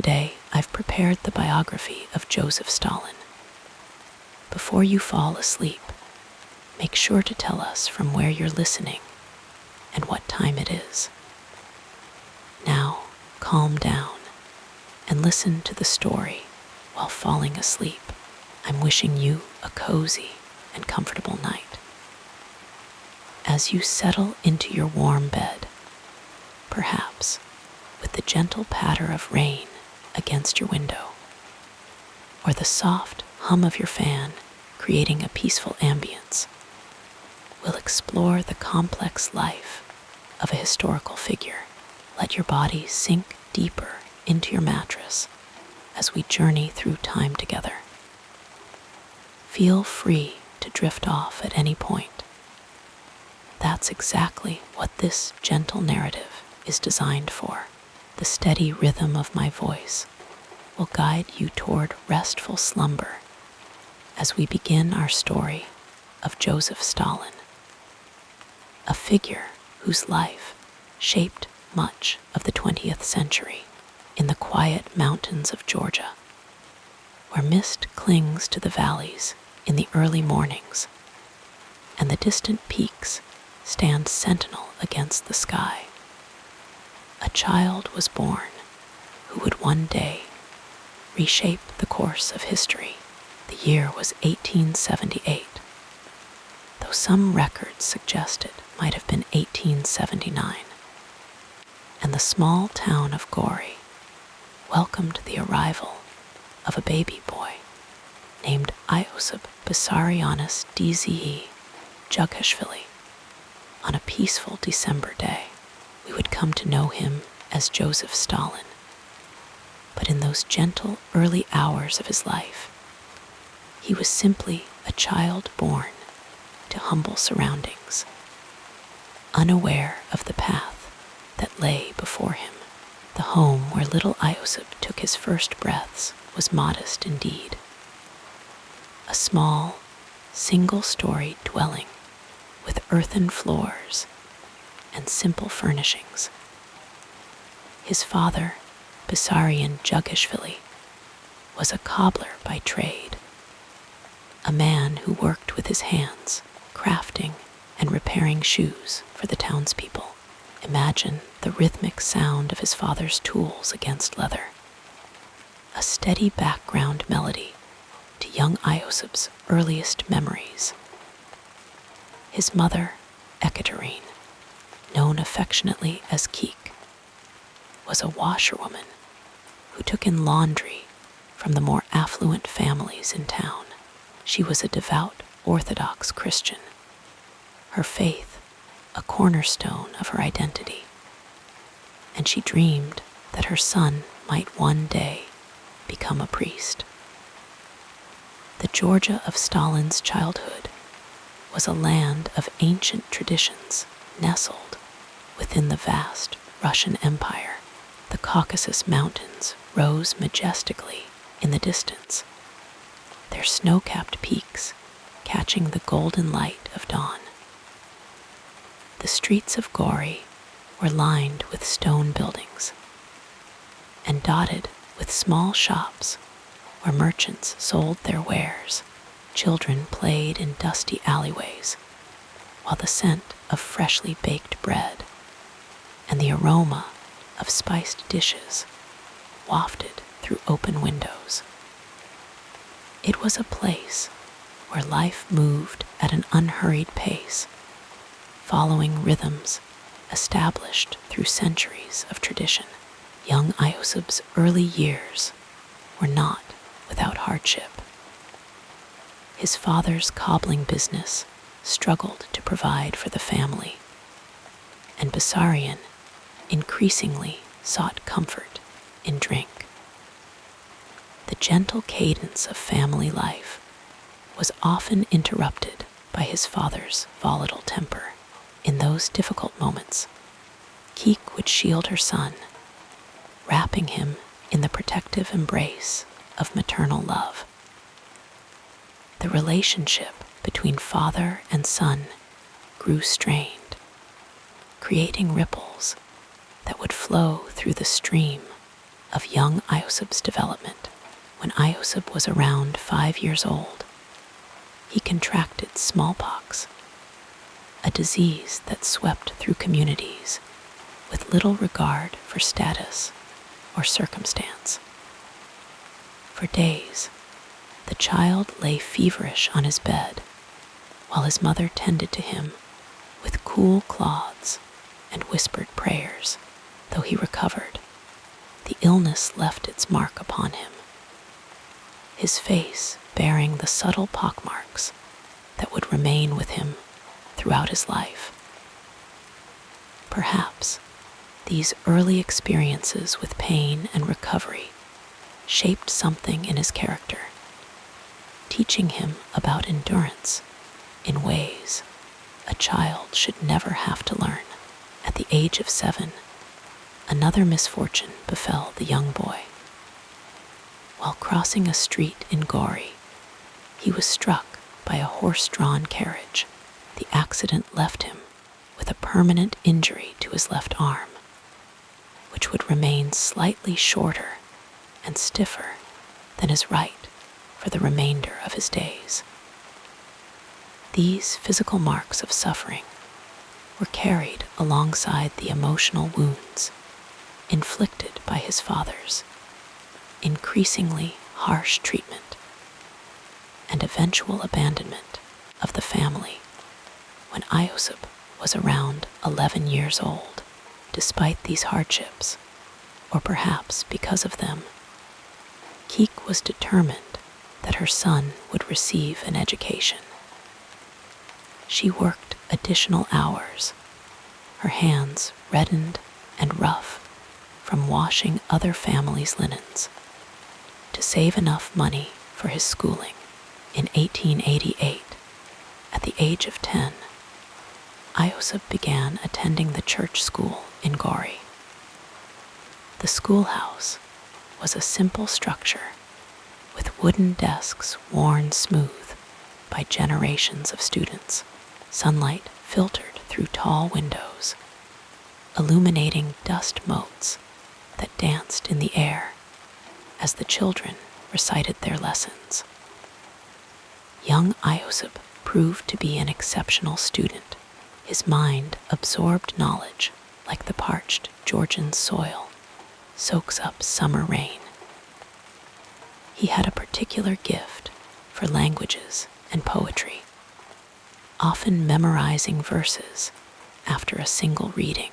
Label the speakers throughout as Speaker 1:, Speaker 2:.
Speaker 1: Today, I've prepared the biography of Joseph Stalin. Before you fall asleep, make sure to tell us from where you're listening and what time it is. Now, calm down and listen to the story while falling asleep. I'm wishing you a cozy and comfortable night. As you settle into your warm bed, perhaps with the gentle patter of rain against your window, or the soft hum of your fan creating a peaceful ambience, we'll explore the complex life of a historical figure. Let your body sink deeper into your mattress as we journey through time together. Feel free to drift off at any point. That's exactly what this gentle narrative is designed for. The steady rhythm of my voice will guide you toward restful slumber as we begin our story of Joseph Stalin, a figure whose life shaped much of the 20th century. In the quiet mountains of Georgia, where mist clings to the valleys in the early mornings, and the distant peaks stand sentinel against the sky, a child was born who would one day reshape the course of history. The year was 1878, though some records suggest it might have been 1879, and the small town of Gori welcomed the arrival of a baby boy named Joseph Stalin Jughashvili. On a peaceful December day, we would come to know him as Joseph Stalin. But in those gentle early hours of his life, he was simply a child born to humble surroundings, unaware of the path that lay before him. The home where little Joseph took his first breaths was modest indeed. A small, single-story dwelling with earthen floors and simple furnishings. His father, Bisarion Jughashvili, was a cobbler by trade, a man who worked with his hands, crafting and repairing shoes for the townspeople. Imagine the rhythmic sound of his father's tools against leather, a steady background melody to young Joseph's earliest memories. His mother, Ekaterine, known affectionately as Kik, was a washerwoman who took in laundry from the more affluent families in town. She was a devout Orthodox Christian, her faith a cornerstone of her identity, and she dreamed that her son might one day become a priest. The Georgia of Stalin's childhood was a land of ancient traditions nestled within the vast Russian Empire. The Caucasus Mountains rose majestically in the distance, their snow-capped peaks catching the golden light of dawn. The streets of Gori were lined with stone buildings and dotted with small shops where merchants sold their wares. Children played in dusty alleyways, while the scent of freshly baked bread and the aroma of spiced dishes wafted through open windows. It was a place where life moved at an unhurried pace, following rhythms established through centuries of tradition. Young Joseph's early years were not without hardship. His father's cobbling business struggled to provide for the family, and Bisarion increasingly sought comfort in drink. The gentle cadence of family life was often interrupted by his father's volatile temper. In those difficult moments, Kik would shield her son, wrapping him in the protective embrace of maternal love. The relationship between father and son grew strained, creating ripples that would flow through the stream of young Iosib's development. When Iosib was around 5 years old, he contracted smallpox, a disease that swept through communities with little regard for status or circumstance. For days, the child lay feverish on his bed while his mother tended to him with cool cloths and whispered prayers. Though he recovered, the illness left its mark upon him, his face bearing the subtle pockmarks that would remain with him throughout his life. Perhaps these early experiences with pain and recovery shaped something in his character, teaching him about endurance in ways a child should never have to learn. At the age of 7, another misfortune befell the young boy. While crossing a street in Gori, he was struck by a horse-drawn carriage. The accident left him with a permanent injury to his left arm, which would remain slightly shorter and stiffer than his right for the remainder of his days. These physical marks of suffering were carried alongside the emotional wounds inflicted by his father's increasingly harsh treatment and eventual abandonment of the family when Iosib was around 11 years old. Despite these hardships, or perhaps because of them, Keek was determined that her son would receive an education. She worked additional hours, her hands reddened and rough from washing other families' linens, to save enough money for his schooling. In 1888, at the age of 10, Iosib began attending the church school in Gori. The schoolhouse was a simple structure with wooden desks worn smooth by generations of students. Sunlight filtered through tall windows, illuminating dust motes that danced in the air as the children recited their lessons. Young Iosib proved to be an exceptional student. His mind absorbed knowledge like the parched Georgian soil soaks up summer rain. He had a particular gift for languages and poetry, often memorizing verses after a single reading.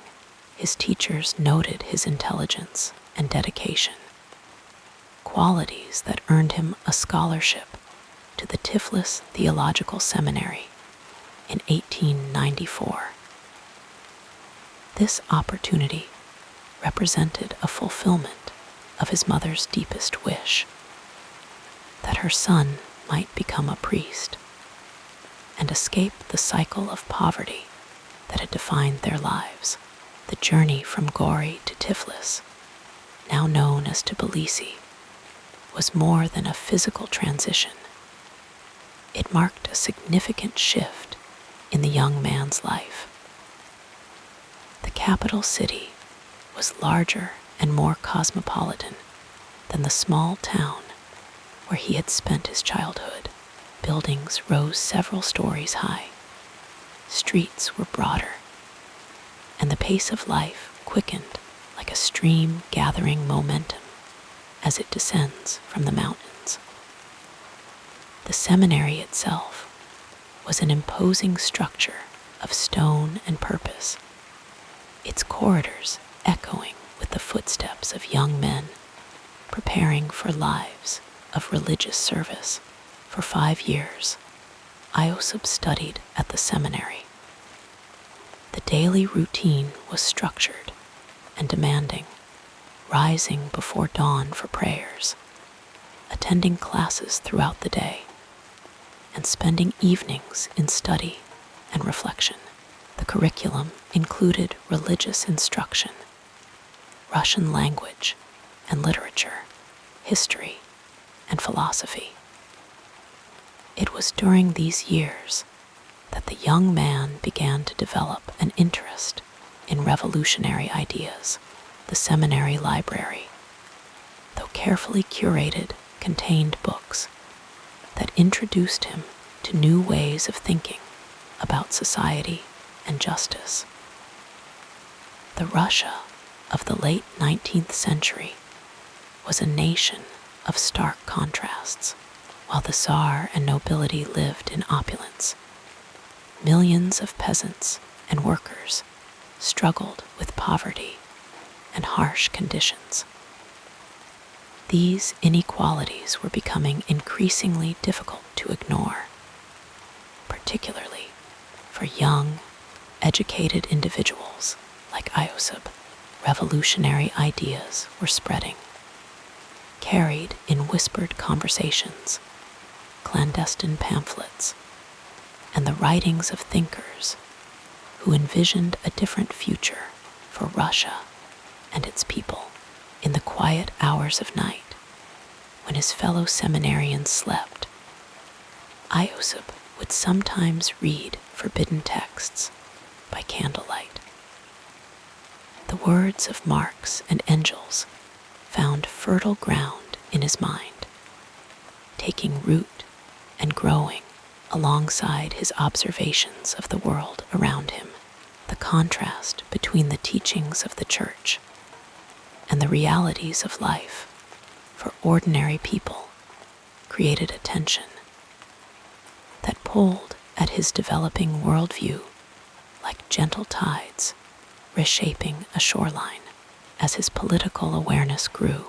Speaker 1: His teachers noted his intelligence and dedication, qualities that earned him a scholarship to the Tiflis Theological Seminary in 1894. This opportunity represented a fulfillment of his mother's deepest wish, that her son might become a priest and escape the cycle of poverty that had defined their lives. The journey from Gori to Tiflis, now known as Tbilisi, was more than a physical transition. It marked a significant shift in the young man's life. The capital city was larger and more cosmopolitan than the small town where he had spent his childhood. Buildings rose several stories high. Streets were broader, and the pace of life quickened like a stream gathering momentum as it descends from the mountains. The seminary itself was an imposing structure of stone and purpose, its corridors echoing with the footsteps of young men preparing for lives of religious service. For 5 years, Iosib studied at the seminary. The daily routine was structured and demanding, rising before dawn for prayers, attending classes throughout the day, and spending evenings in study and reflection. The curriculum included religious instruction, Russian language and literature, history, and philosophy. It was during these years that the young man began to develop an interest in revolutionary ideas. The seminary library, though carefully curated, contained books that introduced him to new ways of thinking about society and justice. The Russia of the late 19th century was a nation of stark contrasts. While the Tsar and nobility lived in opulence, millions of peasants and workers struggled with poverty and harsh conditions. These inequalities were becoming increasingly difficult to ignore, particularly for young, educated individuals like Iosib. Revolutionary ideas were spreading, carried in whispered conversations, clandestine pamphlets, and the writings of thinkers who envisioned a different future for Russia and its people. In the quiet hours of night, when his fellow seminarians slept, Iosib would sometimes read forbidden texts by candlelight. The words of Marx and Engels found fertile ground in his mind, taking root and growing alongside his observations of the world around him. The contrast between the teachings of the Church and the realities of life for ordinary people created a tension that pulled at his developing worldview like gentle tides reshaping a shoreline. As his political awareness grew,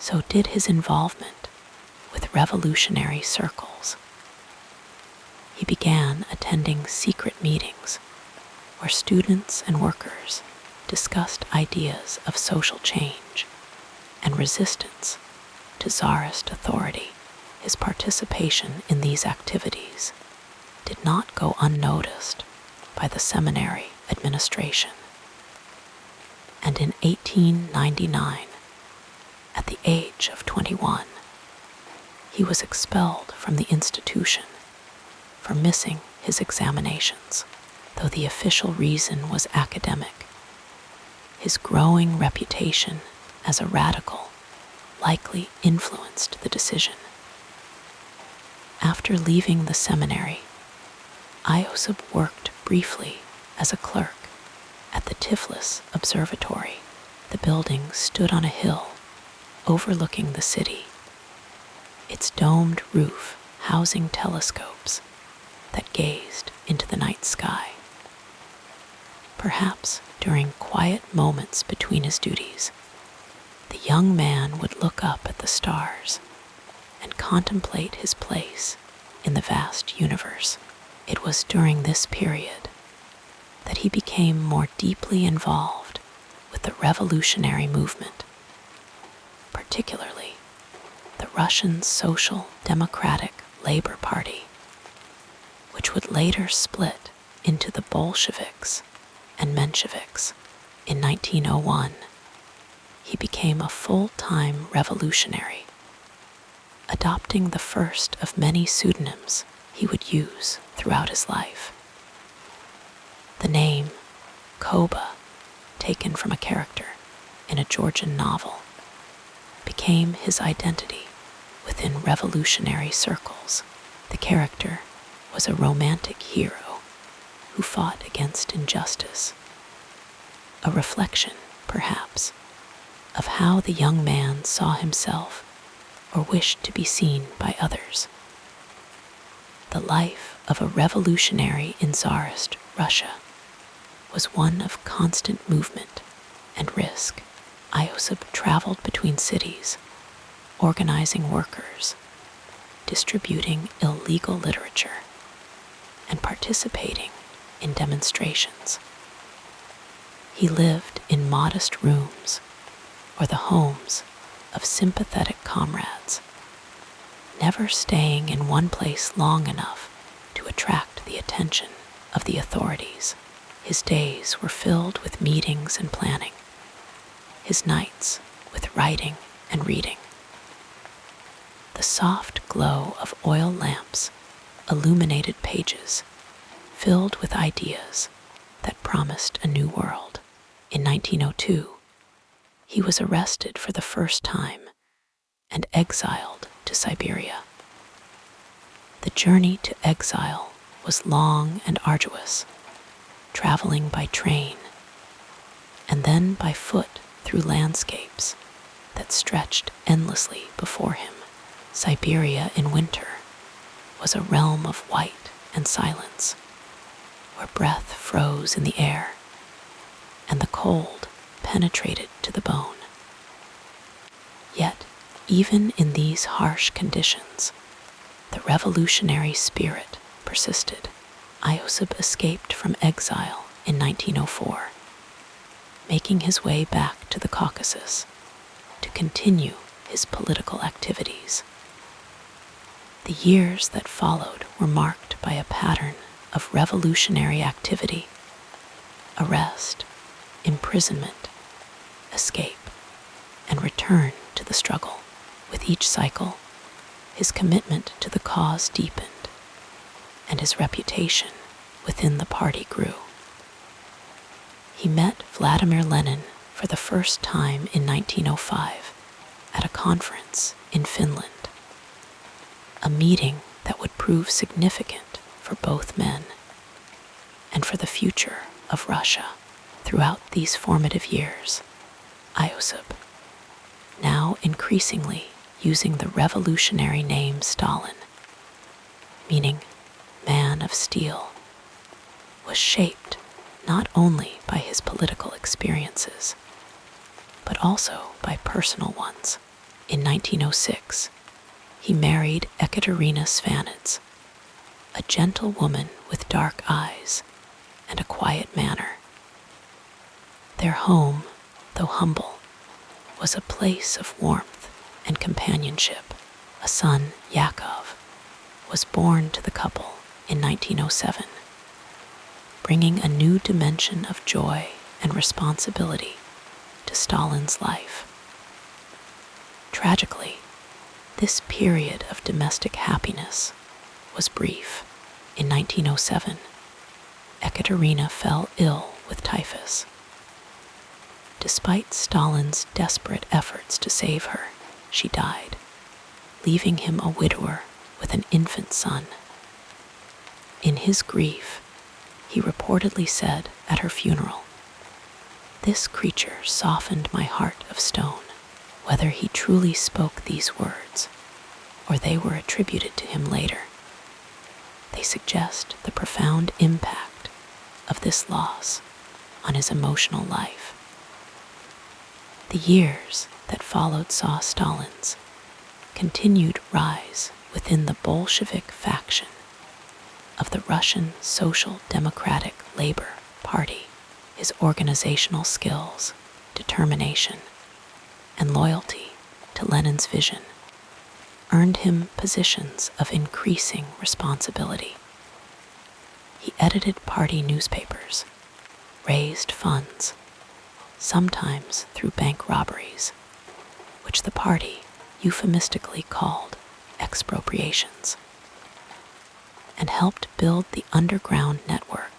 Speaker 1: so did his involvement with revolutionary circles. He began attending secret meetings where students and workers discussed ideas of social change and resistance to Tsarist authority. His participation in these activities did not go unnoticed by the seminary administration. And in 1899, at the age of 21, he was expelled from the institution for missing his examinations. Though the official reason was academic, his growing reputation as a radical likely influenced the decision. After leaving the seminary, Iosib worked briefly as a clerk at the Tiflis Observatory. The building stood on a hill overlooking the city, its domed roof housing telescopes that gazed into the night sky. Perhaps during quiet moments between his duties, the young man would look up at the stars and contemplate his place in the vast universe. It was during this period that he became more deeply involved with the revolutionary movement, particularly the Russian Social Democratic Labor Party, which would later split into the Bolsheviks and Mensheviks. In 1901, he became a full-time revolutionary, adopting the first of many pseudonyms he would use throughout his life. The name Koba, taken from a character in a Georgian novel, became his identity within revolutionary circles. The character was a romantic hero who fought against injustice, a reflection, perhaps, of how the young man saw himself or wished to be seen by others. The life of a revolutionary in Tsarist Russia was one of constant movement and risk. Iosib traveled between cities, organizing workers, distributing illegal literature, and participating in demonstrations. He lived in modest rooms or the homes of sympathetic comrades, never staying in one place long enough to attract the attention of the authorities. His days were filled with meetings and planning, his nights with writing and reading. The soft glow of oil lamps illuminated pages filled with ideas that promised a new world. In 1902, he was arrested for the first time and exiled to Siberia. The journey to exile was long and arduous, traveling by train and then by foot through landscapes that stretched endlessly before him. Siberia in winter was a realm of white and silence, where breath froze in the air and the cold penetrated to the bone. Yet, even in these harsh conditions, the revolutionary spirit persisted. Joseph escaped from exile in 1904, making his way back to the Caucasus to continue his political activities. The years that followed were marked by a pattern of revolutionary activity: arrest, imprisonment, escape, and return to the struggle. With each cycle, his commitment to the cause deepened, and his reputation within the party grew. He met Vladimir Lenin for the first time in 1905 at a conference in Finland, a meeting that would prove significant for both men and for the future of Russia. Throughout these formative years, Joseph, now increasingly using the revolutionary name Stalin, meaning man of steel, was shaped not only by his political experiences, but also by personal ones. In 1906, he married Ekaterina Svanets, a gentle woman with dark eyes and a quiet manner. Their home, though humble, was a place of warmth and companionship. A son, Yakov, was born to the couple in 1907, bringing a new dimension of joy and responsibility to Stalin's life. Tragically, this period of domestic happiness was brief. In 1907, Ekaterina fell ill with typhus. Despite Stalin's desperate efforts to save her, she died, leaving him a widower with an infant son. In his grief, he reportedly said at her funeral, "This creature softened my heart of stone." Whether he truly spoke these words, or they were attributed to him later, they suggest the profound impact of this loss on his emotional life. The years that followed saw Stalin's continued rise within the Bolshevik faction of the Russian Social Democratic Labor Party. His organizational skills, determination, and loyalty to Lenin's vision earned him positions of increasing responsibility. He edited party newspapers, raised funds, sometimes through bank robberies, which the party euphemistically called expropriations, and helped build the underground network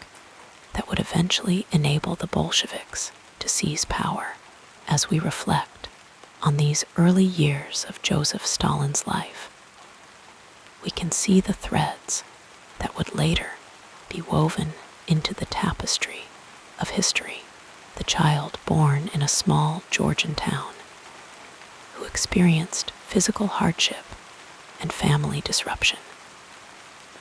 Speaker 1: that would eventually enable the Bolsheviks to seize power. As we reflect on these early years of Joseph Stalin's life, we can see the threads that would later be woven into the tapestry of history. The child born in a small Georgian town, who experienced physical hardship and family disruption,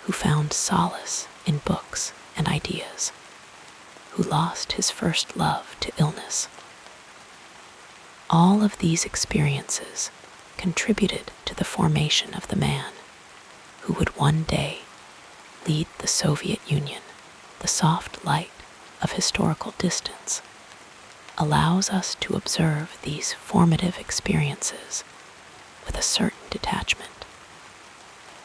Speaker 1: who found solace in books and ideas, who lost his first love to illness. All of these experiences contributed to the formation of the man who would one day lead the Soviet Union. The soft light of historical distance allows us to observe these formative experiences with a certain detachment,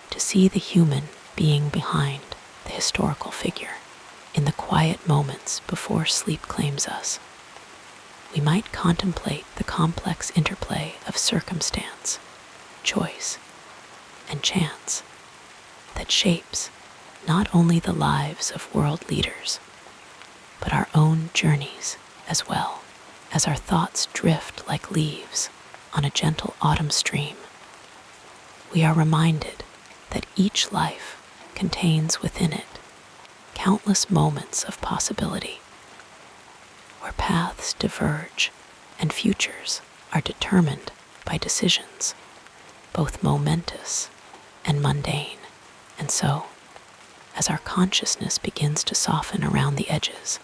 Speaker 1: to see the human being behind the historical figure. In the quiet moments before sleep claims us, we might contemplate the complex interplay of circumstance, choice, and chance that shapes not only the lives of world leaders, but our own journeys as well. As our thoughts drift like leaves on a gentle autumn stream, we are reminded that each life contains within it countless moments of possibility, where paths diverge and futures are determined by decisions, both momentous and mundane. And so, as our consciousness begins to soften around the edges,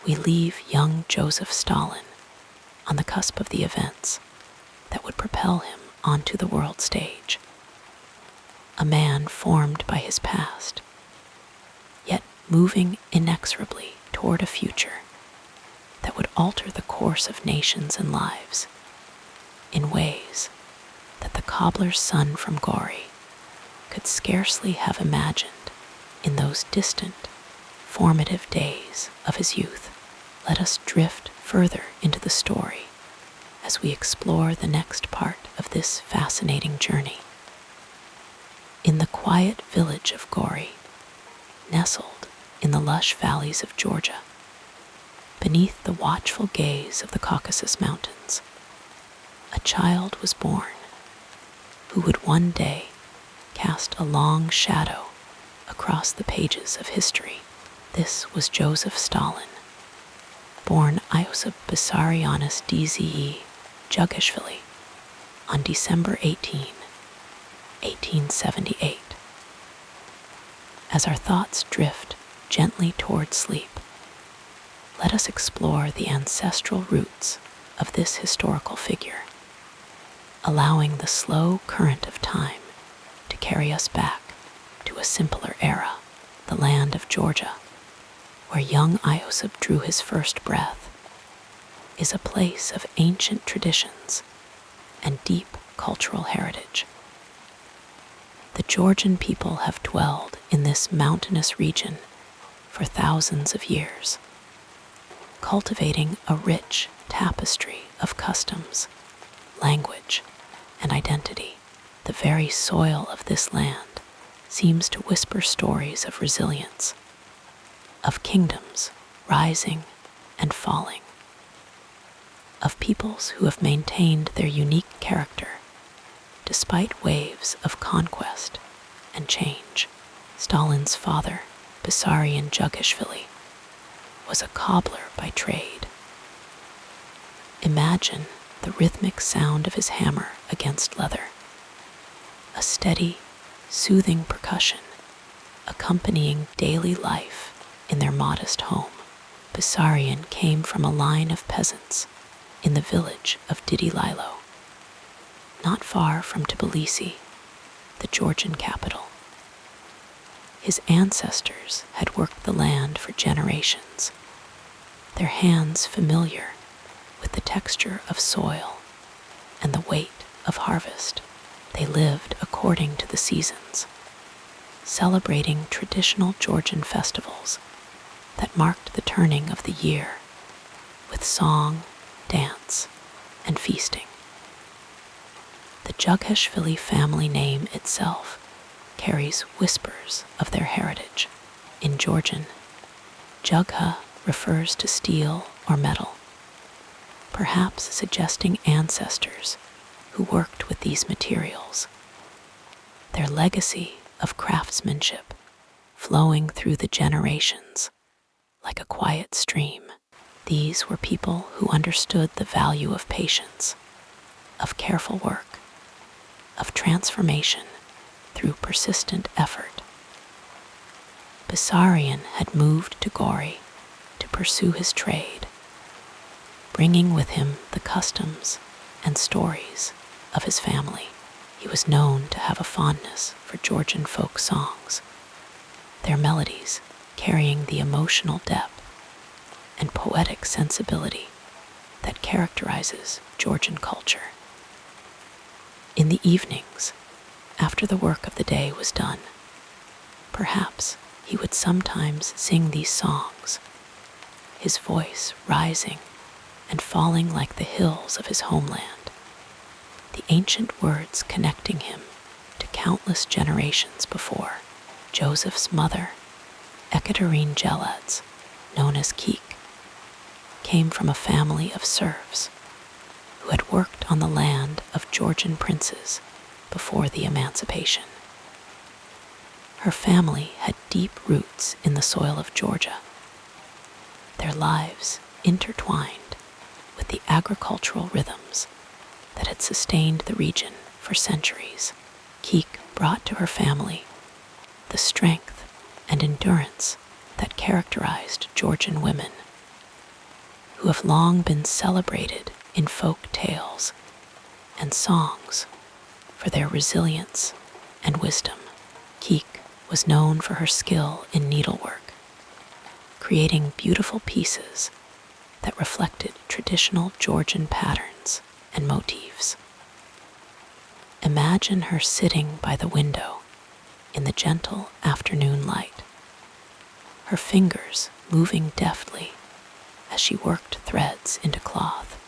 Speaker 1: we leave young Joseph Stalin on the cusp of the events that would propel him onto the world stage. A man formed by his past, yet moving inexorably toward a future that would alter the course of nations and lives in ways that the cobbler's son from Gori could scarcely have imagined in those distant, formative days of his youth. Let us drift further into the story as we explore the next part of this fascinating journey. In the quiet village of Gori, nestled in the lush valleys of Georgia, beneath the watchful gaze of the Caucasus Mountains, a child was born who would one day cast a long shadow across the pages of history. This was Joseph Stalin, born Iosip Vissarionis Dze Jugashvili on December 18, 1878. As our thoughts drift gently toward sleep, let us explore the ancestral roots of this historical figure, allowing the slow current of time to carry us back to a simpler era, the land of Georgia, where young Iosip drew his first breath, is a place of ancient traditions and deep cultural heritage. The Georgian people have dwelled in this mountainous region for thousands of years, cultivating a rich tapestry of customs, language, and identity. The very soil of this land seems to whisper stories of resilience, of kingdoms rising and falling, of peoples who have maintained their unique character despite waves of conquest and change. Stalin's father, Vissarion Jugashvili, was a cobbler by trade. Imagine the rhythmic sound of his hammer against leather, a steady, soothing percussion accompanying daily life in their modest home. Vissarion came from a line of peasants in the village of Didililo, not far from Tbilisi, the Georgian capital. His ancestors had worked the land for generations, their hands familiar with the texture of soil and the weight of harvest. They lived according to the seasons, celebrating traditional Georgian festivals that marked the turning of the year with song, dance, and feasting. The Jugashvili family name itself carries whispers of their heritage. In Georgian, Jugha refers to steel or metal, perhaps suggesting ancestors who worked with these materials. Their legacy of craftsmanship flowing through the generations like a quiet stream. These were people who understood the value of patience, of careful work, of transformation through persistent effort. Vissarion had moved to Gori to pursue his trade, bringing with him the customs and stories of his family. He was known to have a fondness for Georgian folk songs, their melodies carrying the emotional depth and poetic sensibility that characterizes Georgian culture. In the evenings, after the work of the day was done, perhaps he would sometimes sing these songs, his voice rising and falling like the hills of his homeland, the ancient words connecting him to countless generations before. Joseph's mother, Ekaterine Geladze, known as Kik, came from a family of serfs who had worked on the land of Georgian princes before the emancipation. Her family had deep roots in the soil of Georgia, their lives intertwined with the agricultural rhythms that had sustained the region for centuries. Keek brought to her family the strength and endurance that characterized Georgian women, who have long been celebrated in folk tales and songs for their resilience and wisdom. Keek was known for her skill in needlework, creating beautiful pieces that reflected traditional Georgian patterns and motifs. Imagine her sitting by the window in the gentle afternoon light, her fingers moving deftly as she worked threads into cloth,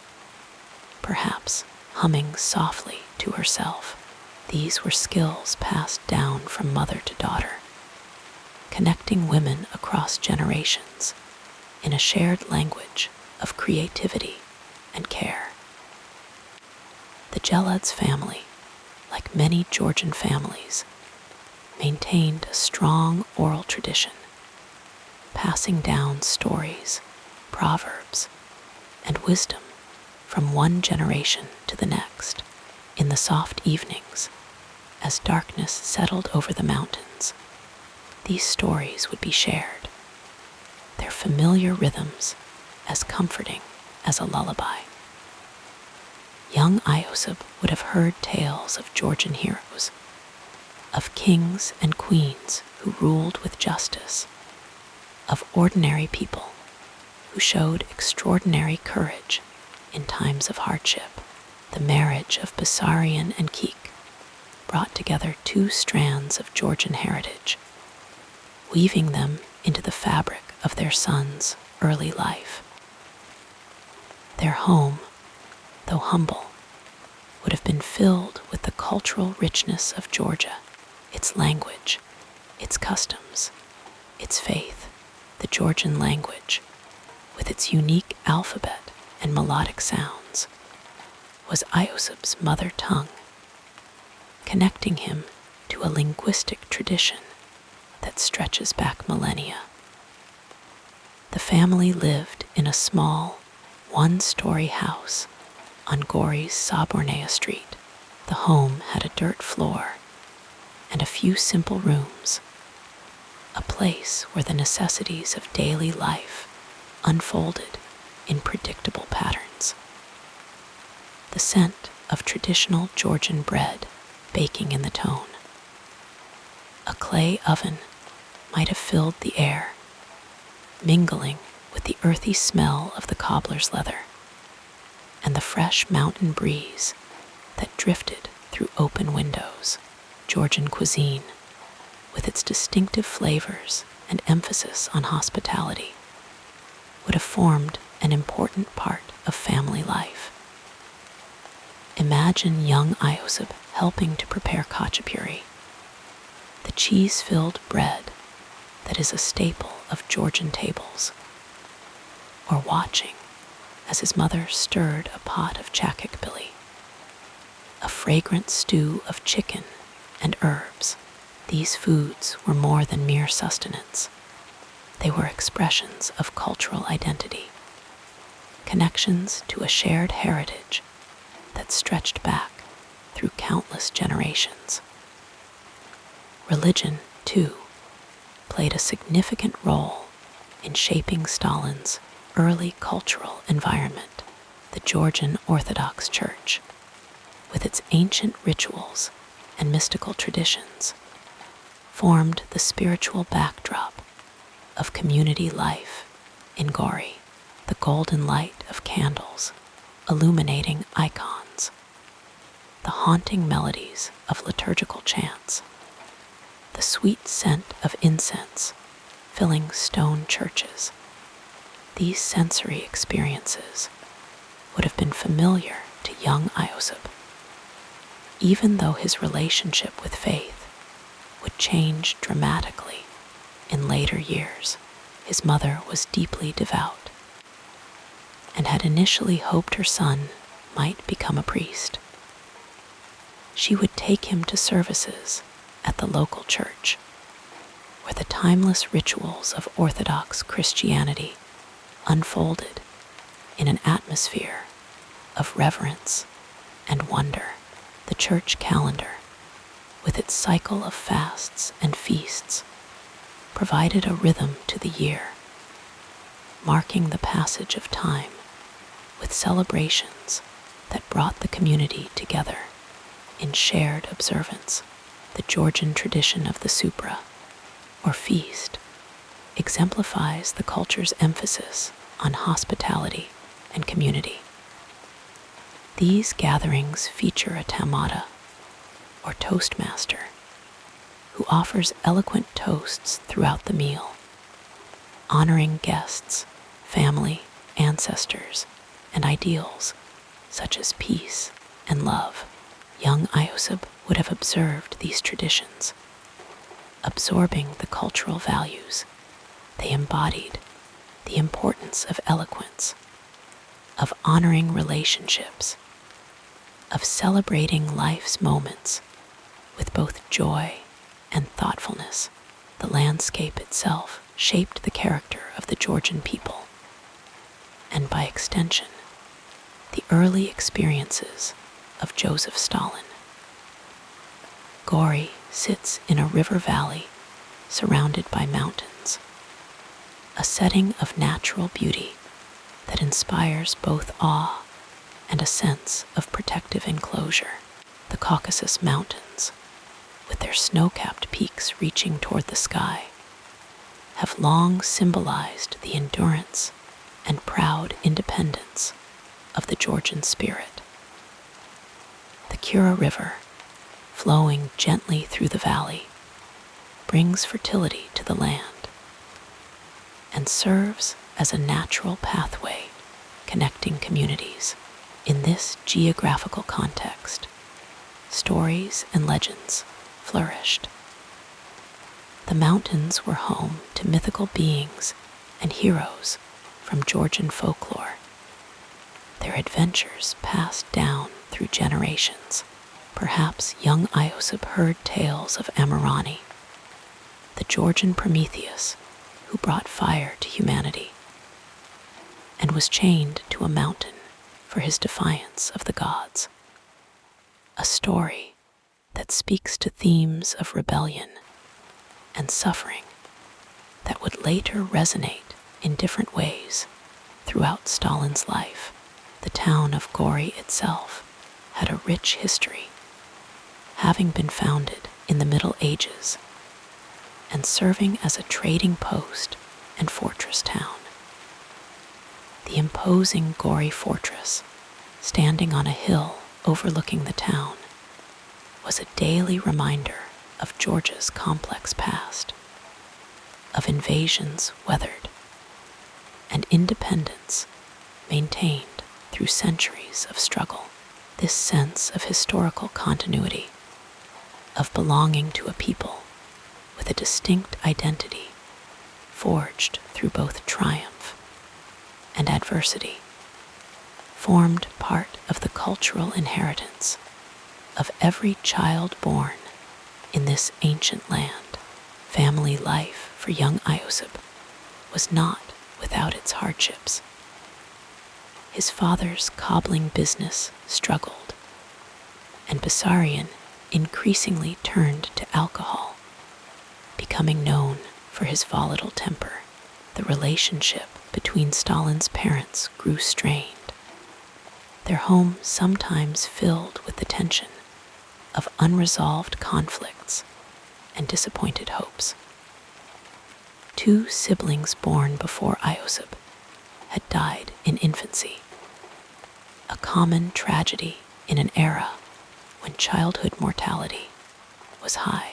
Speaker 1: perhaps humming softly to herself. These were skills passed down from mother to daughter, connecting women across generations in a shared language of creativity and care. The Gelad's family, like many Georgian families, maintained a strong oral tradition, passing down stories, proverbs, and wisdom from one generation to the next. In the soft evenings, as darkness settled over the mountains, these stories would be shared, their familiar rhythms as comforting as a lullaby. Young Iosib would have heard tales of Georgian heroes, of kings and queens who ruled with justice, of ordinary people who showed extraordinary courage in times of hardship. The marriage of Bessarion and Keek brought together two strands of Georgian heritage, weaving them into the fabric of their son's early life. Their home, though humble, would have been filled with the cultural richness of Georgia, its language, its customs, its faith. The Georgian language, with its unique alphabet and melodic sounds, was Iosib's mother tongue, connecting him to a linguistic tradition that stretches back millennia. The family lived in a small, one-story house on Gori's Sabornea Street. The home had a dirt floor and a few simple rooms, a place where the necessities of daily life unfolded in predictable patterns. The scent of traditional Georgian bread baking in the tone. A clay oven might have filled the air, mingling with the earthy smell of the cobbler's leather and the fresh mountain breeze that drifted through open windows. Georgian cuisine, with its distinctive flavors and emphasis on hospitality, would have formed an important part of family life. Imagine young Iosib helping to prepare khachapuri, the cheese-filled bread that is a staple of Georgian tables, or watching as his mother stirred a pot of chakikbili, a fragrant stew of chicken and herbs. These foods were more than mere sustenance. They were expressions of cultural identity, connections to a shared heritage that stretched back through countless generations. Religion, too, played a significant role in shaping Stalin's early cultural environment. The Georgian Orthodox Church, with its ancient rituals and mystical traditions, formed the spiritual backdrop of community life in Gori. The golden light of candles illuminating icons, the haunting melodies of liturgical chants, the sweet scent of incense filling stone churches. These sensory experiences would have been familiar to young Iosib, even though his relationship with faith would change dramatically in later years. His mother was deeply devout, and had initially hoped her son might become a priest. She would take him to services at the local church, where the timeless rituals of Orthodox Christianity unfolded in an atmosphere of reverence and wonder. The church calendar, with its cycle of fasts and feasts, provided a rhythm to the year, marking the passage of time with celebrations that brought the community together in shared observance. The Georgian tradition of the supra, or feast, exemplifies the culture's emphasis on hospitality and community. These gatherings feature a tamada, or toastmaster, who offers eloquent toasts throughout the meal, honoring guests, family, ancestors, and ideals such as peace and love. Young Iosib would have observed these traditions, absorbing the cultural values they embodied. The importance of eloquence, of honoring relationships, of celebrating life's moments with both joy and thoughtfulness. The landscape itself shaped the character of the Georgian people, and by extension, the early experiences of Joseph Stalin. Gori sits in a river valley surrounded by mountains, a setting of natural beauty that inspires both awe and a sense of protective enclosure. The Caucasus Mountains, with their snow-capped peaks reaching toward the sky, have long symbolized the endurance and proud independence of the Georgian spirit. The Kura River, flowing gently through the valley, brings fertility to the land and serves as a natural pathway connecting communities. In this geographical context, stories and legends flourished. The mountains were home to mythical beings and heroes from Georgian folklore, their adventures passed down through generations. Perhaps young Iosib heard tales of Amirani, the Georgian Prometheus who brought fire to humanity, and was chained to a mountain for his defiance of the gods. A story that speaks to themes of rebellion and suffering that would later resonate in different ways throughout Stalin's life. The town of Gori itself had a rich history, having been founded in the Middle Ages and serving as a trading post and fortress town. The imposing Gori fortress, standing on a hill overlooking the town, was a daily reminder of Georgia's complex past, of invasions weathered and independence maintained through centuries of struggle. This sense of historical continuity, of belonging to a people with a distinct identity, forged through both triumph and adversity, formed part of the cultural inheritance of every child born in this ancient land. Family life for young Iosib was not without its hardships. His father's cobbling business struggled, and Bessarion increasingly turned to alcohol, becoming known for his volatile temper. The relationship between Stalin's parents grew strained, their home sometimes filled with the tension of unresolved conflicts and disappointed hopes. Two siblings born before Iosib had died in infancy, a common tragedy in an era when childhood mortality was high,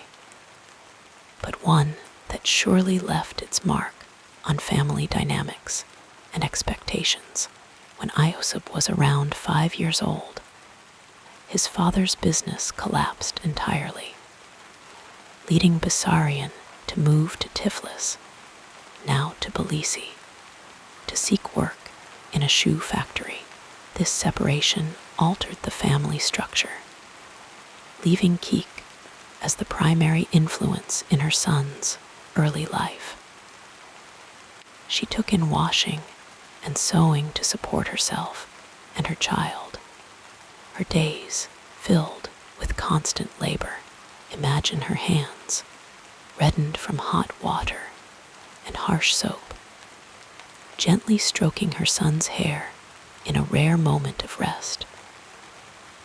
Speaker 1: but one that surely left its mark on family dynamics and expectations. When Iosib was around 5 years old, his father's business collapsed entirely, leading Bessarion to move to Tiflis, now Tbilisi, to seek work in a shoe factory. This separation altered the family structure, leaving Keek as the primary influence in her son's early life. She took in washing and sewing to support herself and her child, her days filled with constant labor. Imagine her hands, reddened from hot water and harsh soap, gently stroking her son's hair in a rare moment of rest.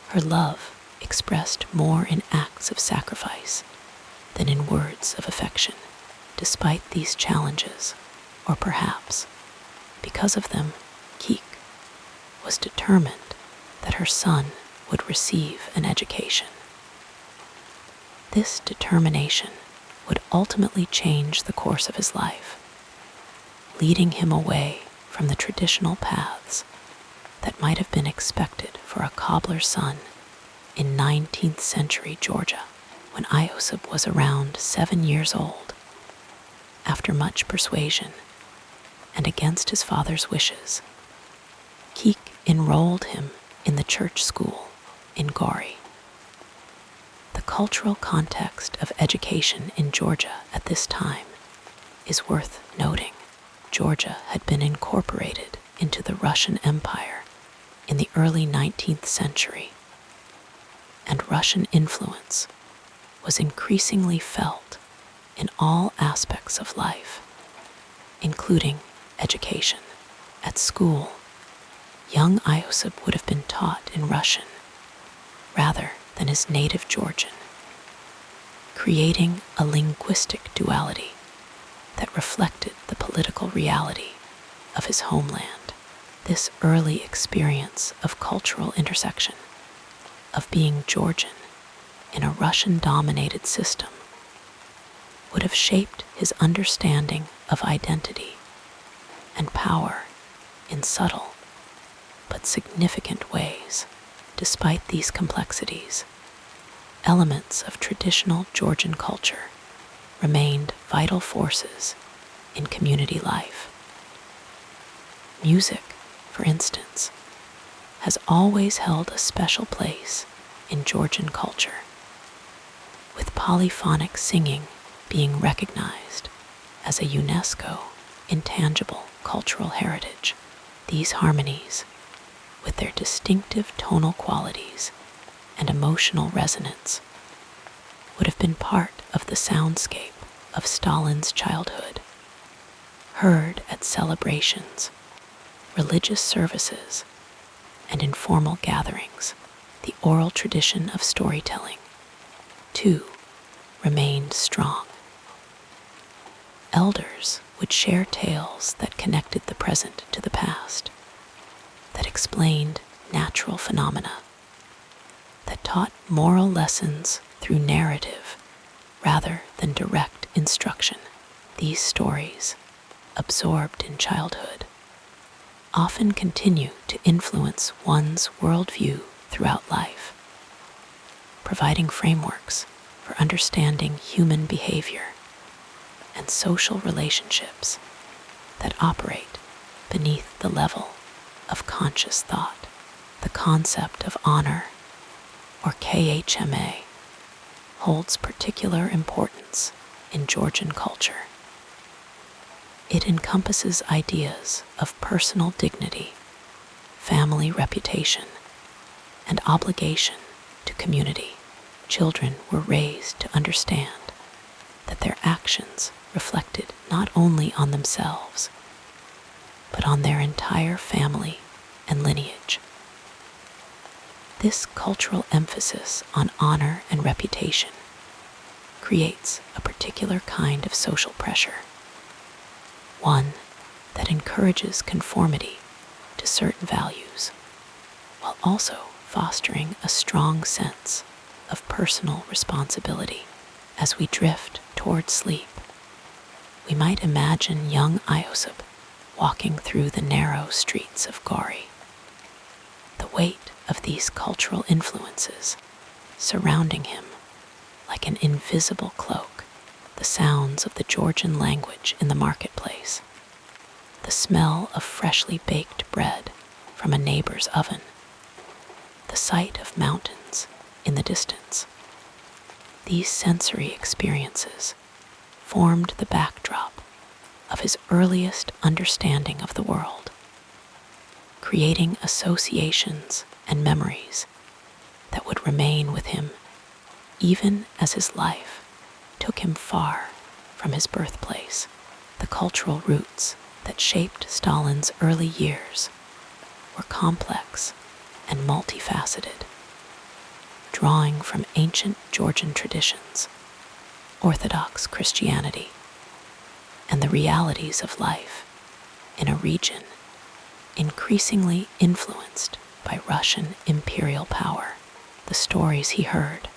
Speaker 1: Her love expressed more in acts of sacrifice than in words of affection. Despite these challenges, or perhaps because of them, Keek was determined that her son would receive an education. This determination would ultimately change the course of his life, leading him away from the traditional paths that might have been expected for a cobbler's son in 19th century Georgia. When Iosib was around 7 years old, after much persuasion and against his father's wishes, Keek enrolled him in the church school in Gori. The cultural context of education in Georgia at this time is worth noting. Georgia had been incorporated into the Russian Empire in the early 19th century, and Russian influence was increasingly felt in all aspects of life, including education. At school, young Iosib would have been taught in Russian rather than his native Georgian, creating a linguistic duality that reflected the political reality of his homeland. This early experience of cultural intersection, of being Georgian in a Russian-dominated system, would have shaped his understanding of identity and power in subtle but significant ways. Despite these complexities, elements of traditional Georgian culture remained vital forces in community life. Music, for instance, has always held a special place in Georgian culture, with polyphonic singing being recognized as a UNESCO intangible cultural heritage. These harmonies, with their distinctive tonal qualities and emotional resonance, would have been part of the soundscape of Stalin's childhood, heard at celebrations, religious services, and informal gatherings. The oral tradition of storytelling, too, remained strong. Elders would share tales that connected the present to the past, that explained natural phenomena, that taught moral lessons through narrative rather than direct instruction. These stories, absorbed in childhood, often continue to influence one's worldview throughout life, providing frameworks for understanding human behavior and social relationships that operate beneath the level of conscious thought. The concept of honor, or KHMA, holds particular importance in Georgian culture. It encompasses ideas of personal dignity, family reputation, and obligation to community. Children were raised to understand that their actions reflected not only on themselves, but on their entire family and lineage. This cultural emphasis on honor and reputation creates a particular kind of social pressure, one that encourages conformity to certain values, while also fostering a strong sense of personal responsibility. As we drift toward sleep, we might imagine young Iosib walking through the narrow streets of Gori. The weight of these cultural influences surrounding him like an invisible cloak, the sounds of the Georgian language in the marketplace, the smell of freshly baked bread from a neighbor's oven, the sight of mountains in the distance. These sensory experiences formed the backdrop of his earliest understanding of the world, creating associations and memories that would remain with him even as his life took him far from his birthplace. The cultural roots that shaped Stalin's early years were complex and multifaceted, drawing from ancient Georgian traditions, Orthodox Christianity, and the realities of life in a region increasingly influenced by Russian imperial power. The stories he heard,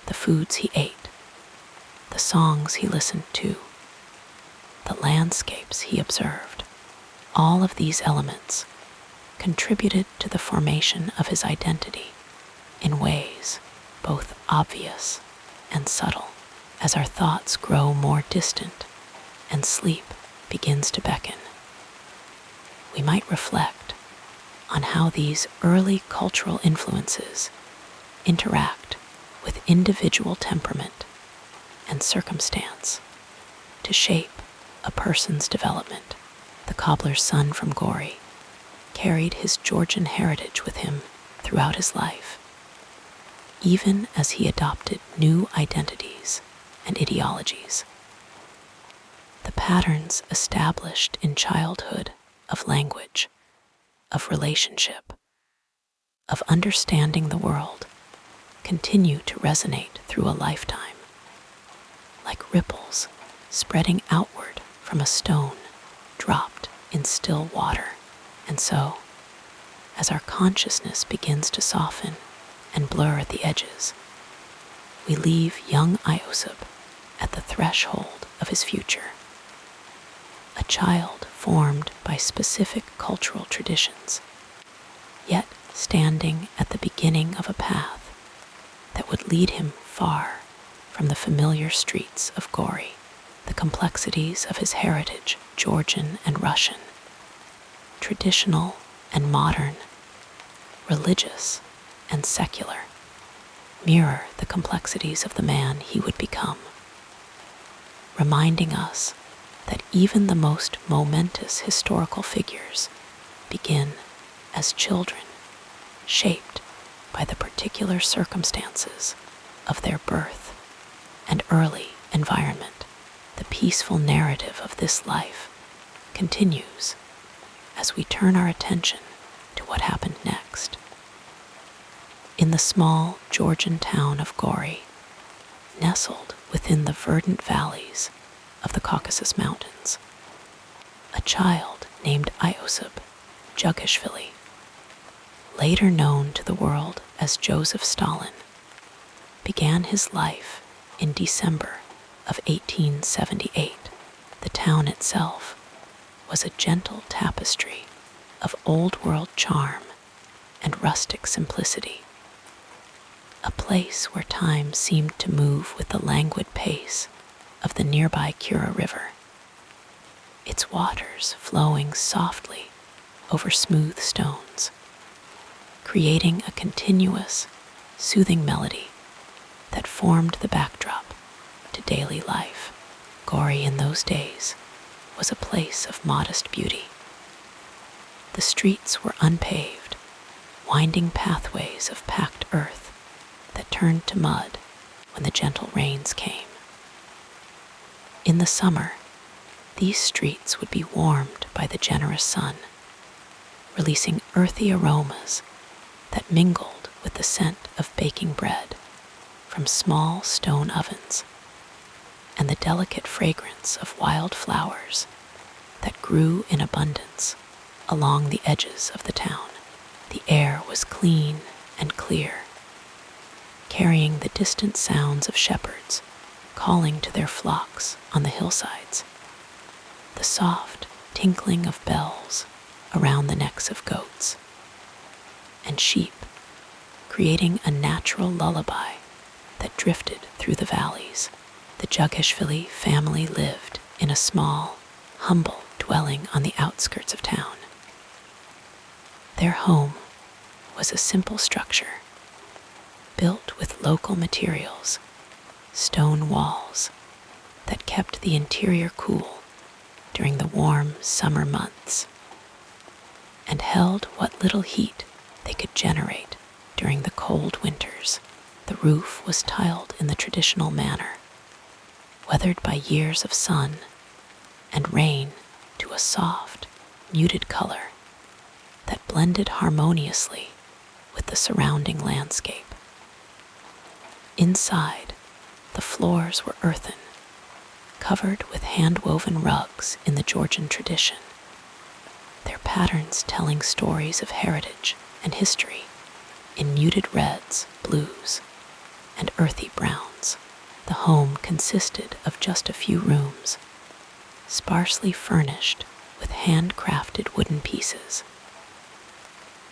Speaker 1: the foods he ate, the songs he listened to, the landscapes he observed, all of these elements contributed to the formation of his identity in ways both obvious and subtle. As our thoughts grow more distant and sleep begins to beckon, we might reflect on how these early cultural influences interact with individual temperament and circumstance to shape a person's development. The cobbler's son from Gori carried his Georgian heritage with him throughout his life, even as he adopted new identities and ideologies. The patterns established in childhood of language, of relationship, of understanding the world continue to resonate through a lifetime, like ripples spreading outward from a stone dropped in still water. And so, as our consciousness begins to soften and blur at the edges, we leave young Iosib at the threshold of his future, a child formed by specific cultural traditions, yet standing at the beginning of a path that would lead him far from the familiar streets of Gori. The complexities of his heritage, Georgian and Russian, traditional and modern, religious and secular, mirror the complexities of the man he would become, reminding us that even the most momentous historical figures begin as children, shaped by the particular circumstances of their birth and early environment. The peaceful narrative of this life continues as we turn our attention to what happened next. In the small Georgian town of Gori, nestled within the verdant valleys of the Caucasus Mountains, a child named Iosib Jugashvili, later known to the world as Joseph Stalin, began his life in December of 1878. The town itself was a gentle tapestry of old-world charm and rustic simplicity, a place where time seemed to move with the languid pace of the nearby Kura River, its waters flowing softly over smooth stones, creating a continuous, soothing melody that formed the backdrop to daily life. Gori in those days was a place of modest beauty. The streets were unpaved, winding pathways of packed earth that turned to mud when the gentle rains came. In the summer, these streets would be warmed by the generous sun, releasing earthy aromas that mingled with the scent of baking bread from small stone ovens and the delicate fragrance of wild flowers that grew in abundance along the edges of the town. The air was clean and clear, carrying the distant sounds of shepherds calling to their flocks on the hillsides, the soft tinkling of bells around the necks of goats, and sheep creating a natural lullaby that drifted through the valleys. The Jugashvili family lived in a small, humble dwelling on the outskirts of town. Their home was a simple structure, built with local materials, stone walls that kept the interior cool during the warm summer months, and held what little heat they could generate during the cold winters. The roof was tiled in the traditional manner, weathered by years of sun and rain to a soft, muted color that blended harmoniously with the surrounding landscape. Inside, the floors were earthen, covered with hand-woven rugs in the Georgian tradition, their patterns telling stories of heritage and history in muted reds, blues, and earthy browns. The home consisted of just a few rooms, sparsely furnished with handcrafted wooden pieces,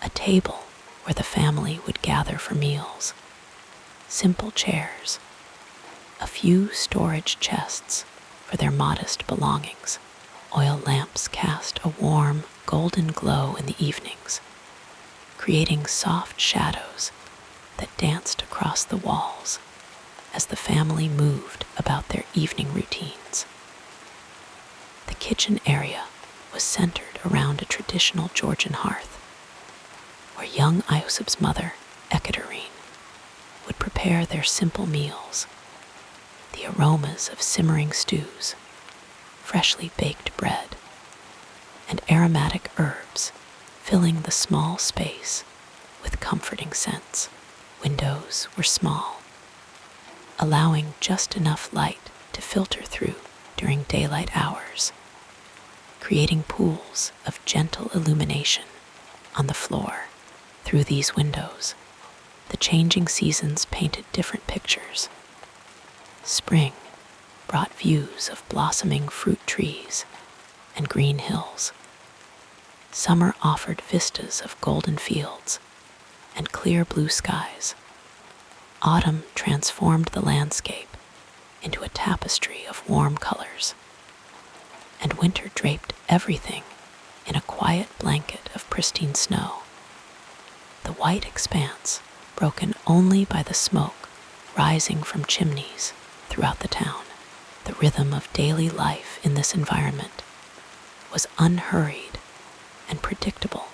Speaker 1: a table where the family would gather for meals, simple chairs, a few storage chests for their modest belongings. Oil lamps cast a warm, golden glow in the evenings, creating soft shadows that danced across the walls as the family moved about their evening routines. The kitchen area was centered around a traditional Georgian hearth, where young Iosip's mother, Ekaterine, would prepare their simple meals. The aromas of simmering stews, freshly baked bread, and aromatic herbs filling the small space with comforting scents. Windows were small, allowing just enough light to filter through during daylight hours, creating pools of gentle illumination on the floor. Through these windows, the changing seasons painted different pictures. Spring brought views of blossoming fruit trees and green hills. Summer offered vistas of golden fields and clear blue skies. Autumn transformed the landscape into a tapestry of warm colors, and winter draped everything in a quiet blanket of pristine snow. The white expanse, broken only by the smoke rising from chimneys throughout the town. The rhythm of daily life in this environment was unhurried and predictable,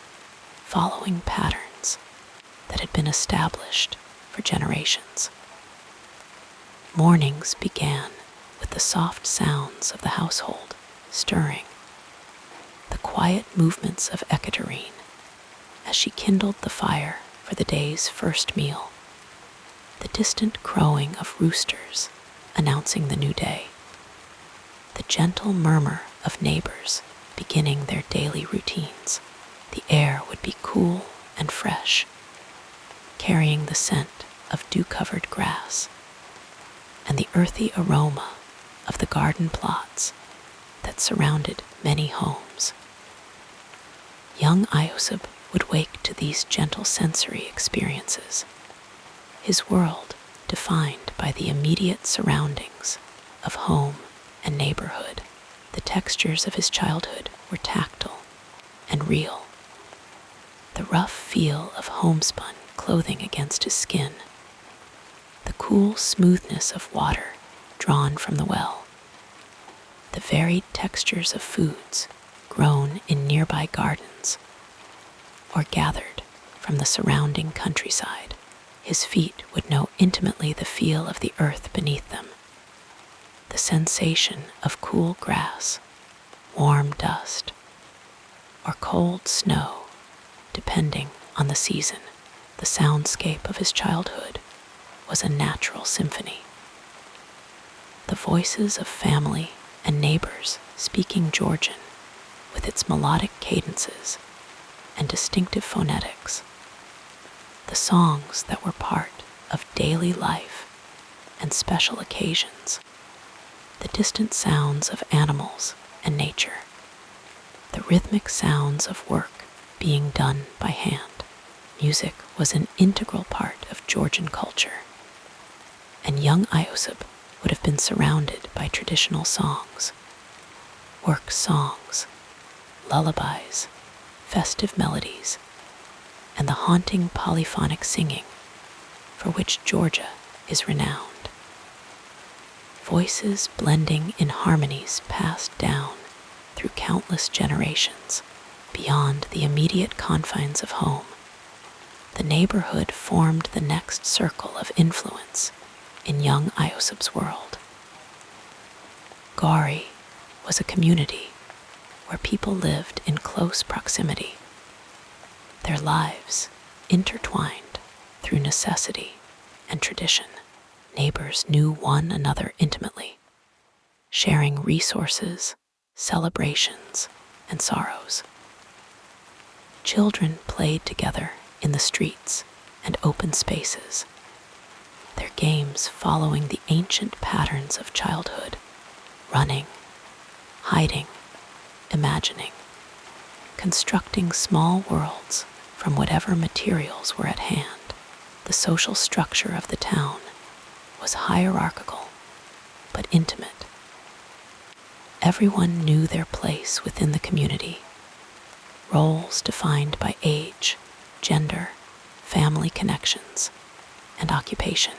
Speaker 1: following patterns that had been established for generations. Mornings began with the soft sounds of the household stirring, the quiet movements of Ekaterine as she kindled the fire for the day's first meal, the distant crowing of roosters announcing the new day, the gentle murmur of neighbors beginning their daily routines. The air would be cool and fresh, carrying the scent of dew-covered grass and the earthy aroma of the garden plots that surrounded many homes. Young Iosip would wake to these gentle sensory experiences, his world defined by the immediate surroundings of home and neighborhood. The textures of his childhood were tactile and real. The rough feel of homespun clothing against his skin, the cool smoothness of water drawn from the well, the varied textures of foods grown in nearby gardens or gathered from the surrounding countryside. His feet would know intimately the feel of the earth beneath them, the sensation of cool grass, warm dust, or cold snow, depending on the season. The soundscape of his childhood was a natural symphony. The voices of family and neighbors speaking Georgian, with its melodic cadences and distinctive phonetics, the songs that were part of daily life and special occasions, the distant sounds of animals and nature, the rhythmic sounds of work being done by hand. Music was an integral part of Georgian culture, and young Iosip would have been surrounded by traditional songs, work songs lullabies, festive melodies, and the haunting polyphonic singing for which Georgia is renowned. Voices blending in harmonies passed down through countless generations beyond the immediate confines of home. The neighborhood formed the next circle of influence in young Iosib's world. Gori was a community where people lived in close proximity, their lives intertwined through necessity and tradition. Neighbors knew one another intimately, sharing resources, celebrations, and sorrows. Children played together in the streets and open spaces, their games following the ancient patterns of childhood, running, hiding, imagining, constructing small worlds from whatever materials were at hand. The social structure of the town was hierarchical but intimate. Everyone knew their place within the community, roles defined by age, gender, family connections, and occupation.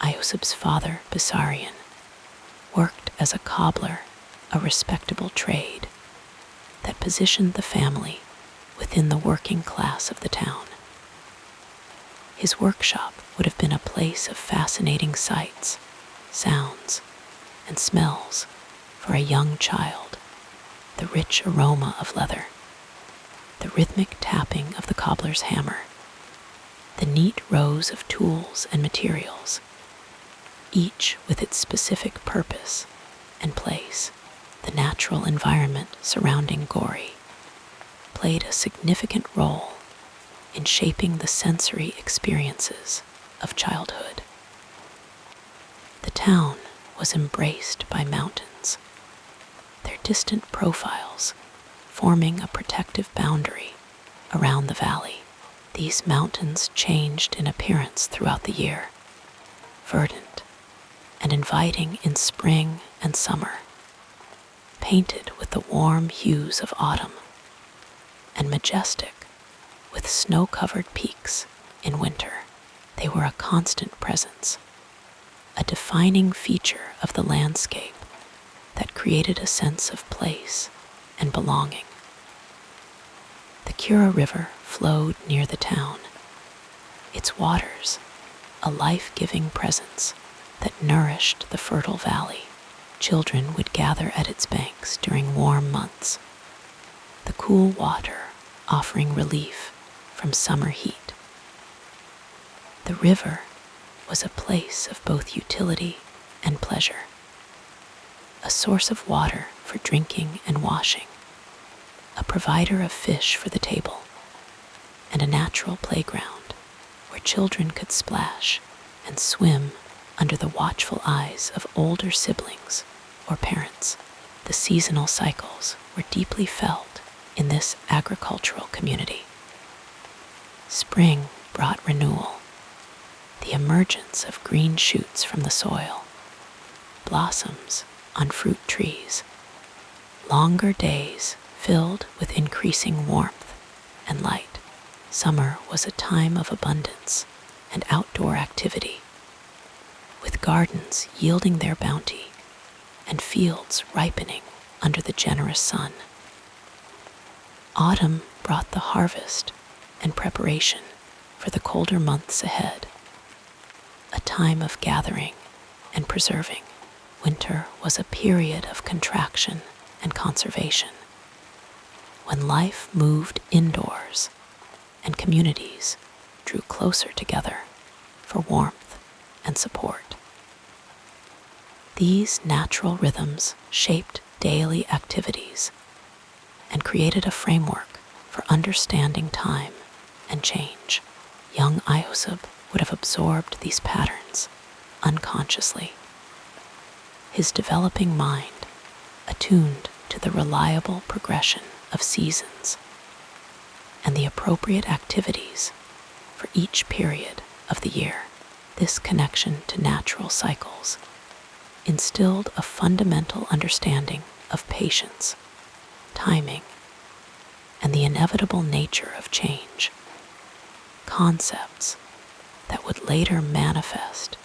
Speaker 1: Iosib's father, Bessarion, worked as a cobbler, a respectable trade that positioned the family within the working class of the town. His workshop would have been a place of fascinating sights, sounds, and smells for a young child. The rich aroma of leather, the rhythmic tapping of the cobbler's hammer, the neat rows of tools and materials, each with its specific purpose and place. The natural environment surrounding Gori played a significant role in shaping the sensory experiences of childhood. The town was embraced by mountains, their distant profiles forming a protective boundary around the valley. These mountains changed in appearance throughout the year, verdant and inviting in spring and summer, painted with the warm hues of autumn, and majestic with snow-covered peaks in winter. They were a constant presence, a defining feature of the landscape that created a sense of place and belonging. The Kura River flowed near the town, its waters a life-giving presence that nourished the fertile valley. Children would gather at its banks during warm months, the cool water offering relief from summer heat. The river was a place of both utility and pleasure, a source of water for drinking and washing, a provider of fish for the table, and a natural playground where children could splash and swim under the watchful eyes of older siblings or parents. The seasonal cycles were deeply felt in this agricultural community. Spring brought renewal, the emergence of green shoots from the soil, blossoms on fruit trees, longer days filled with increasing warmth and light. Summer was a time of abundance and outdoor activity, with gardens yielding their bounty and fields ripening under the generous sun. Autumn brought the harvest and preparation for the colder months ahead, a time of gathering and preserving. Winter was a period of contraction and conservation, when life moved indoors and communities drew closer together for warmth and support. These natural rhythms shaped daily activities and created a framework for understanding time and change. Young Iosib would have absorbed these patterns unconsciously, his developing mind attuned to the reliable progression of seasons and the appropriate activities for each period of the year. This connection to natural cycles instilled a fundamental understanding of patience, timing, and the inevitable nature of change, concepts that would later manifest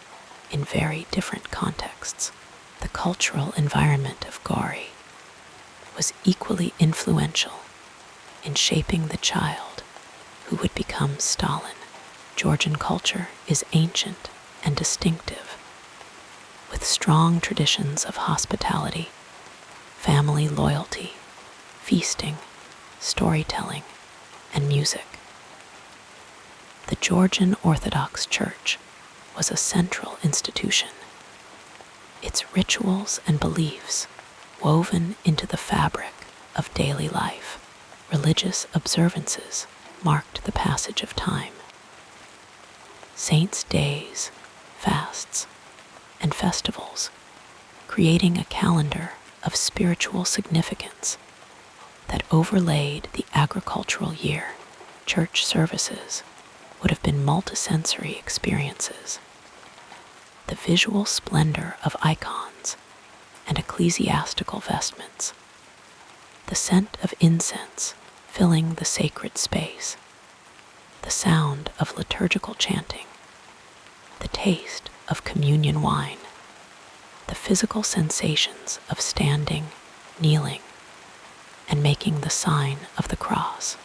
Speaker 1: in very different contexts. The cultural environment of Gori was equally influential in shaping the child who would become Stalin. Georgian culture is ancient and distinctive, with strong traditions of hospitality, family loyalty, feasting, storytelling, and music. The Georgian Orthodox Church was a central institution, its rituals and beliefs woven into the fabric of daily life. Religious observances marked the passage of time. Saints' days, fasts, and festivals, creating a calendar of spiritual significance that overlaid the agricultural year. Church services would have been multisensory experiences. The visual splendor of icons and ecclesiastical vestments, the scent of incense filling the sacred space, the sound of liturgical chanting, the taste of communion wine, the physical sensations of standing, kneeling, and making the sign of the cross.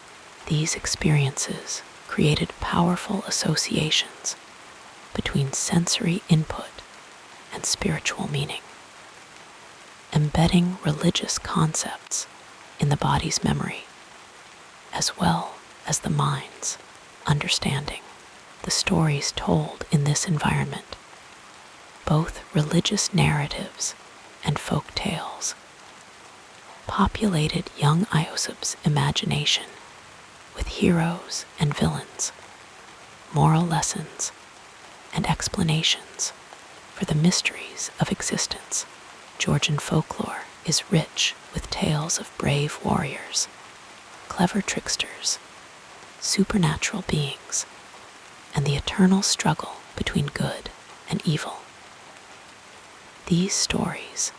Speaker 1: These experiences created powerful associations between sensory input and spiritual meaning, embedding religious concepts in the body's memory, as well as the mind's understanding. The stories told in this environment, both religious narratives and folk tales, populated young Ioseb's imagination with heroes and villains, moral lessons, and explanations for the mysteries of existence. Georgian folklore is rich with tales of brave warriors, clever tricksters, supernatural beings, and the eternal struggle between good and evil. These stories,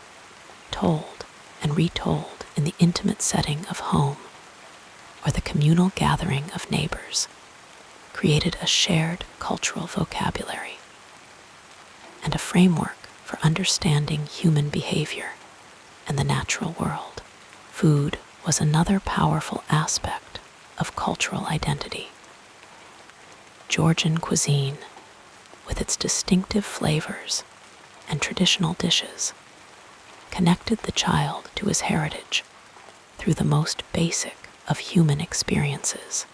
Speaker 1: told and retold in the intimate setting of home or the communal gathering of neighbors, created a shared cultural vocabulary and a framework for understanding human behavior and the natural world. Food was another powerful aspect of cultural identity. Georgian cuisine, with its distinctive flavors and traditional dishes, connected the child to his heritage through the most basic of human experiences: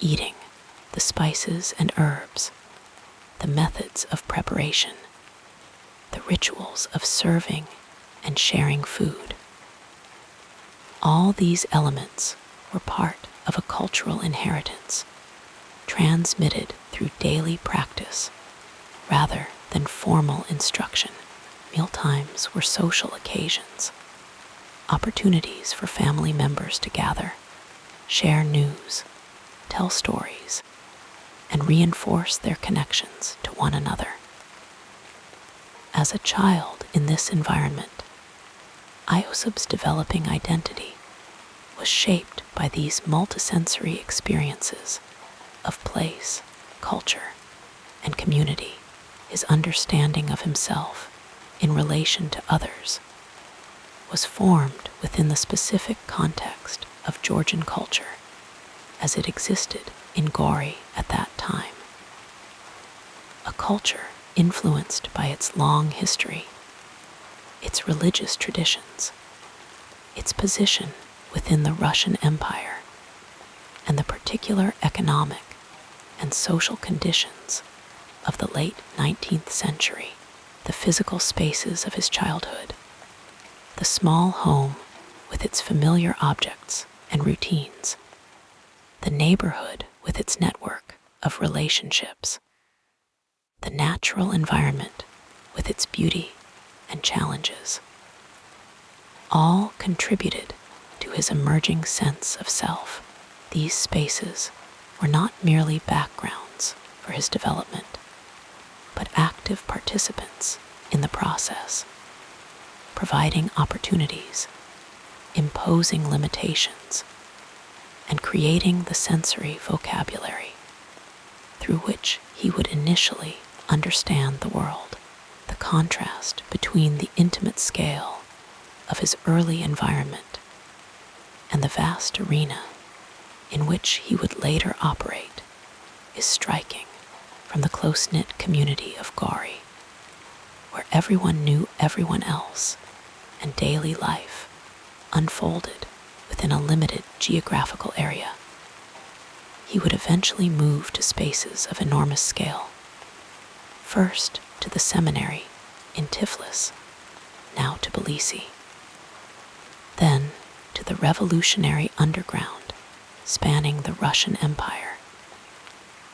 Speaker 1: eating, the spices and herbs, the methods of preparation, the rituals of serving and sharing food. All these elements were part of a cultural inheritance, transmitted through daily practice rather than formal instruction. Mealtimes were social occasions, opportunities for family members to gather, share news, tell stories, and reinforce their connections to one another. As a child in this environment, Ioseb's developing identity was shaped by these multisensory experiences of place, culture, and community. His understanding of himself in relation to others was formed within the specific context of Georgian culture as it existed in Gori at that time. A culture influenced by its long history, its religious traditions, its position within the Russian Empire, and the particular economic and social conditions of the late 19th century. The physical spaces of his childhood, the small home with its familiar objects and routines, the neighborhood with its network of relationships, the natural environment with its beauty and challenges, all contributed to his emerging sense of self. These spaces were not merely backgrounds for his development, but active participants in the process, providing opportunities, imposing limitations, and creating the sensory vocabulary through which he would initially understand the world. The contrast between the intimate scale of his early environment and the vast arena in which he would later operate is striking. From the close-knit community of Gauri, where everyone knew everyone else and daily life unfolded within a limited geographical area, he would eventually move to spaces of enormous scale. First to the seminary in Tiflis, now Tbilisi, then to the revolutionary underground spanning the Russian Empire,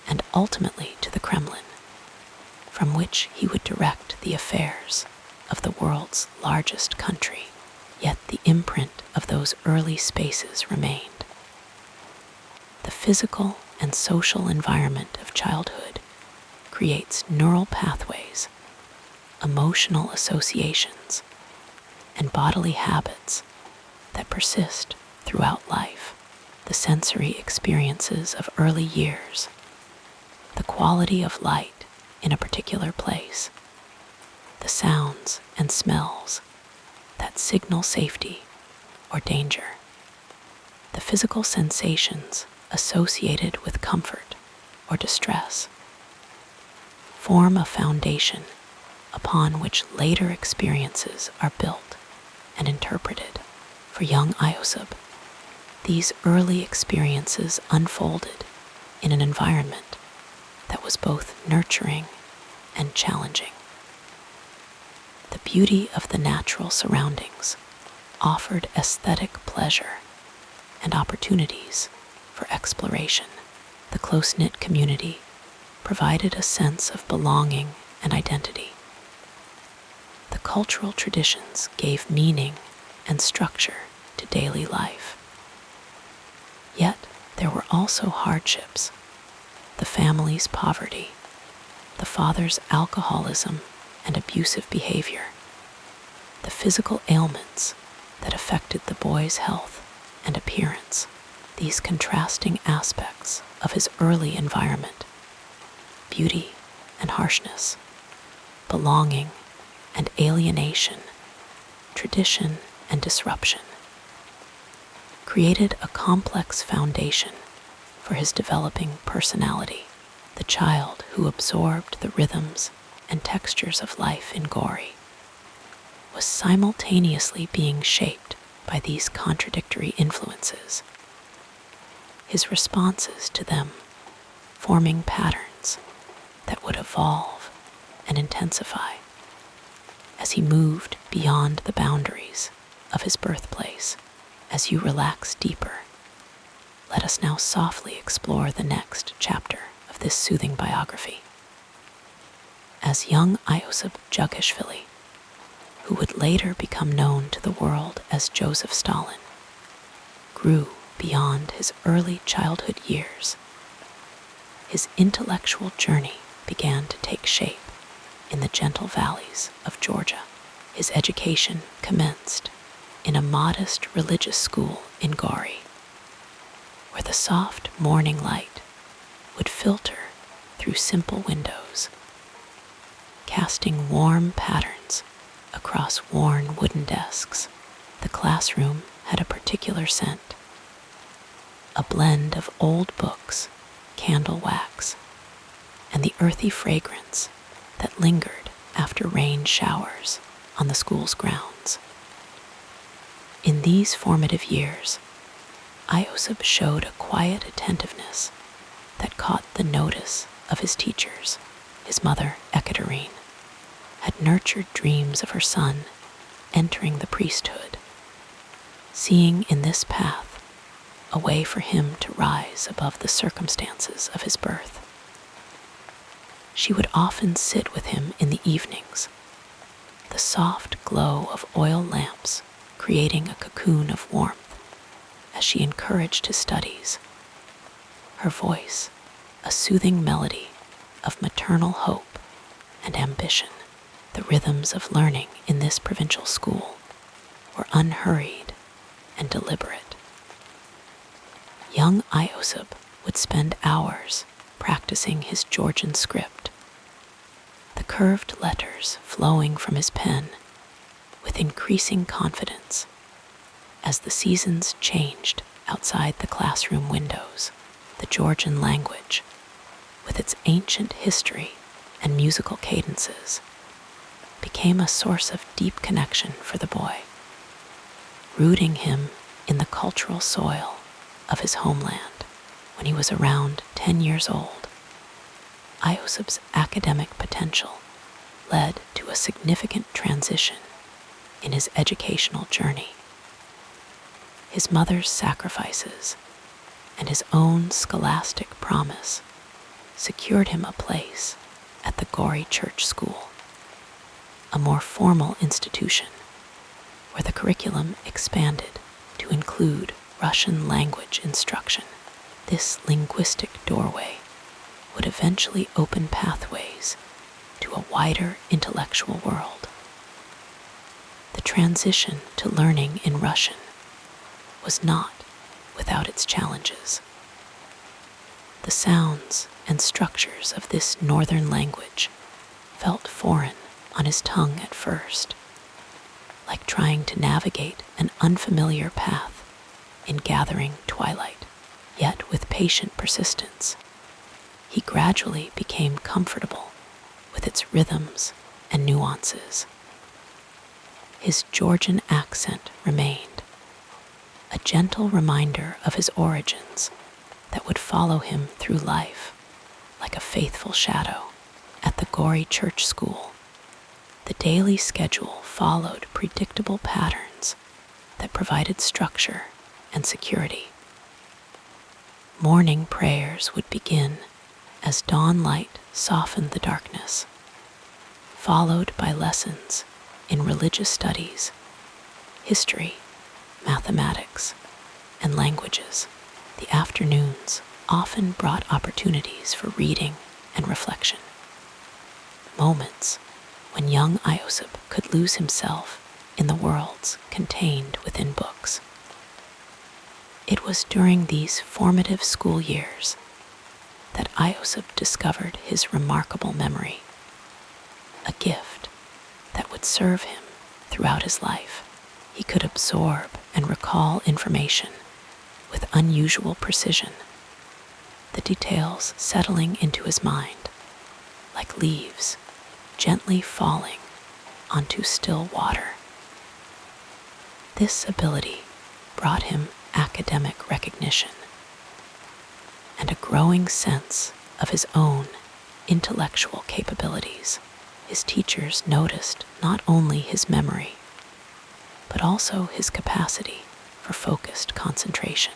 Speaker 1: and ultimately to the Kremlin, from which he would direct the affairs of the world's largest country. Yet the imprint of those early spaces remained. The physical and social environment of childhood creates neural pathways, emotional associations, and bodily habits that persist throughout life. The sensory experiences of early years, the quality of light in a particular place, the sounds and smells that signal safety or danger, the physical sensations associated with comfort or distress, form a foundation upon which later experiences are built and interpreted. For young Iosub, these early experiences unfolded in an environment that was both nurturing and challenging. The beauty of the natural surroundings offered aesthetic pleasure and opportunities for exploration. The close-knit community provided a sense of belonging and identity. The cultural traditions gave meaning and structure to daily life. Yet there were also hardships: the family's poverty, the father's alcoholism and abusive behavior, the physical ailments that affected the boy's health and appearance. These contrasting aspects of his early environment, beauty and harshness, belonging and alienation, tradition and disruption, created a complex foundation for his developing personality. The child who absorbed the rhythms and textures of life in Gauri was simultaneously being shaped by these contradictory influences, his responses to them forming patterns that would evolve and intensify as he moved beyond the boundaries of his birthplace. As you relax deeper, let us now softly explore the next chapter of this soothing biography. As young Iosib Jugashvili, who would later become known to the world as Joseph Stalin, grew beyond his early childhood years, his intellectual journey began to take shape in the gentle valleys of Georgia. His education commenced in a modest religious school in Gauri, where the soft morning light would filter through simple windows, casting warm patterns across worn wooden desks. The classroom had a particular scent, a blend of old books, candle wax, and the earthy fragrance that lingered after rain showers on the school's grounds. In these formative years, Iosib showed a quiet attentiveness that caught the notice of his teachers. His mother, Ekaterine, had nurtured dreams of her son entering the priesthood, seeing in this path a way for him to rise above the circumstances of his birth. She would often sit with him in the evenings, the soft glow of oil lamps creating a cocoon of warmth as she encouraged his studies. Her voice, a soothing melody of maternal hope and ambition. The rhythms of learning in this provincial school were unhurried and deliberate, Young Iosip would spend hours practicing his Georgian script, the curved letters flowing from his pen with increasing confidence as the seasons changed outside the classroom windows. The Georgian language, with its ancient history and musical cadences, became a source of deep connection for the boy, rooting him in the cultural soil of his homeland. When he was around 10 years old, Iosip's academic potential led to a significant transition in his educational journey. His mother's sacrifices and his own scholastic promise secured him a place at the Gori Church School, a more formal institution where the curriculum expanded to include Russian language instruction. This linguistic doorway would eventually open pathways to a wider intellectual world. The transition to learning in Russian was not without its challenges. The sounds and structures of this northern language felt foreign on his tongue at first, like trying to navigate an unfamiliar path in gathering twilight. Yet with patient persistence, he gradually became comfortable with its rhythms and nuances. His Georgian accent remained, a gentle reminder of his origins that would follow him through life like a faithful shadow. At the Gori Church School, the daily schedule followed predictable patterns that provided structure and security. Morning prayers would begin as dawn light softened the darkness, followed by lessons in religious studies, history, mathematics, and languages. The afternoons often brought opportunities for reading and reflection, moments when young Iosip could lose himself in the worlds contained within books. It was during these formative school years that Iosip discovered his remarkable memory, a gift that would serve him throughout his life. He could absorb and recall information with unusual precision, the details settling into his mind like leaves gently falling onto still water. This ability brought him academic recognition and a growing sense of his own intellectual capabilities. His teachers noticed not only his memory, but also his capacity for focused concentration.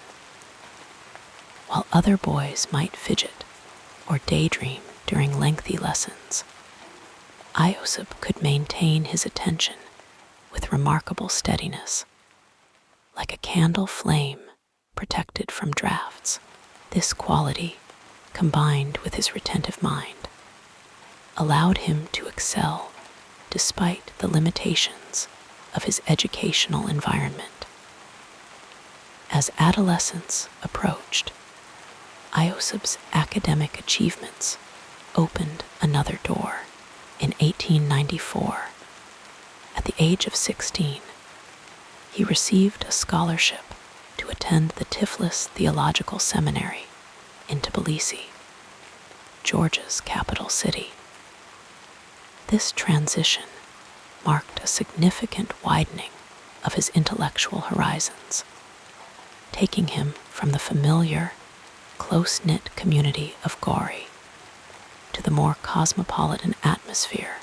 Speaker 1: While other boys might fidget or daydream during lengthy lessons, Iosip could maintain his attention with remarkable steadiness, like a candle flame protected from drafts. This quality, combined with his retentive mind, allowed him to excel despite the limitations of his educational environment. As adolescence approached, Iosip's academic achievements opened another door. In 1894, at the age of 16, he received a scholarship to attend the Tiflis Theological Seminary in Tbilisi, Georgia's capital city. This transition marked a significant widening of his intellectual horizons, taking him from the familiar, close-knit community of Gori to the more cosmopolitan atmosphere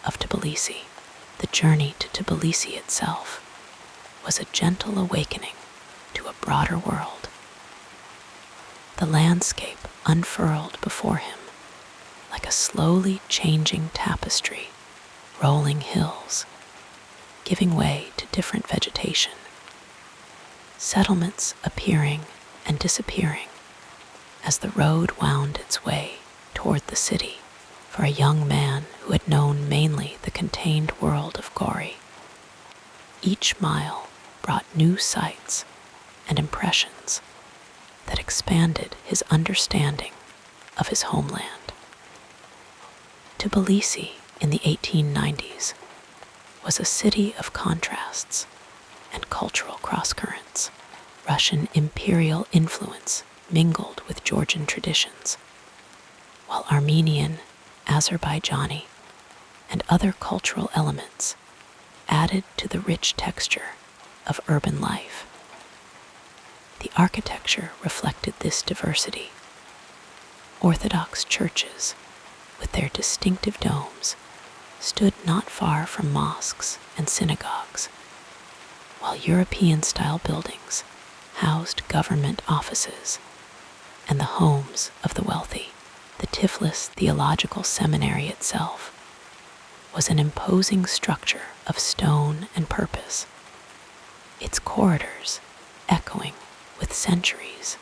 Speaker 1: of Tbilisi. The journey to Tbilisi itself was a gentle awakening to a broader world. The landscape unfurled before him like a slowly changing tapestry, rolling hills, giving way to different vegetation, settlements appearing and disappearing as the road wound its way toward the city. For a young man who had known mainly the contained world of Gori, each mile brought new sights and impressions that expanded his understanding of his homeland. Tbilisi in the 1890s was a city of contrasts and cultural crosscurrents. Russian imperial influence mingled with Georgian traditions, while Armenian, Azerbaijani, and other cultural elements added to the rich texture of urban life. The architecture reflected this diversity. Orthodox churches, with their distinctive domes, stood not far from mosques and synagogues, while European-style buildings housed government offices and the homes of the wealthy. The Tiflis Theological Seminary itself was an imposing structure of stone and purpose, its corridors echoing with centuries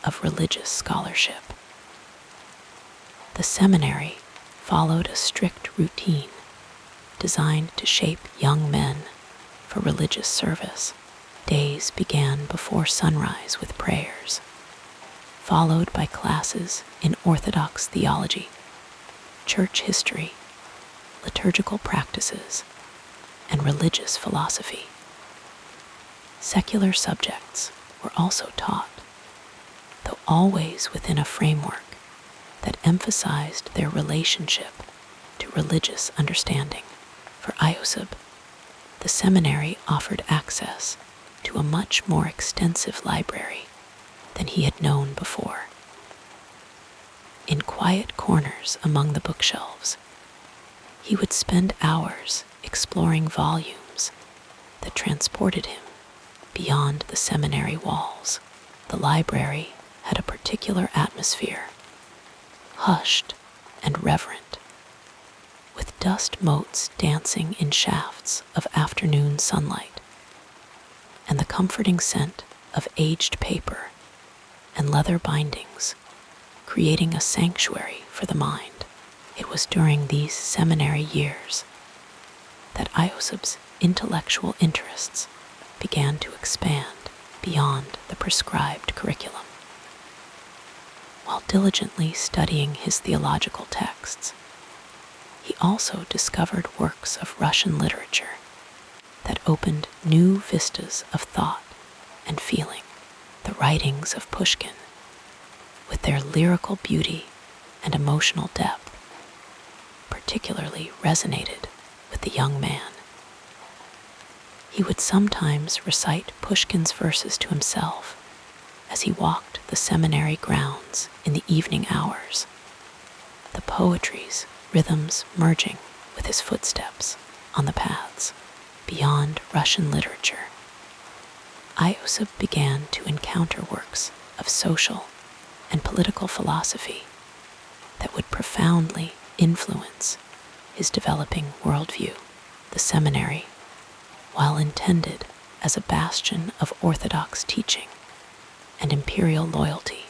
Speaker 1: of religious scholarship. The seminary followed a strict routine designed to shape young men for religious service. Days began before sunrise with prayers, followed by classes in Orthodox theology, church history, liturgical practices, and religious philosophy. Secular subjects were also taught, though always within a framework that emphasized their relationship to religious understanding. For Iosib, the seminary offered access to a much more extensive library than he had known before. In quiet corners among the bookshelves, he would spend hours exploring volumes that transported him beyond the seminary walls. The library had a particular atmosphere, hushed and reverent, with dust motes dancing in shafts of afternoon sunlight, and the comforting scent of aged paper and leather bindings, creating a sanctuary for the mind. It was during these seminary years that Iosib's intellectual interests began to expand beyond the prescribed curriculum. While diligently studying his theological texts, he also discovered works of Russian literature that opened new vistas of thought and feeling. The writings of Pushkin, with their lyrical beauty and emotional depth, particularly resonated with the young man. He would sometimes recite Pushkin's verses to himself as he walked the seminary grounds in the evening hours, the poetry's rhythms merging with his footsteps on the paths beyond Russian literature. Iosib began to encounter works of social and political philosophy that would profoundly influence his developing worldview. The seminary, while intended as a bastion of orthodox teaching and imperial loyalty,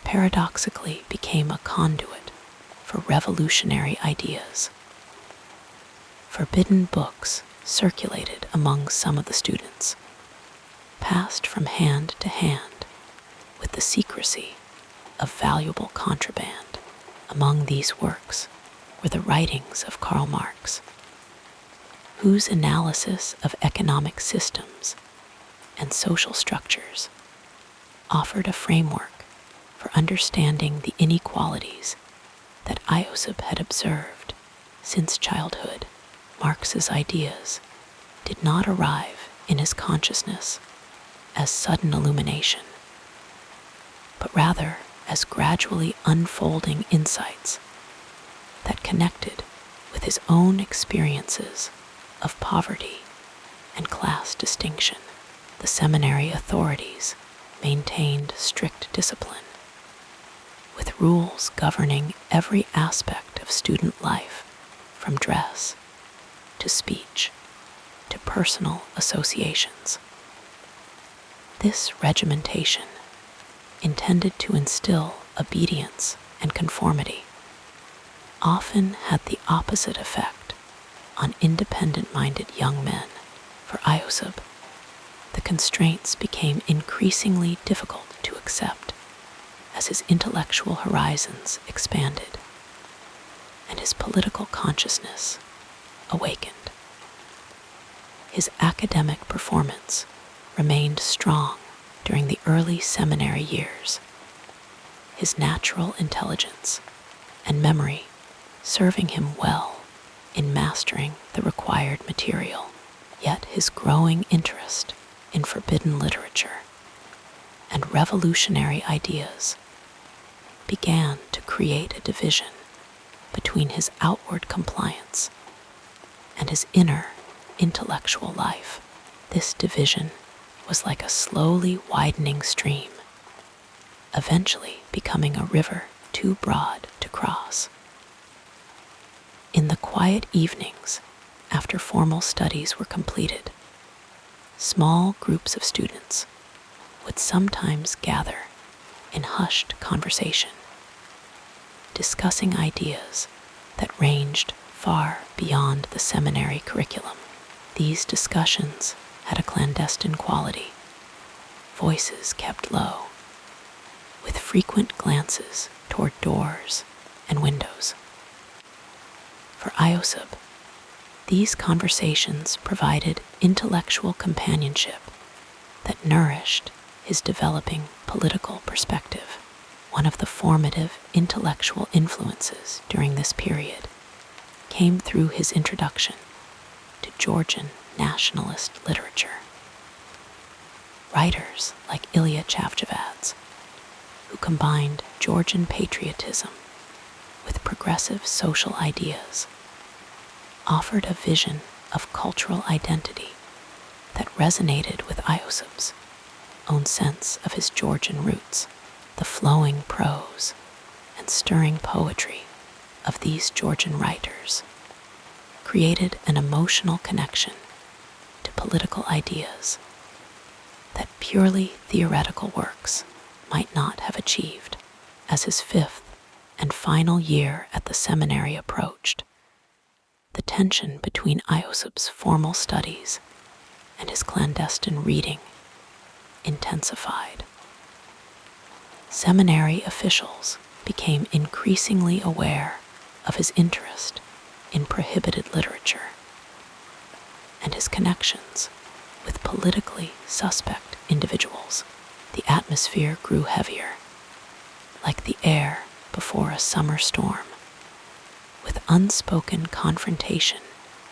Speaker 1: paradoxically became a conduit for revolutionary ideas. Forbidden books circulated among some of the students, passed from hand to hand with the secrecy of valuable contraband. Among these works were the writings of Karl Marx, whose analysis of economic systems and social structures offered a framework for understanding the inequalities that Iosib had observed since childhood. Marx's ideas did not arrive in his consciousness as sudden illumination, but rather as gradually unfolding insights that connected with his own experiences of poverty and class distinction. The seminary authorities maintained strict discipline, with rules governing every aspect of student life, from dress to speech to personal associations. This regimentation, intended to instill obedience and conformity, often had the opposite effect on independent-minded young men. For Iosib, the constraints became increasingly difficult to accept as his intellectual horizons expanded and his political consciousness awakened. His academic performance remained strong during the early seminary years, his natural intelligence and memory serving him well in mastering the required material. Yet his growing interest in forbidden literature and revolutionary ideas began to create a division between his outward compliance and his inner intellectual life. This division was like a slowly widening stream, eventually becoming a river too broad to cross. In the quiet evenings after formal studies were completed, small groups of students would sometimes gather in hushed conversation, discussing ideas that ranged far beyond the seminary curriculum. These discussions had a clandestine quality, voices kept low, with frequent glances toward doors and windows. For Iosub, these conversations provided intellectual companionship that nourished his developing political perspective. One of the formative intellectual influences during this period came through his introduction to Georgian nationalist literature. Writers like Ilya Chavchavadze, who combined Georgian patriotism with progressive social ideas, offered a vision of cultural identity that resonated with Iosub's own sense of his Georgian roots. The flowing prose and stirring poetry of these Georgian writers created an emotional connection to political ideas that purely theoretical works might not have achieved. As his fifth and final year at the seminary approached, the tension between Iosub's formal studies and his clandestine reading intensified. Seminary officials became increasingly aware of his interest in prohibited literature and his connections with politically suspect individuals. The atmosphere grew heavier, like the air before a summer storm, with unspoken confrontation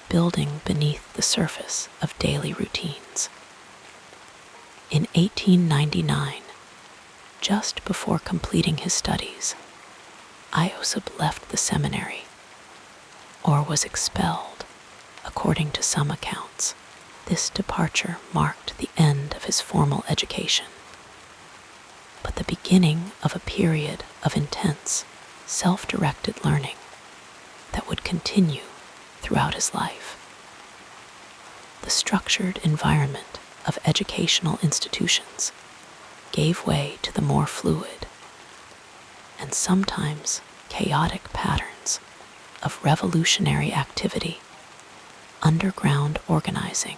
Speaker 1: building beneath the surface of daily routines. In 1899, just before completing his studies, Iosub left the seminary, or was expelled, according to some accounts. This departure marked the end of his formal education, but the beginning of a period of intense, self-directed learning that would continue throughout his life. The structured environment of educational institutions gave way to the more fluid and sometimes chaotic patterns of revolutionary activity, underground organizing,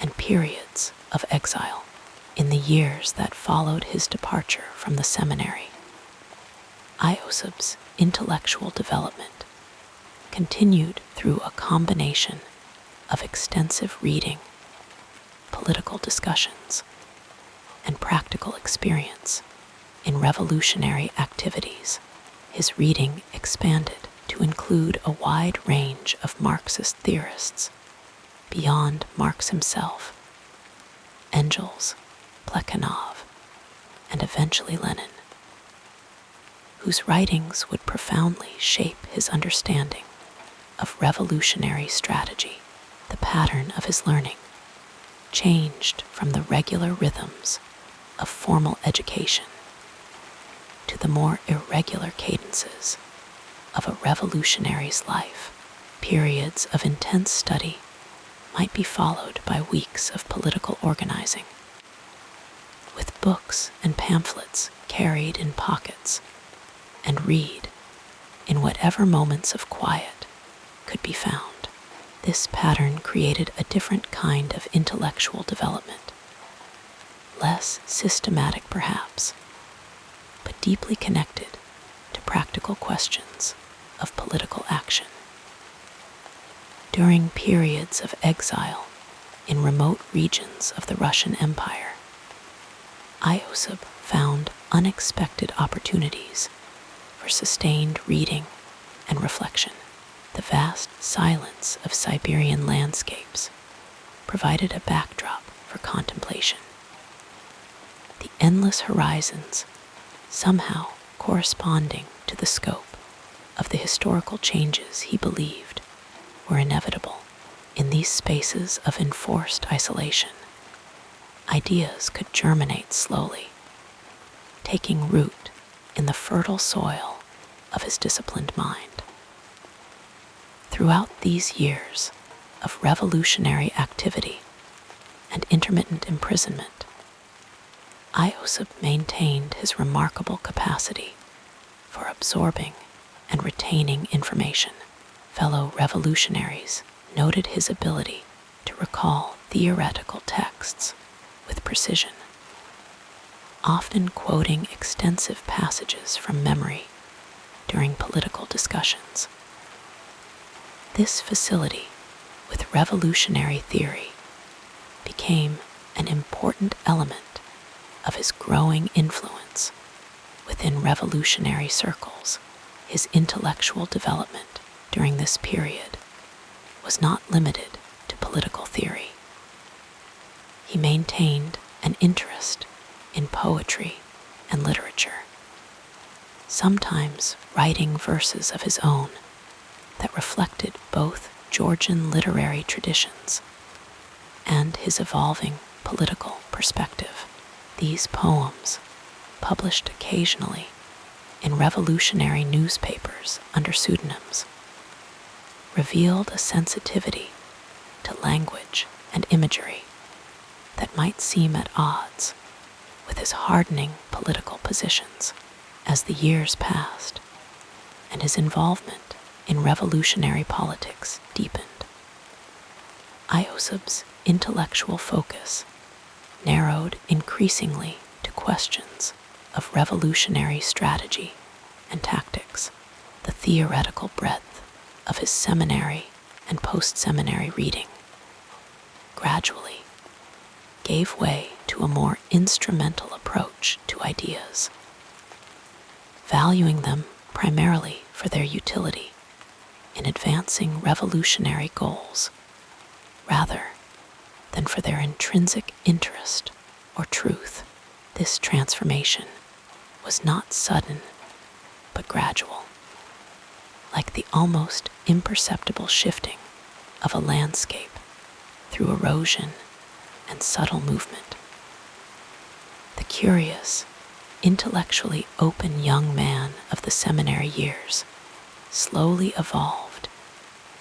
Speaker 1: and periods of exile. In the years that followed his departure from the seminary, Iosub's intellectual development continued through a combination of extensive reading, political discussions, and practical experience in revolutionary activities. His reading expanded to include a wide range of Marxist theorists beyond Marx himself, Engels, Plekhanov, and eventually Lenin, whose writings would profoundly shape his understanding of revolutionary strategy. The pattern of his learning changed from the regular rhythms of formal education to the more irregular cadences of a revolutionary's life. Periods of intense study might be followed by weeks of political organizing, with books and pamphlets carried in pockets and read in whatever moments of quiet could be found. This pattern created a different kind of intellectual development, less systematic perhaps, but deeply connected to practical questions of political action. During periods of exile in remote regions of the Russian Empire, Iosib found unexpected opportunities for sustained reading and reflection. The vast silence of Siberian landscapes provided a backdrop for contemplation. The endless horizons somehow corresponding to the scope of the historical changes he believed were inevitable. In these spaces of enforced isolation, ideas could germinate slowly, taking root in the fertile soil of his disciplined mind. Throughout these years of revolutionary activity and intermittent imprisonment, Iosib maintained his remarkable capacity for absorbing and retaining information. Fellow revolutionaries noted his ability to recall theoretical texts with precision, often quoting extensive passages from memory during political discussions. This facility with revolutionary theory became an important element of his growing influence within revolutionary circles. His intellectual development during this period was not limited to political theory. He maintained an interest in poetry and literature, sometimes writing verses of his own that reflected both Georgian literary traditions and his evolving political perspective. These poems, published occasionally in revolutionary newspapers under pseudonyms, revealed a sensitivity to language and imagery that might seem at odds with his hardening political positions. As the years passed and his involvement in revolutionary politics deepened, Iosib's intellectual focus narrowed increasingly to questions of revolutionary strategy and tactics. The theoretical breadth of his seminary and post-seminary reading gradually gave way to a more instrumental approach to ideas, valuing them primarily for their utility in advancing revolutionary goals rather than for their intrinsic interest or truth. This transformation was not sudden but gradual, like the almost imperceptible shifting of a landscape through erosion and subtle movement. The curious, intellectually open young man of the seminary years slowly evolved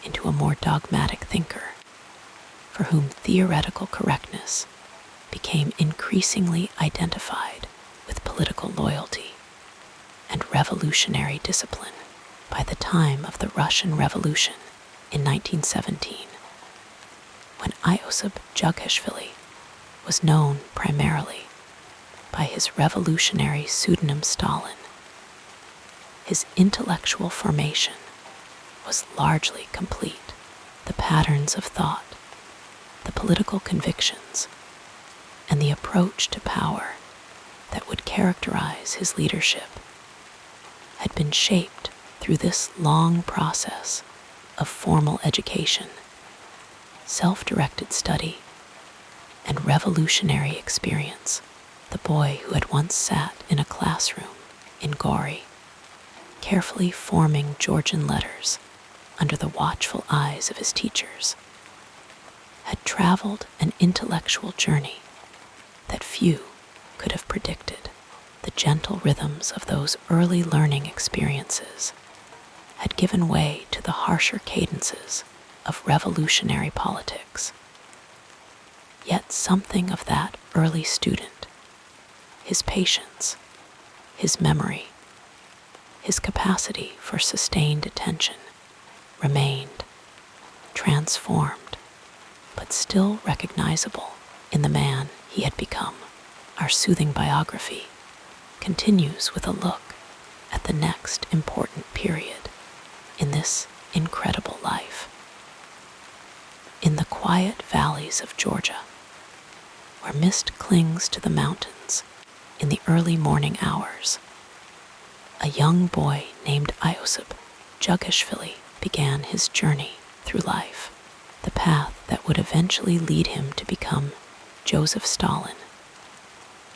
Speaker 1: into a more dogmatic thinker, for whom theoretical correctness became increasingly identified with political loyalty and revolutionary discipline. By the time of the Russian Revolution in 1917, when Iosib Jughashvili was known primarily by his revolutionary pseudonym Stalin, his intellectual formation was largely complete. The patterns of thought, the political convictions, and the approach to power that would characterize his leadership had been shaped through this long process of formal education, self-directed study, and revolutionary experience. The boy who had once sat in a classroom in Gori, carefully forming Georgian letters under the watchful eyes of his teachers, had traveled an intellectual journey that few could have predicted. The gentle rhythms of those early learning experiences had given way to the harsher cadences of revolutionary politics. Yet something of that early student, his patience, his memory, his capacity for sustained attention, remained, transformed, but still recognizable in the man he had become. our soothing biography continues with a look at the next important period in this incredible life. In the quiet valleys of Georgia, where mist clings to the mountains in the early morning hours, a young boy named Iosip Jugashvili began his journey through life, the path that would eventually lead him to become Joseph Stalin,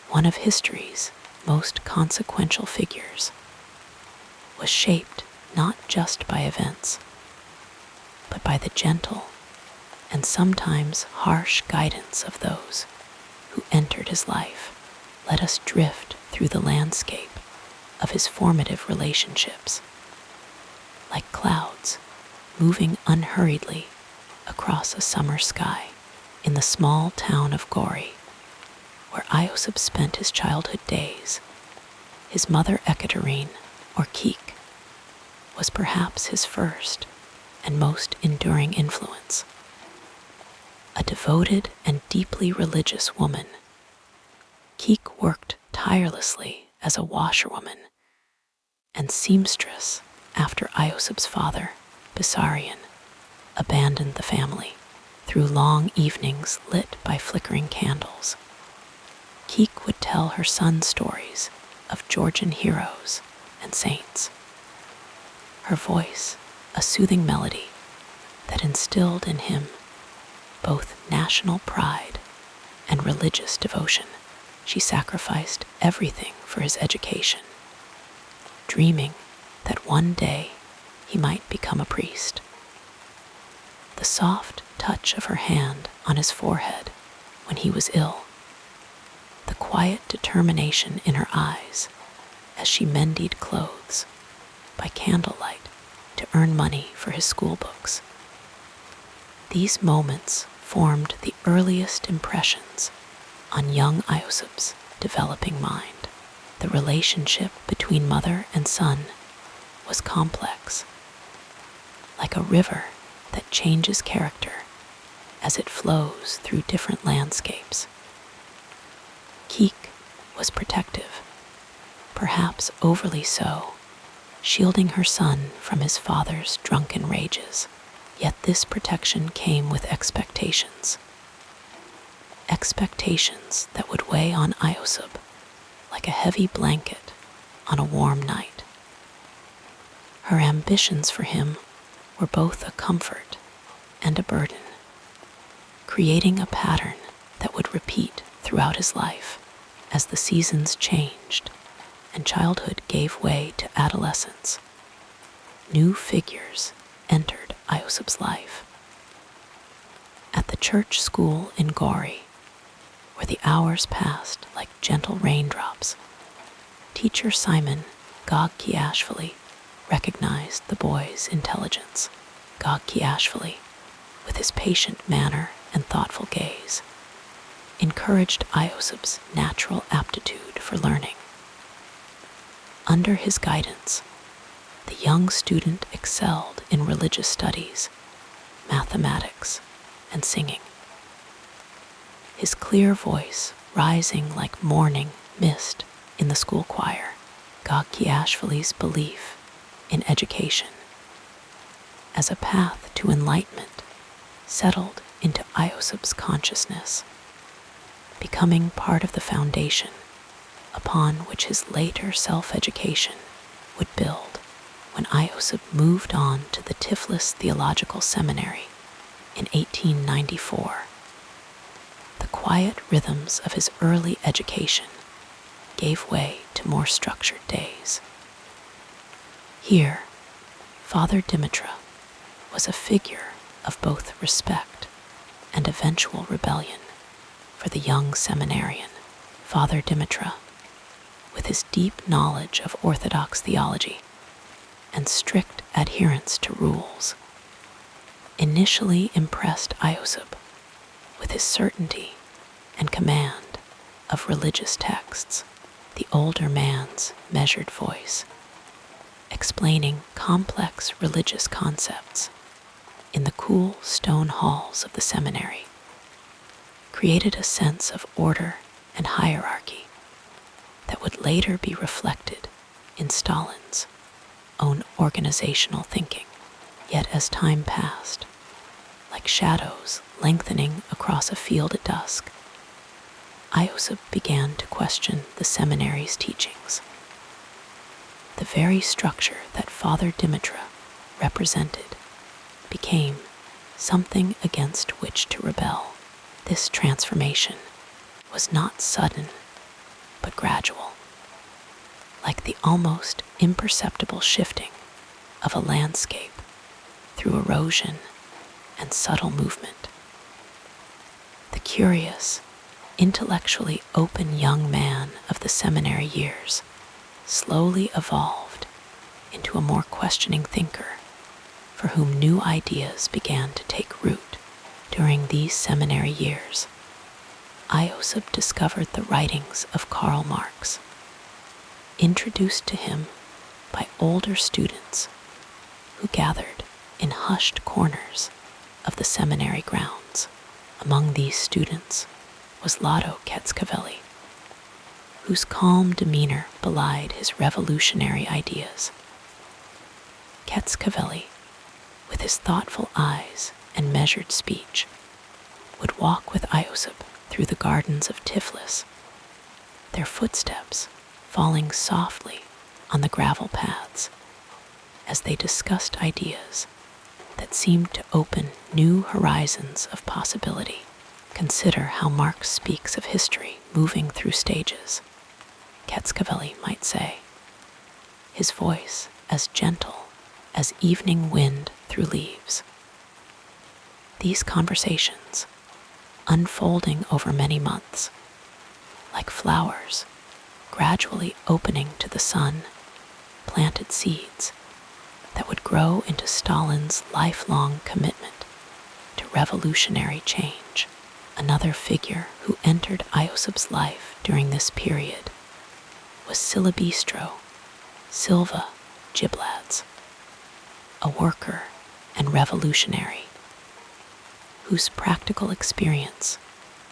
Speaker 1: one of history's most consequential figures, was shaped not just by events, but by the gentle and sometimes harsh guidance of those who entered his life. Let us drift through the landscape of his formative relationships, like clouds moving unhurriedly across a summer sky in the small town of Gori, where Iosip spent his childhood days. His mother Ekaterine, or Kik, was perhaps his first and most enduring influence. A devoted and deeply religious woman, Kik worked tirelessly as a washerwoman and seamstress after Iosip's father, Bessarion, abandoned the family. Through long evenings lit by flickering candles, Kik would tell her son stories of Georgian heroes and saints. Her voice, a soothing melody that instilled in him both national pride and religious devotion. She sacrificed everything for his education, dreaming that one day he might become a priest. The soft touch of her hand on his forehead when he was ill, the quiet determination in her eyes as she mended clothes by candlelight to earn money for his school books. These moments formed the earliest impressions on young Iosip's developing mind. The relationship between mother and son was complex, like a river that changes character as it flows through different landscapes. Kik was protective, perhaps overly so, shielding her son from his father's drunken rages. Yet this protection came with expectations. Expectations that would weigh on Iosip like a heavy blanket on a warm night. Her ambitions for him were both a comfort and a burden, creating a pattern that would repeat throughout his life as the seasons changed and childhood gave way to adolescence. New figures entered Iosip's life. At the church school in Gori, where the hours passed like gentle raindrops, teacher Simon Gogkiashvili recognized the boy's intelligence. Gogkiashvili, with his patient manner and thoughtful gaze, encouraged Iosip's natural aptitude for learning. Under his guidance, the young student excelled in religious studies, mathematics, and singing. His clear voice rising like morning mist in the school choir, Gogkiashvili's belief in education as a path to enlightenment settled into Iosip's consciousness, becoming part of the foundation upon which his later self-education would build. When Iosip moved on to the Tiflis Theological Seminary in 1894, the quiet rhythms of his early education gave way to more structured days. Here, Father Dimitra was a figure of both respect and eventual rebellion for the young seminarian. Father Dimitra, with his deep knowledge of Orthodox theology and strict adherence to rules, initially impressed Iosip with his certainty and command of religious texts. The older man's measured voice, explaining complex religious concepts in the cool stone halls of the seminary, created a sense of order and hierarchy that would later be reflected in Stalin's own organizational thinking. Yet as time passed, like shadows lengthening across a field at dusk, Iosif began to question the seminary's teachings. The very structure that Father Dimitra represented became something against which to rebel. This transformation was not sudden, but gradual, like the almost imperceptible shifting of a landscape through erosion and subtle movement. The curious, intellectually open young man of the seminary years slowly evolved into a more questioning thinker for whom new ideas began to take root. During these seminary years, Iosif discovered the writings of Karl Marx, introduced to him by older students who gathered in hushed corners of the seminary grounds. Among these students was Lado Ketzkavelli, whose calm demeanor belied his revolutionary ideas. Ketzkavelli, with his thoughtful eyes and measured speech, would walk with Iosif through the gardens of Tiflis, their footsteps falling softly on the gravel paths as they discussed ideas that seemed to open new horizons of possibility. Consider how Marx speaks of history moving through stages, Ketzkavelli might say, his voice as gentle as evening wind through leaves. These conversations, unfolding over many months, like flowers gradually opening to the sun, planted seeds that would grow into Stalin's lifelong commitment to revolutionary change. Another figure who entered Iosif's life during this period was Silabistro Silva Gibladze, a worker and revolutionary whose practical experience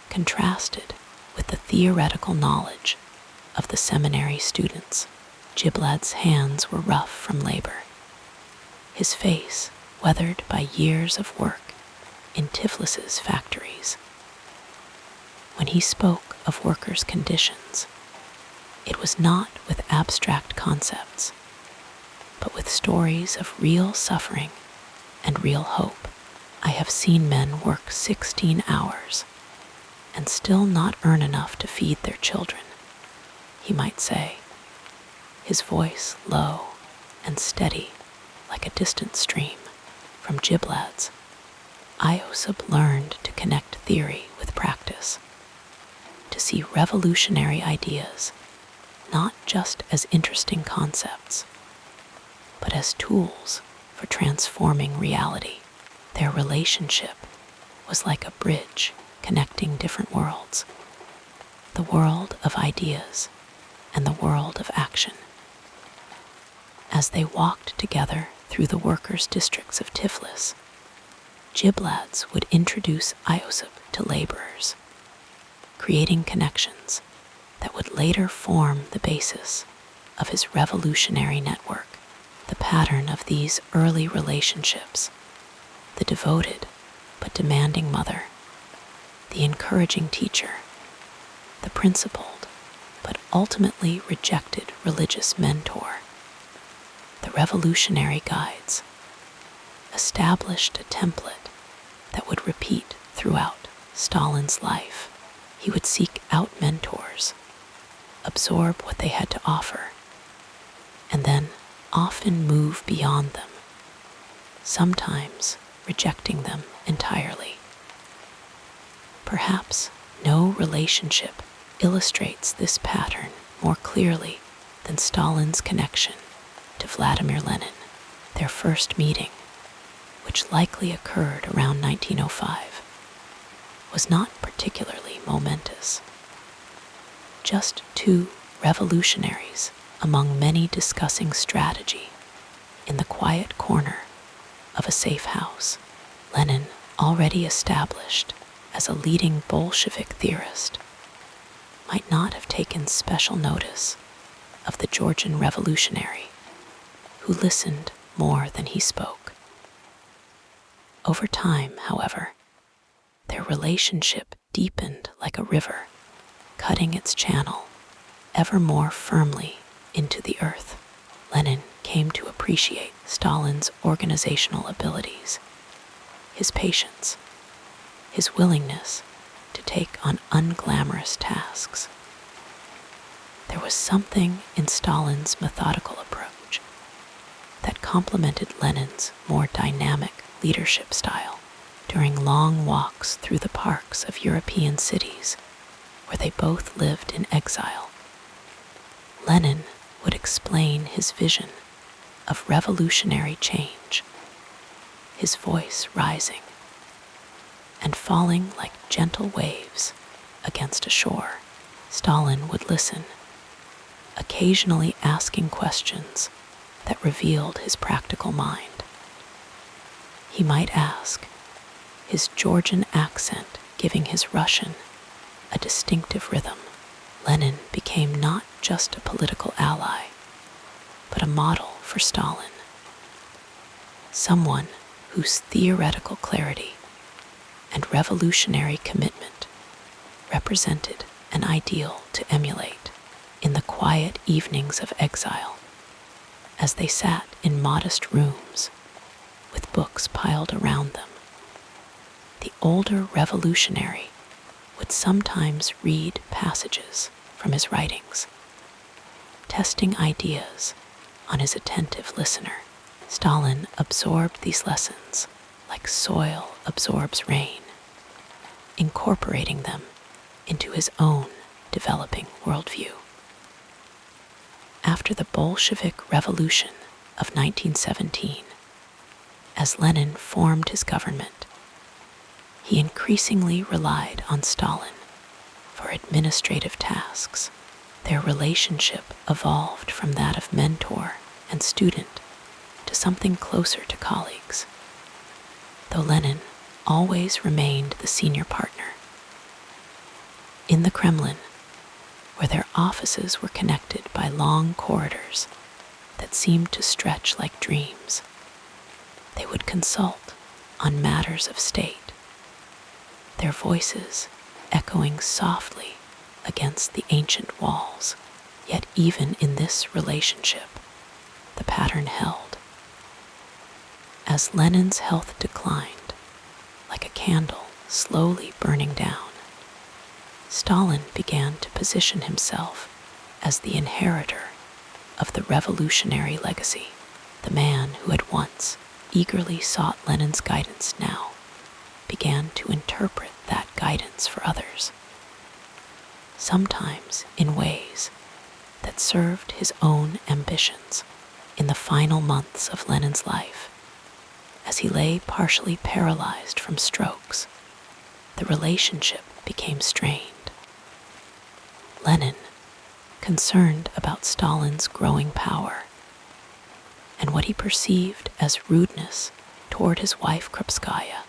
Speaker 1: contrasted with the theoretical knowledge of the seminary students. Gibladze's hands were rough from labor, his face weathered by years of work in Tiflis's factories. When he spoke of workers' conditions, it was not with abstract concepts, but with stories of real suffering and real hope. I have seen men work 16 hours and still not earn enough to feed their children, he might say, his voice low and steady like a distant stream. From Gibladze, Iosif learned to connect theory with practice, to see revolutionary ideas not just as interesting concepts, but as tools for transforming reality. Their relationship was like a bridge connecting different worlds, the world of ideas and the world of action. As they walked together through the workers' districts of Tiflis, Gibladze would introduce Iosif to laborers, creating connections that would later form the basis of his revolutionary network. The pattern of these early relationships, the devoted but demanding mother, the encouraging teacher, the principled but ultimately rejected religious mentor, the revolutionary guides, established a template that would repeat throughout Stalin's life. He would seek out mentors, absorb what they had to offer, and then often move beyond them, sometimes rejecting them entirely. Perhaps no relationship illustrates this pattern more clearly than Stalin's connection to Vladimir Lenin. Their first meeting, which likely occurred around 1905, was not particularly momentous. Just two revolutionaries among many discussing strategy in the quiet corner of a safe house. Lenin, already established as a leading Bolshevik theorist, might not have taken special notice of the Georgian revolutionary who listened more than he spoke. Over time, however, their relationship deepened like a river, cutting its channel ever more firmly into the earth. Lenin came to appreciate Stalin's organizational abilities, his patience, his willingness to take on unglamorous tasks. There was something in Stalin's methodical approach that complemented Lenin's more dynamic leadership style. During long walks through the parks of European cities where they both lived in exile, Lenin would explain his vision of revolutionary change, his voice rising and falling like gentle waves against a shore. Stalin would listen, occasionally asking questions that revealed his practical mind. He might ask, his Georgian accent giving his Russian a distinctive rhythm. Lenin became not just a political ally, but a model for Stalin, someone whose theoretical clarity and revolutionary commitment represented an ideal to emulate. In the quiet evenings of exile, as they sat in modest rooms with books piled around them, the older revolutionary would sometimes read passages from his writings, testing ideas on his attentive listener. Stalin absorbed these lessons like soil absorbs rain, incorporating them into his own developing worldview. After the Bolshevik Revolution of 1917, as Lenin formed his government, he increasingly relied on Stalin for administrative tasks. Their relationship evolved from that of mentor and student to something closer to colleagues, though Lenin always remained the senior partner. In the Kremlin, where their offices were connected by long corridors that seemed to stretch like dreams, they would consult on matters of state, their voices echoing softly against the ancient walls. Yet even in this relationship, the pattern held. As Lenin's health declined, like a candle slowly burning down, Stalin began to position himself as the inheritor of the revolutionary legacy. The man who had once eagerly sought Lenin's guidance now began to interpret that guidance for others, sometimes in ways that served his own ambitions. In the final months of Lenin's life, as he lay partially paralyzed from strokes, the relationship became strained. Lenin, concerned about Stalin's growing power and what he perceived as rudeness toward his wife Krupskaya,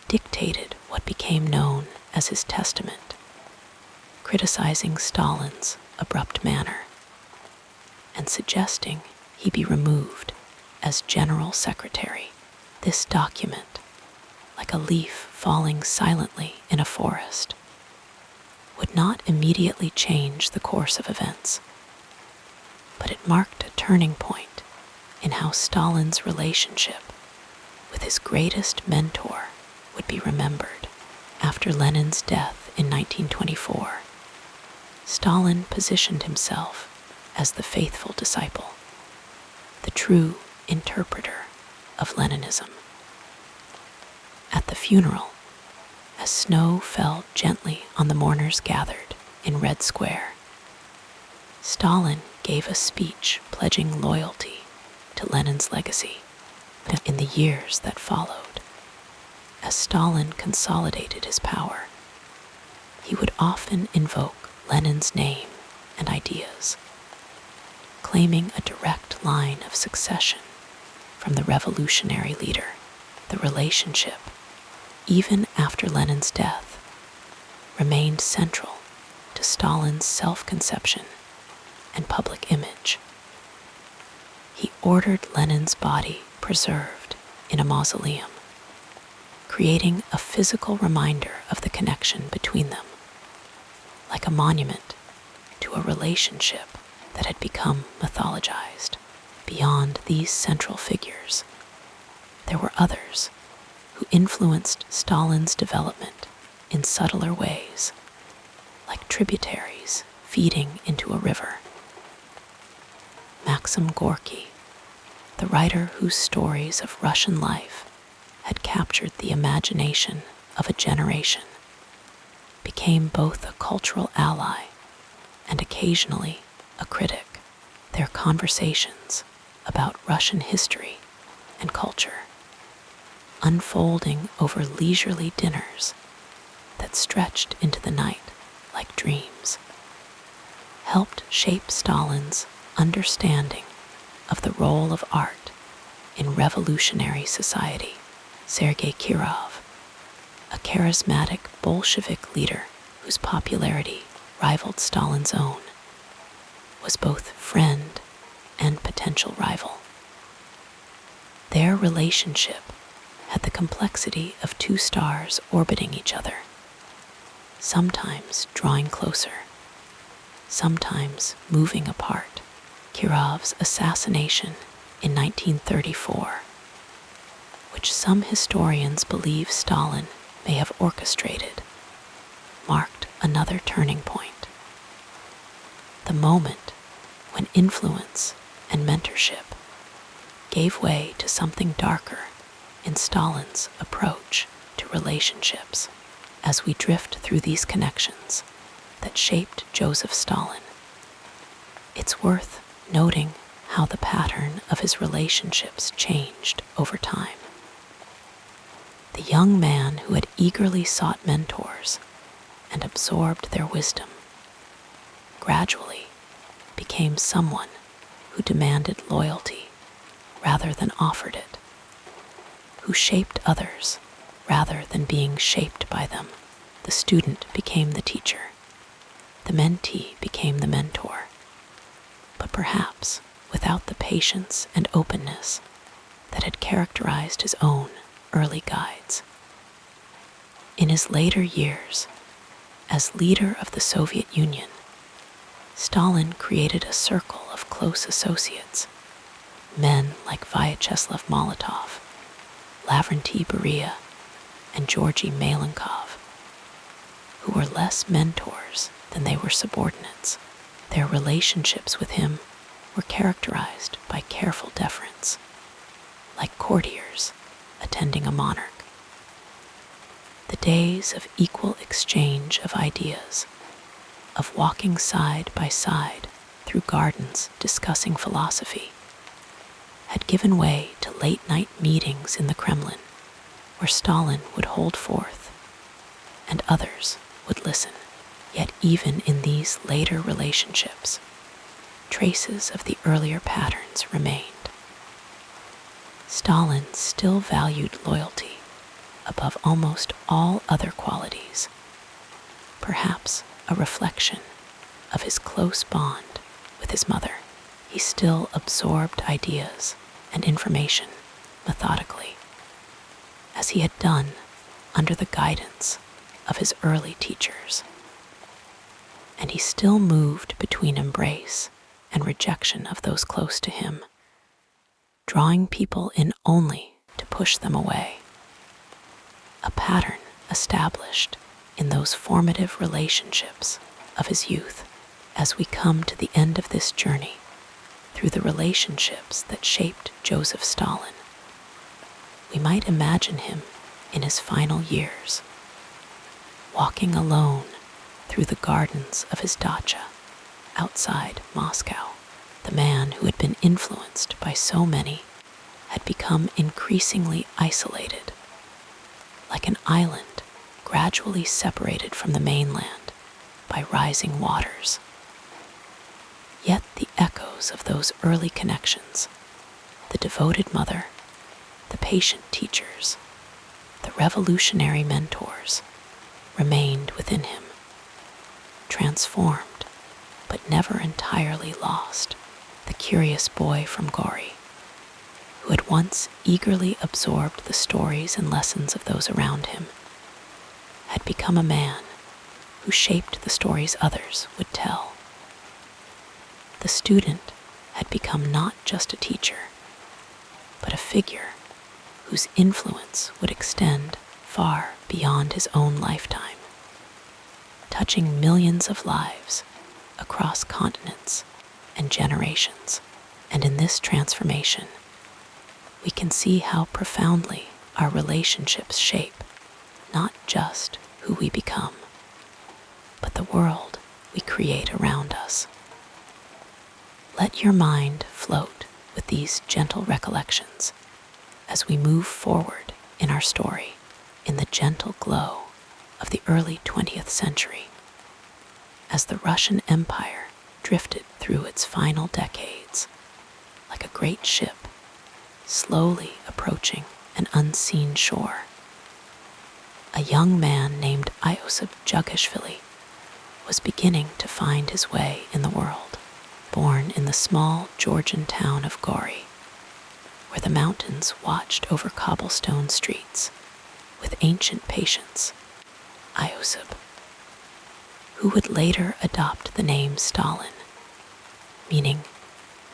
Speaker 1: dictated what became known as his testament, criticizing Stalin's abrupt manner and suggesting he be removed as general secretary. This document, like a leaf falling silently in a forest, would not immediately change the course of events, but it marked a turning point in how Stalin's relationship with his greatest mentor would be remembered. After Lenin's death in 1924, Stalin positioned himself as the faithful disciple, the true interpreter of Leninism. At the funeral, as snow fell gently on the mourners gathered in Red Square, Stalin gave a speech pledging loyalty to Lenin's legacy. In the years that followed, as Stalin consolidated his power, he would often invoke Lenin's name and ideas, claiming a direct line of succession from the revolutionary leader. The relationship, even after Lenin's death, remained central to Stalin's self-conception and public image. He ordered Lenin's body preserved in a mausoleum, creating a physical reminder of the connection between them, like a monument to a relationship that had become mythologized. Beyond these central figures, there were others who influenced Stalin's development in subtler ways, like tributaries feeding into a river. Maxim Gorky, the writer whose stories of Russian life had captured the imagination of a generation, became both a cultural ally and occasionally a critic. Their conversations about Russian history and culture, unfolding over leisurely dinners that stretched into the night like dreams, helped shape Stalin's understanding of the role of art in revolutionary society. Sergei Kirov, a charismatic Bolshevik leader whose popularity rivaled Stalin's own, was both friend and potential rival. Their relationship had the complexity of two stars orbiting each other, sometimes drawing closer, sometimes moving apart. Kirov's assassination in 1934, which some historians believe Stalin may have orchestrated, marked another turning point. The moment when influence and mentorship gave way to something darker in Stalin's approach to relationships. As we drift through these connections that shaped Joseph Stalin, it's worth noting how the pattern of his relationships changed over time. The young man who had eagerly sought mentors and absorbed their wisdom gradually became someone who demanded loyalty rather than offered it, who shaped others rather than being shaped by them. The student became the teacher, the mentee became the mentor, but perhaps without the patience and openness that had characterized his own early guides. In his later years, as leader of the Soviet Union, Stalin created a circle of close associates, men like Vyacheslav Molotov, Lavrentiy Beria, and Georgy Malenkov, who were less mentors than they were subordinates. Their relationships with him were characterized by careful deference, like courtiers attending a monarch. The days of equal exchange of ideas, of walking side by side through gardens discussing philosophy, had given way to late-night meetings in the Kremlin, where Stalin would hold forth and others would listen. Yet even in these later relationships, traces of the earlier patterns remained. Stalin still valued loyalty above almost all other qualities, perhaps a reflection of his close bond with his mother. He still absorbed ideas and information methodically, as he had done under the guidance of his early teachers. And he still moved between embrace and rejection of those close to him, drawing people in only to push them away. A pattern established in those formative relationships of his youth. As we come to the end of this journey through the relationships that shaped Joseph Stalin, we might imagine him in his final years, walking alone through the gardens of his dacha outside Moscow. The man who had been influenced by so many had become increasingly isolated, like an island gradually separated from the mainland by rising waters. Yet the echoes of those early connections, the devoted mother, the patient teachers, the revolutionary mentors, remained within him. transformed, but never entirely lost, the curious boy from Gori, who had once eagerly absorbed the stories and lessons of those around him, had become a man who shaped the stories others would tell. The student had become not just a teacher, but a figure whose influence would extend far beyond his own lifetime, touching millions of lives across continents and generations. And in this transformation, we can see how profoundly our relationships shape not just who we become, but the world we create around us. Let your mind float with these gentle recollections as we move forward in our story in the gentle glow of the early 20th century, as the Russian Empire drifted through its final decades like a great ship slowly approaching an unseen shore. A young man named Joseph Stalin was beginning to find his way in the world, born in the small Georgian town of Gori, where the mountains watched over cobblestone streets with ancient patience. Joseph, who would later adopt the name Stalin, meaning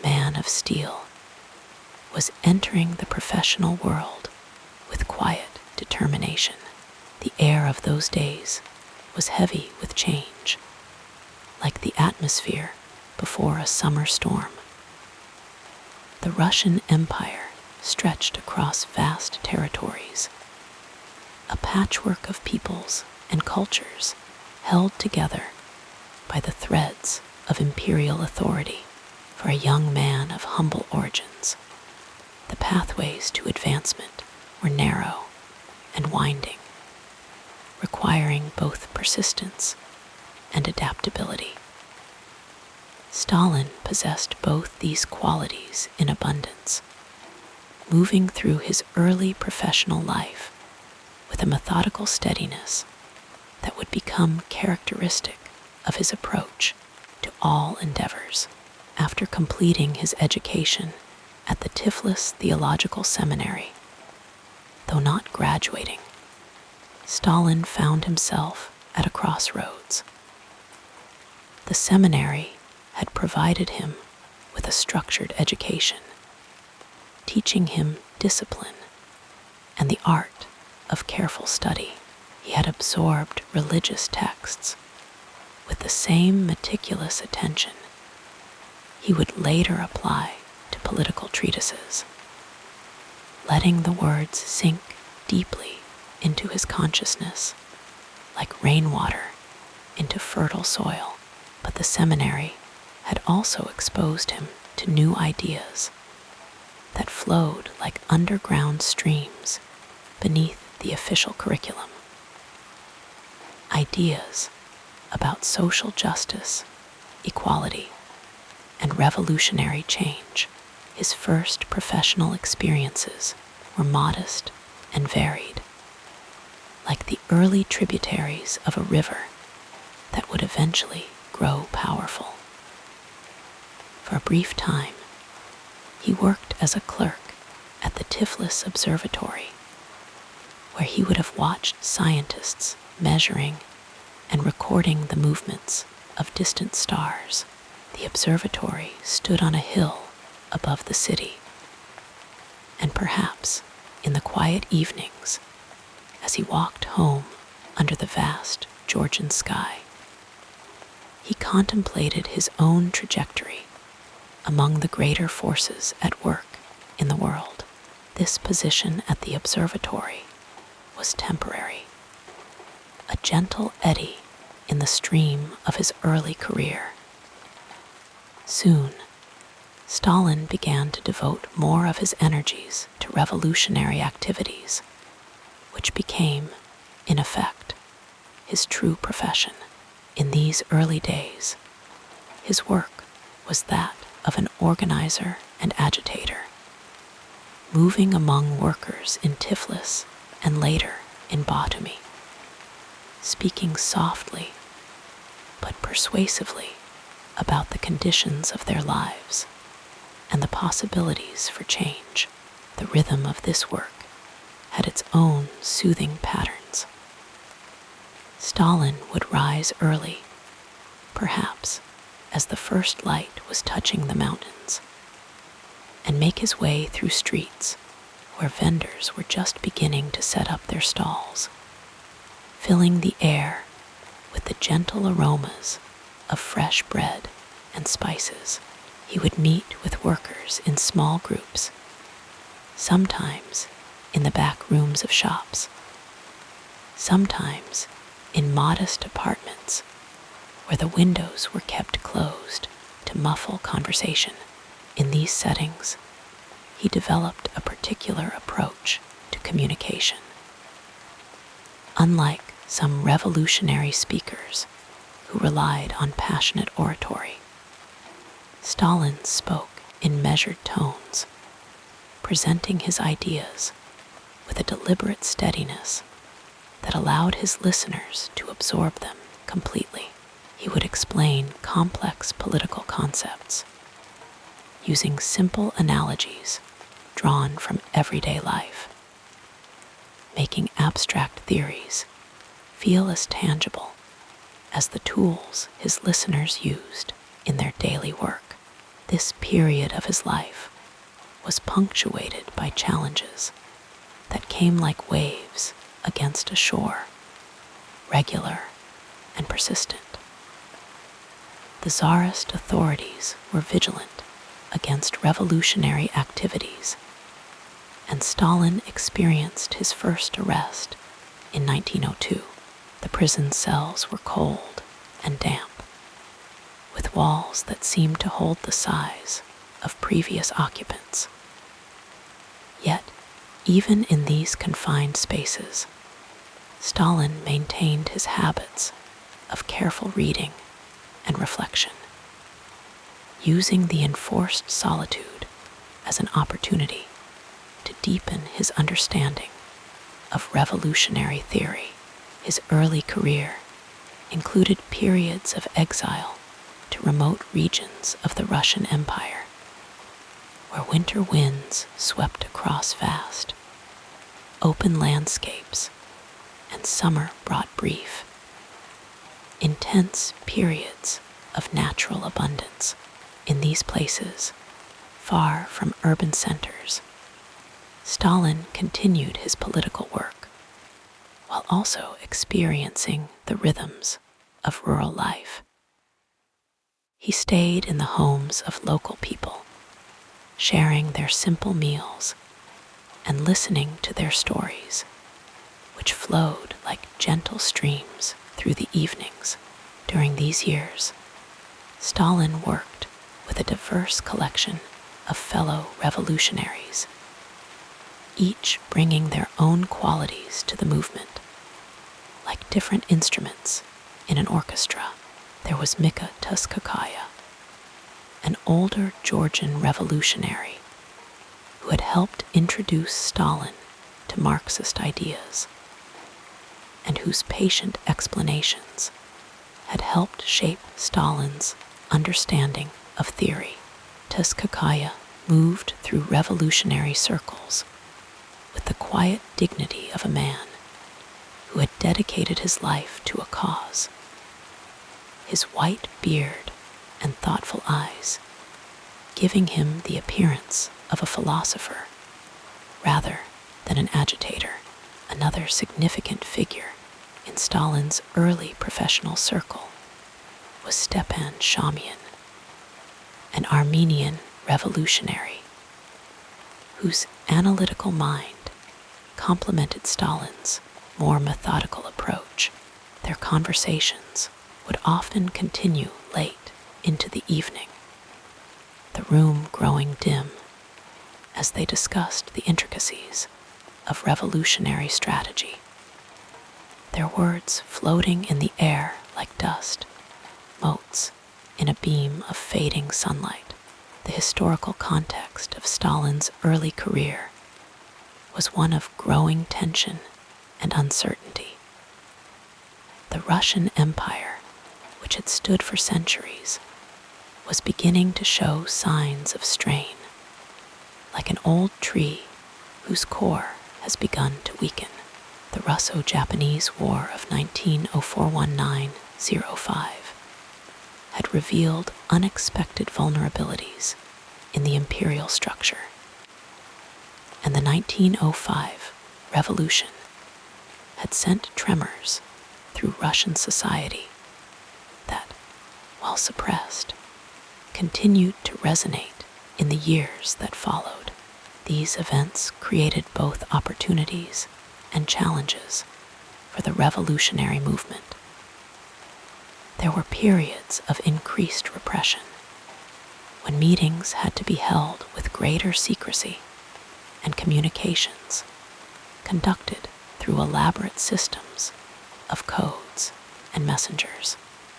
Speaker 1: man of steel, was entering the professional world with quiet determination. The air of those days was heavy with change, like the atmosphere before a summer storm. The Russian Empire stretched across vast territories, a patchwork of peoples and cultures held together by the threads of imperial authority. For a young man of humble origins, the pathways to advancement were narrow and winding, requiring both persistence and adaptability. Stalin possessed both these qualities in abundance, moving through his early professional life with a methodical steadiness that would become characteristic of his approach to all endeavors. After completing his education at the Tiflis Theological Seminary, though not graduating, Stalin found himself at a crossroads. The seminary had provided him with a structured education, teaching him discipline and the art of careful study. He had absorbed religious texts with the same meticulous attention he would later apply to political treatises, letting the words sink deeply into his consciousness like rainwater into fertile soil. But the seminary had also exposed him to new ideas that flowed like underground streams beneath the official curriculum. Ideas about social justice, equality, and revolutionary change. His first professional experiences were modest and varied, like the early tributaries of a river that would eventually grow powerful. For a brief time, he worked as a clerk at the Tiflis Observatory, where he would have watched scientists measuring and recording the movements of distant stars. The observatory stood on a hill above the city, and perhaps in the quiet evenings, as he walked home under the vast Georgian sky, he contemplated his own trajectory among the greater forces at work in the world. This position at the observatory was temporary, a gentle eddy in the stream of his early career. Soon, Stalin began to devote more of his energies to revolutionary activities, which became, in effect, his true profession. In these early days, his work was that of an organizer and agitator, moving among workers in Tiflis and later in Batumi, speaking softly but persuasively about the conditions of their lives and the possibilities for change. The rhythm of this work had its own soothing patterns. Stalin would rise early, perhaps as the first light was touching the mountains, and make his way through streets where vendors were just beginning to set up their stalls, filling the air with the gentle aromas of fresh bread and spices. He would meet with workers in small groups, sometimes in the back rooms of shops, sometimes in modest apartments where the windows were kept closed to muffle conversation. In these settings, he developed a particular approach to communication. Unlike some revolutionary speakers who relied on passionate oratory, Stalin spoke in measured tones, presenting his ideas with a deliberate steadiness that allowed his listeners to absorb them completely. He would explain complex political concepts using simple analogies drawn from everyday life, making abstract theories feel as tangible as the tools his listeners used in their daily work. This period of his life was punctuated by challenges that came like waves against a shore, regular and persistent. The Tsarist authorities were vigilant against revolutionary activities, and Stalin experienced his first arrest in 1902. The prison cells were cold and damp, with walls that seemed to hold the size of previous occupants. Yet, even in these confined spaces, Stalin maintained his habits of careful reading and reflection, using the enforced solitude as an opportunity to deepen his understanding of revolutionary theory. His early career included periods of exile to remote regions of the Russian Empire, where winter winds swept across vast, open landscapes, and summer brought brief, intense periods of natural abundance. In these places, far from urban centers, Stalin continued his political work while also experiencing the rhythms of rural life. He stayed in the homes of local people, sharing their simple meals and listening to their stories, which flowed like gentle streams through the evenings. During these years, Stalin worked with a diverse collection of fellow revolutionaries, each bringing their own qualities to the movement. Like different instruments in an orchestra, there was Mika Tuskakaya, an older Georgian revolutionary who had helped introduce Stalin to Marxist ideas, and whose patient explanations had helped shape Stalin's understanding of theory. Tuskakaya moved through revolutionary circles with the quiet dignity of a man who had dedicated his life to a cause. His white beard and thoughtful eyes giving him the appearance of a philosopher rather than an agitator. Another significant figure in Stalin's early professional circle was Stepan Shamian, an Armenian revolutionary whose analytical mind complemented Stalin's more methodical approach. Their conversations would often continue late into the evening, the room growing dim as they discussed the intricacies of revolutionary strategy, their words floating in the air like dust, motes in a beam of fading sunlight. The historical context of Stalin's early career was one of growing tension and uncertainty. The Russian Empire, which which had stood for centuries, was beginning to show signs of strain, like an old tree whose core has begun to weaken. The Russo-Japanese War of 1904-1905 had revealed unexpected vulnerabilities in the imperial structure, and the 1905 revolution had sent tremors through Russian society that, while suppressed, continued to resonate in the years that followed. These events created both opportunities and challenges for the revolutionary movement. There were periods of increased repression, when meetings had to be held with greater secrecy and communications conducted through elaborate systems of codes and messengers.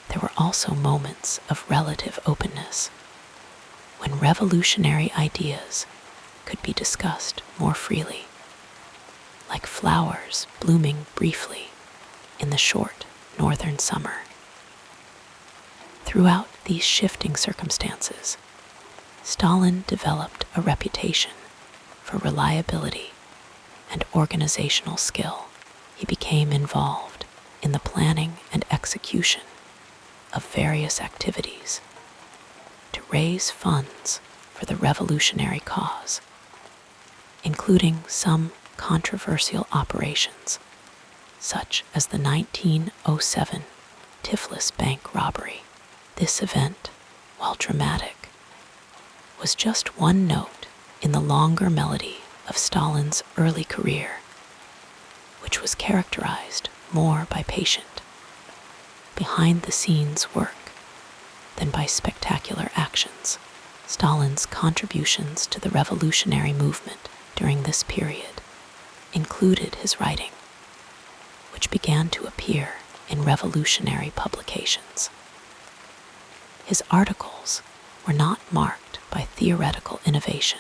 Speaker 1: There were also moments of relative openness, when revolutionary ideas could be discussed more freely, like flowers blooming briefly in the short northern summer. Throughout these shifting circumstances, Stalin developed a reputation for reliability and organizational skill. He became involved in the planning and execution of various activities to raise funds for the revolutionary cause, including some controversial operations, such as the 1907 Tiflis bank robbery. This event, while dramatic, was just one note in the longer melody of Stalin's early career, which was characterized more by patient, behind-the-scenes work than by spectacular actions. Stalin's contributions to the revolutionary movement during this period included his writing, which began to appear in revolutionary publications. His articles were not marked by theoretical innovation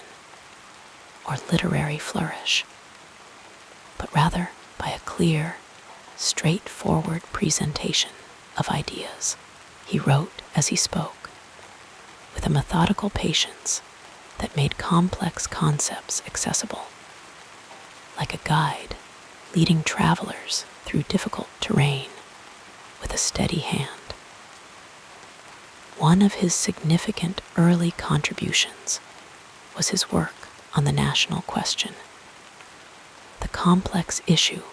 Speaker 1: or literary flourish, but rather by a clear, straightforward presentation of ideas. He wrote as he spoke, with a methodical patience that made complex concepts accessible, like a guide leading travelers through difficult terrain with a steady hand. One of his significant early contributions was his work on the national question, the complex issue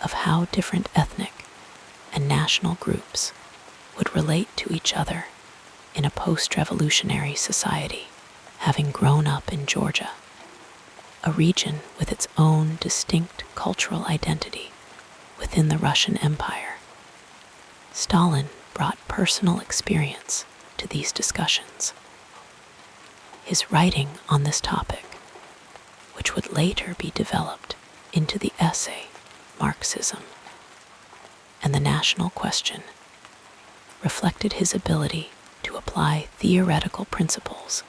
Speaker 1: of how different ethnic and national groups would relate to each other in a post-revolutionary society. Having grown up in Georgia, a region with its own distinct cultural identity within the Russian Empire, Stalin brought personal experience to these discussions. His writing on this topic, which would later be developed into the essay Marxism and the National Question, reflected his ability to apply theoretical principles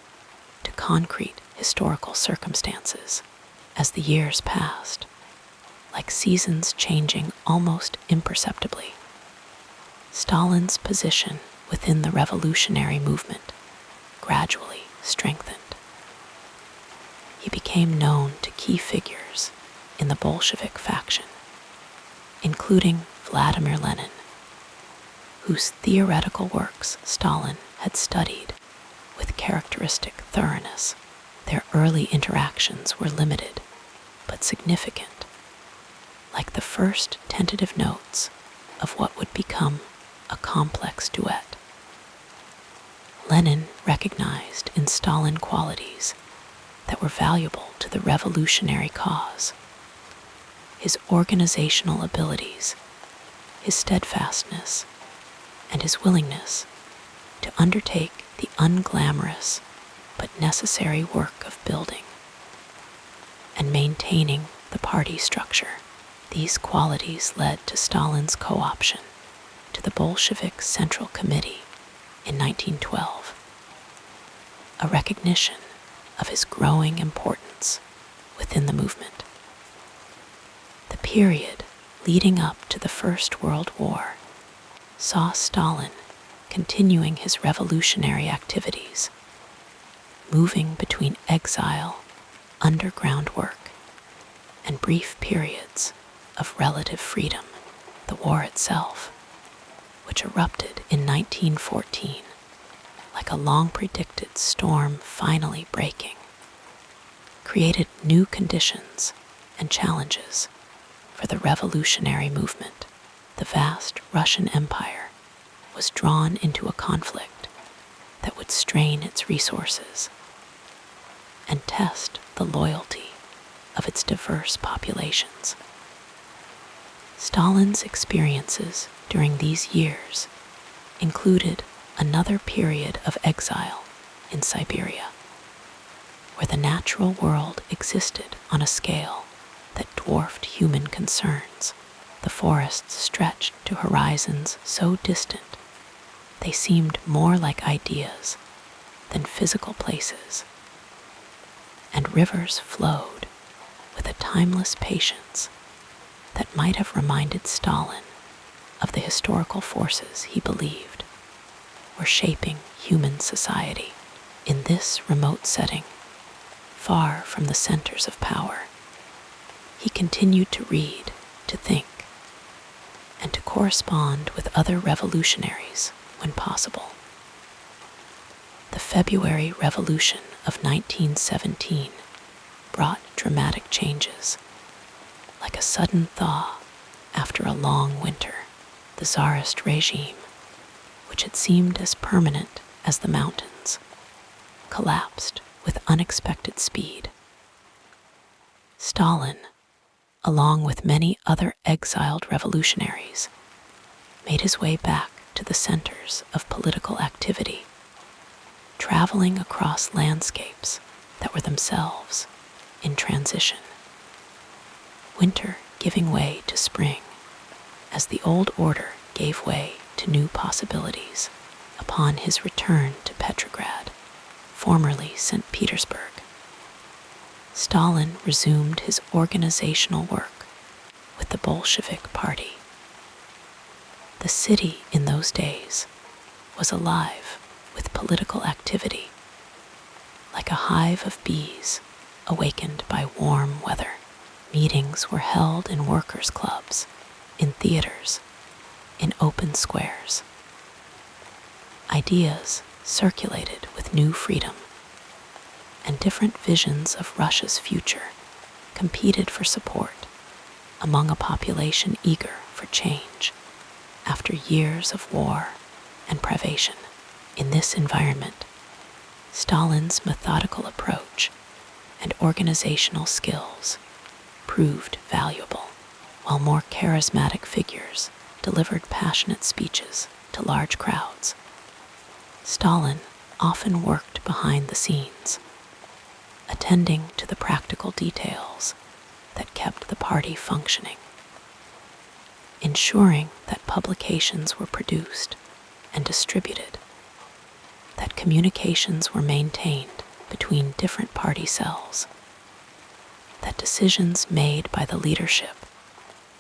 Speaker 1: to concrete historical circumstances. As the years passed, like seasons changing almost imperceptibly, Stalin's position within the revolutionary movement gradually strengthened. He became known to key figures in the Bolshevik faction, including Vladimir Lenin, whose theoretical works Stalin had studied with characteristic thoroughness. Their early interactions were limited but significant, like the first tentative notes of what would become a complex duet. Lenin recognized in Stalin qualities that were valuable to the revolutionary cause: his organizational abilities, his steadfastness, and his willingness to undertake the unglamorous but necessary work of building and maintaining the party structure. These qualities led to Stalin's co-option to the Bolshevik Central Committee in 1912, a recognition of his growing importance within the movement. The period leading up to the First World War saw Stalin continuing his revolutionary activities, moving between exile, underground work, and brief periods of relative freedom. The war itself, which erupted in 1914, like a long-predicted storm finally breaking, created new conditions and challenges for the revolutionary movement. The vast Russian Empire was drawn into a conflict that would strain its resources and test the loyalty of its diverse populations. Stalin's experiences during these years included another period of exile in Siberia, where the natural world existed on a scale that dwarfed human concerns. The forests stretched to horizons so distant they seemed more like ideas than physical places, and rivers flowed with a timeless patience that might have reminded Stalin of the historical forces he believed were shaping human society. In this remote setting, far from the centers of power, he continued to read, to think, and to correspond with other revolutionaries when possible. The February Revolution of 1917 brought dramatic changes. Like a sudden thaw after a long winter, the Tsarist regime, which had seemed as permanent as the mountains, collapsed with unexpected speed. Stalin, along with many other exiled revolutionaries, made his way back to the centers of political activity, traveling across landscapes that were themselves in transition. Winter giving way to spring, as the old order gave way to new possibilities. Upon his return to Petrograd, formerly St. Petersburg, Stalin resumed his organizational work with the Bolshevik Party. The city in those days was alive with political activity, like a hive of bees awakened by warm weather. Meetings were held in workers' clubs, in theaters, in open squares. Ideas circulated with new freedom, and different visions of Russia's future competed for support among a population eager for change after years of war and privation. In this environment, Stalin's methodical approach and organizational skills proved valuable, while more charismatic figures delivered passionate speeches to large crowds. Stalin often worked behind the scenes, attending to the practical details that kept the party functioning, ensuring that publications were produced and distributed, that communications were maintained between different party cells, that decisions made by the leadership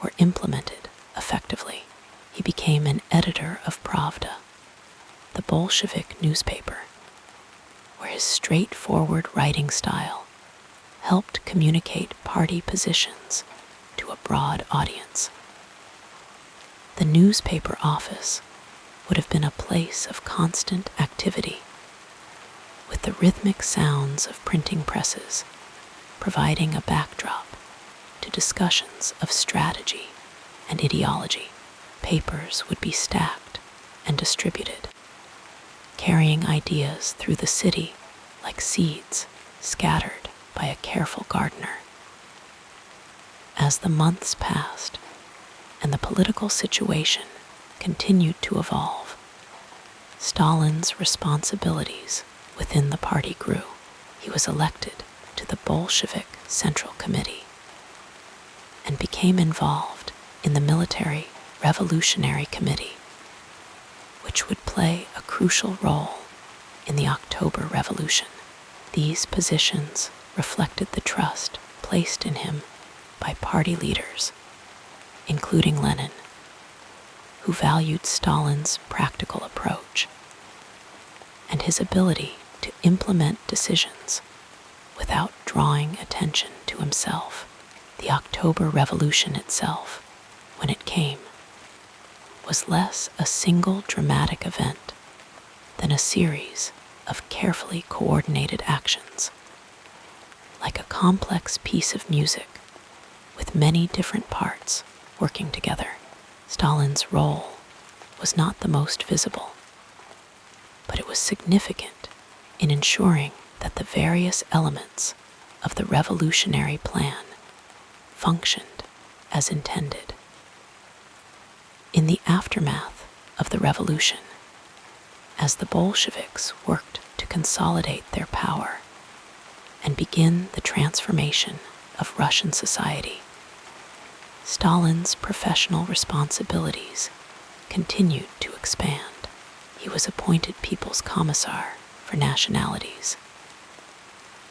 Speaker 1: were implemented effectively. He became an editor of Pravda, the Bolshevik newspaper, where his straightforward writing style helped communicate party positions to a broad audience. The newspaper office would have been a place of constant activity, with the rhythmic sounds of printing presses providing a backdrop to discussions of strategy and ideology. Papers would be stacked and distributed, carrying ideas through the city like seeds scattered by a careful gardener. As the months passed and the political situation continued to evolve, Stalin's responsibilities within the party grew. He was elected to the Bolshevik Central Committee and became involved in the Military Revolutionary Committee, which would play a crucial role in the October Revolution. These positions reflected the trust placed in him by party leaders, including Lenin, who valued Stalin's practical approach and his ability to implement decisions without drawing attention to himself. The October Revolution itself, when it came, was less a single dramatic event than a series of carefully coordinated actions. Like a complex piece of music with many different parts working together, Stalin's role was not the most visible, but it was significant in ensuring that the various elements of the revolutionary plan functioned as intended. In the aftermath of the revolution, as the Bolsheviks worked to consolidate their power and begin the transformation of Russian society, Stalin's professional responsibilities continued to expand. He was appointed People's Commissar for Nationalities,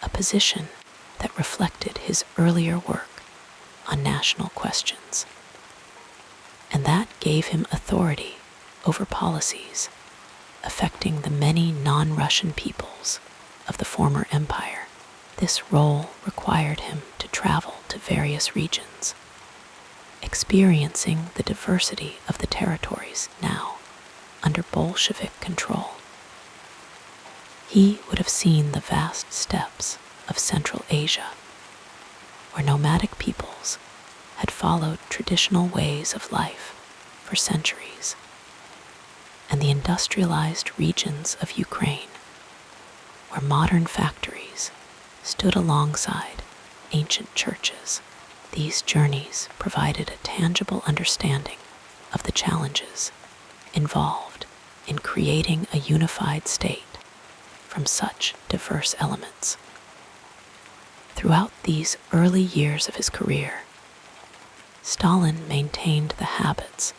Speaker 1: a position that reflected his earlier work on national questions, and that gave him authority over policies affecting the many non-Russian peoples of the former empire. This role required him to travel to various regions, experiencing the diversity of the territories now under Bolshevik control. He would have seen the vast steppes of Central Asia, where nomadic peoples had followed traditional ways of life for centuries, and the industrialized regions of Ukraine, where modern factories stood alongside ancient churches. These journeys provided a tangible understanding of the challenges involved in creating a unified state from such diverse elements. Throughout these early years of his career, Stalin maintained the habits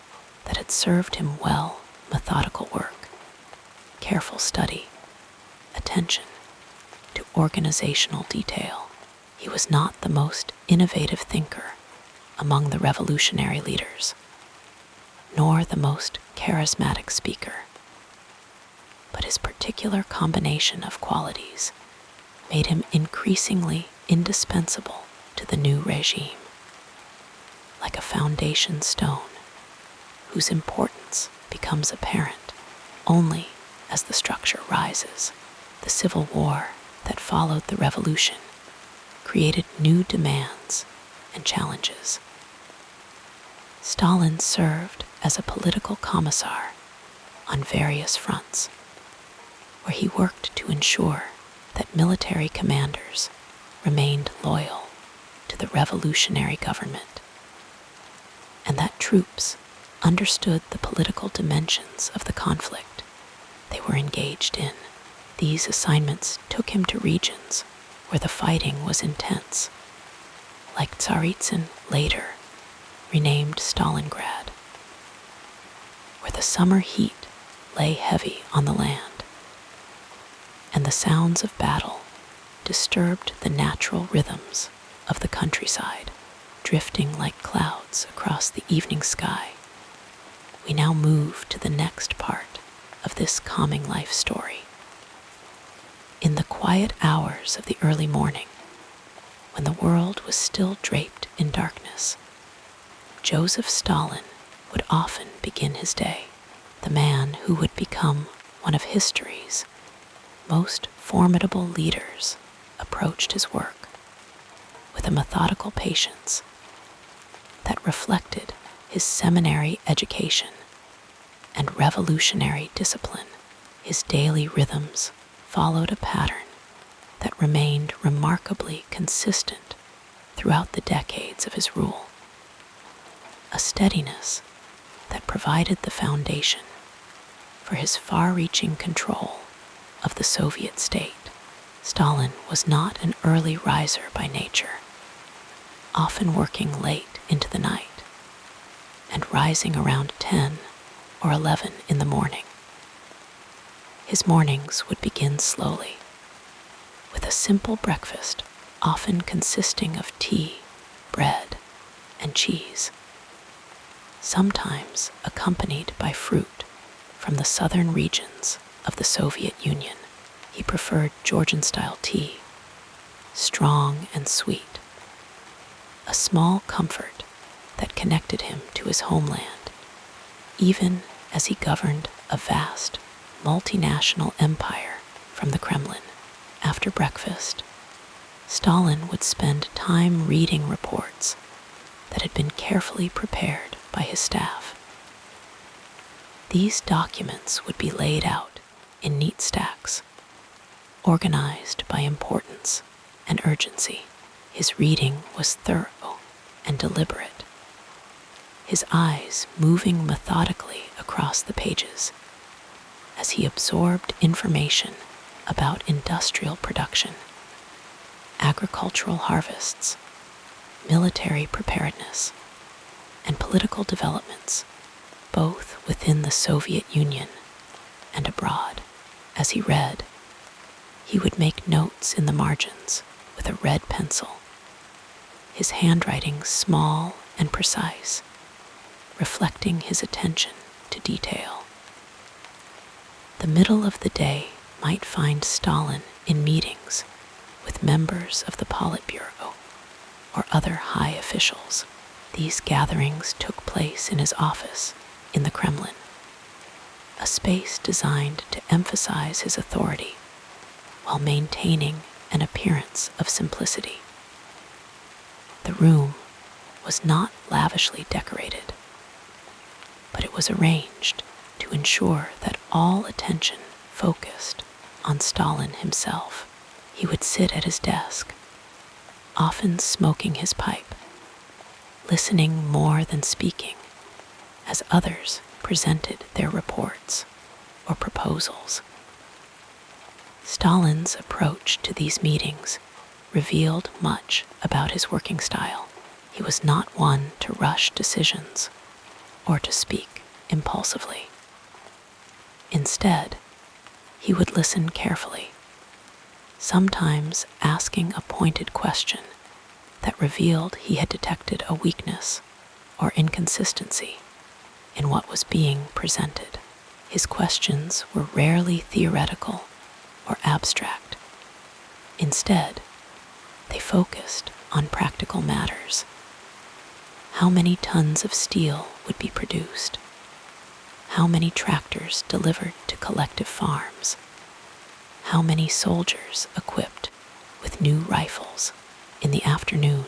Speaker 1: that had served him well: methodical work, careful study, attention to organizational detail. He was not the most innovative thinker among the revolutionary leaders, nor the most charismatic speaker, but his particular combination of qualities made him increasingly indispensable to the new regime, like a foundation stone whose importance becomes apparent only as the structure rises. The civil war that followed the revolution created new demands and challenges. Stalin served as a political commissar on various fronts, where he worked to ensure that military commanders remained loyal to the revolutionary government, and that troops understood the political dimensions of the conflict they were engaged in. These assignments took him to regions where the fighting was intense, like Tsaritsyn, later renamed Stalingrad, where the summer heat lay heavy on the land, and the sounds of battle disturbed the natural rhythms of the countryside, drifting like clouds across the evening sky. We now move to the next part of this calming life story. In the quiet hours of the early morning, when the world was still draped in darkness, Joseph Stalin would often begin his day. The man who would become one of history's most formidable leaders approached his work with a methodical patience that reflected his seminary education and revolutionary discipline. His daily rhythms followed a pattern that remained remarkably consistent throughout the decades of his rule, a steadiness that provided the foundation for his far-reaching control of the Soviet state. Stalin was not an early riser by nature, often working late into the night and rising around 10 or 11 in the morning. His mornings would begin slowly, with a simple breakfast often consisting of tea, bread, and cheese. sometimes accompanied by fruit from the southern regions of the Soviet Union. He preferred Georgian-style tea, strong and sweet, a small comfort that connected him to his homeland, even as he governed a vast, multinational empire from the Kremlin. After breakfast, Stalin would spend time reading reports that had been carefully prepared by his staff. These documents would be laid out in neat stacks, organized by importance and urgency. His reading was thorough and deliberate, his eyes moving methodically across the pages as he absorbed information about industrial production, agricultural harvests, military preparedness, and political developments, both within the Soviet Union and abroad. As he read, he would make notes in the margins with a red pencil, his handwriting small and precise, reflecting his attention to detail. The middle of the day might find Stalin in meetings with members of the Politburo or other high officials. These gatherings took place in his office in the Kremlin, a space designed to emphasize his authority while maintaining an appearance of simplicity. The room was not lavishly decorated, but it was arranged to ensure that all attention focused on Stalin himself. He would sit at his desk, often smoking his pipe, listening more than speaking, as others presented their reports or proposals. Stalin's approach to these meetings revealed much about his working style. He was not one to rush decisions or to speak impulsively. Instead, he would listen carefully, sometimes asking a pointed question that revealed he had detected a weakness or inconsistency in what was being presented. His questions were rarely theoretical or abstract. Instead, they focused on practical matters. How many tons of steel would be produced? How many tractors delivered to collective farms? How many soldiers equipped with new rifles? In the afternoon,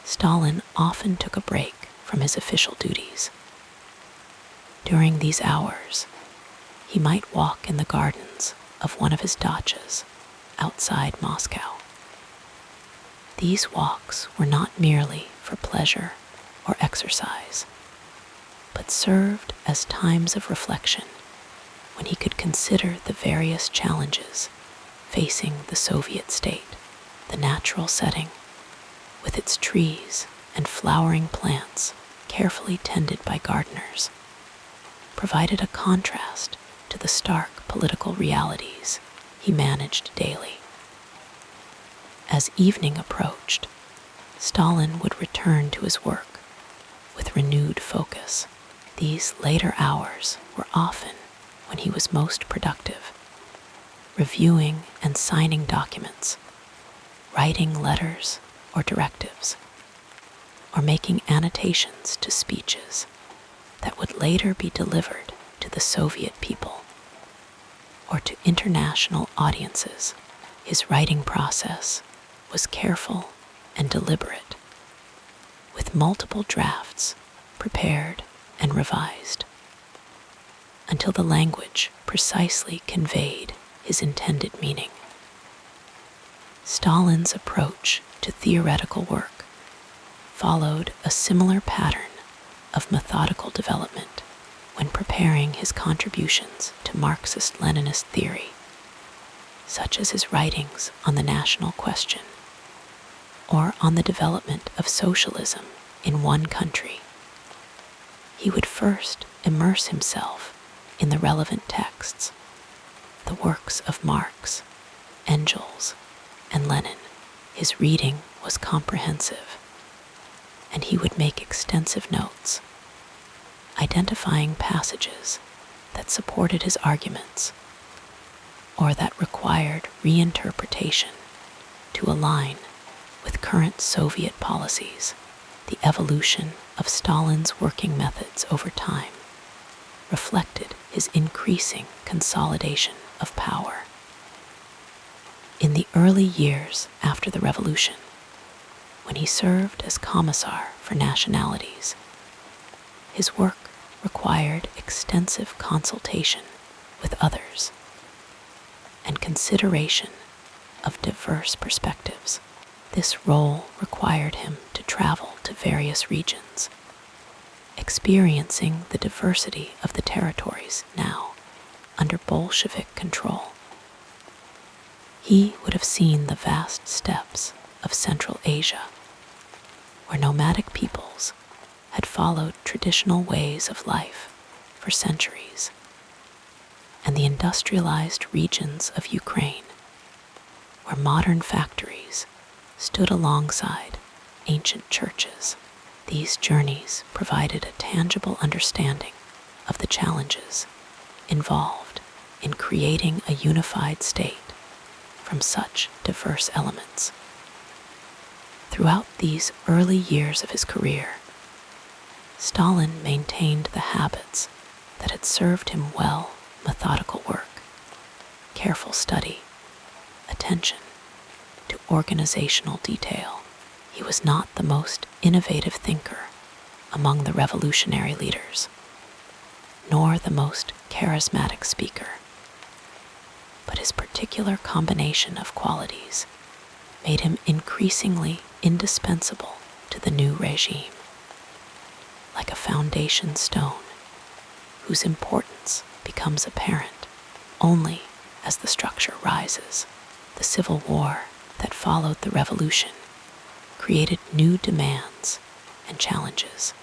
Speaker 1: Stalin often took a break from his official duties. During these hours, he might walk in the gardens of one of his dachas outside Moscow. These walks were not merely for pleasure or exercise, but served as times of reflection when he could consider the various challenges facing the Soviet state. The natural setting, with its trees and flowering plants carefully tended by gardeners, provided a contrast to the stark political realities he managed daily. As evening approached, Stalin would return to his work with renewed focus. These later hours were often when he was most productive, reviewing and signing documents, writing letters or directives, or making annotations to speeches that would later be delivered to the Soviet people or to international audiences. His writing process was careful and deliberate, with multiple drafts prepared and revised until the language precisely conveyed his intended meaning. Stalin's approach to theoretical work followed a similar pattern of methodical development when preparing his contributions to Marxist-Leninist theory, such as his writings on the national question or on the development of socialism in one country. He would first immerse himself in the relevant texts, the works of Marx, Engels, and Lenin. His reading was comprehensive, and he would make extensive notes, identifying passages that supported his arguments or that required reinterpretation to align with current Soviet policies. The evolution of Stalin's working methods over time reflected his increasing consolidation of power. In the early years after the revolution, when he served as Commissar for Nationalities, his work required extensive consultation with others and consideration of diverse perspectives. This role required him to travel to various regions, experiencing the diversity of the territories now under Bolshevik control. He would have seen the vast steppes of Central Asia, where nomadic peoples had followed traditional ways of life for centuries, and the industrialized regions of Ukraine, where modern factories stood alongside ancient churches. These journeys provided a tangible understanding of the challenges involved in creating a unified state from such diverse elements. Throughout these early years of his career, Stalin maintained the habits that had served him well: methodical work, careful study, attention to organizational detail. He was not the most innovative thinker among the revolutionary leaders, nor the most charismatic speaker, but his particular combination of qualities made him increasingly indispensable to the new regime, like a foundation stone whose importance becomes apparent only as the structure rises. The civil war that followed the revolution created new demands and challenges.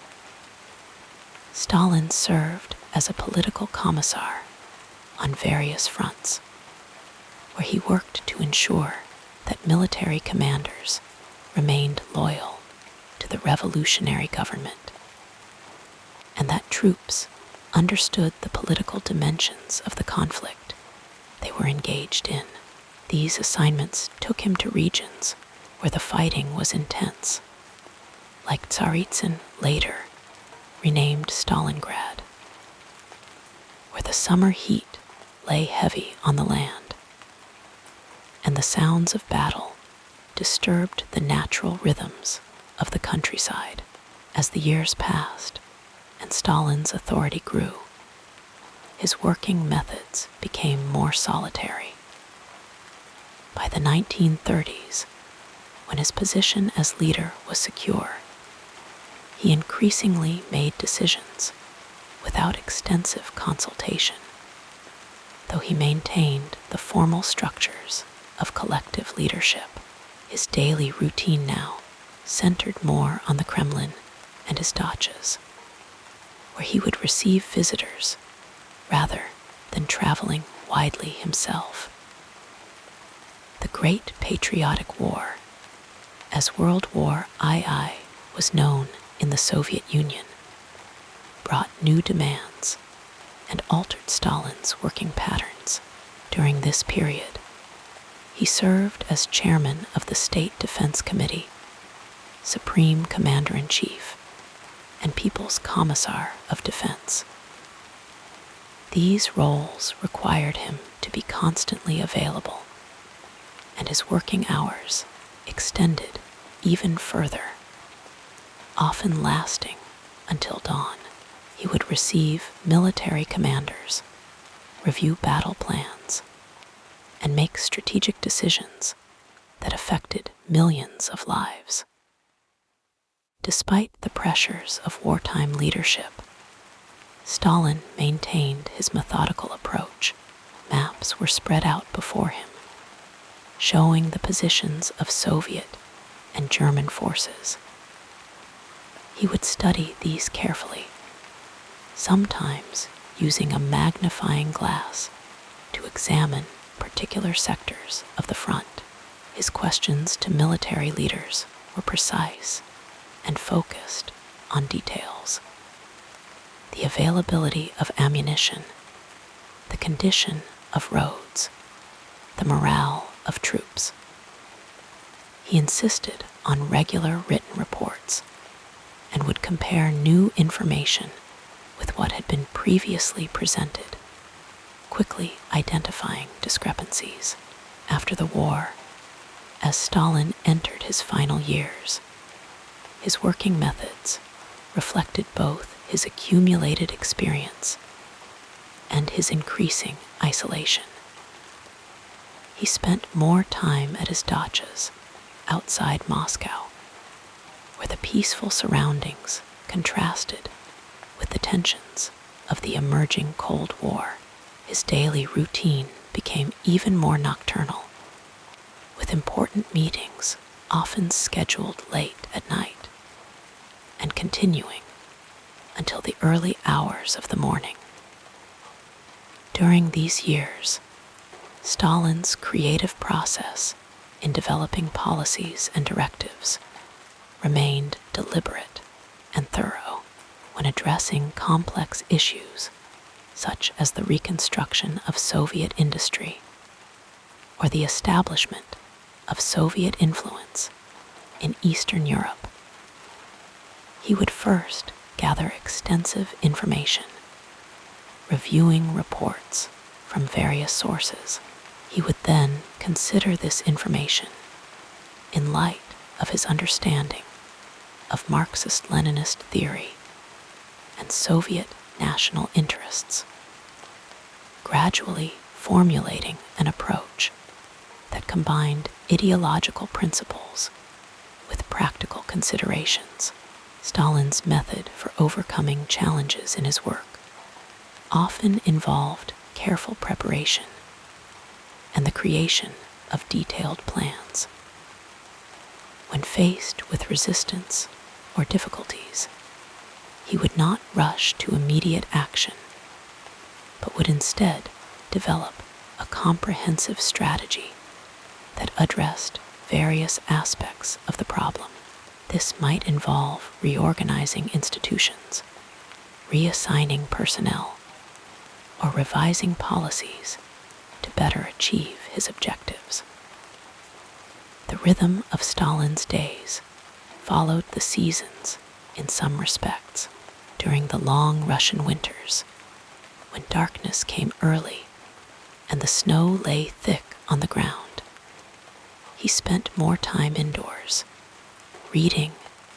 Speaker 1: Stalin served as a political commissar on various fronts, where he worked to ensure that military commanders remained loyal to the revolutionary government, and that troops understood the political dimensions of the conflict they were engaged in. These assignments took him to regions where the fighting was intense, like Tsaritsyn, later renamed Stalingrad, where the summer heat lay heavy on the land, and the sounds of battle disturbed the natural rhythms of the countryside. As the years passed and Stalin's authority grew, his working methods became more solitary. By the 1930s, when his position as leader was secure, he increasingly made decisions without extensive consultation, though he maintained the formal structures of collective leadership. His daily routine now centered more on the Kremlin and his dachas, where he would receive visitors rather than traveling widely himself. The Great Patriotic War, as World War II was known in the Soviet Union, brought new demands and altered Stalin's working patterns. During this period, he served as chairman of the State Defense Committee, Supreme Commander-in-Chief, and People's Commissar of Defense. These roles required him to be constantly available, and his working hours extended even further, often lasting until dawn. He would receive military commanders, review battle plans, and make strategic decisions that affected millions of lives. Despite the pressures of wartime leadership, Stalin maintained his methodical approach. Maps were spread out before him, showing the positions of Soviet and German forces. He would study these carefully, sometimes using a magnifying glass to examine particular sectors of the front. His questions to military leaders were precise and focused on details. the availability of ammunition, the condition of roads, the morale of troops. He insisted on regular written reports and would compare new information with what had been previously presented, quickly identifying discrepancies. After the war, as Stalin entered his final years, his working methods reflected both his accumulated experience and his increasing isolation. He spent more time at his dachas outside Moscow, where the peaceful surroundings contrasted with the tensions of the emerging Cold War. His daily routine became even more nocturnal, with important meetings often scheduled late at night and continuing until the early hours of the morning. During these years, Stalin's creative process in developing policies and directives remained deliberate and thorough. When addressing complex issues such as the reconstruction of Soviet industry or the establishment of Soviet influence in Eastern Europe, he would first gather extensive information, reviewing reports from various sources. He would then consider this information in light of his understanding of Marxist-Leninist theory and Soviet national interests, gradually formulating an approach that combined ideological principles with practical considerations. Stalin's method for overcoming challenges in his work often involved careful preparation and the creation of detailed plans. When faced with resistance or difficulties, he would not rush to immediate action, but would instead develop a comprehensive strategy that addressed various aspects of the problem. This might involve reorganizing institutions, reassigning personnel, or revising policies to better achieve his objectives. The rhythm of Stalin's days followed the seasons in some respects. During the long Russian winters, when darkness came early and the snow lay thick on the ground, he spent more time indoors, reading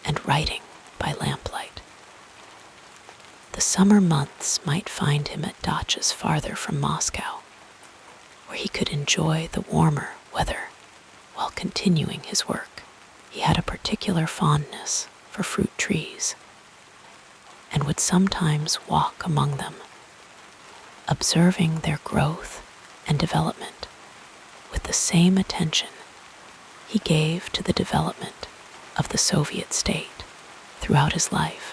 Speaker 1: and writing by lamplight. The summer months might find him at dachas farther from Moscow, where he could enjoy the warmer weather while continuing his work. He had a particular fondness for fruit trees and would sometimes walk among them, observing their growth and development with the same attention he gave to the development of the Soviet state. Throughout his life,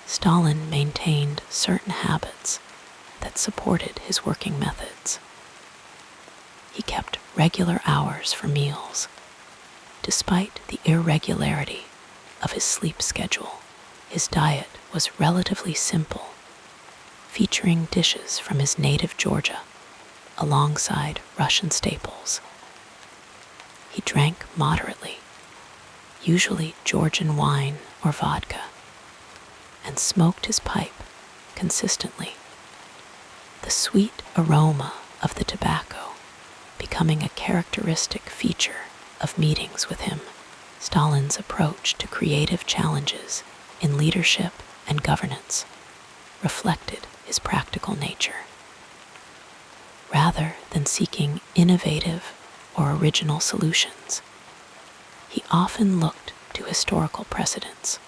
Speaker 1: Stalin maintained certain habits that supported his working methods. He kept regular hours for meals, despite the irregularity of his sleep schedule. His diet was relatively simple, featuring dishes from his native Georgia alongside Russian staples. He drank moderately, usually Georgian wine or vodka, and smoked his pipe consistently, the sweet aroma of the tobacco becoming a characteristic feature of meetings with him. Stalin's approach to creative challenges in leadership and governance reflected his practical nature. Rather than seeking innovative or original solutions, he often looked to historical precedents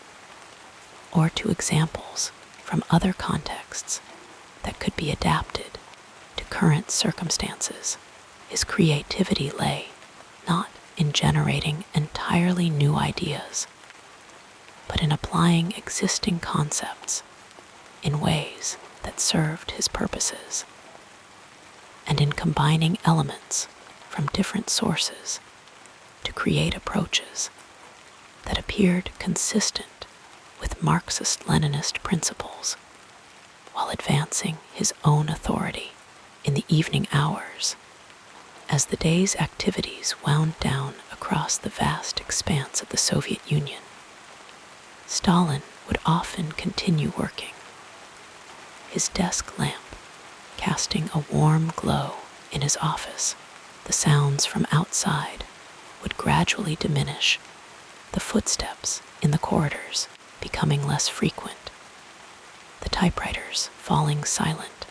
Speaker 1: or to examples from other contexts that could be adapted to current circumstances. His creativity lay not in generating entirely new ideas, but in applying existing concepts in ways that served his purposes, and in combining elements from different sources to create approaches that appeared consistent with Marxist-Leninist principles. while advancing his own authority in the evening hours. As the day's activities wound down across the vast expanse of the Soviet Union, Stalin would often continue working, his desk lamp casting a warm glow in his office. The sounds from outside would gradually diminish, the footsteps in the corridors becoming less frequent, the typewriters falling silent,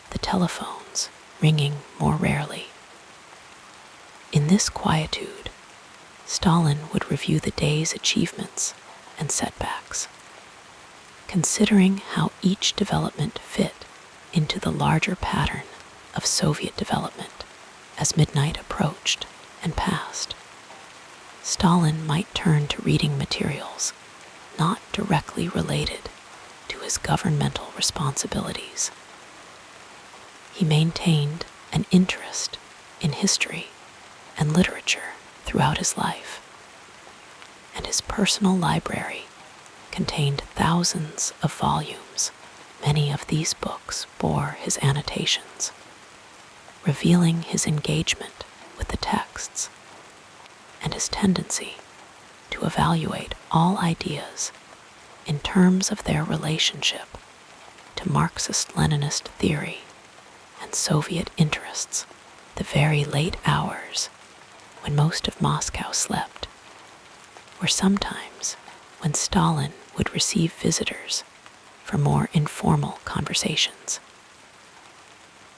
Speaker 1: the telephones ringing more rarely. In this quietude, Stalin would review the day's achievements and setbacks, considering how each development fit into the larger pattern of Soviet development. As midnight approached and passed, Stalin might turn to reading materials not directly related to his governmental responsibilities. He maintained an interest in history and literature throughout his life, and his personal library contained thousands of volumes. Many of these books bore his annotations, revealing his engagement with the texts and his tendency to evaluate all ideas in terms of their relationship to Marxist-Leninist theory and Soviet interests. The very late hours, when most of Moscow slept, were sometimes when Stalin would receive visitors for more informal conversations.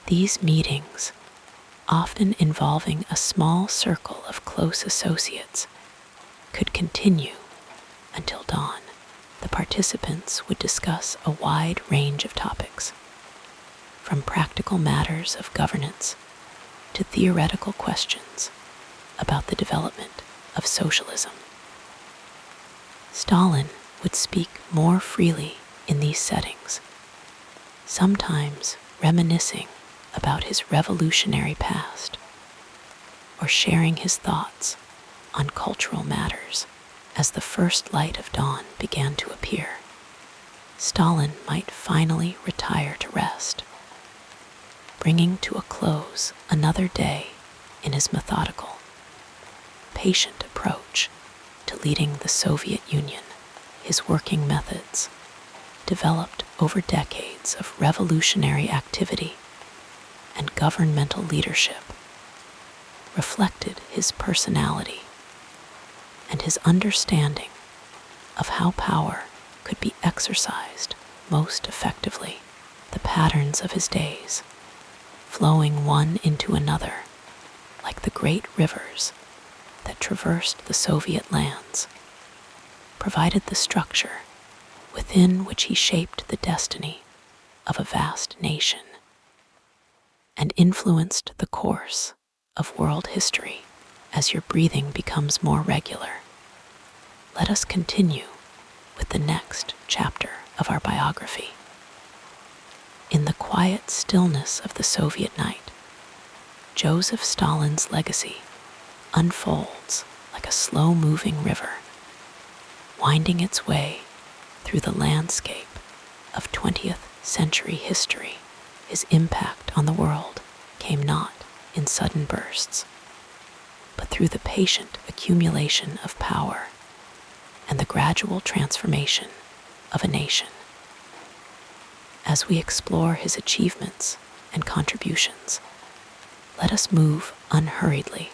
Speaker 1: These meetings, often involving a small circle of close associates, could continue until dawn. The participants would discuss a wide range of topics, from practical matters of governance to theoretical questions about the development of socialism. Stalin would speak more freely in these settings, sometimes reminiscing about his revolutionary past or sharing his thoughts on cultural matters. As the first light of dawn began to appear, Stalin might finally retire to rest, bringing to a close another day in his methodical, patient approach to leading the Soviet Union. His working methods, developed over decades of revolutionary activity and governmental leadership, reflected his personality and his understanding of how power could be exercised most effectively. The patterns of his days, flowing one into another like the great rivers that traversed the Soviet lands, provided the structure within which he shaped the destiny of a vast nation and influenced the course of world history. As your breathing becomes more regular, let us continue with the next chapter of our biography. In the quiet stillness of the Soviet night, Joseph Stalin's legacy unfolds like a slow-moving river, winding its way through the landscape of 20th century history. His impact on the world came not in sudden bursts, but through the patient accumulation of power and the gradual transformation of a nation. As we explore his achievements and contributions, let us move unhurriedly,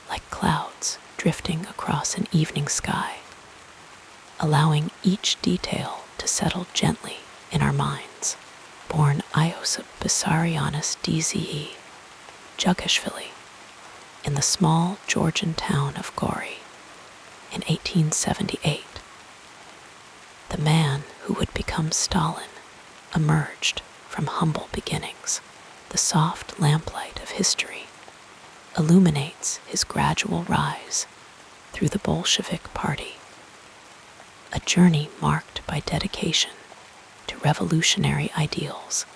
Speaker 1: like clouds drifting across an evening sky, allowing each detail to settle gently in our minds. Born Iosip Vissarionis Dze Jugashvili in the small Georgian town of Gori in 1878, the man who would become Stalin emerged from humble beginnings. The soft lamplight of history illuminates his gradual rise through the Bolshevik Party, a journey marked by dedication to revolutionary ideals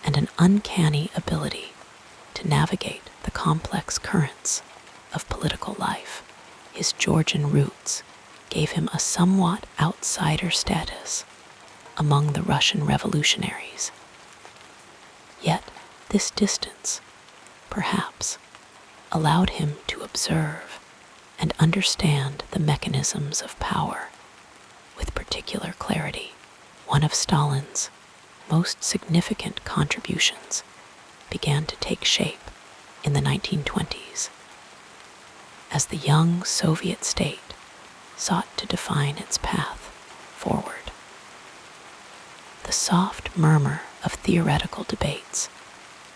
Speaker 1: and an uncanny ability to navigate the complex currents of political life. His Georgian roots gave him a somewhat outsider status among the Russian revolutionaries. Yet this distance, perhaps, allowed him to observe and understand the mechanisms of power with particular clarity. One of Stalin's most significant contributions began to take shape in the 1920s, as the young Soviet state sought to define its path forward. The soft murmur of theoretical debates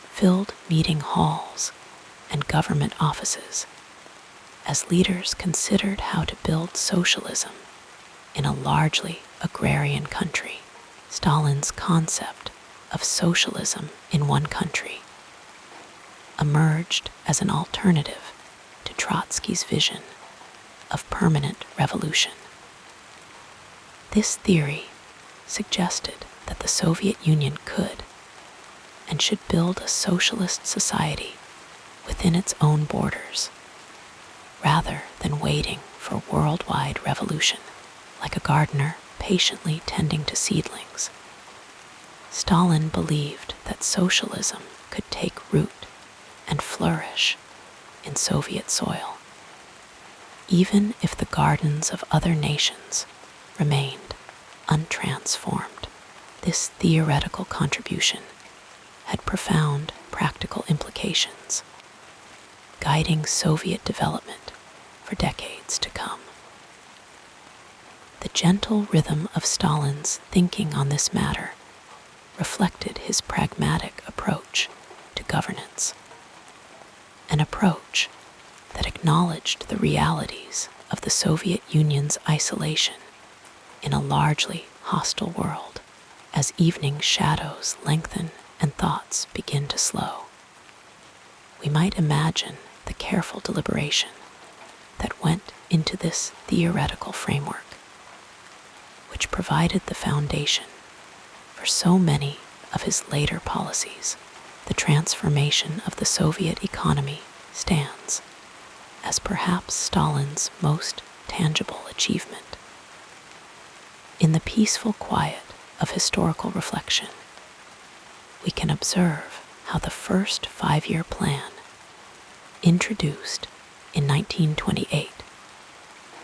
Speaker 1: filled meeting halls and government offices as leaders considered how to build socialism in a largely agrarian country. Stalin's concept of socialism in one country emerged as an alternative to Trotsky's vision of permanent revolution. This theory suggested that the Soviet Union could and should build a socialist society within its own borders, rather than waiting for worldwide revolution like a gardener patiently tending to seedlings. Stalin believed that socialism could take root and flourish in Soviet soil, even if the gardens of other nations remained untransformed. This theoretical contribution had profound practical implications, guiding Soviet development for decades to come. The gentle rhythm of Stalin's thinking on this matter reflected his pragmatic approach to governance, an approach that acknowledged the realities of the Soviet Union's isolation in a largely hostile world. As evening shadows lengthen and thoughts begin to slow, we might imagine the careful deliberation that went into this theoretical framework, which provided the foundation for so many of his later policies. The transformation of the Soviet economy stands as perhaps Stalin's most tangible achievement. In the peaceful quiet of historical reflection, we can observe how the first five-year plan, introduced in 1928,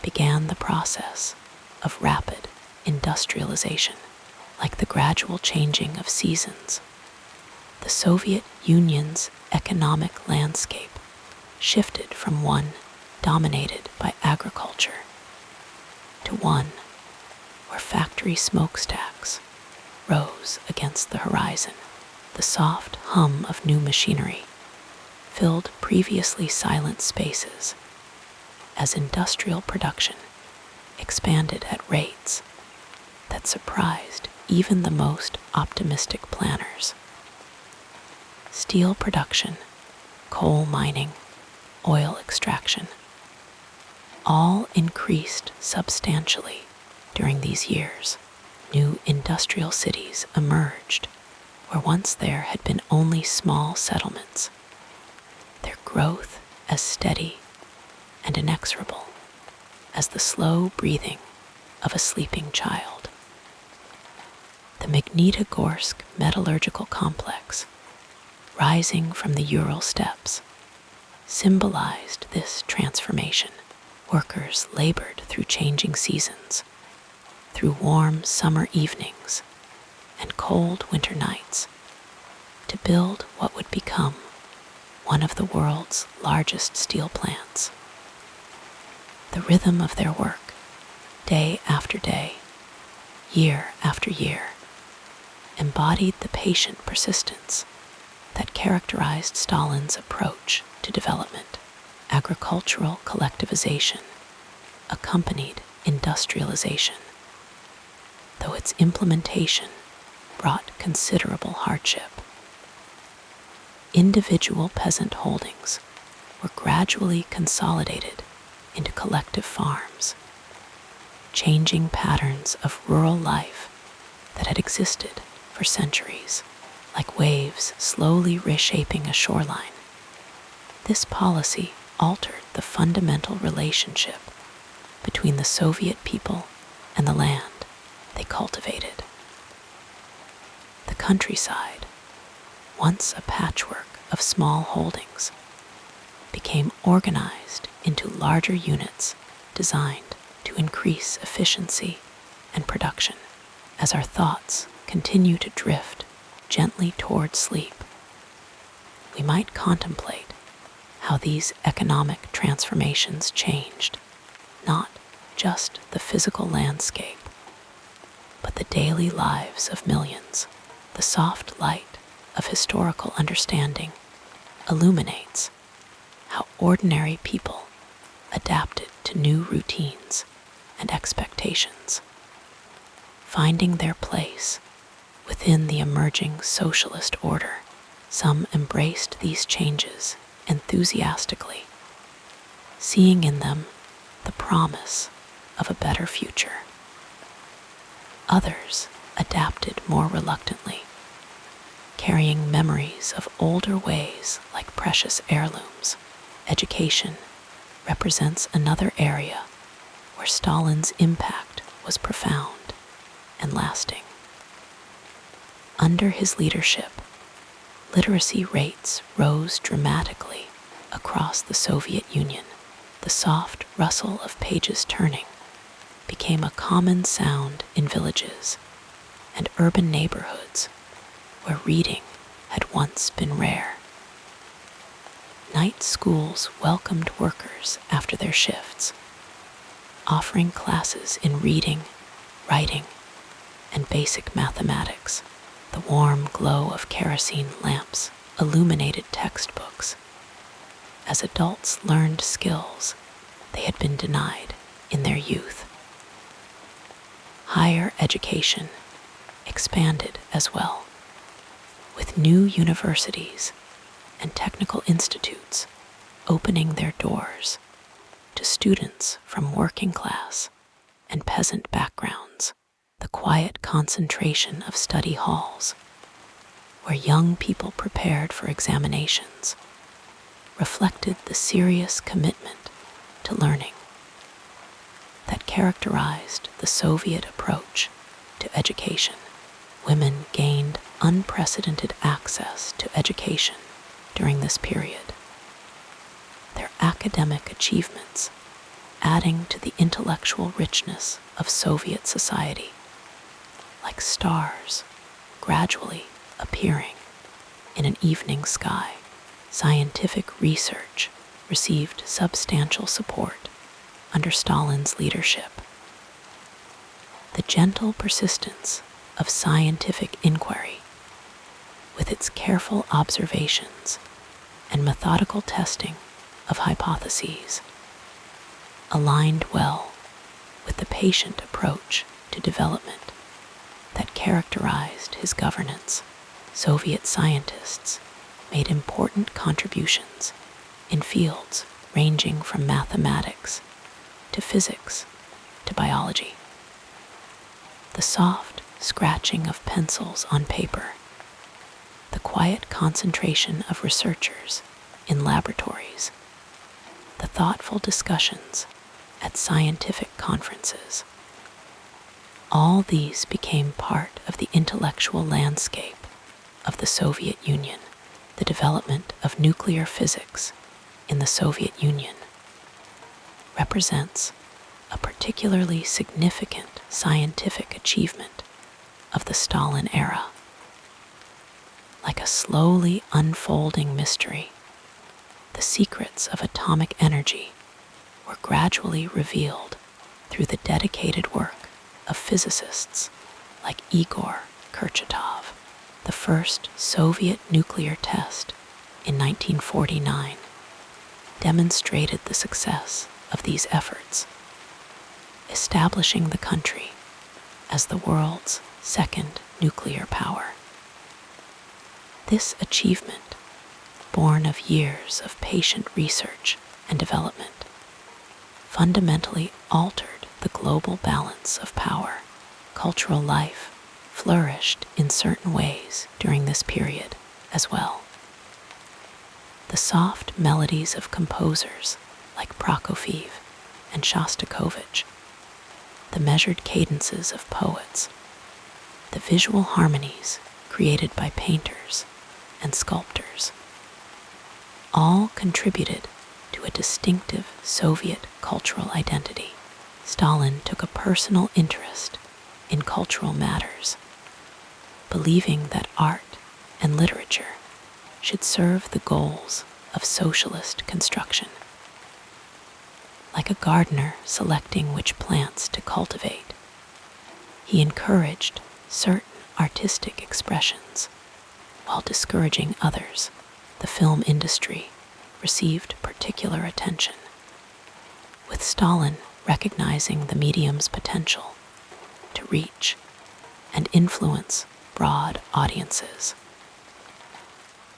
Speaker 1: began the process of rapid industrialization. Like the gradual changing of seasons, the Soviet Union's economic landscape shifted from one dominated by agriculture to one where factory smokestacks rose against the horizon. The soft hum of new machinery filled previously silent spaces as industrial production expanded at rates that surprised even the most optimistic planners. Steel production, coal mining, oil extraction, all increased substantially during these years. New industrial cities emerged where once there had been only small settlements, their growth as steady and inexorable as the slow breathing of a sleeping child. The Magnitogorsk metallurgical complex, rising from the Ural steppes, symbolized this transformation. Workers labored through changing seasons, through warm summer evenings and cold winter nights, to build what would become one of the world's largest steel plants. The rhythm of their work, day after day, year after year, embodied the patient persistence that characterized Stalin's approach to development. Agricultural collectivization accompanied industrialization, though its implementation brought considerable hardship. Individual peasant holdings were gradually consolidated into collective farms, changing patterns of rural life that had existed for centuries, like waves slowly reshaping a shoreline. This policy altered the fundamental relationship between the Soviet people and the land they cultivated. countryside, once a patchwork of small holdings, became organized into larger units designed to increase efficiency and production. As our thoughts continue to drift gently toward sleep, we might contemplate how these economic transformations changed not just the physical landscape, but the daily lives of millions. The soft light of historical understanding illuminates how ordinary people adapted to new routines and expectations, finding their place within the emerging socialist order. Some embraced these changes enthusiastically, seeing in them the promise of a better future. Others adapted more reluctantly, carrying memories of older ways like precious heirlooms. Education represents another area where Stalin's impact was profound and lasting. Under his leadership, literacy rates rose dramatically across the Soviet Union. The soft rustle of pages turning became a common sound in villages and urban neighborhoods where reading had once been rare. Night schools welcomed workers after their shifts, offering classes in reading, writing, and basic mathematics. The warm glow of kerosene lamps illuminated textbooks as adults learned skills they had been denied in their youth. Higher education expanded as well, with new universities and technical institutes opening their doors to students from working class and peasant backgrounds. The quiet concentration of study halls, where young people prepared for examinations, reflected the serious commitment to learning that characterized the Soviet approach to education. Women gained unprecedented access to education during this period, their academic achievements adding to the intellectual richness of Soviet society, like stars gradually appearing in an evening sky. Scientific research received substantial support under Stalin's leadership. The gentle persistence of scientific inquiry, with its careful observations and methodical testing of hypotheses, aligned well with the patient approach to development that characterized his governance. Soviet scientists made important contributions in fields ranging from mathematics to physics to biology. The soft scratching of pencils on paper, the quiet concentration of researchers in laboratories, the thoughtful discussions at scientific conferences, all these became part of the intellectual landscape of the Soviet Union. The development of nuclear physics in the Soviet Union represents a particularly significant scientific achievement of the Stalin era. Like a slowly unfolding mystery, the secrets of atomic energy were gradually revealed through the dedicated work of physicists like Igor Kurchatov. The first Soviet nuclear test in 1949 demonstrated the success of these efforts, establishing the country as the world's second nuclear power. This achievement, born of years of patient research and development, fundamentally altered the global balance of power. Cultural life flourished in certain ways during this period as well. The soft melodies of composers like Prokofiev and Shostakovich, the measured cadences of poets, the visual harmonies created by painters and sculptors, all contributed to a distinctive Soviet cultural identity. Stalin took a personal interest in cultural matters, believing that art and literature should serve the goals of socialist construction. Like a gardener selecting which plants to cultivate, he encouraged certain artistic expressions while discouraging others. The film industry received particular attention, with Stalin recognizing the medium's potential to reach and influence broad audiences.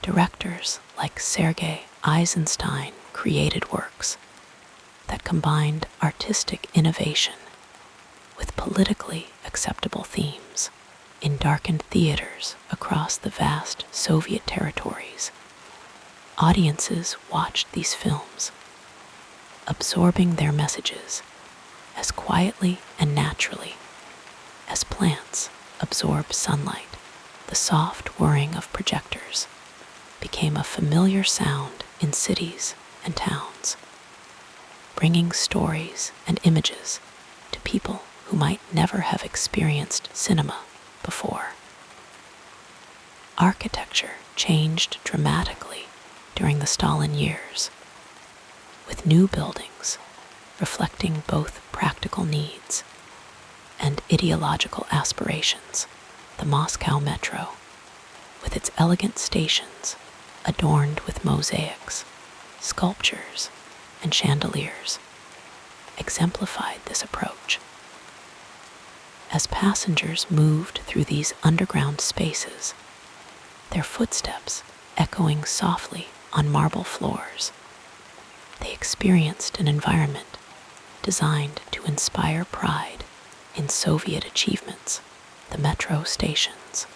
Speaker 1: Directors like Sergei Eisenstein created works that combined artistic innovation with politically acceptable themes. In darkened theaters across the vast Soviet territories, audiences watched these films, absorbing their messages as quietly and naturally as plants absorb sunlight. The soft whirring of projectors became a familiar sound in cities and towns, bringing stories and images to people who might never have experienced cinema before. Architecture changed dramatically during the Stalin years, with new buildings reflecting both practical needs and ideological aspirations. The Moscow metro, with its elegant stations adorned with mosaics, sculptures, and chandeliers, exemplified this approach. As passengers moved through these underground spaces, their footsteps echoing softly on marble floors, they experienced an environment designed to inspire pride in Soviet achievements. The metro stations,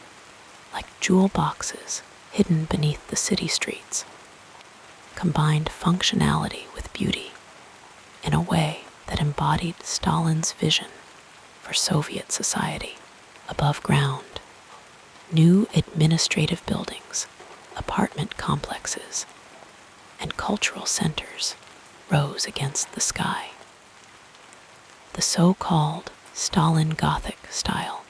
Speaker 1: like jewel boxes hidden beneath the city streets, combined functionality with beauty in a way that embodied Stalin's vision for Soviet society. Above ground, new administrative buildings, apartment complexes, and cultural centers rose against the sky. The so-called Stalin Gothic style,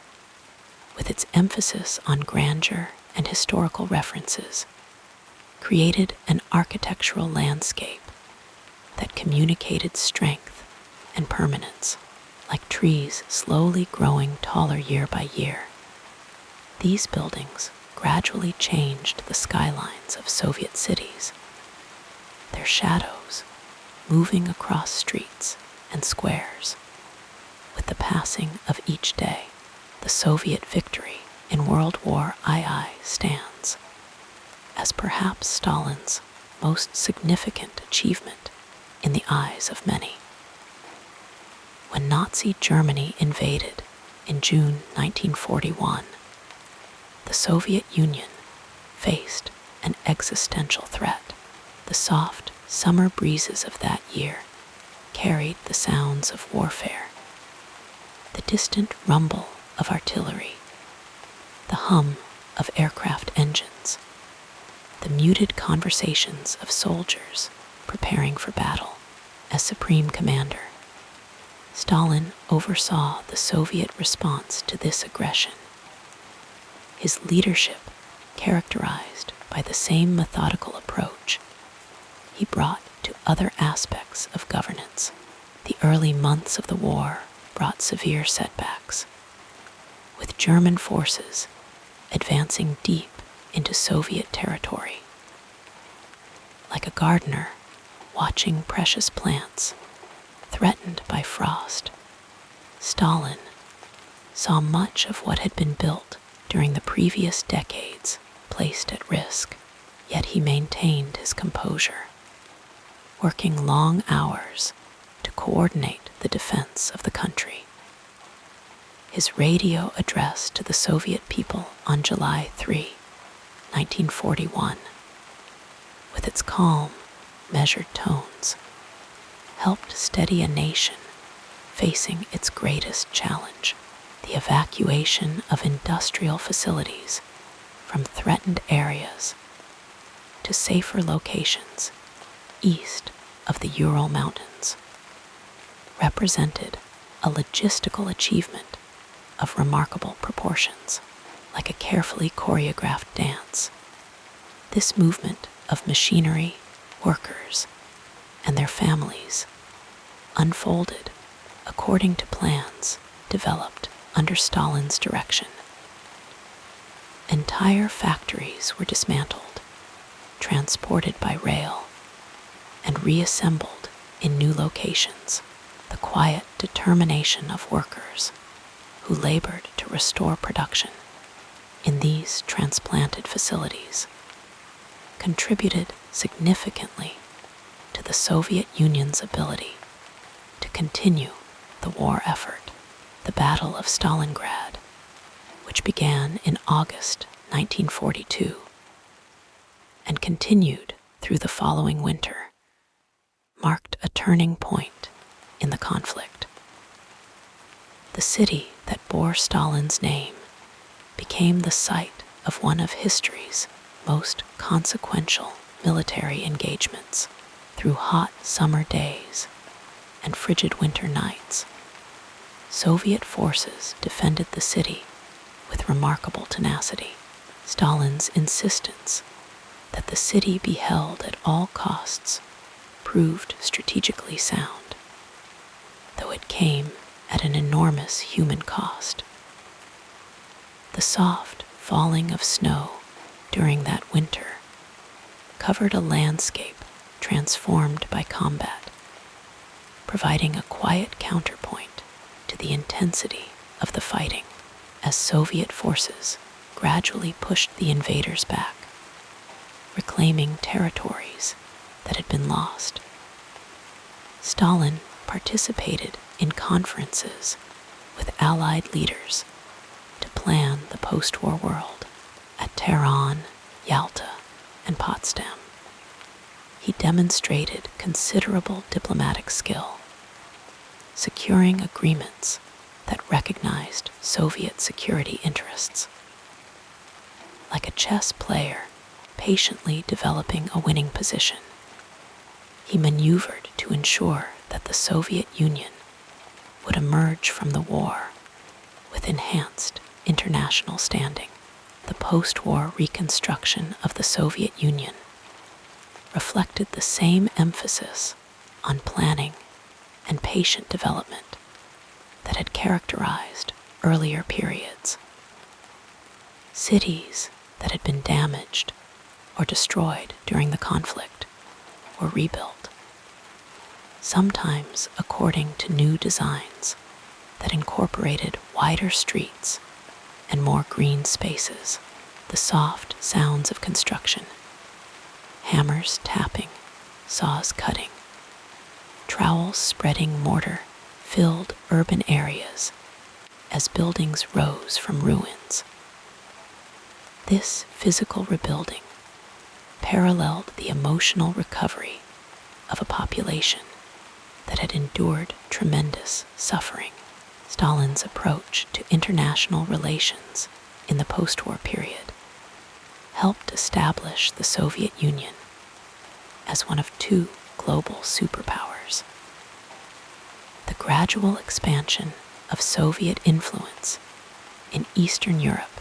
Speaker 1: with its emphasis on grandeur and historical references, created an architectural landscape that communicated strength and permanence. Like trees slowly growing taller year by year, these buildings gradually changed the skylines of Soviet cities, their shadows moving across streets and squares. With the passing of each day, the Soviet victory in World War II stands as perhaps Stalin's most significant achievement in the eyes of many. When Nazi Germany invaded in June 1941, the Soviet Union faced an existential threat. The soft summer breezes of that year carried the sounds of warfare, the distant rumble of artillery, the hum of aircraft engines, the muted conversations of soldiers preparing for battle. As supreme commander, Stalin oversaw the Soviet response to this aggression. His leadership, characterized by the same methodical approach he brought to other aspects of governance. The early months of the war brought severe setbacks, with German forces advancing deep into Soviet territory. Like a gardener watching precious plants threatened by frost, Stalin saw much of what had been built during the previous decades placed at risk, yet he maintained his composure, working long hours to coordinate the defense of the country. His radio address to the Soviet people on July 3, 1941, with its calm, measured tones, helped steady a nation facing its greatest challenge, the evacuation of industrial facilities from threatened areas to safer locations east of the Ural Mountains represented a logistical achievement of remarkable proportions, like a carefully choreographed dance. This movement of machinery, workers, and their families unfolded according to plans developed under Stalin's direction. Entire factories were dismantled, transported by rail, and reassembled in new locations. The quiet determination of workers who labored to restore production in these transplanted facilities contributed significantly to the Soviet Union's ability to continue the war effort. The Battle of Stalingrad, which began in August 1942 and continued through the following winter, marked a turning point in the conflict. The city that bore Stalin's name became the site of one of history's most consequential military engagements. Through hot summer days and frigid winter nights, Soviet forces defended the city with remarkable tenacity. Stalin's insistence that the city be held at all costs proved strategically sound, though it came at an enormous human cost. The soft falling of snow during that winter covered a landscape transformed by combat, providing a quiet counterpoint to the intensity of the fighting as Soviet forces gradually pushed the invaders back, reclaiming territories that had been lost. Stalin participated in conferences with Allied leaders to plan the post-war world at Tehran, Yalta, and Potsdam. He demonstrated considerable diplomatic skill, securing agreements that recognized Soviet security interests. Like a chess player patiently developing a winning position, he maneuvered to ensure that the Soviet Union would emerge from the war with enhanced international standing. The post-war reconstruction of the Soviet Union reflected the same emphasis on planning and patient development that had characterized earlier periods. Cities that had been damaged or destroyed during the conflict were rebuilt, sometimes according to new designs that incorporated wider streets and more green spaces. The soft sounds of construction, hammers tapping, saws cutting, trowels spreading mortar, filled urban areas as buildings rose from ruins. This physical rebuilding paralleled the emotional recovery of a population that had endured tremendous suffering. Stalin's approach to international relations in the post-war period helped establish the Soviet Union as one of two global superpowers. The gradual expansion of Soviet influence in Eastern Europe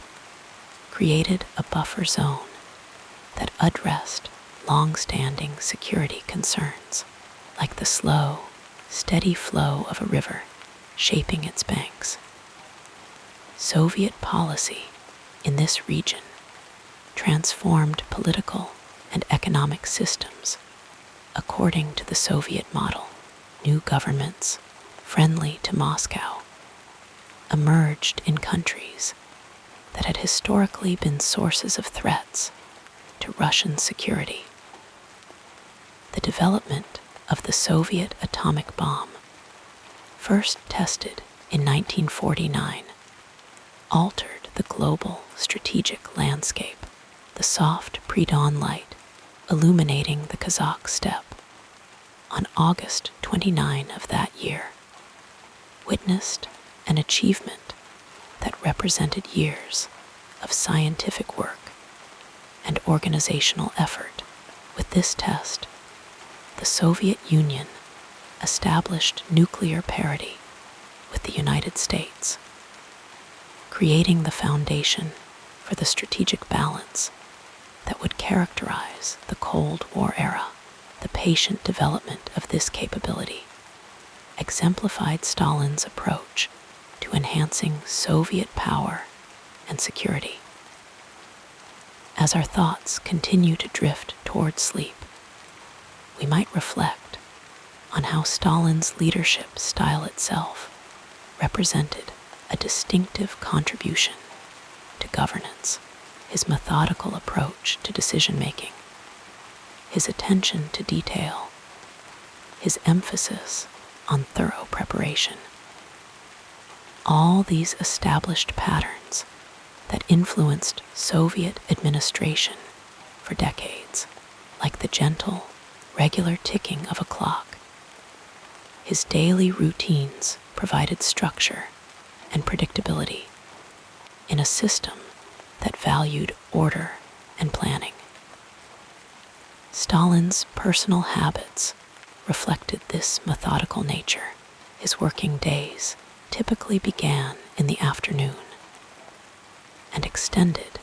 Speaker 1: created a buffer zone that addressed long-standing security concerns, like the slow, steady flow of a river shaping its banks. Soviet policy in this region transformed political and economic systems according to the Soviet model. New governments, friendly to Moscow, emerged in countries that had historically been sources of threats to Russian security. The development of the Soviet atomic bomb, first tested in 1949, altered the global strategic landscape. The soft pre-dawn light illuminating the Kazakh steppe on August 29 of that year witnessed an achievement that represented years of scientific work organizational effort. With this test, the Soviet Union established nuclear parity with the United States, creating the foundation for the strategic balance that would characterize the Cold War era. The patient development of this capability exemplified Stalin's approach to enhancing Soviet power and security. As our thoughts continue to drift toward sleep, we might reflect on how Stalin's leadership style itself represented a distinctive contribution to governance. His methodical approach to decision-making, his attention to detail, his emphasis on thorough preparation. All these established patterns that influenced Soviet administration for decades, like the gentle, regular ticking of a clock. His daily routines provided structure and predictability in a system that valued order and planning. Stalin's personal habits reflected this methodical nature. His working days typically began in the afternoon and extended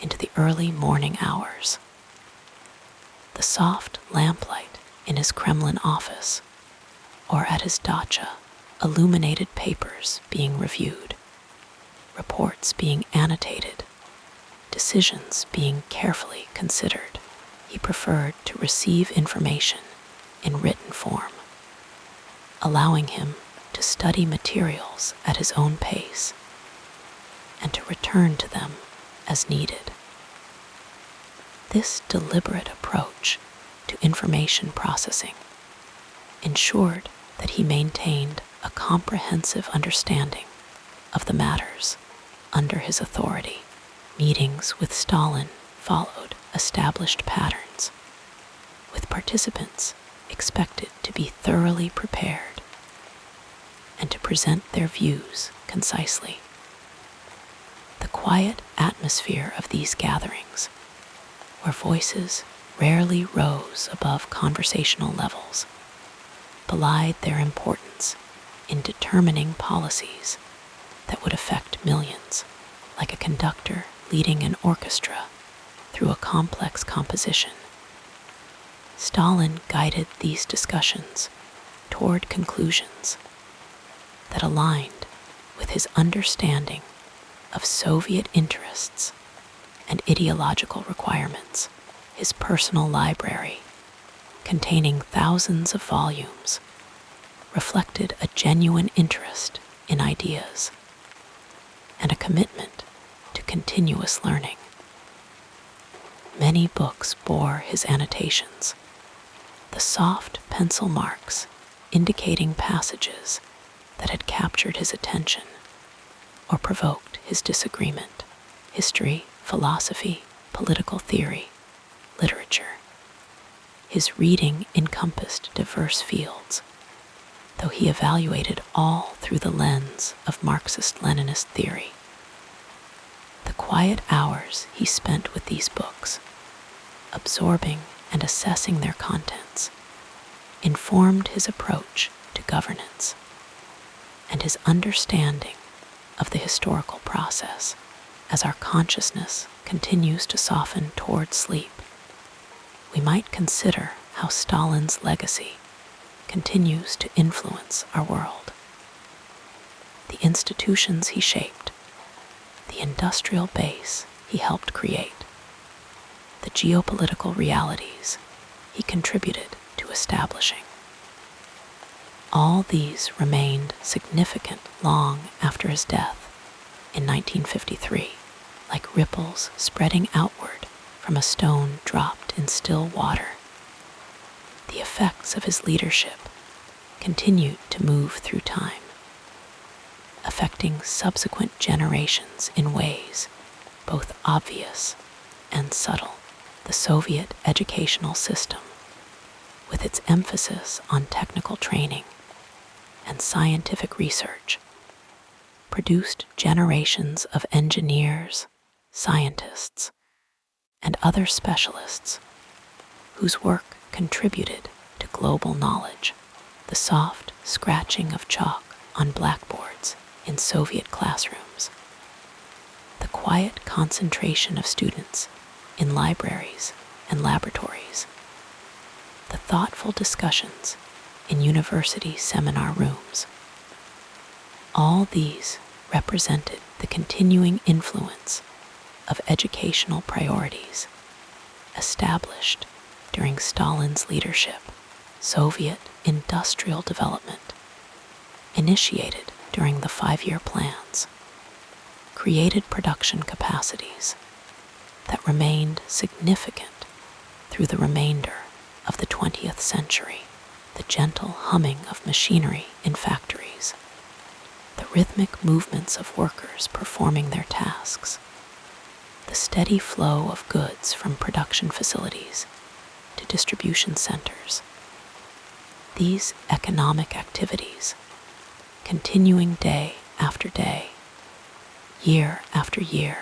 Speaker 1: into the early morning hours. The soft lamplight in his Kremlin office or at his dacha illuminated papers being reviewed, reports being annotated, decisions being carefully considered. He preferred to receive information in written form, allowing him to study materials at his own pace and to return to them as needed. This deliberate approach to information processing ensured that he maintained a comprehensive understanding of the matters under his authority. Meetings with Stalin followed established patterns, with participants expected to be thoroughly prepared and to present their views concisely. The quiet atmosphere of these gatherings, where voices rarely rose above conversational levels, belied their importance in determining policies that would affect millions. Like a conductor leading an orchestra through a complex composition, Stalin guided these discussions toward conclusions that aligned with his understanding of Soviet interests and ideological requirements. His personal library, containing thousands of volumes, reflected a genuine interest in ideas and a commitment to continuous learning. Many books bore his annotations, the soft pencil marks indicating passages that had captured his attention or provoked his disagreement. History, philosophy, political theory, literature. His reading encompassed diverse fields, though he evaluated all through the lens of Marxist-Leninist theory. The quiet hours he spent with these books, absorbing and assessing their contents, informed his approach to governance and his understanding of the historical process. As our consciousness continues to soften toward sleep, we might consider how Stalin's legacy continues to influence our world. The institutions he shaped, the industrial base he helped create, the geopolitical realities he contributed to establishing. All these remained significant long after his death in 1953, like ripples spreading outward from a stone dropped in still water. The effects of his leadership continued to move through time, affecting subsequent generations in ways both obvious and subtle. The Soviet educational system, with its emphasis on technical training and scientific research, produced generations of engineers, scientists, and other specialists whose work contributed to global knowledge. The soft scratching of chalk on blackboards in Soviet classrooms, the quiet concentration of students in libraries and laboratories, the thoughtful discussions in university seminar rooms. All these represented the continuing influence of educational priorities established during Stalin's leadership. Soviet industrial development, initiated during the 5-year plans, created production capacities that remained significant through the remainder of the 20th century. The gentle humming of machinery in factories, the rhythmic movements of workers performing their tasks, the steady flow of goods from production facilities to distribution centers. These economic activities, continuing day after day, year after year,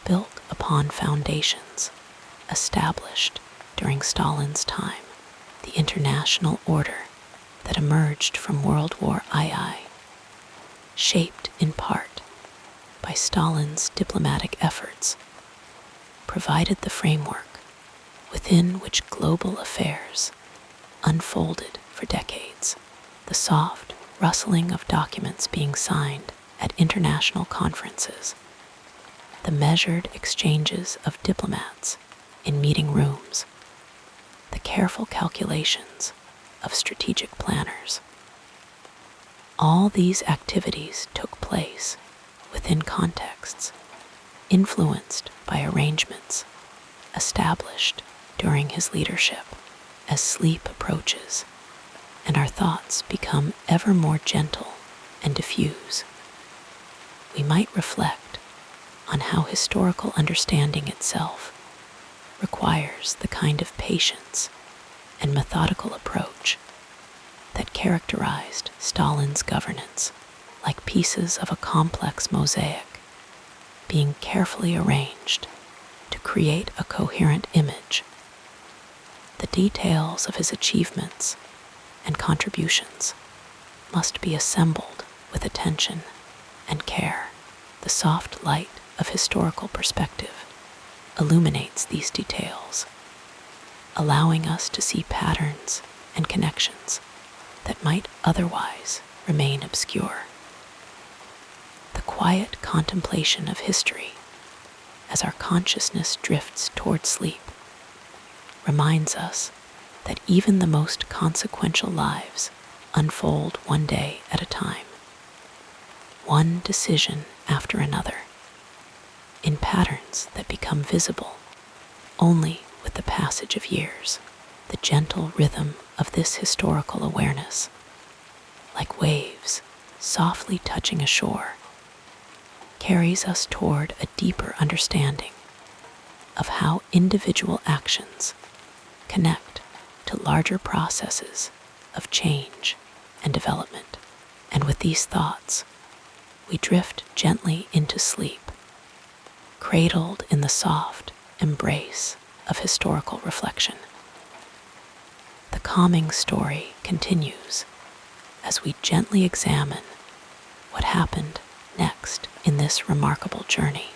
Speaker 1: built upon foundations established during Stalin's time. The international order that emerged from World War II, shaped in part by Stalin's diplomatic efforts, provided the framework within which global affairs unfolded for decades. The soft rustling of documents being signed at international conferences, the measured exchanges of diplomats in meeting rooms, the careful calculations of strategic planners. All these activities took place within contexts influenced by arrangements established during his leadership. As sleep approaches and our thoughts become ever more gentle and diffuse, we might reflect on how historical understanding itself requires the kind of patience and methodical approach that characterized Stalin's governance, like pieces of a complex mosaic being carefully arranged to create a coherent image. The details of his achievements and contributions must be assembled with attention and care. The soft light of historical perspective illuminates these details, allowing us to see patterns and connections that might otherwise remain obscure. The quiet contemplation of history as our consciousness drifts toward sleep reminds us that even the most consequential lives unfold one day at a time, one decision after another, in patterns that become visible only with the passage of years. The gentle rhythm of this historical awareness, like waves softly touching a shore, carries us toward a deeper understanding of how individual actions connect to larger processes of change and development. And with these thoughts, we drift gently into sleep, cradled in the soft embrace of historical reflection. The calming story continues as we gently examine what happened next in this remarkable journey.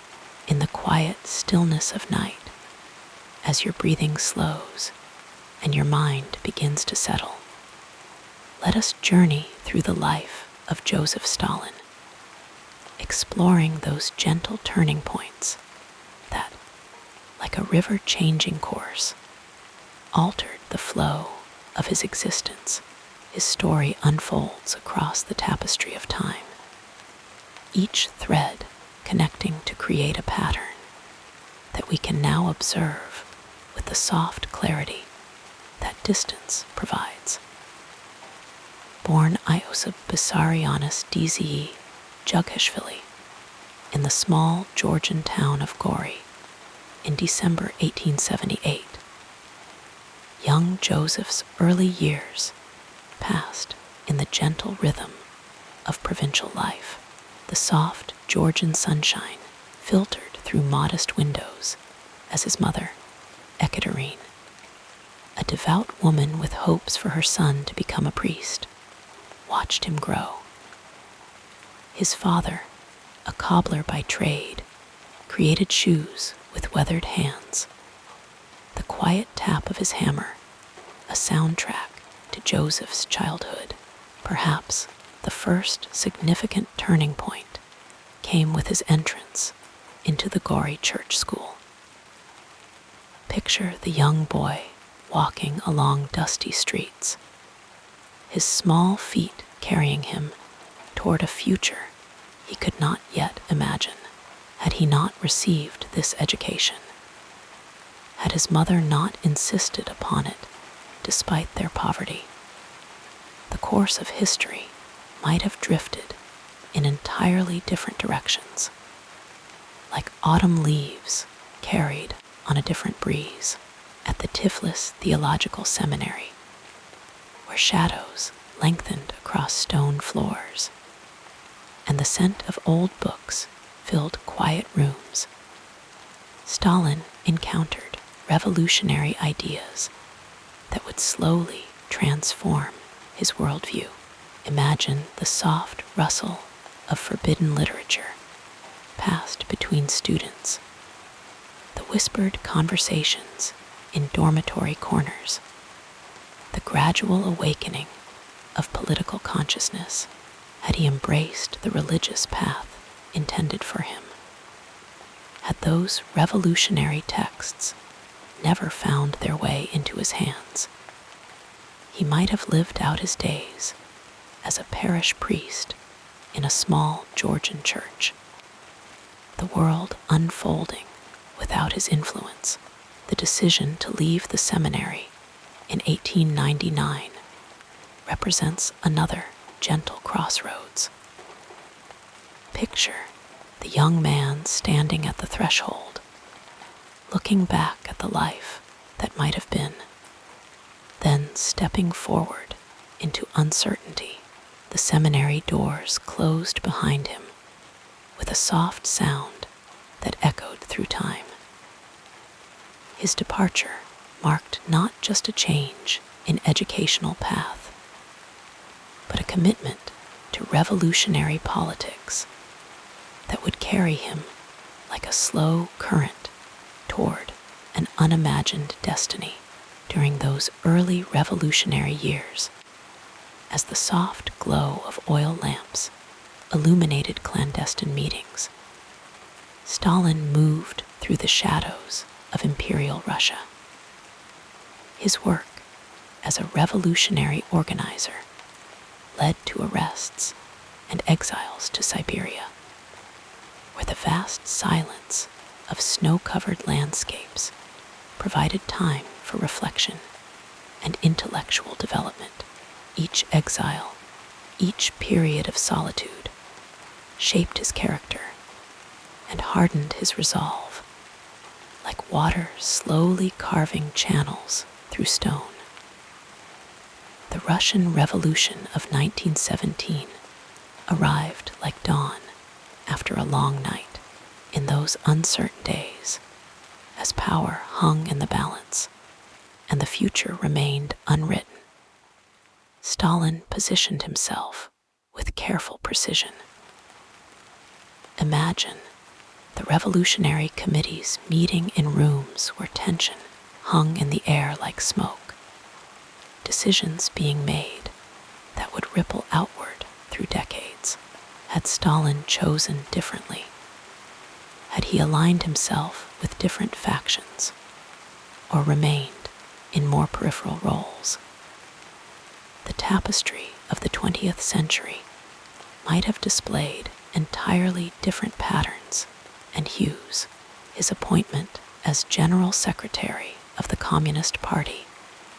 Speaker 1: In the quiet stillness of night, as your breathing slows and your mind begins to settle, let us journey through the life of Joseph Stalin, exploring those gentle turning points that, like a river changing course, altered the flow of his existence. His story unfolds across the tapestry of time, each thread connecting to create a pattern that we can now observe with the soft clarity that distance provides. Born Iosif Vissarionis DZE Jughashvili in the small Georgian town of Gori in December 1878, young Joseph's early years passed in the gentle rhythm of provincial life. The soft Georgian sunshine filtered through modest windows as his mother, Ekaterine, a devout woman with hopes for her son to become a priest, watched him grow. His father, a cobbler by trade, created shoes with weathered hands. The quiet tap of his hammer, a soundtrack to Joseph's childhood. Perhaps the first significant turning point came with his entrance into the gory church school. Picture the young boy walking along dusty streets, his small feet carrying him toward a future he could not yet imagine. Had he not received this education, had his mother not insisted upon it despite their poverty, the course of history might have drifted in entirely different directions, like autumn leaves carried on a different breeze. At the Tiflis Theological Seminary, where shadows lengthened across stone floors and the scent of old books filled quiet rooms, Stalin encountered revolutionary ideas that would slowly transform his worldview. Imagine the soft rustle of forbidden literature passed between students, the whispered conversations in dormitory corners, the gradual awakening of political consciousness. Had he embraced the religious path intended for him? Had those revolutionary texts never found their way into his hands, he might have lived out his days as a parish priest in a small Georgian church, the world unfolding without his influence. The decision to leave the seminary in 1899 represents another gentle crossroads. Picture the young man standing at the threshold, looking back at the life that might have been, then stepping forward into uncertainty. The seminary doors closed behind him with a soft sound that echoed through time. His departure marked not just a change in educational path, but a commitment to revolutionary politics that would carry him like a slow current toward an unimagined destiny. During those early revolutionary years, as the soft glow of oil lamps illuminated clandestine meetings, Stalin moved through the shadows of Imperial Russia. His work as a revolutionary organizer led to arrests and exiles to Siberia, where the vast silence of snow-covered landscapes provided time for reflection and intellectual development. Each exile, each period of solitude, shaped his character and hardened his resolve, like water slowly carving channels through stone. The Russian Revolution of 1917 arrived like dawn after a long night. In those uncertain days, as power hung in the balance and the future remained unwritten, Stalin positioned himself with careful precision. Imagine the revolutionary committees meeting in rooms where tension hung in the air like smoke, decisions being made that would ripple outward through decades. Had Stalin chosen differently? Had he aligned himself with different factions, or remained in more peripheral roles? The tapestry of the 20th century might have displayed entirely different patterns and hues. His appointment as General Secretary of the Communist Party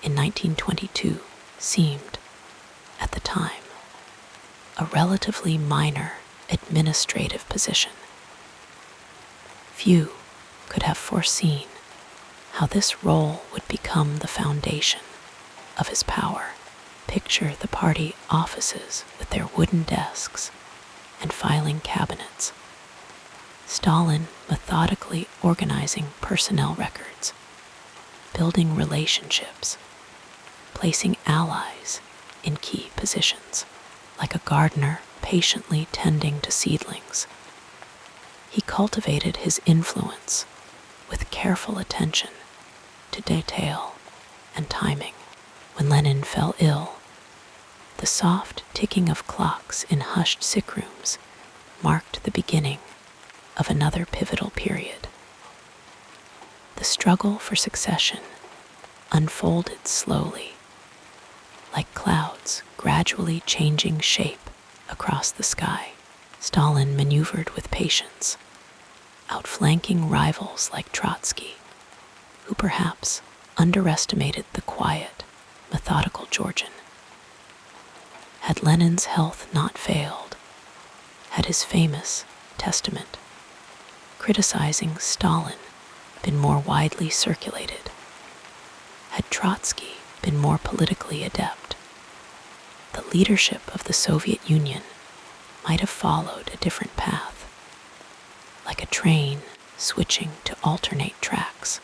Speaker 1: in 1922 seemed, at the time, a relatively minor administrative position. Few could have foreseen how this role would become the foundation of his power. Picture the party offices with their wooden desks and filing cabinets, Stalin methodically organizing personnel records, building relationships, placing allies in key positions, like a gardener patiently tending to seedlings. He cultivated his influence with careful attention to detail and timing. When Lenin fell ill, the soft ticking of clocks in hushed sick rooms marked the beginning of another pivotal period. The struggle for succession unfolded slowly, like clouds gradually changing shape across the sky. Stalin maneuvered with patience, outflanking rivals like Trotsky, who perhaps underestimated the quiet, methodical Georgian. Had Lenin's health not failed, had his famous testament criticizing Stalin been more widely circulated, had Trotsky been more politically adept, the leadership of the Soviet Union might have followed a different path. Like a train switching to alternate tracks,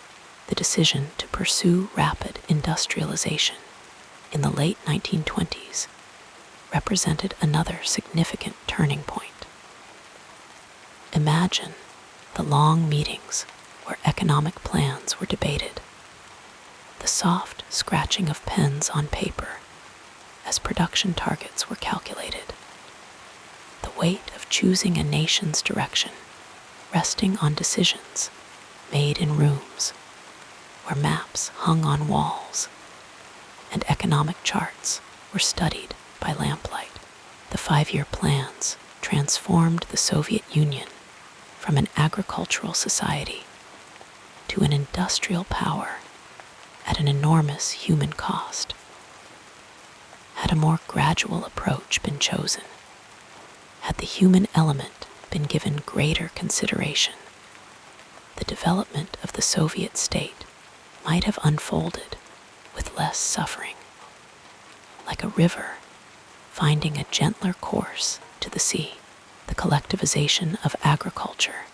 Speaker 1: the decision to pursue rapid industrialization in the late 1920s represented another significant turning point. Imagine the long meetings where economic plans were debated, the soft scratching of pens on paper as production targets were calculated, the weight of choosing a nation's direction resting on decisions made in rooms where maps hung on walls and economic charts were studied by lamplight. The 5-year plans transformed the Soviet Union from an agricultural society to an industrial power at an enormous human cost. Had a more gradual approach been chosen, had the human element been given greater consideration, the development of the Soviet state might have unfolded with less suffering, like a river finding a gentler course to the sea. The collectivization of agriculture,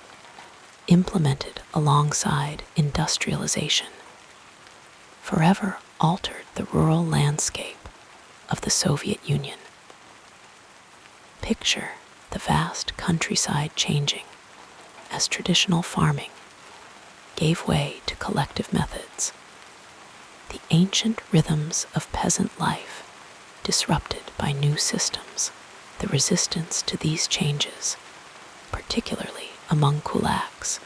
Speaker 1: implemented alongside industrialization, forever altered the rural landscape of the Soviet Union. Picture the vast countryside changing as traditional farming gave way to collective methods, the ancient rhythms of peasant life disrupted by new systems. The resistance to these changes, particularly among kulaks,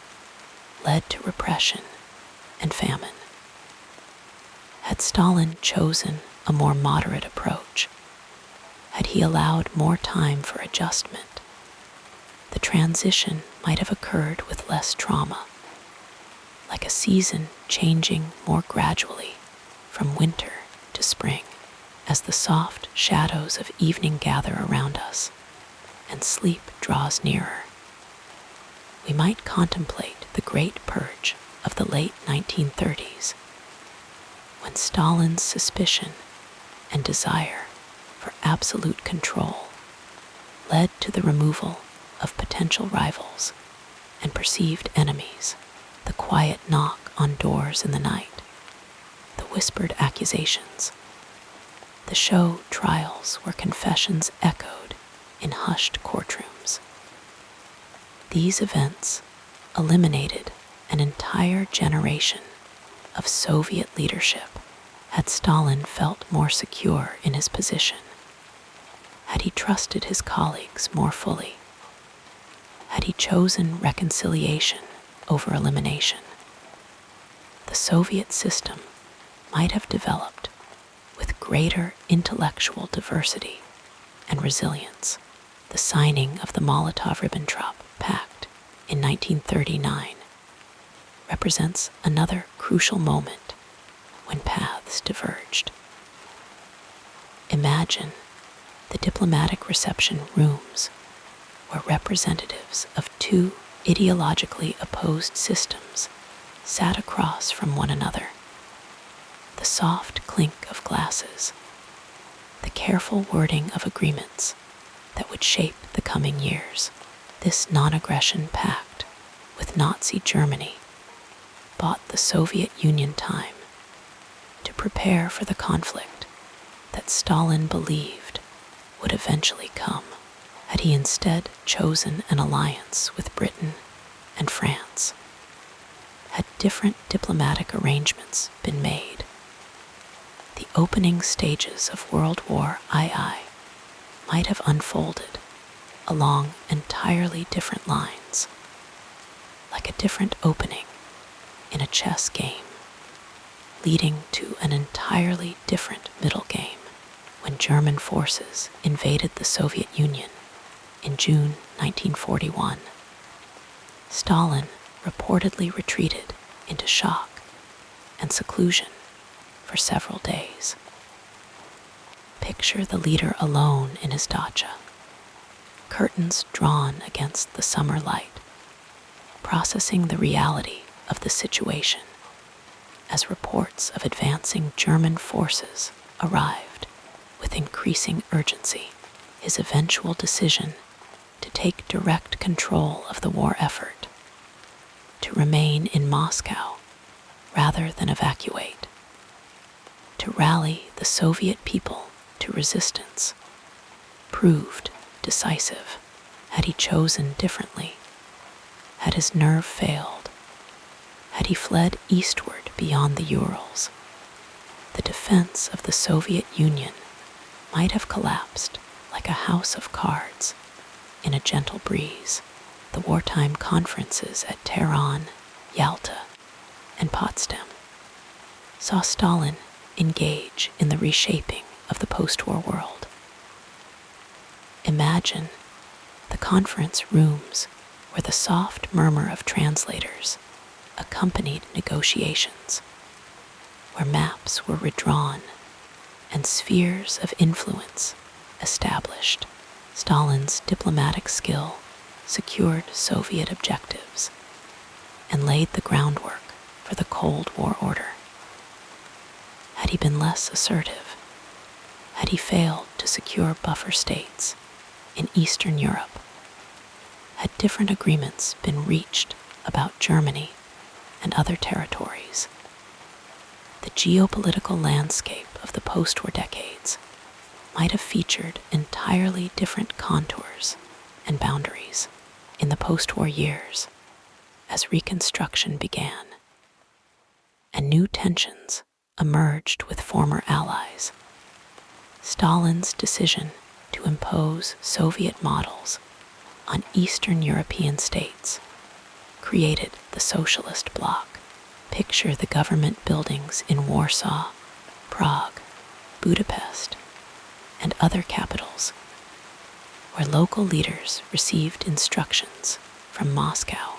Speaker 1: led to repression and famine. Had Stalin chosen a more moderate approach, had he allowed more time for adjustment, the transition might have occurred with less trauma, like a season changing more gradually from winter to spring. As the soft shadows of evening gather around us and sleep draws nearer, we might contemplate the Great Purge of the late 1930s, when Stalin's suspicion and desire for absolute control led to the removal of potential rivals and perceived enemies, the quiet knock on doors in the night, the whispered accusations, the show trials where confessions echoed in hushed courtrooms. These events eliminated an entire generation of Soviet leadership. Had Stalin felt more secure in his position, had he trusted his colleagues more fully, had he chosen reconciliation over elimination, the Soviet system might have developed with greater intellectual diversity and resilience. The signing of the Molotov-Ribbentrop Pact in 1939 represents another crucial moment when paths diverged. Imagine the diplomatic reception rooms where representatives of two ideologically opposed systems sat across from one another. The soft clink of glasses, the careful wording of agreements that would shape the coming years. This non-aggression pact with Nazi Germany bought the Soviet Union time to prepare for the conflict that Stalin believed would eventually come had he instead chosen an alliance with Britain and France. Had different diplomatic arrangements been made, the opening stages of World War II might have unfolded along entirely different lines, like a different opening in a chess game, leading to an entirely different middle game when German forces invaded the Soviet Union in June 1941. Stalin reportedly retreated into shock and seclusion for several days. Picture the leader alone in his dacha, curtains drawn against the summer light, processing the reality of the situation as reports of advancing German forces arrived with increasing urgency. His eventual decision to take direct control of the war effort, to remain in Moscow rather than evacuate, to rally the Soviet people to resistance, proved decisive. Had he chosen differently, had his nerve failed, had he fled eastward beyond the Urals, the defense of the Soviet Union might have collapsed like a house of cards in a gentle breeze. The wartime conferences at Tehran, Yalta, and Potsdam saw Stalin engage in the reshaping of the post-war world. Imagine the conference rooms where the soft murmur of translators accompanied negotiations, where maps were redrawn and spheres of influence established. Stalin's diplomatic skill secured Soviet objectives and laid the groundwork for the Cold War order. Had he been less assertive, had he failed to secure buffer states in Eastern Europe, had different agreements been reached about Germany and other territories, the geopolitical landscape of the post-war decades might have featured entirely different contours and boundaries. In the post-war years, as Reconstruction began, and new tensions emerged with former allies, Stalin's decision to impose Soviet models on Eastern European states created the socialist bloc. Picture the government buildings in Warsaw, Prague, Budapest, and other capitals, where local leaders received instructions from Moscow,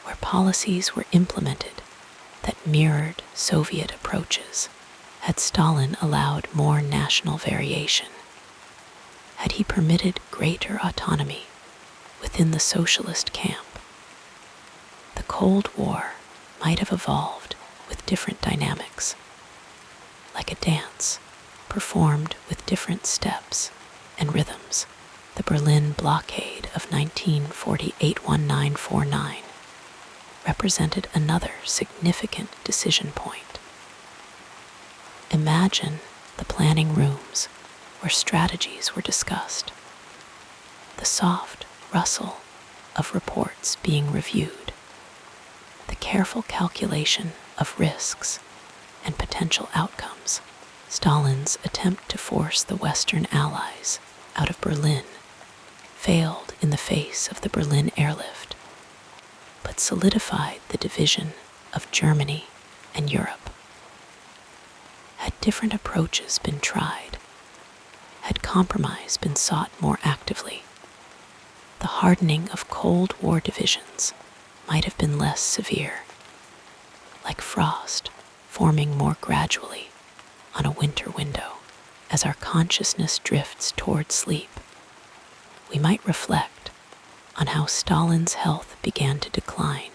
Speaker 1: where policies were implemented that mirrored Soviet approaches. Had Stalin allowed more national variation, had he permitted greater autonomy within the socialist camp, the Cold War might have evolved with different dynamics, like a dance performed with different steps and rhythms. The Berlin blockade of 1948-1949 represented another significant decision point. Imagine the planning rooms where strategies were discussed, the soft rustle of reports being reviewed, the careful calculation of risks and potential outcomes. Stalin's attempt to force the Western Allies out of Berlin failed in the face of the Berlin airlift, but solidified the division of Germany and Europe. Had different approaches been tried, had compromise been sought more actively, the hardening of Cold War divisions might have been less severe, like frost forming more gradually on a winter window. As our consciousness drifts toward sleep, we might reflect on how Stalin's health began to decline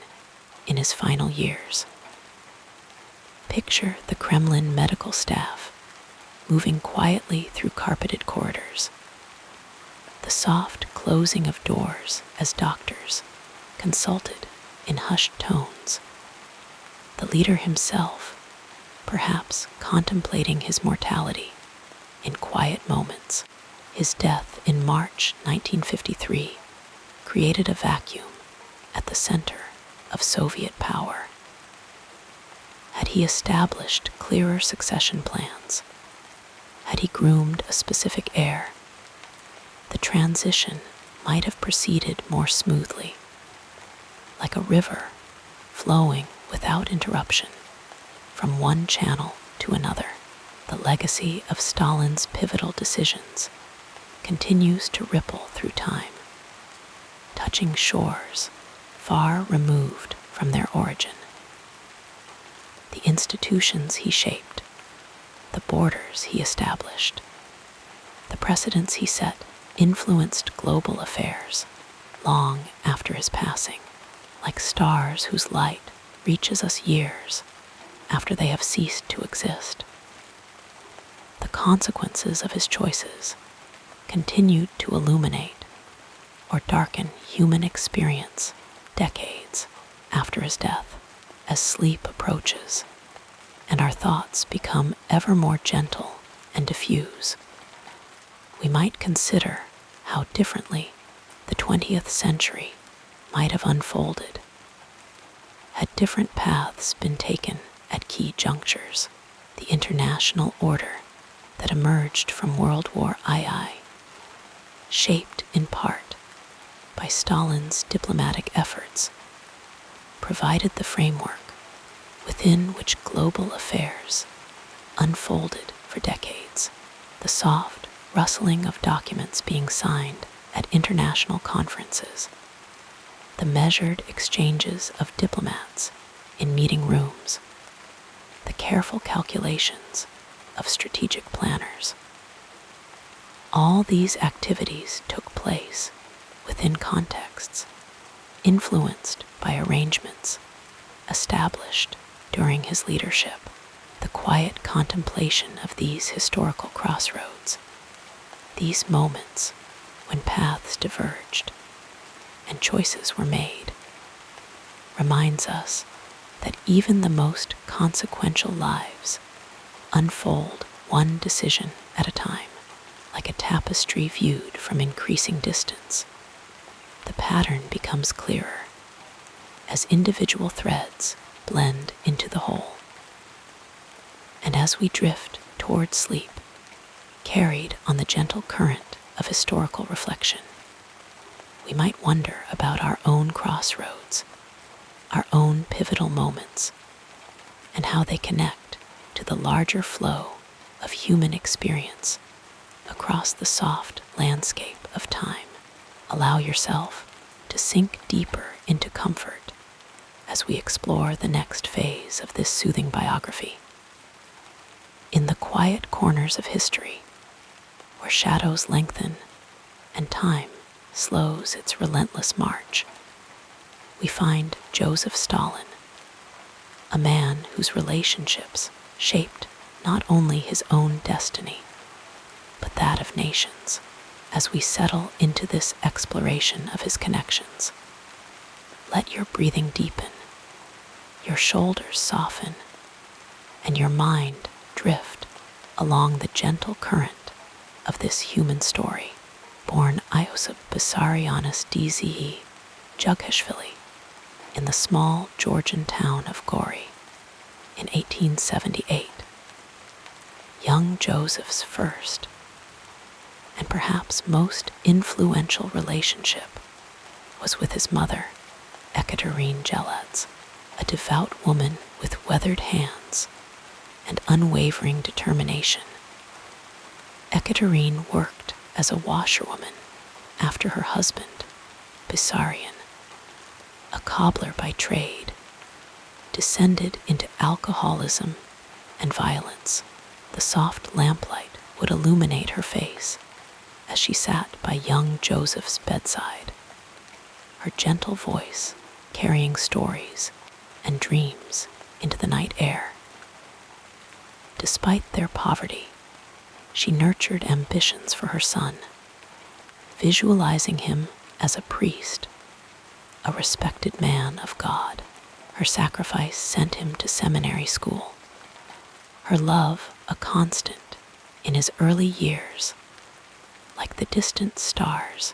Speaker 1: in his final years. Picture the Kremlin medical staff moving quietly through carpeted corridors, the soft closing of doors as doctors consulted in hushed tones. The leader himself, perhaps contemplating his mortality in quiet moments. His death in March 1953 created a vacuum at the center of Soviet power. Had he established clearer succession plans? Had he groomed a specific heir? The transition might have proceeded more smoothly, like a river flowing without interruption from one channel to another. The legacy of Stalin's pivotal decisions continues to ripple through time, touching shores far removed from their origin. The institutions he shaped, the borders he established, the precedents he set influenced global affairs long after his passing, like stars whose light reaches us years after they have ceased to exist. The consequences of his choices continued to illuminate or darken human experience decades after his death. As sleep approaches and our thoughts become ever more gentle and diffuse, we might consider how differently the 20th century might have unfolded had different paths been taken at key junctures. The international order that emerged from World War II, shaped in part by Stalin's diplomatic efforts, provided the framework within which global affairs unfolded for decades. The soft rustling of documents being signed at international conferences, the measured exchanges of diplomats in meeting rooms, the careful calculations of strategic planners. All these activities took place within contexts influenced by arrangements established during his leadership. The quiet contemplation of these historical crossroads, these moments when paths diverged and choices were made, reminds us that even the most consequential lives unfold one decision at a time, like a tapestry viewed from increasing distance. The pattern becomes clearer as individual threads blend into the whole. And as we drift toward sleep, carried on the gentle current of historical reflection, we might wonder about our own crossroads, our own pivotal moments, and how they connect to the larger flow of human experience across the soft landscape of time. Allow yourself to sink deeper into comfort as we explore the next phase of this soothing biography. In the quiet corners of history, where shadows lengthen and time slows its relentless march, we find Joseph Stalin, a man whose relationships shaped not only his own destiny, but that of nations. As we settle into this exploration of his connections, let your breathing deepen, your shoulders soften, and your mind drift along the gentle current of this human story. Born Joseph Vissarionis Dze Jughashvili in the small Georgian town of Gori in 1878, young Joseph's first and perhaps most influential relationship was with his mother, Ekaterine Geladze, a devout woman with weathered hands and unwavering determination. Ekaterine worked as a washerwoman after her husband, Vissarion, a cobbler by trade, descended into alcoholism and violence. The soft lamplight would illuminate her face as she sat by young Joseph's bedside, her gentle voice carrying stories and dreams into the night air. Despite their poverty, she nurtured ambitions for her son, visualizing him as a priest, a respected man of God. Her sacrifice sent him to seminary school. Her love a constant in his early years, like the distant stars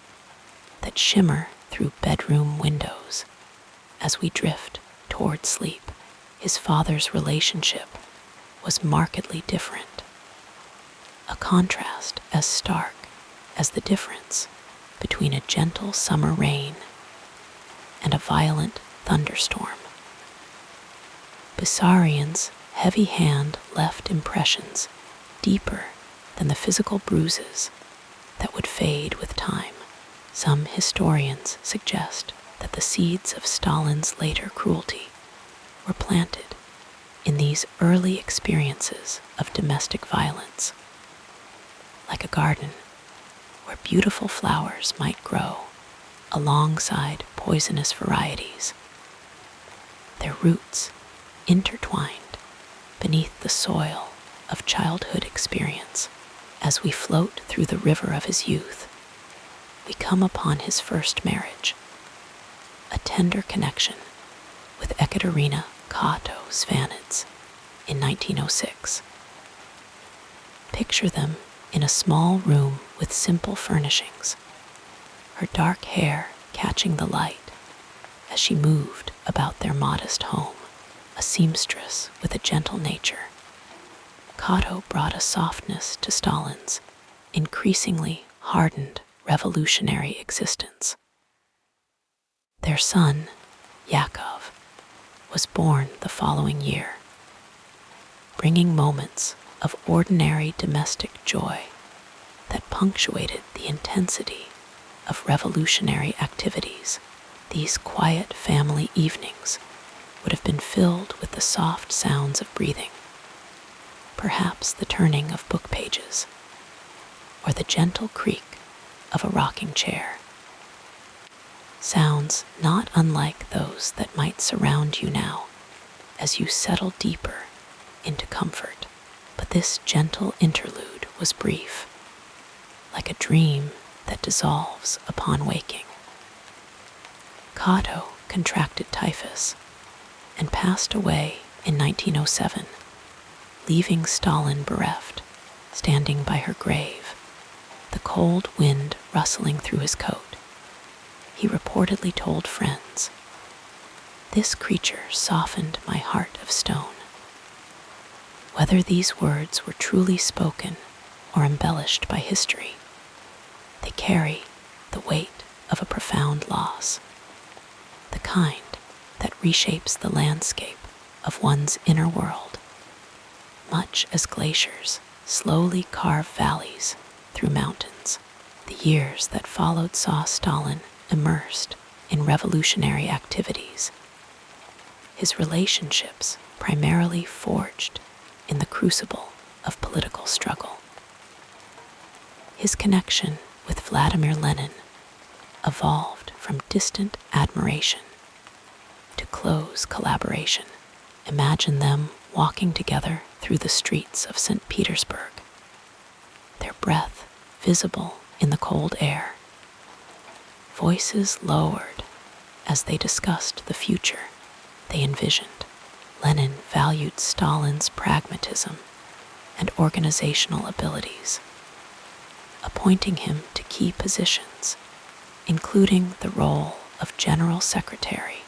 Speaker 1: that shimmer through bedroom windows as we drift toward sleep. His father's relationship was markedly different, a contrast as stark as the difference between a gentle summer rain and a violent thunderstorm. Bessariion's heavy hand left impressions deeper than the physical bruises that would fade with time. Some historians suggest that the seeds of Stalin's later cruelty were planted in these early experiences of domestic violence, like a garden where beautiful flowers might grow alongside poisonous varieties, their roots intertwined beneath the soil of childhood experience. As we float through the river of his youth, we come upon his first marriage, a tender connection with Ekaterina Kato Svanidze in 1906. Picture them in a small room with simple furnishings, her dark hair catching the light as she moved about their modest home, a seamstress with a gentle nature. Kato brought a softness to Stalin's increasingly hardened revolutionary existence. Their son, Yakov, was born the following year, bringing moments of ordinary domestic joy that punctuated the intensity of revolutionary activities. These quiet family evenings would have been filled with the soft sounds of breathing, perhaps the turning of book pages, or the gentle creak of a rocking chair. Sounds not unlike those that might surround you now as you settle deeper into comfort. But this gentle interlude was brief, like a dream that dissolves upon waking. Kato contracted typhus and passed away in 1907, leaving Stalin bereft, standing by her grave, the cold wind rustling through his coat. He reportedly told friends, "This creature softened my heart of stone." Whether these words were truly spoken or embellished by history, they carry the weight of a profound loss, the kind that reshapes the landscape of one's inner world, much as glaciers slowly carve valleys through mountains. The years that followed saw Stalin immersed in revolutionary activities, his relationships primarily forged in the crucible of political struggle. His connection with Vladimir Lenin evolved from distant admiration to close collaboration. Imagine them walking together through the streets of St. Petersburg, their breath visible in the cold air, voices lowered as they discussed the future they envisioned. Lenin valued Stalin's pragmatism and organizational abilities, appointing him to key positions, including the role of General Secretary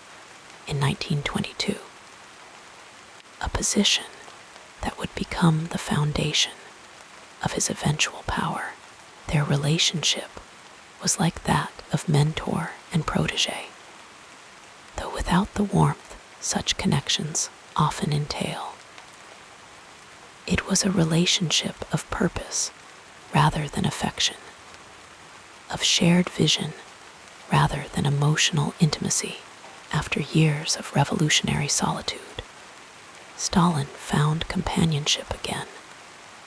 Speaker 1: in 1922, a position that would become the foundation of his eventual power. Their relationship was like that of mentor and protege, though without the warmth such connections often entail. It was a relationship of purpose rather than affection, of shared vision rather than emotional intimacy. After years of revolutionary solitude, Stalin found companionship again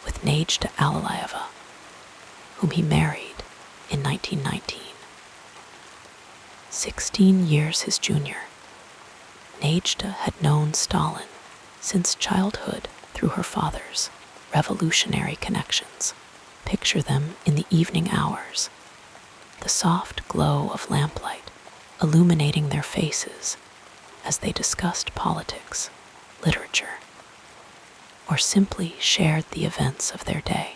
Speaker 1: with Nadezhda Alexeyeva, whom he married in 1919. 16 years his junior, Nadezhda had known Stalin since childhood through her father's revolutionary connections. Picture them in the evening hours, the soft glow of lamplight illuminating their faces as they discussed politics, literature, or simply shared the events of their day.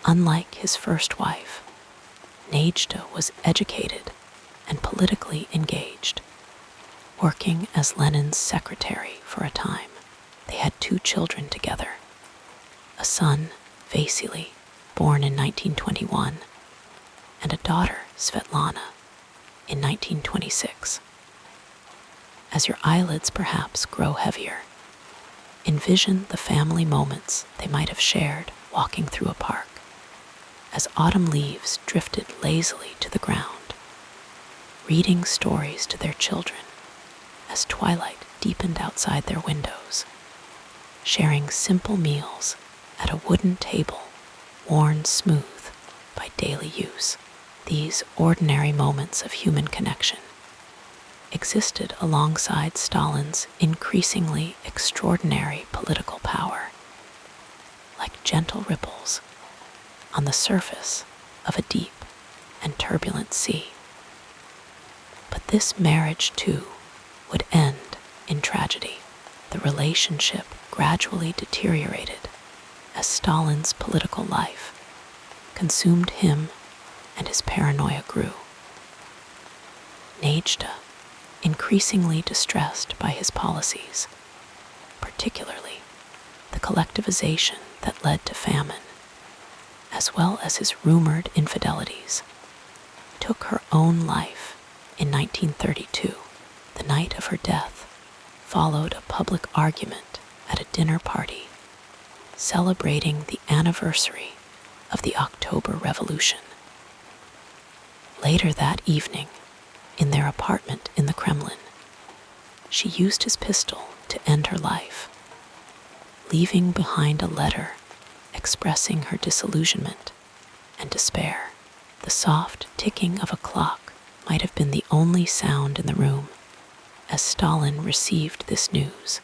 Speaker 1: Unlike his first wife, Nejda was educated and politically engaged, working as Lenin's secretary for a time. They had 2 children together, a son, Vasily, born in 1921, and a daughter, Svetlana, in 1926. As your eyelids perhaps grow heavier, envision the family moments they might have shared walking through a park, as autumn leaves drifted lazily to the ground, reading stories to their children as twilight deepened outside their windows, sharing simple meals at a wooden table worn smooth by daily use. These ordinary moments of human connection existed alongside Stalin's increasingly extraordinary political power, like gentle ripples on the surface of a deep and turbulent sea. But this marriage, too, would end in tragedy. The relationship gradually deteriorated as Stalin's political life consumed him and his paranoia grew. Nejda, increasingly distressed by his policies, particularly the collectivization that led to famine, as well as his rumored infidelities, took her own life in 1932. The night of her death followed a public argument at a dinner party celebrating the anniversary of the October Revolution. Later that evening, in their apartment in the Kremlin, she used his pistol to end her life, leaving behind a letter expressing her disillusionment and despair. The soft ticking of a clock might have been the only sound in the room as Stalin received this news,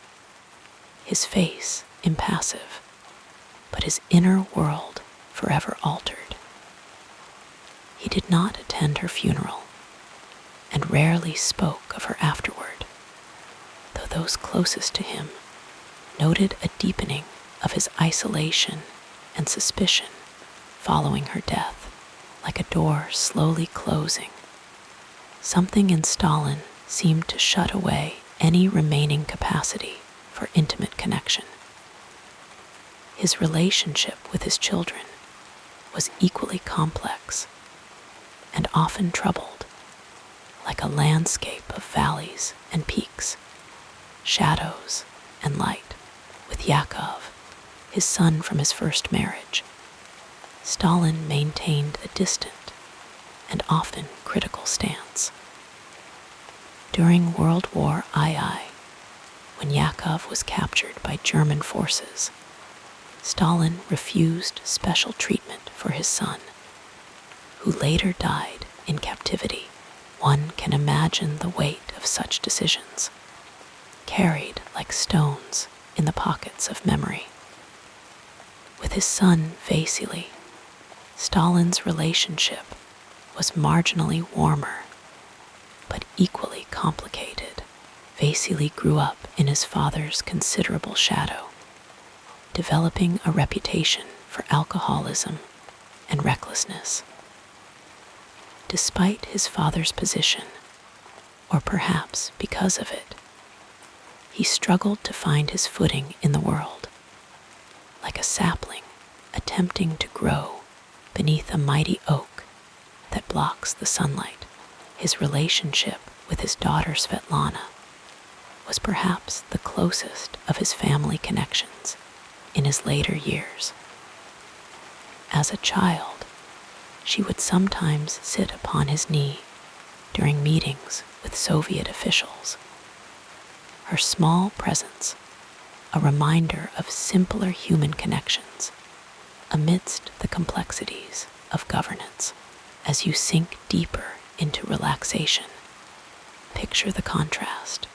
Speaker 1: his face impassive, but his inner world forever altered. He did not attend her funeral and rarely spoke of her afterward, though those closest to him noted a deepening of his isolation and suspicion following her death, like a door slowly closing. Something in Stalin seemed to shut away any remaining capacity for intimate connection. His relationship with his children was equally complex and often troubled, like a landscape of valleys and peaks, shadows and light. With Yakov, his son from his first marriage, Stalin maintained a distant and often critical stance. During World War II, when Yakov was captured by German forces, Stalin refused special treatment for his son, who later died in captivity. One can imagine the weight of such decisions, carried like stones in the pockets of memory. With his son Vasily, Stalin's relationship was marginally warmer, but equally complicated. Vasily grew up in his father's considerable shadow, developing a reputation for alcoholism and recklessness. Despite his father's position, or perhaps because of it, he struggled to find his footing in the world, like a sapling attempting to grow beneath a mighty oak that blocks the sunlight. His relationship with his daughter Svetlana was perhaps the closest of his family connections in his later years. As a child, she would sometimes sit upon his knee during meetings with Soviet officials. Her small presence, a reminder of simpler human connections amidst the complexities of governance. As you sink deeper into relaxation, picture the contrast: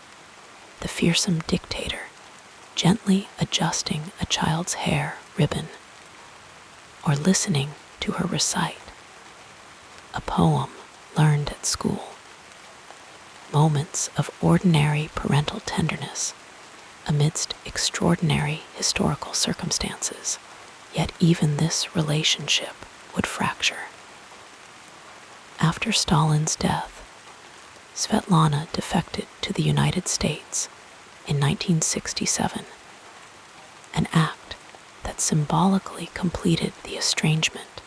Speaker 1: the fearsome dictator gently adjusting a child's hair ribbon, or listening to her recite a poem learned at school. moments of ordinary parental tenderness amidst extraordinary historical circumstances. Yet even this relationship would fracture. After Stalin's death, Svetlana defected to the United States in 1967, an act that symbolically completed the estrangement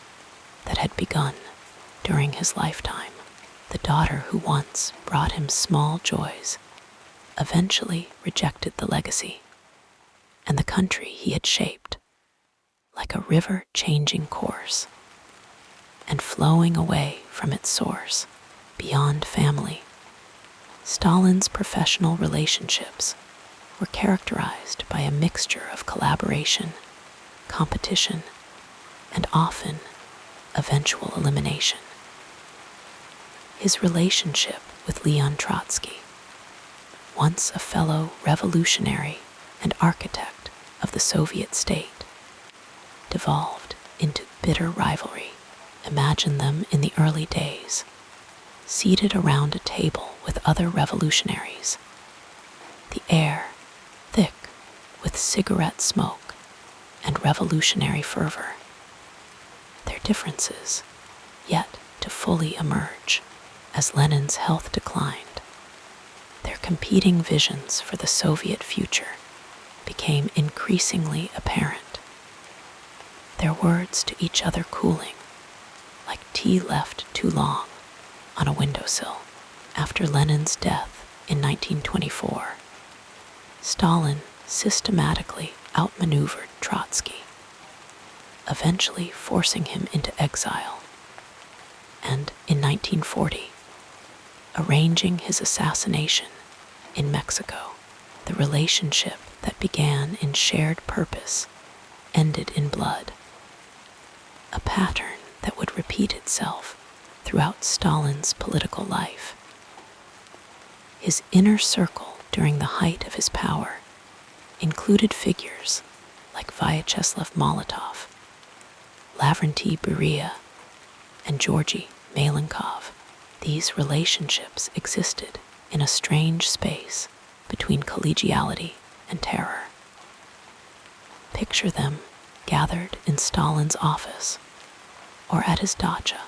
Speaker 1: that had begun during his lifetime. The daughter who once brought him small joys eventually rejected the legacy, and the country he had shaped, like a river changing course and flowing away from its source beyond family. Stalin's professional relationships were characterized by a mixture of collaboration, competition, and often eventual elimination. His relationship with Leon Trotsky, once a fellow revolutionary and architect of the Soviet state, devolved into bitter rivalry. Imagine them in the early days, seated around a table with other revolutionaries, the air thick with cigarette smoke and revolutionary fervor. Their differences yet to fully emerge. As Lenin's health declined, their competing visions for the Soviet future became increasingly apparent, their words to each other cooling like tea left too long on a windowsill. After Lenin's death in 1924, Stalin systematically outmaneuvered Trotsky, eventually forcing him into exile, and in 1940, arranging his assassination in Mexico. The relationship that began in shared purpose ended in blood, a pattern that would repeat itself throughout Stalin's political life. His inner circle during the height of his power included figures like Vyacheslav Molotov, Lavrentiy Beria, and Georgy Malenkov. These relationships existed in a strange space between collegiality and terror. Picture them gathered in Stalin's office or at his dacha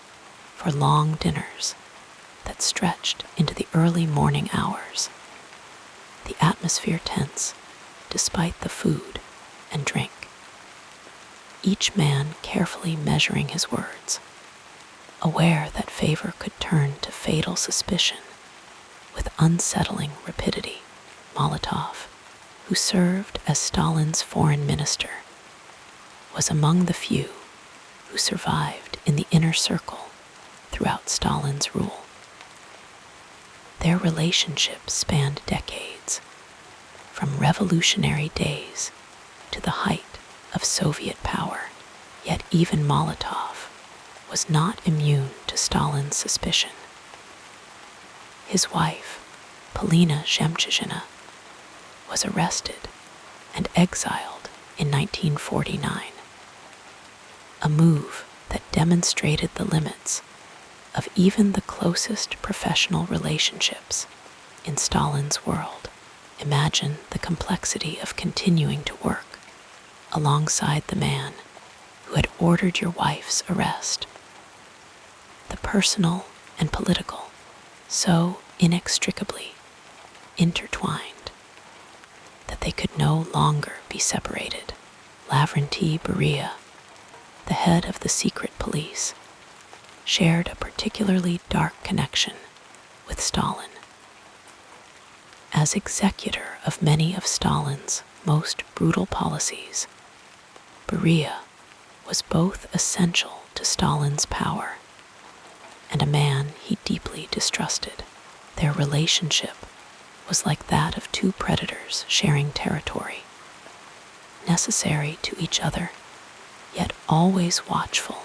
Speaker 1: for long dinners that stretched into the early morning hours, the atmosphere tense despite the food and drink, each man carefully measuring his words, aware that favor could turn to fatal suspicion with unsettling rapidity. Molotov, who served as Stalin's foreign minister, was among the few who survived in the inner circle throughout Stalin's rule. Their relationship spanned decades, from revolutionary days to the height of Soviet power. Yet even Molotov was not immune to Stalin's suspicion. His wife, Polina Zemchizhina, was arrested and exiled in 1949, a move that demonstrated the limits of even the closest professional relationships in Stalin's world. Imagine the complexity of continuing to work alongside the man who had ordered your wife's arrest. The personal and political, so inextricably intertwined that they could no longer be separated. Lavrentiy Beria, the head of the secret police, shared a particularly dark connection with Stalin. As executor of many of Stalin's most brutal policies, Beria was both essential to Stalin's power and a man he deeply distrusted. Their relationship was like that of two predators sharing territory, necessary to each other, yet always watchful,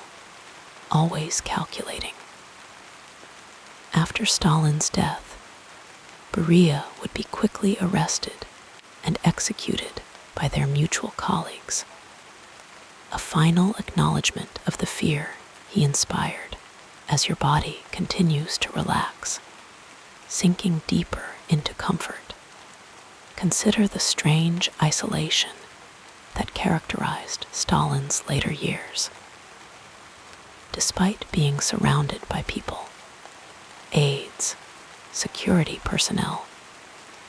Speaker 1: always calculating. After Stalin's death, Beria would be quickly arrested and executed by their mutual colleagues, a final acknowledgement of the fear he inspired. As your body continues to relax, sinking deeper into comfort. Consider the strange isolation that characterized Stalin's later years. Despite being surrounded by people, aides, security personnel,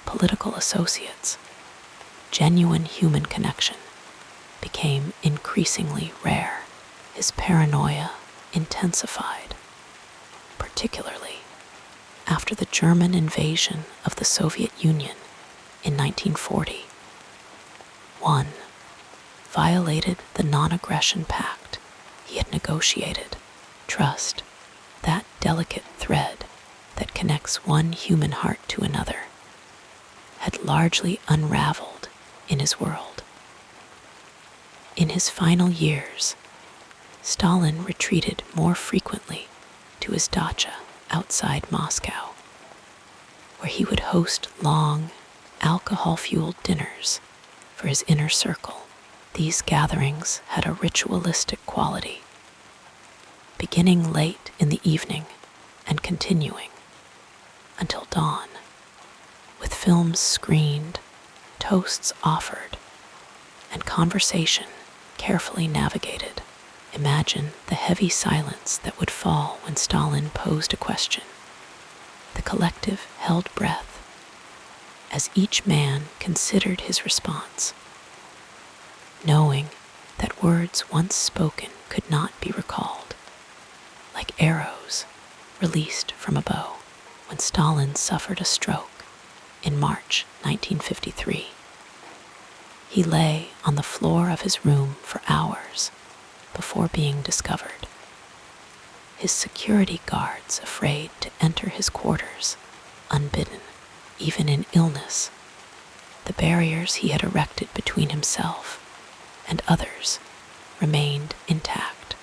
Speaker 1: political associates, genuine human connection became increasingly rare. His paranoia intensified, particularly after the German invasion of the Soviet Union in 1940. One violated the non-aggression pact he had negotiated. Trust, that delicate thread that connects one human heart to another, had largely unraveled in his world. In his final years, Stalin retreated more frequently to his dacha outside Moscow, where he would host long, alcohol-fueled dinners for his inner circle. These gatherings had a ritualistic quality, beginning late in the evening and continuing until dawn, with films screened, toasts offered, and conversation carefully navigated. Imagine the heavy silence that would fall when Stalin posed a question. The collective held breath as each man considered his response, knowing that words once spoken could not be recalled, like arrows released from a bow. When Stalin suffered a stroke in March 1953, he lay on the floor of his room for hours before being discovered. His security guards afraid to enter his quarters unbidden. Even in illness, the barriers he had erected between himself and others remained intact,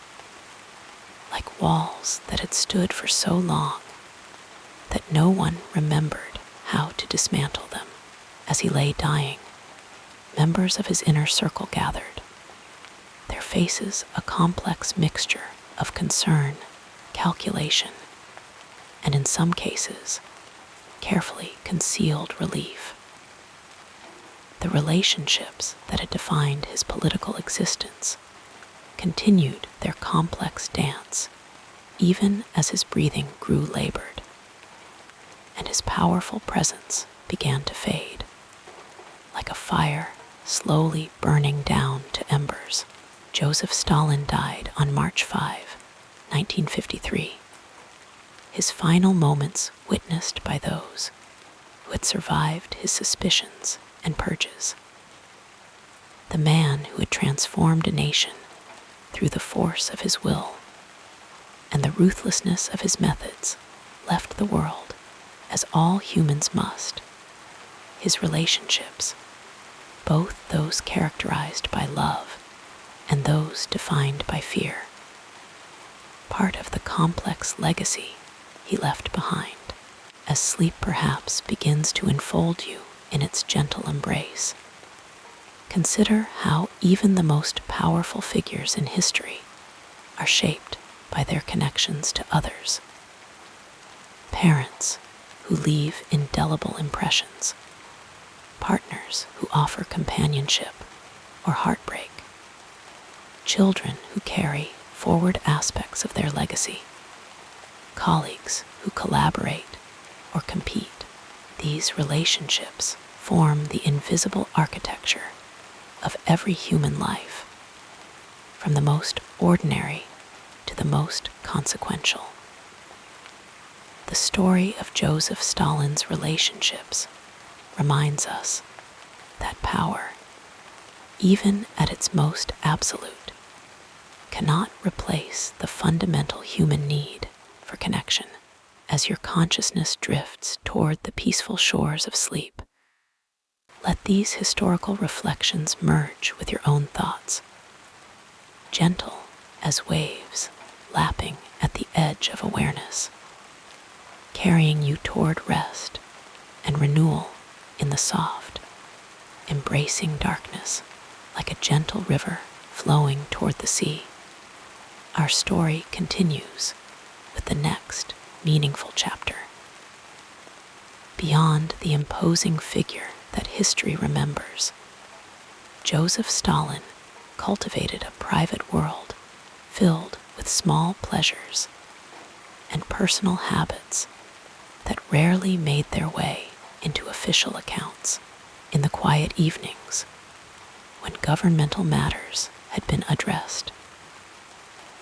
Speaker 1: like walls that had stood for so long that no one remembered how to dismantle them. As he lay dying, members of his inner circle gathered, their faces a complex mixture of concern, calculation, and in some cases, carefully concealed relief. The relationships that had defined his political existence continued their complex dance, even as his breathing grew labored, and his powerful presence began to fade, like a fire slowly burning down to embers. Joseph Stalin died on March 5, 1953, his final moments witnessed by those who had survived his suspicions and purges. The man who had transformed a nation through the force of his will and the ruthlessness of his methods left the world, as all humans must. His relationships, both those characterized by love and those defined by fear, part of the complex legacy he left behind. As sleep perhaps begins to enfold you in its gentle embrace, consider how even the most powerful figures in history are shaped by their connections to others. Parents who leave indelible impressions, partners who offer companionship or heartbreak, children who carry forward aspects of their legacy, colleagues who collaborate or compete. These relationships form the invisible architecture of every human life, from the most ordinary to the most consequential. The story of Joseph Stalin's relationships reminds us that power, even at its most absolute, cannot replace the fundamental human need for connection. As your consciousness drifts toward the peaceful shores of sleep, let these historical reflections merge with your own thoughts, gentle as waves lapping at the edge of awareness, carrying you toward rest and renewal in the soft, embracing darkness like a gentle river flowing toward the sea. Our story continues with the next meaningful chapter. Beyond the imposing figure that history remembers, Joseph Stalin cultivated a private world filled with small pleasures and personal habits that rarely made their way into official accounts. In the quiet evenings, when governmental matters had been addressed,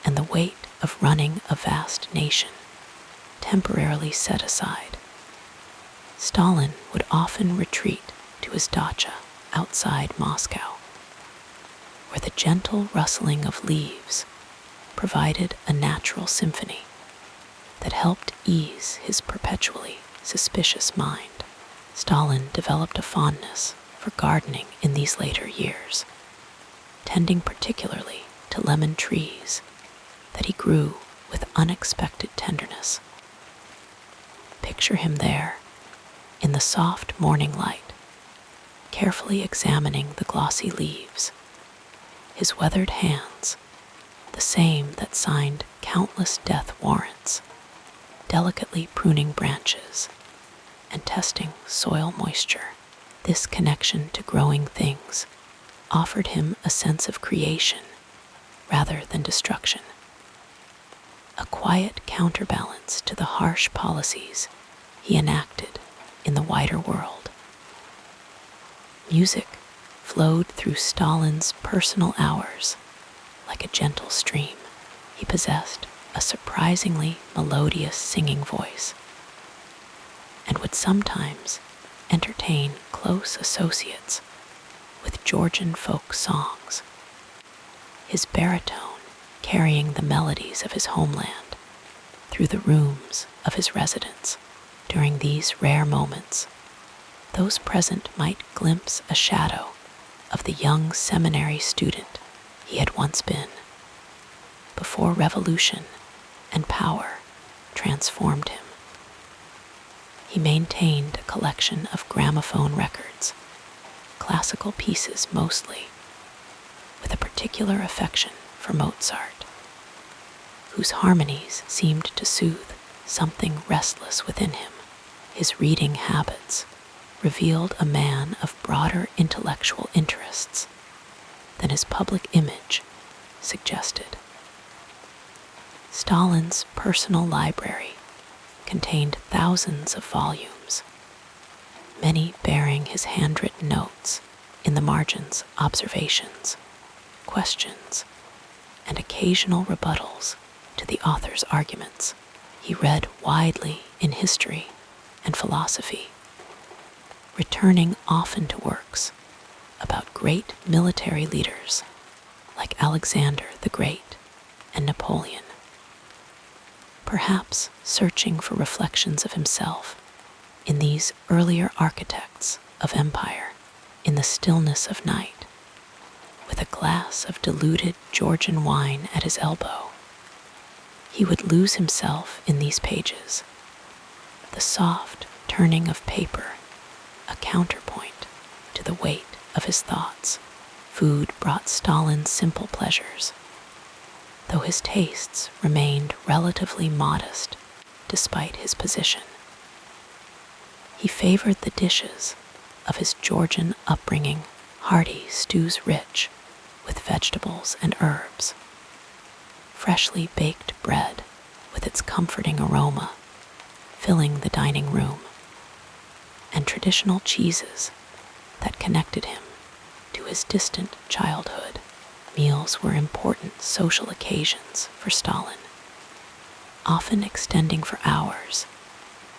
Speaker 1: and the weight of running a vast nation temporarily set aside, Stalin would often retreat to his dacha outside Moscow, where the gentle rustling of leaves provided a natural symphony that helped ease his perpetually suspicious mind. Stalin developed a fondness for gardening in these later years, tending particularly to lemon trees that he grew with unexpected tenderness. Picture him there, in the soft morning light, carefully examining the glossy leaves, his weathered hands, the same that signed countless death warrants, delicately pruning branches and testing soil moisture. This connection to growing things offered him a sense of creation rather than destruction, a quiet counterbalance to the harsh policies he enacted in the wider world. Music flowed through Stalin's personal hours like a gentle stream. He possessed a surprisingly melodious singing voice and would sometimes entertain close associates with Georgian folk songs, his baritone carrying the melodies of his homeland through the rooms of his residence. During these rare moments, those present might glimpse a shadow of the young seminary student he had once been, before revolution and power transformed him. He maintained a collection of gramophone records, classical pieces mostly, with a particular affection for Mozart, whose harmonies seemed to soothe something restless within him. His reading habits revealed a man of broader intellectual interests than his public image suggested. Stalin's personal library contained thousands of volumes, many bearing his handwritten notes, in the margins observations, questions, and occasional rebuttals to the author's arguments. He read widely in history and philosophy, returning often to works about great military leaders like Alexander the Great and Napoleon, perhaps searching for reflections of himself in these earlier architects of empire. In the stillness of night, with a glass of diluted Georgian wine at his elbow, he would lose himself in these pages, the soft turning of paper a counterpoint to the weight of his thoughts. Food brought Stalin simple pleasures, though his tastes remained relatively modest despite his position. He favored the dishes of his Georgian upbringing, hearty stews rich with vegetables and herbs, freshly baked bread with its comforting aroma filling the dining room, and traditional cheeses that connected him to his distant childhood. Meals were important social occasions for Stalin, often extending for hours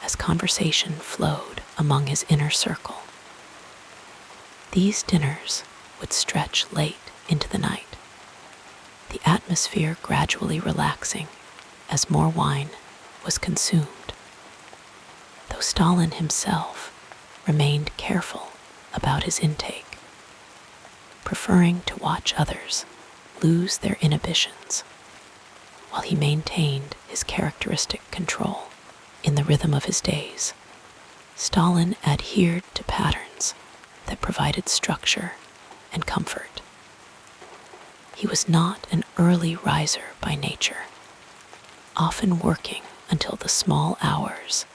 Speaker 1: as conversation flowed among his inner circle. These dinners would stretch late into the night, the atmosphere gradually relaxing as more wine was consumed, though Stalin himself remained careful about his intake, preferring to watch others lose their inhibitions while he maintained his characteristic control. In the rhythm of his days, Stalin adhered to patterns that provided structure and comfort. He was not an early riser by nature, often working until the small hours,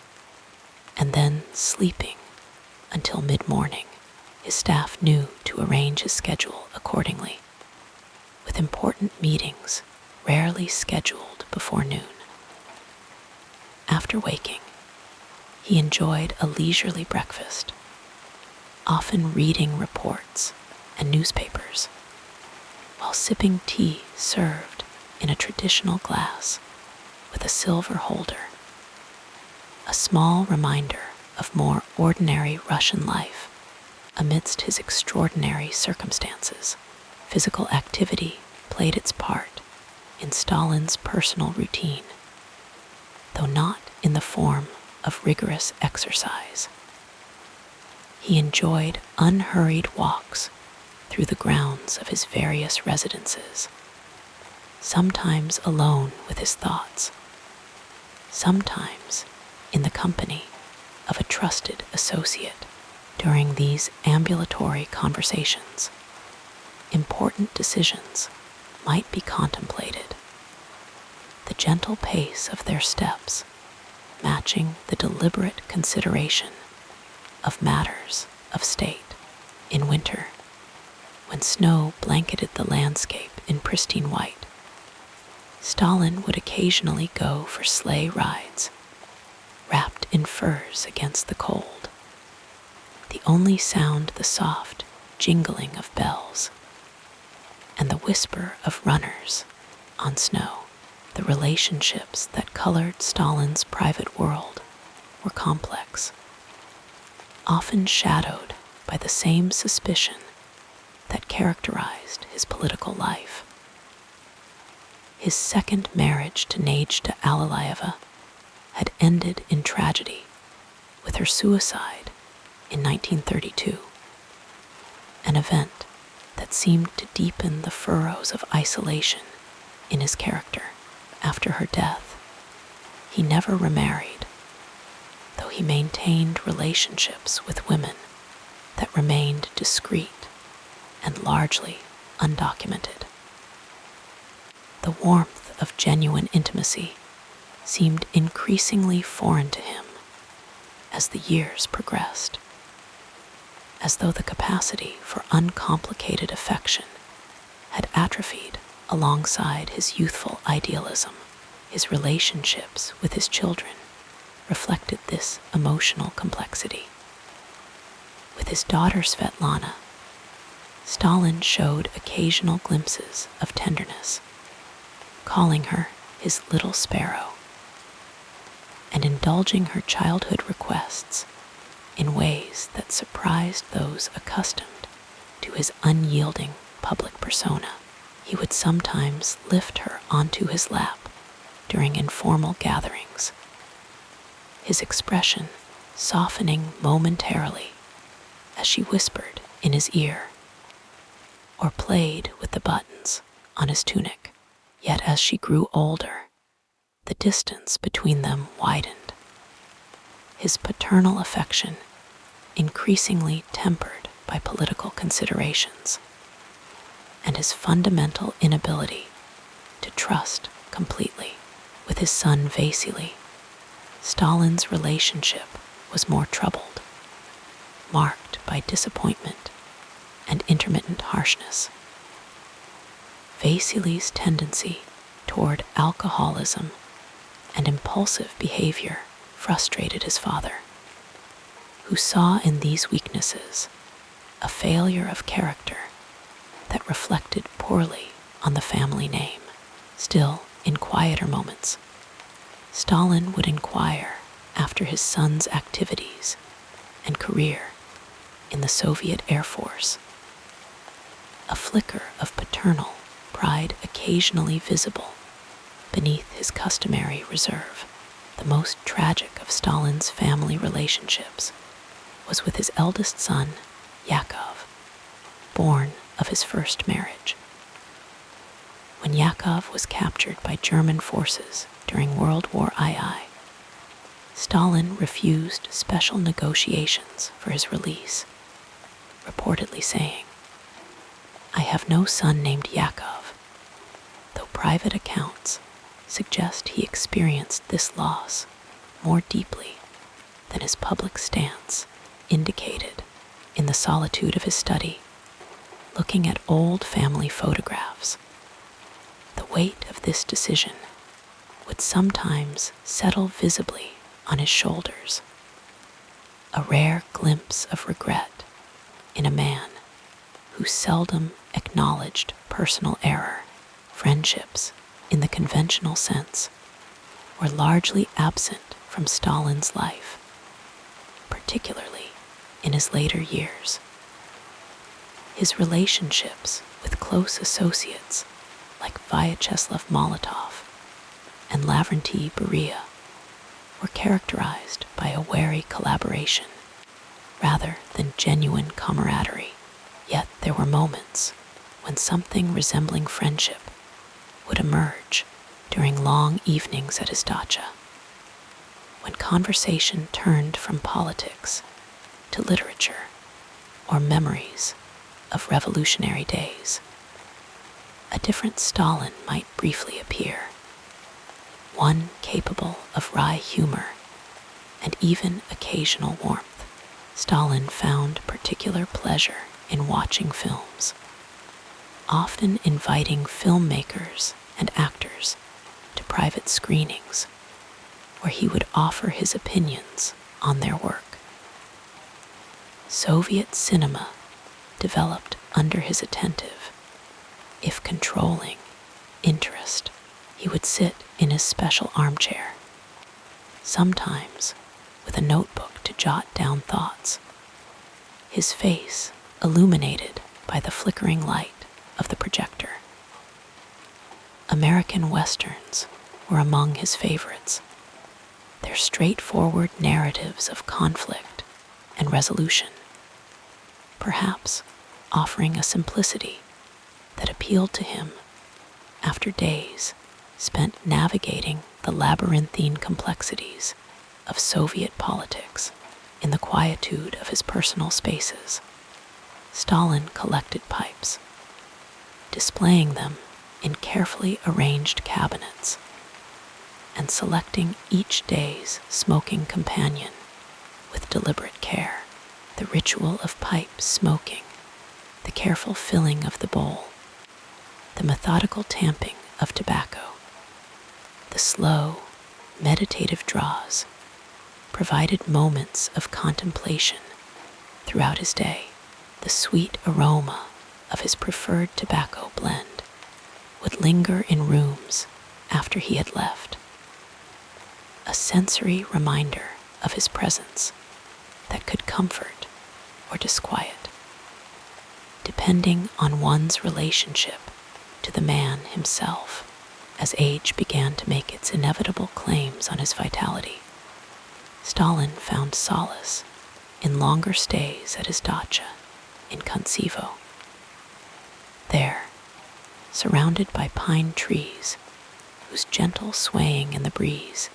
Speaker 1: and then sleeping until mid-morning. His staff knew to arrange his schedule accordingly, with important meetings rarely scheduled before noon. After waking, he enjoyed a leisurely breakfast, often reading reports and newspapers, while sipping tea served in a traditional glass with a silver holder, a small reminder of more ordinary Russian life amidst his extraordinary circumstances. Physical activity played its part in Stalin's personal routine, though not in the form of rigorous exercise. He enjoyed unhurried walks through the grounds of his various residences, sometimes alone with his thoughts, sometimes in the company of a trusted associate. During these ambulatory conversations, important decisions might be contemplated, the gentle pace of their steps matching the deliberate consideration of matters of state. In winter, when snow blanketed the landscape in pristine white, Stalin would occasionally go for sleigh rides, wrapped in furs against the cold, the only sound the soft jingling of bells and the whisper of runners on snow. The relationships that colored Stalin's private world were complex, often shadowed by the same suspicion that characterized his political life. His second marriage to Nadezhda Alalaeva had ended in tragedy with her suicide in 1932, an event that seemed to deepen the furrows of isolation in his character. After her death, he never remarried, though he maintained relationships with women that remained discreet and largely undocumented. The warmth of genuine intimacy seemed increasingly foreign to him as the years progressed, as though the capacity for uncomplicated affection had atrophied alongside his youthful idealism. His relationships with his children reflected this emotional complexity. With his daughter Svetlana, Stalin showed occasional glimpses of tenderness, calling her his little sparrow, and indulging her childhood requests in ways that surprised those accustomed to his unyielding public persona. He would sometimes lift her onto his lap during informal gatherings, his expression softening momentarily as she whispered in his ear or played with the buttons on his tunic. Yet as she grew older, the distance between them widened, his paternal affection increasingly tempered by political considerations, and his fundamental inability to trust completely. With his son Vasily, Stalin's relationship was more troubled, marked by disappointment and intermittent harshness. Vasily's tendency toward alcoholism and impulsive behavior frustrated his father, who saw in these weaknesses a failure of character that reflected poorly on the family name. Still, in quieter moments, Stalin would inquire after his son's activities and career in the Soviet Air Force, a flicker of paternal pride occasionally visible beneath his customary reserve. The most tragic of Stalin's family relationships was with his eldest son, Yakov, born of his first marriage. When Yakov was captured by German forces during World War II, Stalin refused special negotiations for his release, reportedly saying, "I have no son named Yakov," though private accounts suggest he experienced this loss more deeply than his public stance indicated in the solitude of his study, looking at old family photographs. The weight of this decision would sometimes settle visibly on his shoulders, a rare glimpse of regret in a man who seldom acknowledged personal error. Friendships, in the conventional sense, were largely absent from Stalin's life, particularly in his later years. His relationships with close associates like Vyacheslav Molotov and Lavrentiy Beria were characterized by a wary collaboration rather than genuine camaraderie. Yet there were moments when something resembling friendship would emerge during long evenings at his dacha, when conversation turned from politics to literature or memories of revolutionary days. A different Stalin might briefly appear, one capable of wry humor and even occasional warmth. Stalin found particular pleasure in watching films, often inviting filmmakers and actors to private screenings where he would offer his opinions on their work. Soviet cinema developed under his attentive, if controlling, interest. He would sit in his special armchair, sometimes with a notebook to jot down thoughts, his face illuminated by the flickering light of the projector. American westerns were among his favorites, their straightforward narratives of conflict and resolution, perhaps offering a simplicity that appealed to him after days spent navigating the labyrinthine complexities of Soviet politics in the quietude of his personal spaces. Stalin collected pipes, displaying them in carefully arranged cabinets, and selecting each day's smoking companion with deliberate care. The ritual of pipe smoking, the careful filling of the bowl, the methodical tamping of tobacco, the slow, meditative draws provided moments of contemplation throughout his day. The sweet aroma of his preferred tobacco blend would linger in rooms after he had left, a sensory reminder of his presence that could comfort or disquiet, depending on one's relationship to the man himself. As age began to make its inevitable claims on his vitality, Stalin found solace in longer stays at his dacha in Kuntsivo. There, surrounded by pine trees whose gentle swaying in the breeze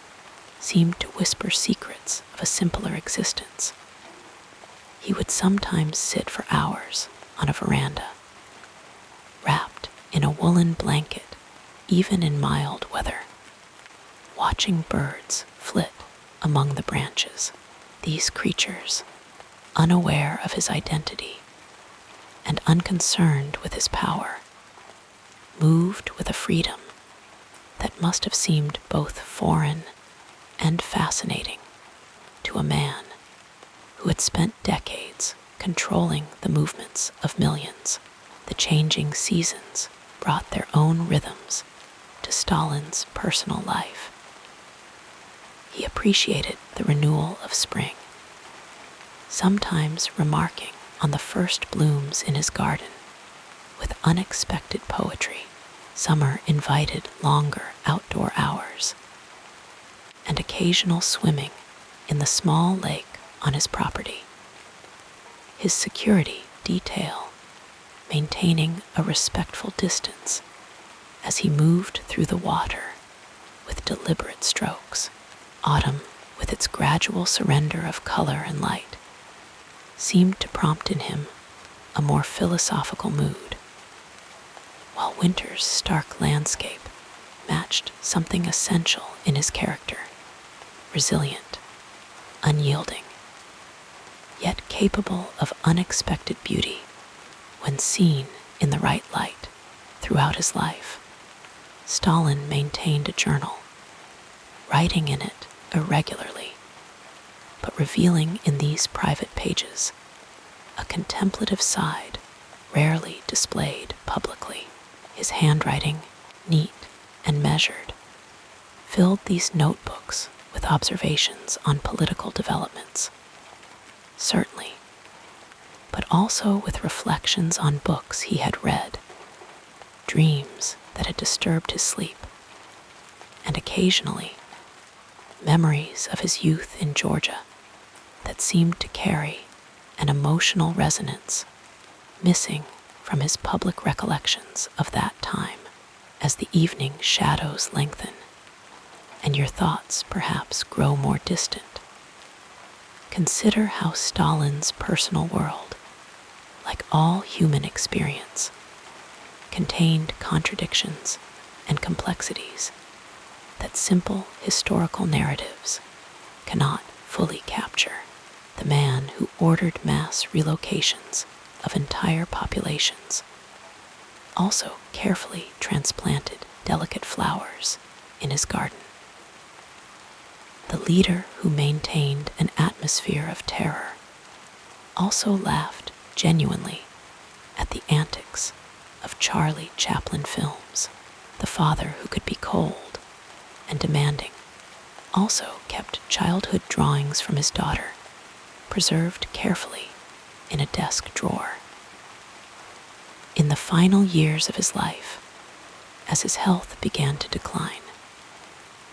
Speaker 1: seemed to whisper secrets of a simpler existence, he would sometimes sit for hours on a veranda, wrapped in a woolen blanket even in mild weather, watching birds flit among the branches. These creatures, unaware of his identity and unconcerned with his power, moved with a freedom that must have seemed both foreign and fascinating to a man who had spent decades controlling the movements of millions. The changing seasons brought their own rhythms to Stalin's personal life. He appreciated the renewal of spring, sometimes remarking on the first blooms in his garden with unexpected poetry. Summer invited longer outdoor hours and occasional swimming in the small lake on his property. His security detail maintaining a respectful distance as he moved through the water with deliberate strokes. Autumn, with its gradual surrender of color and light, seemed to prompt in him a more philosophical mood, while winter's stark landscape matched something essential in his character: resilient, unyielding, yet capable of unexpected beauty when seen in the right light. Throughout his life, Stalin maintained a journal, writing in it irregularly, but revealing in these private pages a contemplative side rarely displayed publicly. His handwriting, neat and measured, filled these notebooks with observations on political developments, certainly, but also with reflections on books he had read, dreams that had disturbed his sleep, and occasionally memories of his youth in Georgia that seemed to carry an emotional resonance missing from his public recollections of that time. As the evening shadows lengthen and your thoughts perhaps grow more distant, consider how Stalin's personal world, like all human experience, contained contradictions and complexities that simple historical narratives cannot fully capture. The man who ordered mass relocations of entire populations also carefully transplanted delicate flowers in his garden. The leader who maintained an atmosphere of terror also laughed genuinely at the antics of Charlie Chaplin films. The father who could be cold and demanding also kept childhood drawings from his daughter, preserved carefully in a desk drawer. In the final years of his life, as his health began to decline,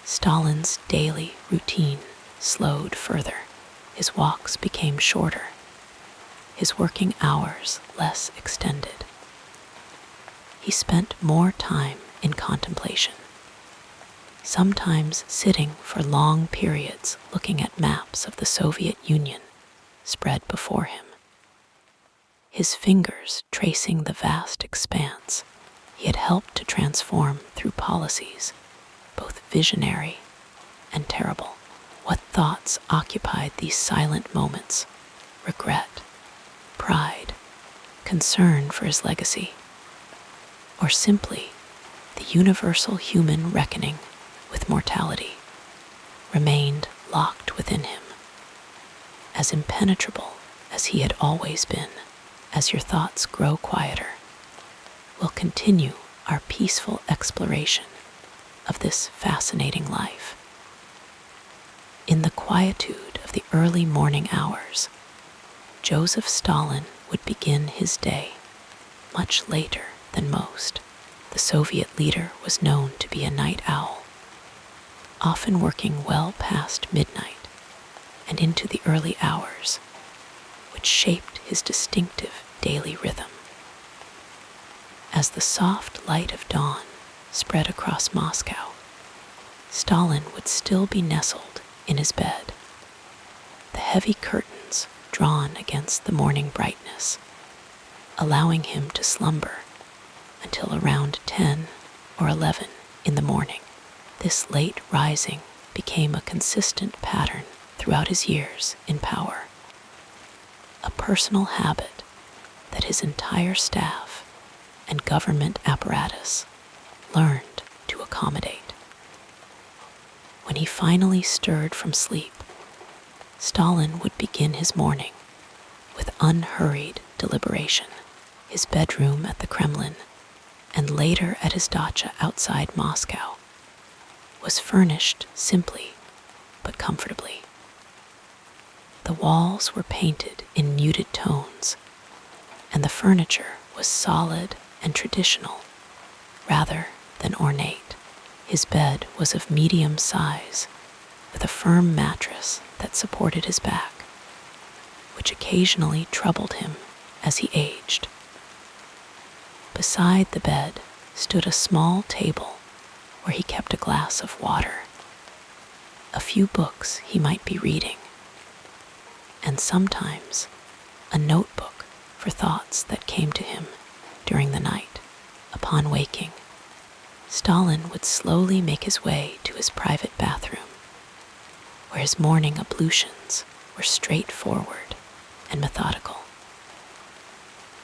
Speaker 1: Stalin's daily routine slowed further. His walks became shorter, his working hours less extended. He spent more time in contemplation, sometimes sitting for long periods looking at maps of the Soviet Union spread before him, his fingers tracing the vast expanse he had helped to transform through policies both visionary and terrible. What thoughts occupied these silent moments? Regret, pride, concern for his legacy, or simply the universal human reckoning with mortality remained locked within him, as impenetrable as he had always been. As your thoughts grow quieter, we'll continue our peaceful exploration of this fascinating life. In the quietude of the early morning hours, Joseph Stalin would begin his day much later than most. The Soviet leader was known to be a night owl, often working well past midnight and into the early hours, which shaped his distinctive daily rhythm. As the soft light of dawn spread across Moscow, Stalin would still be nestled in his bed, the heavy curtains drawn against the morning brightness, allowing him to slumber until around 10 or 11 in the morning. This late rising became a consistent pattern throughout his years in power, a personal habit that his entire staff and government apparatus learned to accommodate. When he finally stirred from sleep, Stalin would begin his morning with unhurried deliberation. His bedroom at the Kremlin, and later at his dacha outside Moscow, was furnished simply but comfortably. The walls were painted in muted tones, and the furniture was solid and traditional rather than ornate. His bed was of medium size, with a firm mattress that supported his back, which occasionally troubled him as he aged. Beside the bed stood a small table where he kept a glass of water, a few books he might be reading, and sometimes a notebook for thoughts that came to him during the night. Upon waking, Stalin would slowly make his way to his private bathroom, where his morning ablutions were straightforward and methodical.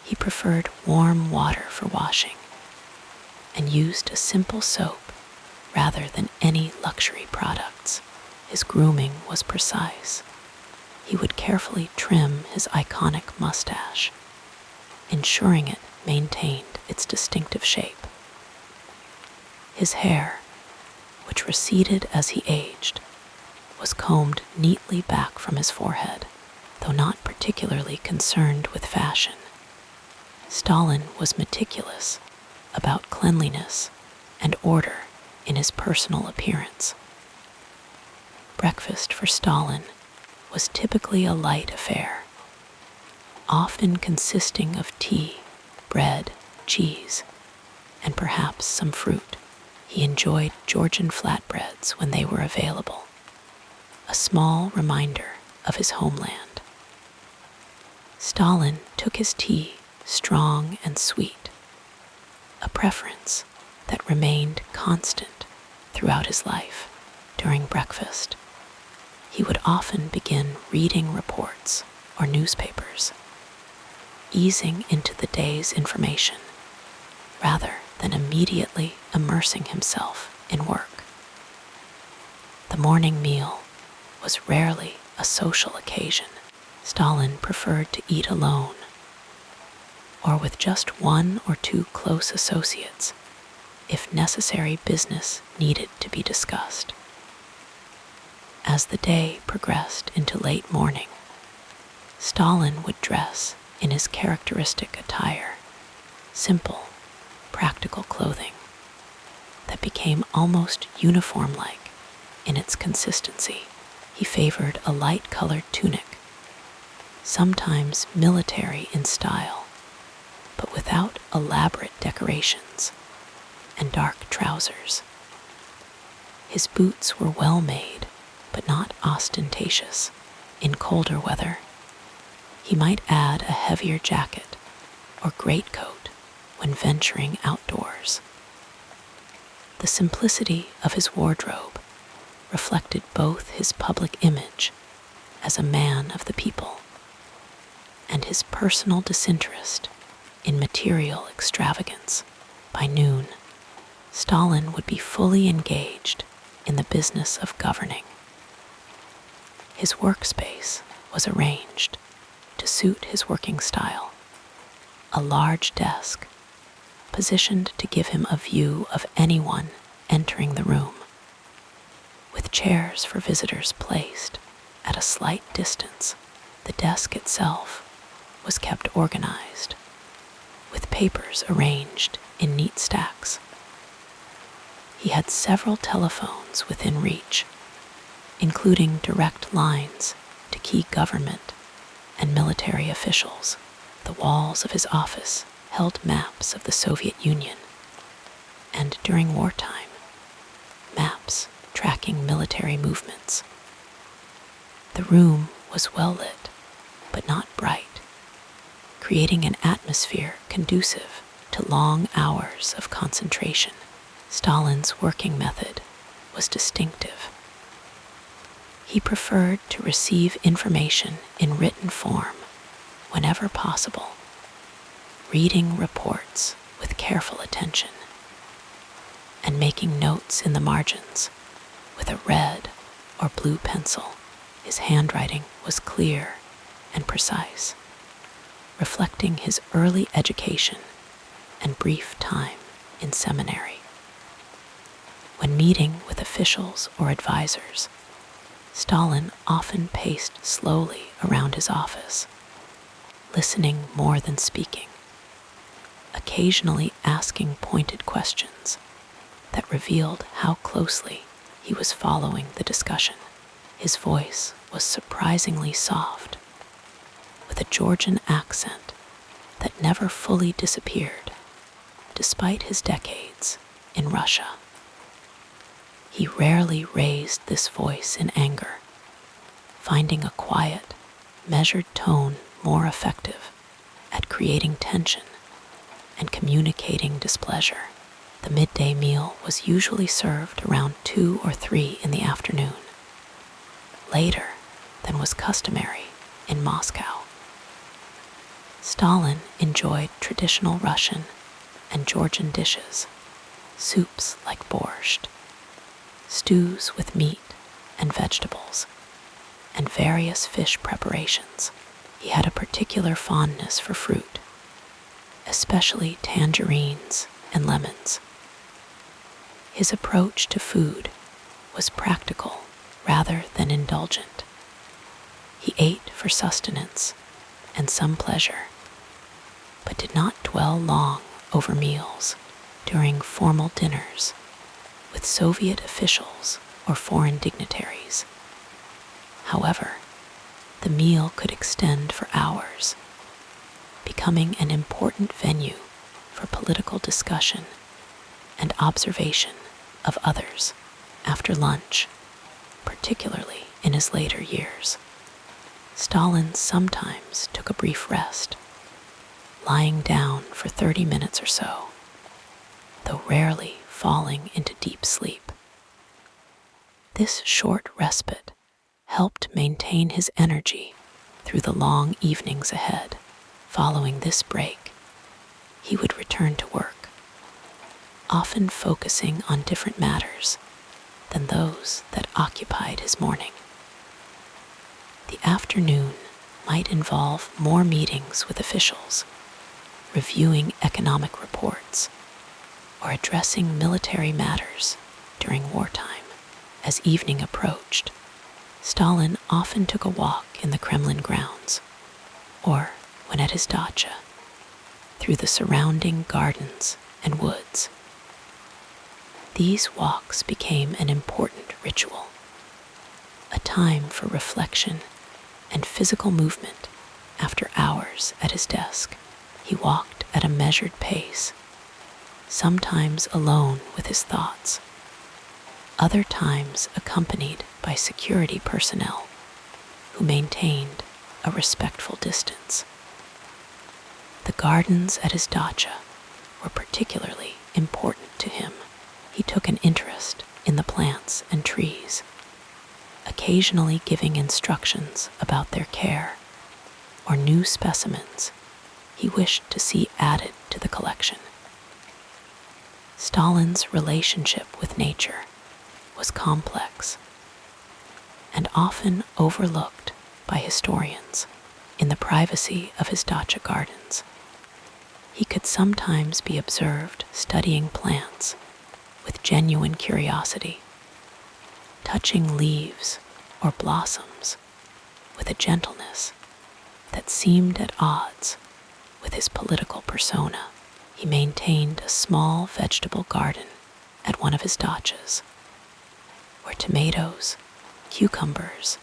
Speaker 1: He preferred warm water for washing and used a simple soap rather than any luxury products. His grooming was precise. He would carefully trim his iconic mustache, ensuring it maintained its distinctive shape. His hair, which receded as he aged, was combed neatly back from his forehead, though not particularly concerned with fashion. Stalin was meticulous about cleanliness and order in his personal appearance. Breakfast for Stalin was typically a light affair, often consisting of tea, bread, cheese, and perhaps some fruit. He enjoyed Georgian flatbreads when they were available, a small reminder of his homeland. Stalin took his tea strong and sweet, a preference that remained constant throughout his life. During breakfast, he would often begin reading reports or newspapers, easing into the day's information rather than immediately immersing himself in work. The morning meal was rarely a social occasion. Stalin preferred to eat alone or with just one or two close associates if necessary business needed to be discussed. As the day progressed into late morning, Stalin would dress in his characteristic attire, simple, practical clothing that became almost uniform-like in its consistency. He favored a light-colored tunic, sometimes military in style, but without elaborate decorations, and dark trousers. His boots were well made, but not ostentatious. In colder weather, he might add a heavier jacket or greatcoat when venturing outdoors. The simplicity of his wardrobe reflected both his public image as a man of the people and his personal disinterest in material extravagance. By noon, Stalin would be fully engaged in the business of governing. His workspace was arranged to suit his working style. A large desk, positioned to give him a view of anyone entering the room, with chairs for visitors placed at a slight distance. The desk itself was kept organized, with papers arranged in neat stacks. He had several telephones within reach, including direct lines to key government and military officials. The walls of his office held maps of the Soviet Union, and during wartime, maps tracking military movements. The room was well lit, but not bright, creating an atmosphere conducive to long hours of concentration. Stalin's working method was distinctive. He preferred to receive information in written form whenever possible, reading reports with careful attention and making notes in the margins with a red or blue pencil. His handwriting was clear and precise, reflecting his early education and brief time in seminary. When meeting with officials or advisors, Stalin often paced slowly around his office, listening more than speaking, occasionally asking pointed questions that revealed how closely he was following the discussion. His voice was surprisingly soft, with a Georgian accent that never fully disappeared, despite his decades in Russia. He rarely raised this voice in anger, finding a quiet, measured tone more effective at creating tension and communicating displeasure. The midday meal was usually served around 2 or 3 in the afternoon, later than was customary in Moscow. Stalin enjoyed traditional Russian and Georgian dishes, soups like borscht, stews with meat and vegetables, and various fish preparations. He had a particular fondness for fruit, especially tangerines and lemons. His approach to food was practical rather than indulgent. He ate for sustenance and some pleasure, but did not dwell long over meals during formal dinners with Soviet officials or foreign dignitaries. However, the meal could extend for hours, becoming an important venue for political discussion and observation of others after lunch, particularly in his later years. Stalin sometimes took a brief rest, lying down for 30 minutes or so, though rarely falling into deep sleep. This short respite helped maintain his energy through the long evenings ahead. Following this break, he would return to work, often focusing on different matters than those that occupied his morning. The afternoon might involve more meetings with officials, reviewing economic reports, or addressing military matters during wartime. As evening approached, Stalin often took a walk in the Kremlin grounds, or, when at his dacha, through the surrounding gardens and woods. These walks became an important ritual, a time for reflection and physical movement after hours at his desk. He walked at a measured pace, sometimes alone with his thoughts, other times accompanied by security personnel who maintained a respectful distance. The gardens at his dacha were particularly important to him. He took an interest in the plants and trees, occasionally giving instructions about their care or new specimens he wished to see added to the collection. Stalin's relationship with nature was complex and often overlooked by historians. In the privacy of his dacha gardens, he could sometimes be observed studying plants with genuine curiosity, touching leaves or blossoms with a gentleness that seemed at odds with his political persona. He maintained a small vegetable garden at one of his dachas, where tomatoes, cucumbers,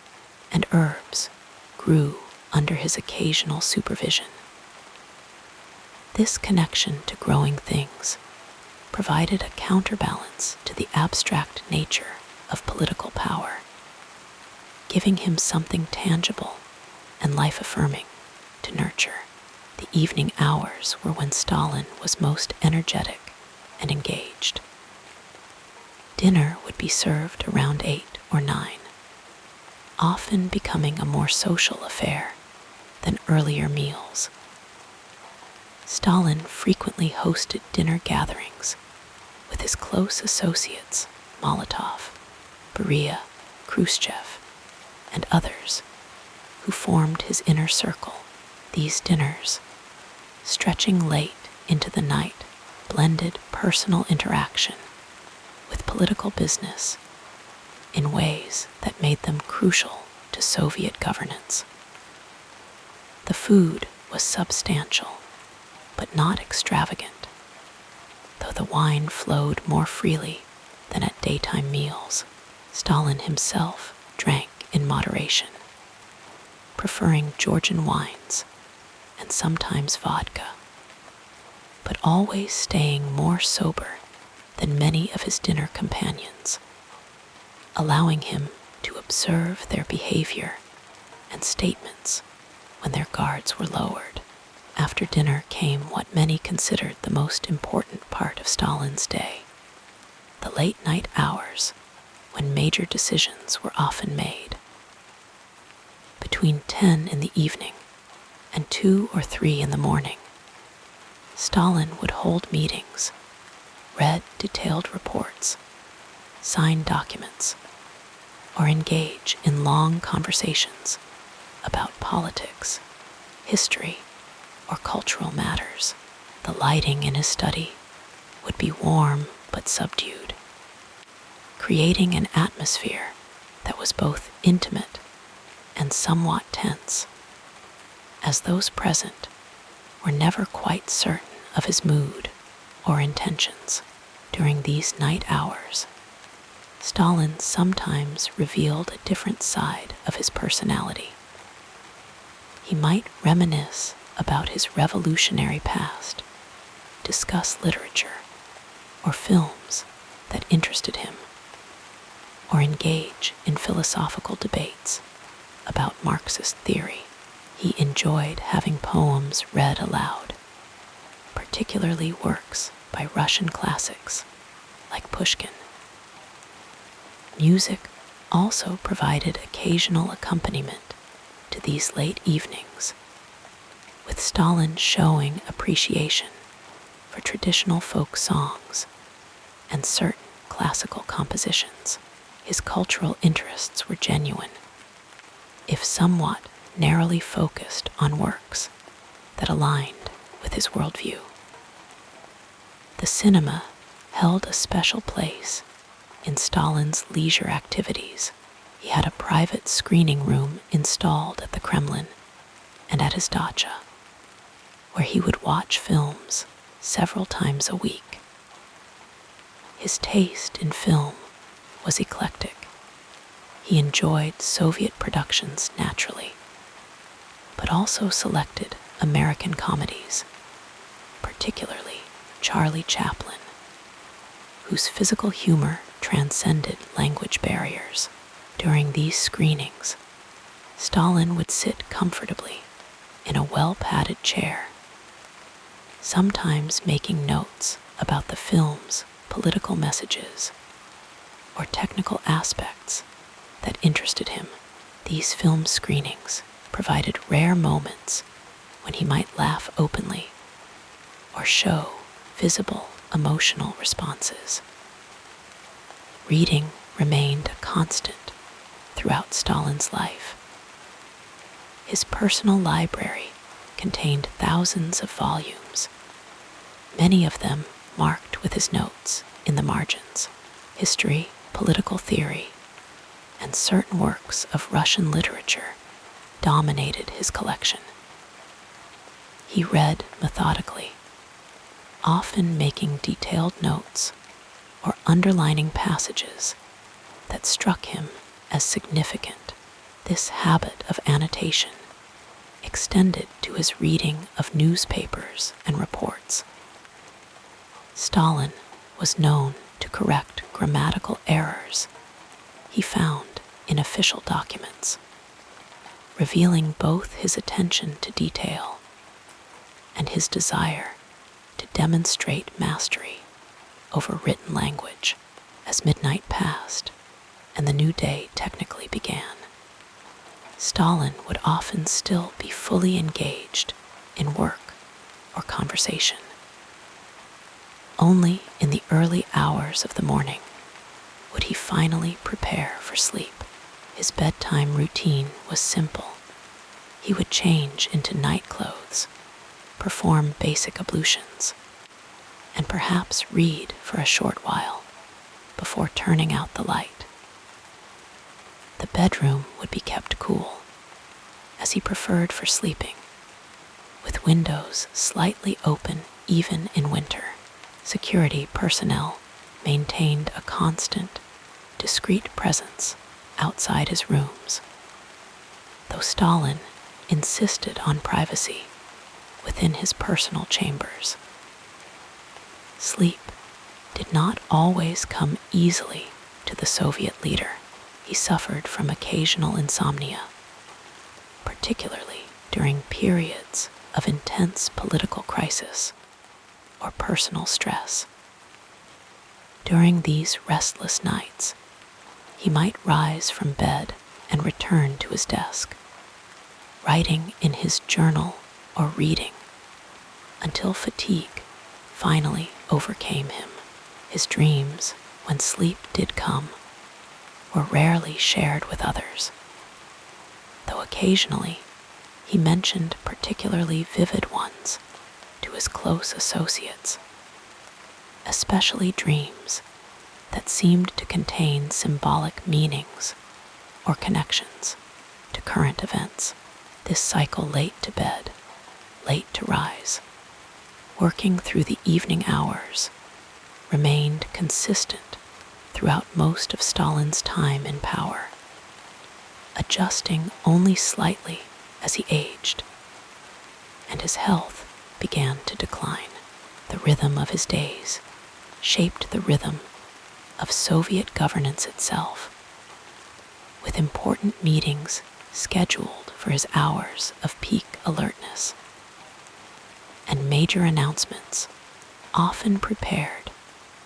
Speaker 1: and herbs grew under his occasional supervision. This connection to growing things provided a counterbalance to the abstract nature of political power, giving him something tangible and life-affirming to nurture. The evening hours were when Stalin was most energetic and engaged. Dinner would be served around 8 or 9, often becoming a more social affair than earlier meals. Stalin frequently hosted dinner gatherings with his close associates Molotov, Beria, Khrushchev, and others who formed his inner circle. These dinners, stretching late into the night, blended personal interaction with political business in ways that made them crucial to Soviet governance. The food was substantial, but not extravagant, though the wine flowed more freely than at daytime meals. Stalin himself drank in moderation, preferring Georgian wines and sometimes vodka, but always staying more sober than many of his dinner companions, allowing him to observe their behavior and statements when their guards were lowered. After dinner came what many considered the most important part of Stalin's day, the late night hours when major decisions were often made. Between 10 in the evening and 2 or 3 in the morning, Stalin would hold meetings, read detailed reports, sign documents, or engage in long conversations about politics, history, or cultural matters. The lighting in his study would be warm but subdued, creating an atmosphere that was both intimate and somewhat tense, as those present were never quite certain of his mood or intentions. During these night hours, Stalin sometimes revealed a different side of his personality. He might reminisce about his revolutionary past, discuss literature or films that interested him, or engage in philosophical debates about Marxist theory. He enjoyed having poems read aloud, particularly works by Russian classics like Pushkin. Music also provided occasional accompaniment to these late evenings, with Stalin showing appreciation for traditional folk songs and certain classical compositions. His cultural interests were genuine, if somewhat narrowly focused on works that aligned with his worldview. The cinema held a special place in Stalin's leisure activities. He had a private screening room installed at the Kremlin and at his dacha, where he would watch films several times a week. His taste in film was eclectic. He enjoyed Soviet productions naturally, but also selected American comedies, particularly Charlie Chaplin, whose physical humor transcended language barriers. During these screenings, Stalin would sit comfortably in a well-padded chair, sometimes making notes about the film's political messages or technical aspects that interested him. These film screenings provided rare moments when he might laugh openly or show visible emotional responses. Reading remained a constant throughout Stalin's life. His personal library contained thousands of volumes, many of them marked with his notes in the margins. History, political theory, and certain works of Russian literature dominated his collection. He read methodically, often making detailed notes or underlining passages that struck him as significant. This habit of annotation extended to his reading of newspapers and reports. Stalin was known to correct grammatical errors he found in official documents, revealing both his attention to detail and his desire to demonstrate mastery over written language. As midnight passed and the new day technically began, Stalin would often still be fully engaged in work or conversation. Only in the early hours of the morning would he finally prepare for sleep. His bedtime routine was simple. He would change into night clothes, perform basic ablutions, and perhaps read for a short while before turning out the light. The bedroom would be kept cool, as he preferred for sleeping, with windows slightly open even in winter. Security personnel maintained a constant, discreet presence outside his rooms, though Stalin insisted on privacy within his personal chambers. Sleep did not always come easily to the Soviet leader. He suffered from occasional insomnia, particularly during periods of intense political crisis or personal stress. During these restless nights, he might rise from bed and return to his desk, writing in his journal or reading, until fatigue finally overcame him. His dreams, when sleep did come, were rarely shared with others, though occasionally he mentioned particularly vivid ones to his close associates, especially dreams that seemed to contain symbolic meanings or connections to current events. This cycle, late to bed, late to rise, working through the evening hours, remained consistent throughout most of Stalin's time in power, adjusting only slightly as he aged, and his health began to decline. The rhythm of his days shaped the rhythm of Soviet governance itself, with important meetings scheduled for his hours of peak alertness, and major announcements often prepared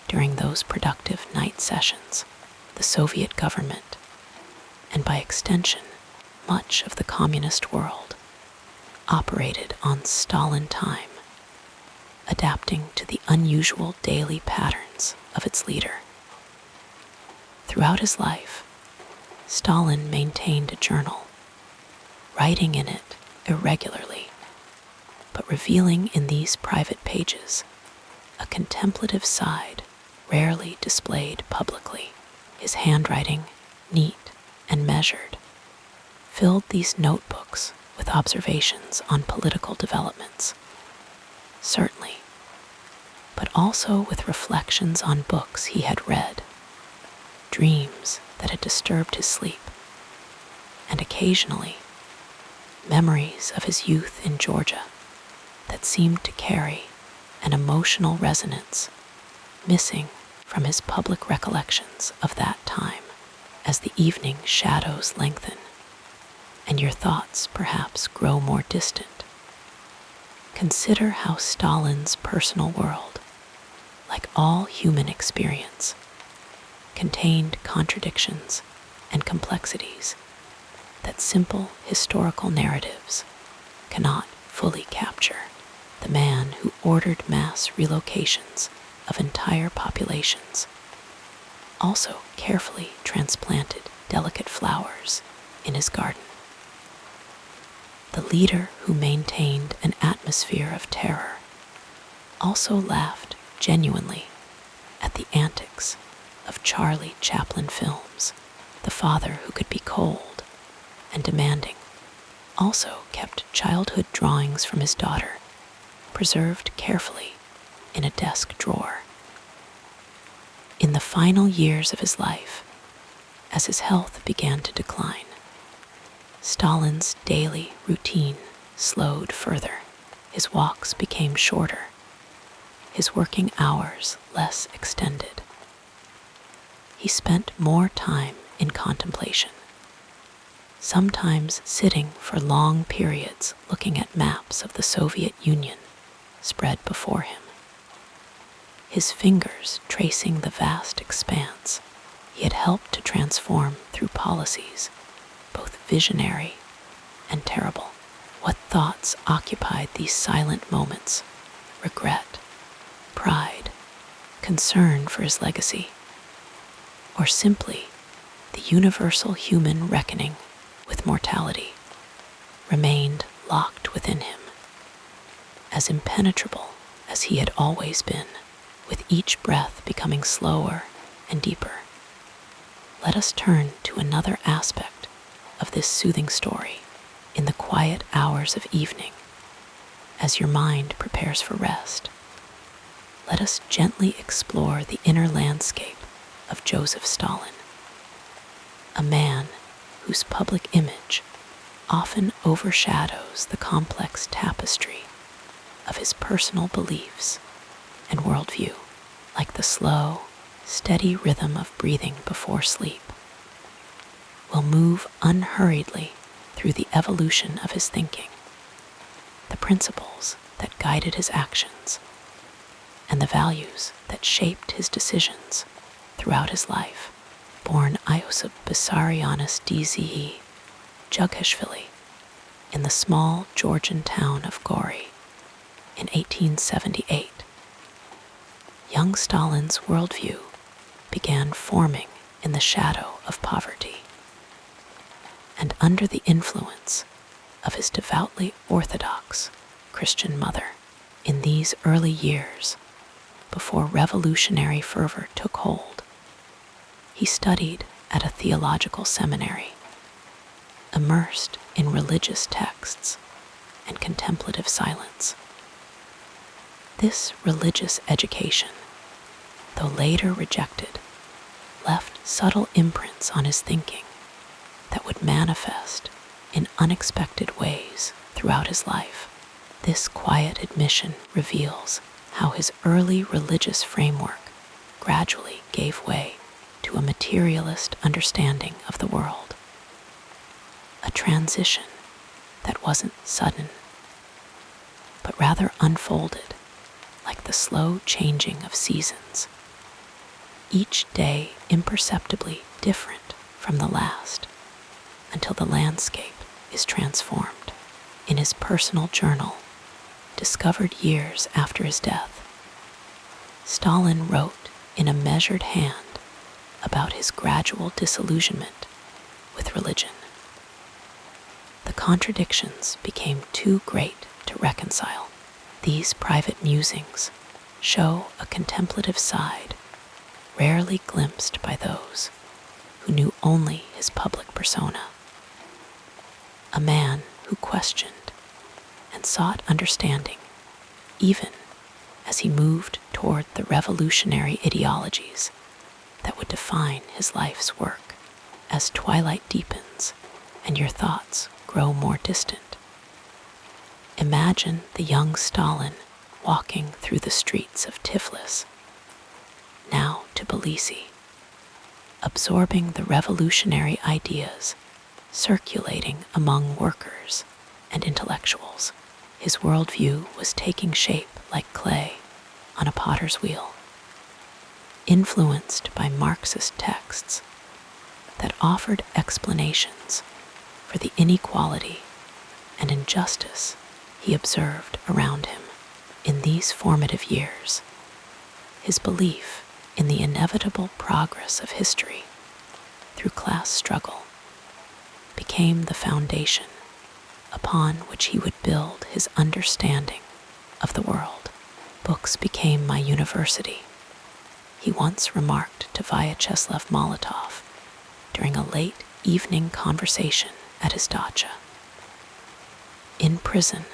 Speaker 1: during those productive night sessions. The Soviet government, and by extension much of the communist world, operated on Stalin time, adapting to the unusual daily patterns of its leader. Throughout his life, Stalin maintained a journal, writing in it irregularly, but revealing in these private pages a contemplative side rarely displayed publicly. His handwriting, neat and measured, filled these notebooks with observations on political developments, certainly, but also with reflections on books he had read, dreams that had disturbed his sleep, and occasionally memories of his youth in Georgia that seemed to carry an emotional resonance missing from his public recollections of that time. As the evening shadows lengthen and your thoughts perhaps grow more distant, consider how Stalin's personal world, like all human experience, contained contradictions and complexities that simple historical narratives cannot fully capture. The man who ordered mass relocations of entire populations also carefully transplanted delicate flowers in his garden. The leader who maintained an atmosphere of terror also laughed genuinely at the antics of Charlie Chaplin films. The father who could be cold and demanding also kept childhood drawings from his daughter, preserved carefully in a desk drawer. In the final years of his life, as his health began to decline, Stalin's daily routine slowed further. His walks became shorter, his working hours less extended. He spent more time in contemplation, sometimes sitting for long periods looking at maps of the Soviet Union spread before him, his fingers tracing the vast expanse he had helped to transform through policies both visionary and terrible. What thoughts occupied these silent moments? Regret, pride, concern for his legacy, or simply the universal human reckoning with mortality remained locked within him, as impenetrable as he had always been, with each breath becoming slower and deeper. Let us turn to another aspect of this soothing story. In the quiet hours of evening, as your mind prepares for rest, let us gently explore the inner landscape of Joseph Stalin, a man whose public image often overshadows the complex tapestry of his personal beliefs and worldview. Like the slow, steady rhythm of breathing before sleep, will move unhurriedly through the evolution of his thinking, the principles that guided his actions, and the values that shaped his decisions throughout his life. Born Iosip Vissarionis Dze Jughashvili in the small Georgian town of Gori in 1878, young Stalin's worldview began forming in the shadow of poverty. And under the influence of his devoutly Orthodox Christian mother, in these early years, before revolutionary fervor took hold, he studied at a theological seminary, immersed in religious texts and contemplative silence. This religious education, though later rejected, left subtle imprints on his thinking that would manifest in unexpected ways throughout his life. This quiet admission reveals how his early religious framework gradually gave way to a materialist understanding of the world. A transition that wasn't sudden, but rather unfolded like the slow changing of seasons, each day imperceptibly different from the last, until the landscape is transformed. In his personal journal, discovered years after his death, Stalin wrote in a measured hand about his gradual disillusionment with religion. The contradictions became too great to reconcile. These private musings show a contemplative side rarely glimpsed by those who knew only his public persona. A man who questioned and sought understanding, even as he moved toward the revolutionary ideologies that would define his life's work. As twilight deepens and your thoughts grow more distant, imagine the young Stalin walking through the streets of Tiflis, now Tbilisi, absorbing the revolutionary ideas circulating among workers and intellectuals. His worldview was taking shape like clay on a potter's wheel, influenced by Marxist texts that offered explanations for the inequality and injustice he observed around him. In these formative years, his belief in the inevitable progress of history through class struggle became the foundation upon which he would build his understanding of the world. Books became my university, he once remarked to Vyacheslav Molotov during a late evening conversation at his dacha. In prison,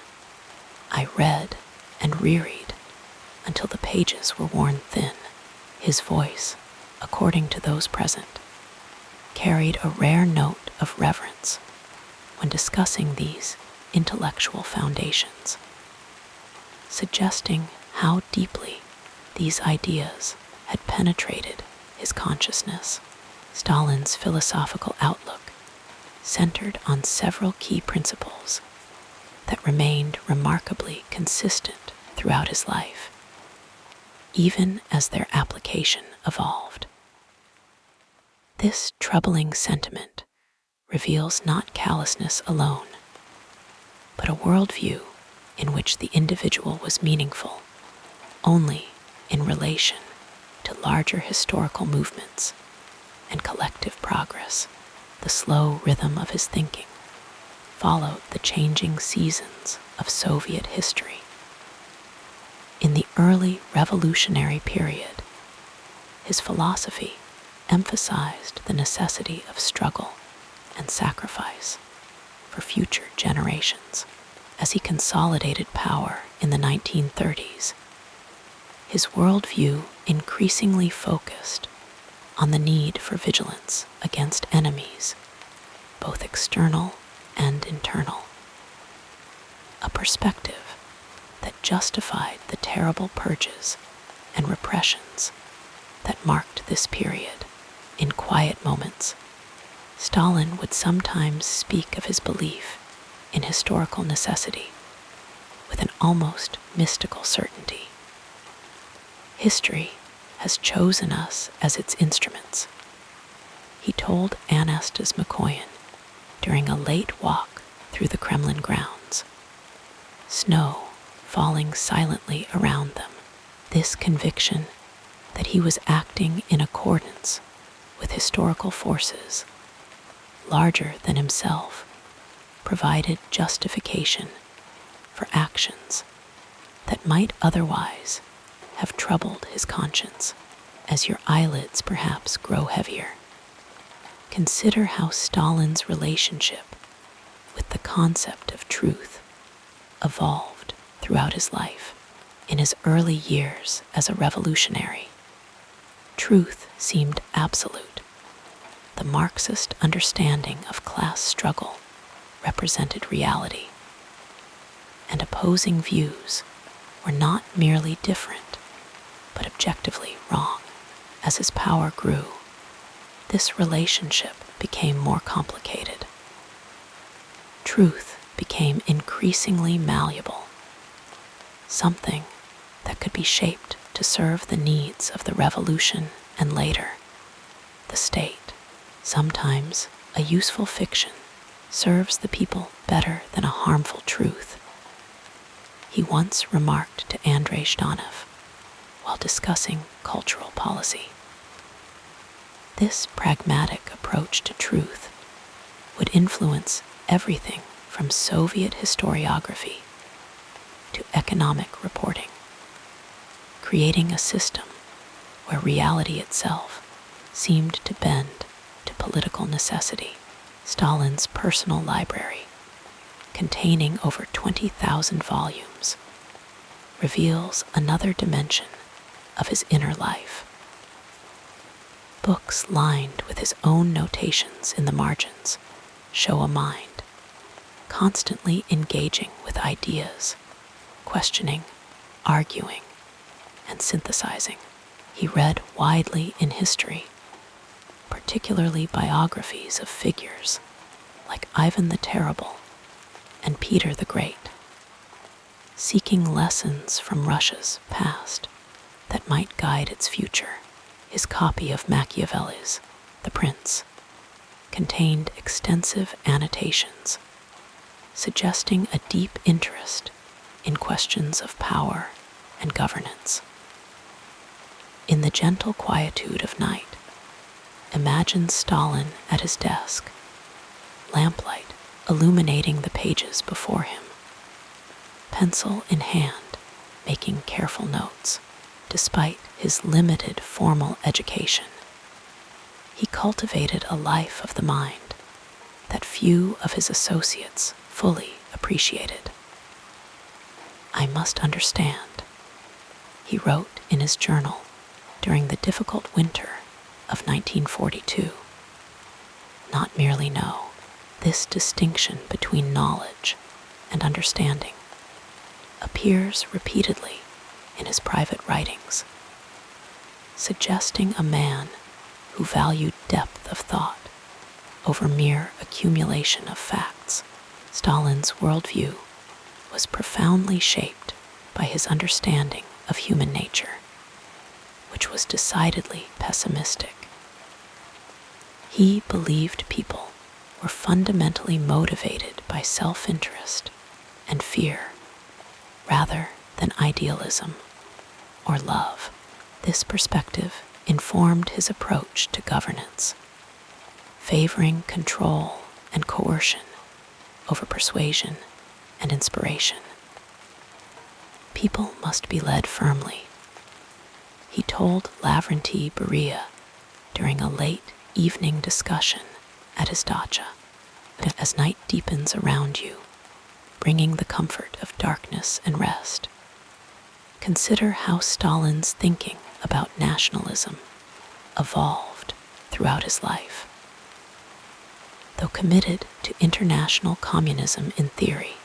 Speaker 1: I read and reread until the pages were worn thin. His voice, according to those present, carried a rare note of reverence when discussing these intellectual foundations, suggesting how deeply these ideas had penetrated his consciousness. Stalin's philosophical outlook centered on several key principles that remained remarkably consistent throughout his life, even as their application evolved. This troubling sentiment reveals not callousness alone, but a worldview in which the individual was meaningful only in relation to larger historical movements and collective progress. The slow rhythm of his thinking followed the changing seasons of Soviet history. In the early revolutionary period, his philosophy emphasized the necessity of struggle and sacrifice for future generations. As he consolidated power in the 1930s, his worldview increasingly focused on the need for vigilance against enemies, both external and internal. A perspective that justified the terrible purges and repressions that marked this period. In quiet moments, Stalin would sometimes speak of his belief in historical necessity with an almost mystical certainty. History has chosen us as its instruments, he told Anastas Mikoyan during a late walk through the Kremlin grounds, snow falling silently around them. This conviction that he was acting in accordance with historical forces larger than himself provided justification for actions that might otherwise have troubled his conscience. As your eyelids perhaps grow heavier, consider how Stalin's relationship with the concept of truth evolved throughout his life. In his early years as a revolutionary, truth seemed absolute. The Marxist understanding of class struggle represented reality, and opposing views were not merely different, but objectively wrong. As his power grew, this relationship became more complicated. Truth became increasingly malleable, something that could be shaped to serve the needs of the revolution and later, the state. Sometimes a useful fiction serves the people better than a harmful truth. He once remarked to Andrei Zhdanov while discussing cultural policy. This pragmatic approach to truth would influence everything from Soviet historiography to economic reporting, creating a system where reality itself seemed to bend to political necessity. Stalin's personal library, containing over 20,000 volumes, reveals another dimension of his inner life. Books lined with his own notations in the margins show a mind constantly engaging with ideas, questioning, arguing, and synthesizing. He read widely in history, particularly biographies of figures like Ivan the Terrible and Peter the Great, seeking lessons from Russia's past that might guide its future. His copy of Machiavelli's The Prince contained extensive annotations suggesting a deep interest in questions of power and governance. In the gentle quietude of night, imagine Stalin at his desk, lamplight illuminating the pages before him, pencil in hand, making careful notes. Despite his limited formal education, he cultivated a life of the mind that few of his associates fully appreciated. "I must understand," he wrote in his journal during the difficult winter of 1942, "not merely know." This distinction between knowledge and understanding appears repeatedly in his private writings, suggesting a man who valued depth of thought over mere accumulation of facts. Stalin's worldview was profoundly shaped by his understanding of human nature, which was decidedly pessimistic. He believed people were fundamentally motivated by self-interest and fear rather than idealism or love. This perspective informed his approach to governance, favoring control and coercion over persuasion and inspiration. People must be led firmly, he told Lavrentiy Beria during a late evening discussion at his dacha. As night deepens around you, bringing the comfort of darkness and rest, consider how Stalin's thinking about nationalism evolved throughout his life. Though committed to international communism in theory,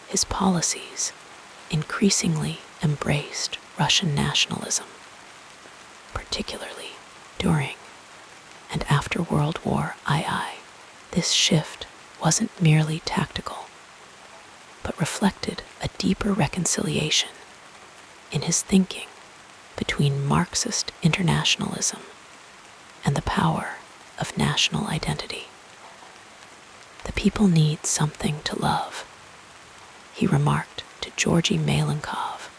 Speaker 1: his policies increasingly embraced Russian nationalism, particularly during and after World War II. This shift wasn't merely tactical, but reflected a deeper reconciliation in his thinking between Marxist internationalism and the power of national identity. "The people need something to love," he remarked to Georgy Malenkov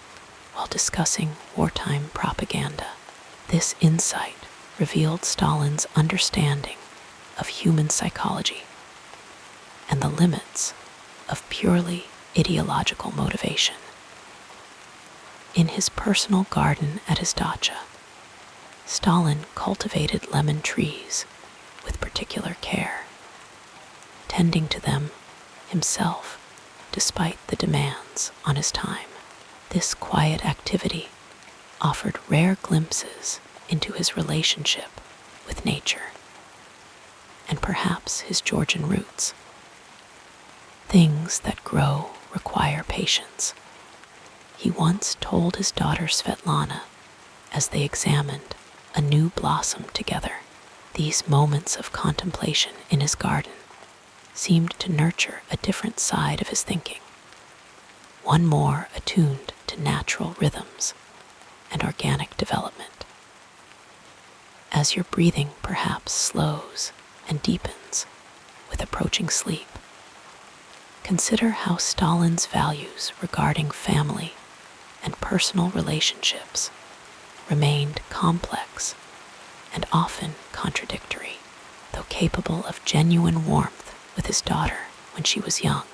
Speaker 1: while discussing wartime propaganda. This insight revealed Stalin's understanding of human psychology and the limits of purely ideological motivation. In his personal garden at his dacha, Stalin cultivated lemon trees with particular care, tending to them himself despite the demands on his time. This quiet activity offered rare glimpses into his relationship with nature and perhaps his Georgian roots. Things that grow require patience, he once told his daughter Svetlana as they examined a new blossom together. These moments of contemplation in his garden seemed to nurture a different side of his thinking, one more attuned to natural rhythms and organic development. As your breathing perhaps slows and deepens with approaching sleep, consider how Stalin's values regarding family and personal relationships remained complex and often contradictory. Though capable of genuine warmth with his daughter when she was young,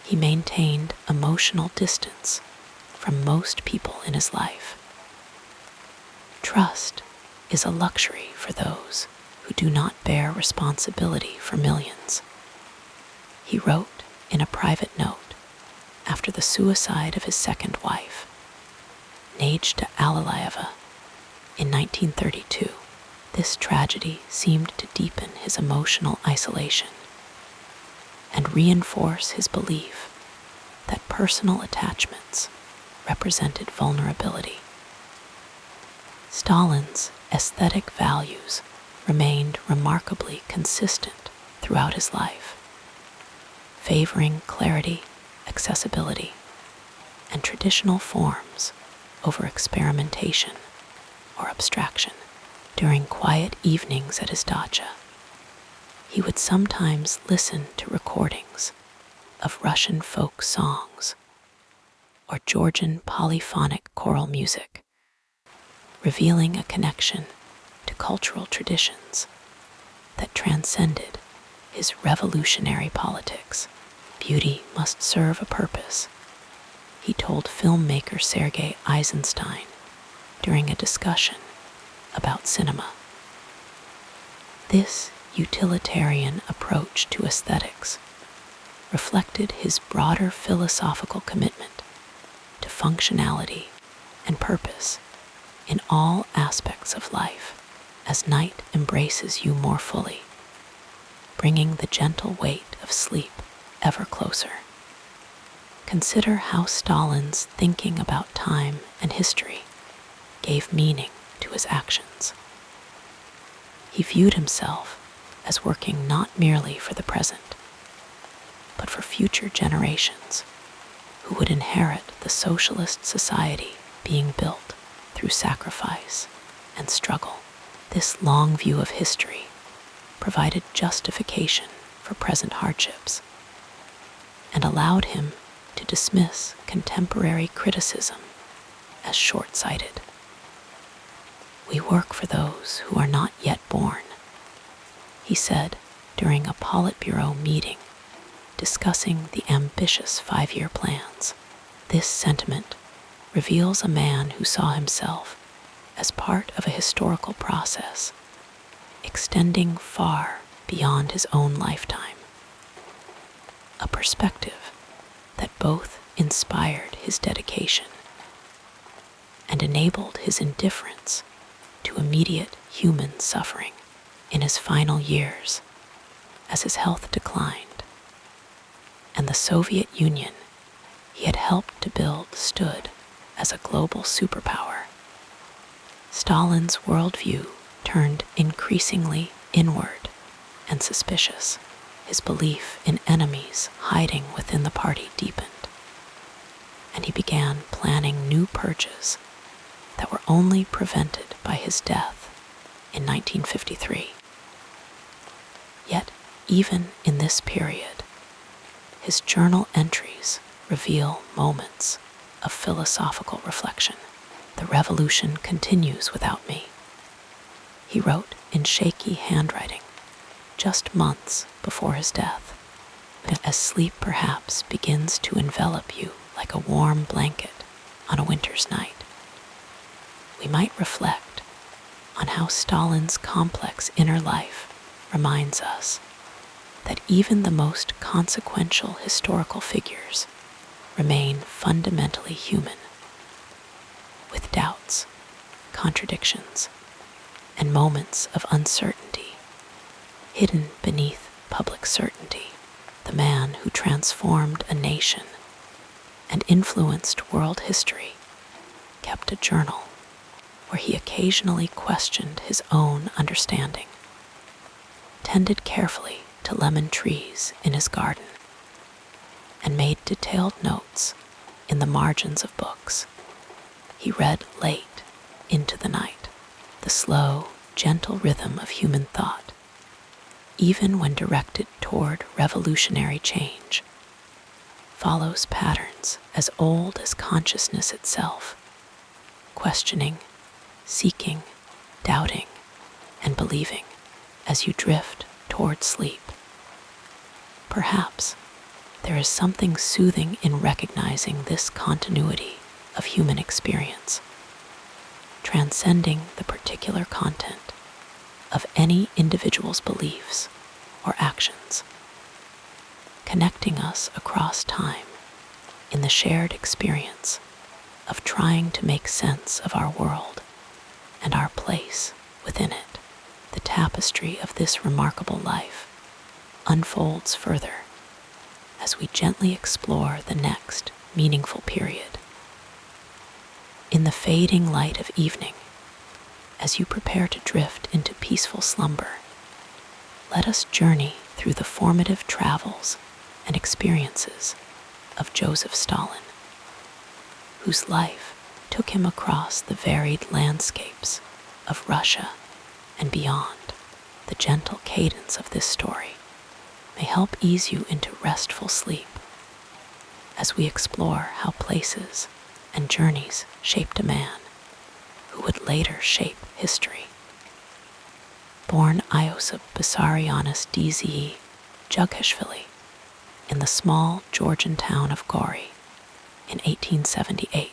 Speaker 1: he maintained emotional distance from most people in his life. Trust is a luxury for those who do not bear responsibility for millions, he wrote in a private note after the suicide of his second wife, Nadezhda Alalaeva, in 1932. This tragedy seemed to deepen his emotional isolation and reinforce his belief that personal attachments represented vulnerability. Stalin's aesthetic values remained remarkably consistent throughout his life, favoring clarity, accessibility, and traditional forms over experimentation or abstraction. During quiet evenings at his dacha, he would sometimes listen to recordings of Russian folk songs or Georgian polyphonic choral music, revealing a connection to cultural traditions that transcended his revolutionary politics. Beauty must serve a purpose, he told filmmaker Sergei Eisenstein during a discussion about cinema. This utilitarian approach to aesthetics reflected his broader philosophical commitment to functionality and purpose in all aspects of life. As night embraces you more fully, bringing the gentle weight of sleep ever closer, consider how Stalin's thinking about time and history gave meaning to his actions. He viewed himself as working not merely for the present, but for future generations who would inherit the socialist society being built through sacrifice and struggle. This long view of history provided justification for present hardships and allowed him to dismiss contemporary criticism as short-sighted. We work for those who are not yet born, he said during a Politburo meeting discussing the ambitious 5-year plans. This sentiment reveals a man who saw himself as part of a historical process extending far beyond his own lifetime, a perspective that both inspired his dedication and enabled his indifference to immediate human suffering. In his final years, as his health declined and the Soviet Union he had helped to build stood as a global superpower, Stalin's worldview turned increasingly inward and suspicious. His belief in enemies hiding within the party deepened, and he began planning new purges that were only prevented by his death in 1953. Yet, even in this period, his journal entries reveal moments of philosophical reflection. "The revolution continues without me," he wrote in shaky handwriting just months before his death. "As sleep perhaps begins to envelop you like a warm blanket on a winter's night, we might reflect on how Stalin's complex inner life reminds us that even the most consequential historical figures remain fundamentally human, with doubts, contradictions, and moments of uncertainty hidden beneath public certainty." The man who transformed a nation and influenced world history kept a journal where he occasionally questioned his own understanding, tended carefully to lemon trees in his garden, and made detailed notes in the margins of books. He read late into the night, the slow, gentle rhythm of human thought, even when directed toward revolutionary change, follows patterns as old as consciousness itself, questioning, seeking, doubting, and believing as you drift toward sleep. Perhaps there is something soothing in recognizing this continuity of human experience, transcending the particular content of any individual's beliefs or actions, connecting us across time in the shared experience of trying to make sense of our world and our place within it. The tapestry of this remarkable life unfolds further as we gently explore the next meaningful period. In the fading light of evening, as you prepare to drift into peaceful slumber, let us journey through the formative travels and experiences of Joseph Stalin, whose life took him across the varied landscapes of Russia and beyond. The gentle cadence of this story may help ease you into restful sleep as we explore how places and journeys shaped a man who would later shape history. Born Iosip Vissarionis DZE Jughashvili in the small Georgian town of Gori in 1878,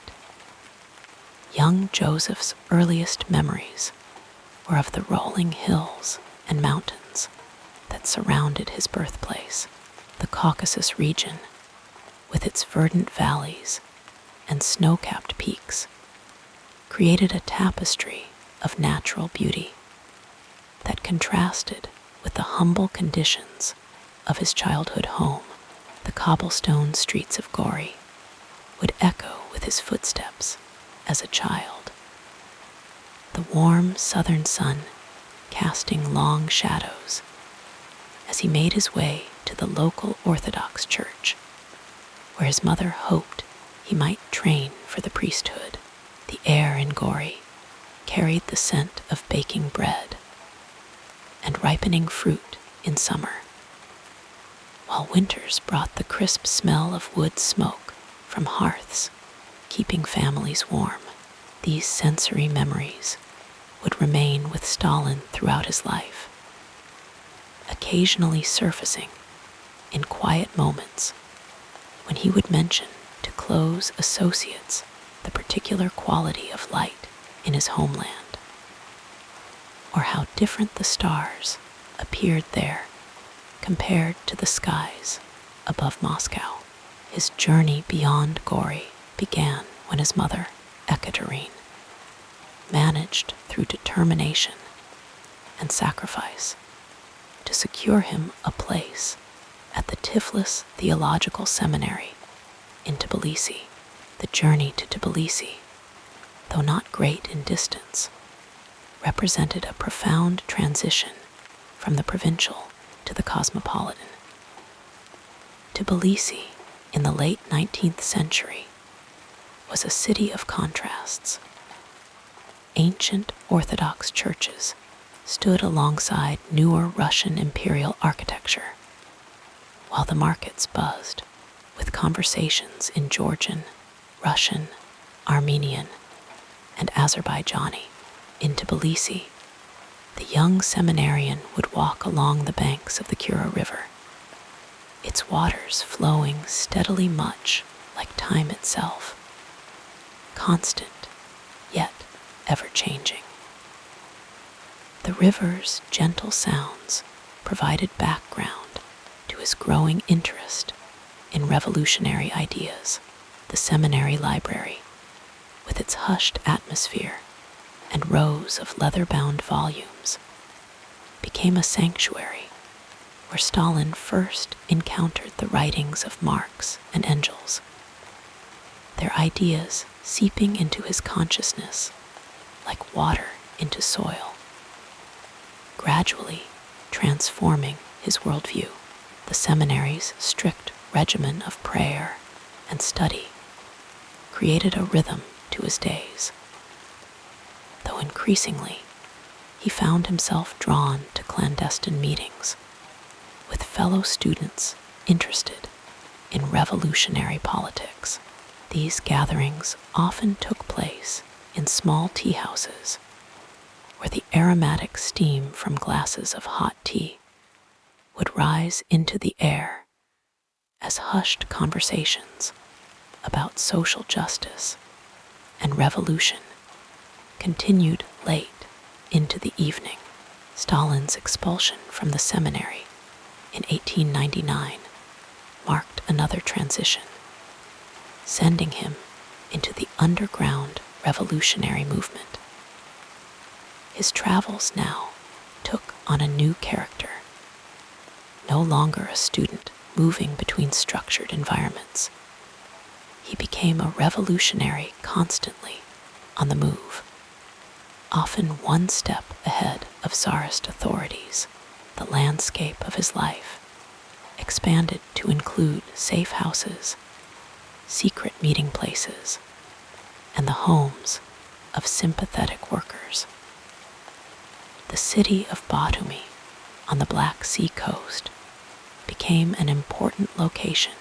Speaker 1: young Joseph's earliest memories were of the rolling hills and mountains that surrounded his birthplace. The Caucasus region, with its verdant valleys and snow-capped peaks, created a tapestry of natural beauty that contrasted with the humble conditions of his childhood home. The cobblestone streets of Gori would echo with his footsteps as a child, the warm southern sun casting long shadows as he made his way to the local Orthodox church, where his mother hoped he might train for the priesthood. The air in Gori carried the scent of baking bread and ripening fruit in summer, while winters brought the crisp smell of wood smoke from hearths, keeping families warm. These sensory memories would remain with Stalin throughout his life, occasionally surfacing in quiet moments when he would mention to close associates the particular quality of light in his homeland, or how different the stars appeared there compared to the skies above Moscow. His journey beyond Gori began when his mother, Ekaterine, managed through determination and sacrifice to secure him a place at the Tiflis Theological Seminary in Tbilisi. The journey to Tbilisi, though not great in distance, represented a profound transition from the provincial to the cosmopolitan. Tbilisi, in the late 19th century, was a city of contrasts. Ancient Orthodox churches stood alongside newer Russian imperial architecture, while the markets buzzed with conversations in Georgian, Russian, Armenian, and Azerbaijani. In Tbilisi, the young seminarian would walk along the banks of the Kura River, its waters flowing steadily, much like time itself, constant yet ever-changing. The river's gentle sounds provided background to his growing interest in revolutionary ideas. The seminary library, with its hushed atmosphere and rows of leather-bound volumes, became a sanctuary where Stalin first encountered the writings of Marx and Engels, their ideas seeping into his consciousness like water into soil, gradually transforming his worldview. The seminary's strict regimen of prayer and study created a rhythm to his days, though increasingly he found himself drawn to clandestine meetings with fellow students interested in revolutionary politics. These gatherings often took place in small tea houses where the aromatic steam from glasses of hot tea would rise into the air as hushed conversations about social justice and revolution continued late into the evening. Stalin's expulsion from the seminary in 1899 marked another transition, sending him into the underground revolutionary movement. His travels now took on a new character. No longer a student moving between structured environments, he became a revolutionary constantly on the move, often one step ahead of Tsarist authorities. The landscape of his life expanded to include safe houses, secret meeting places, and the homes of sympathetic workers. The city of Batumi on the Black Sea coast became an important location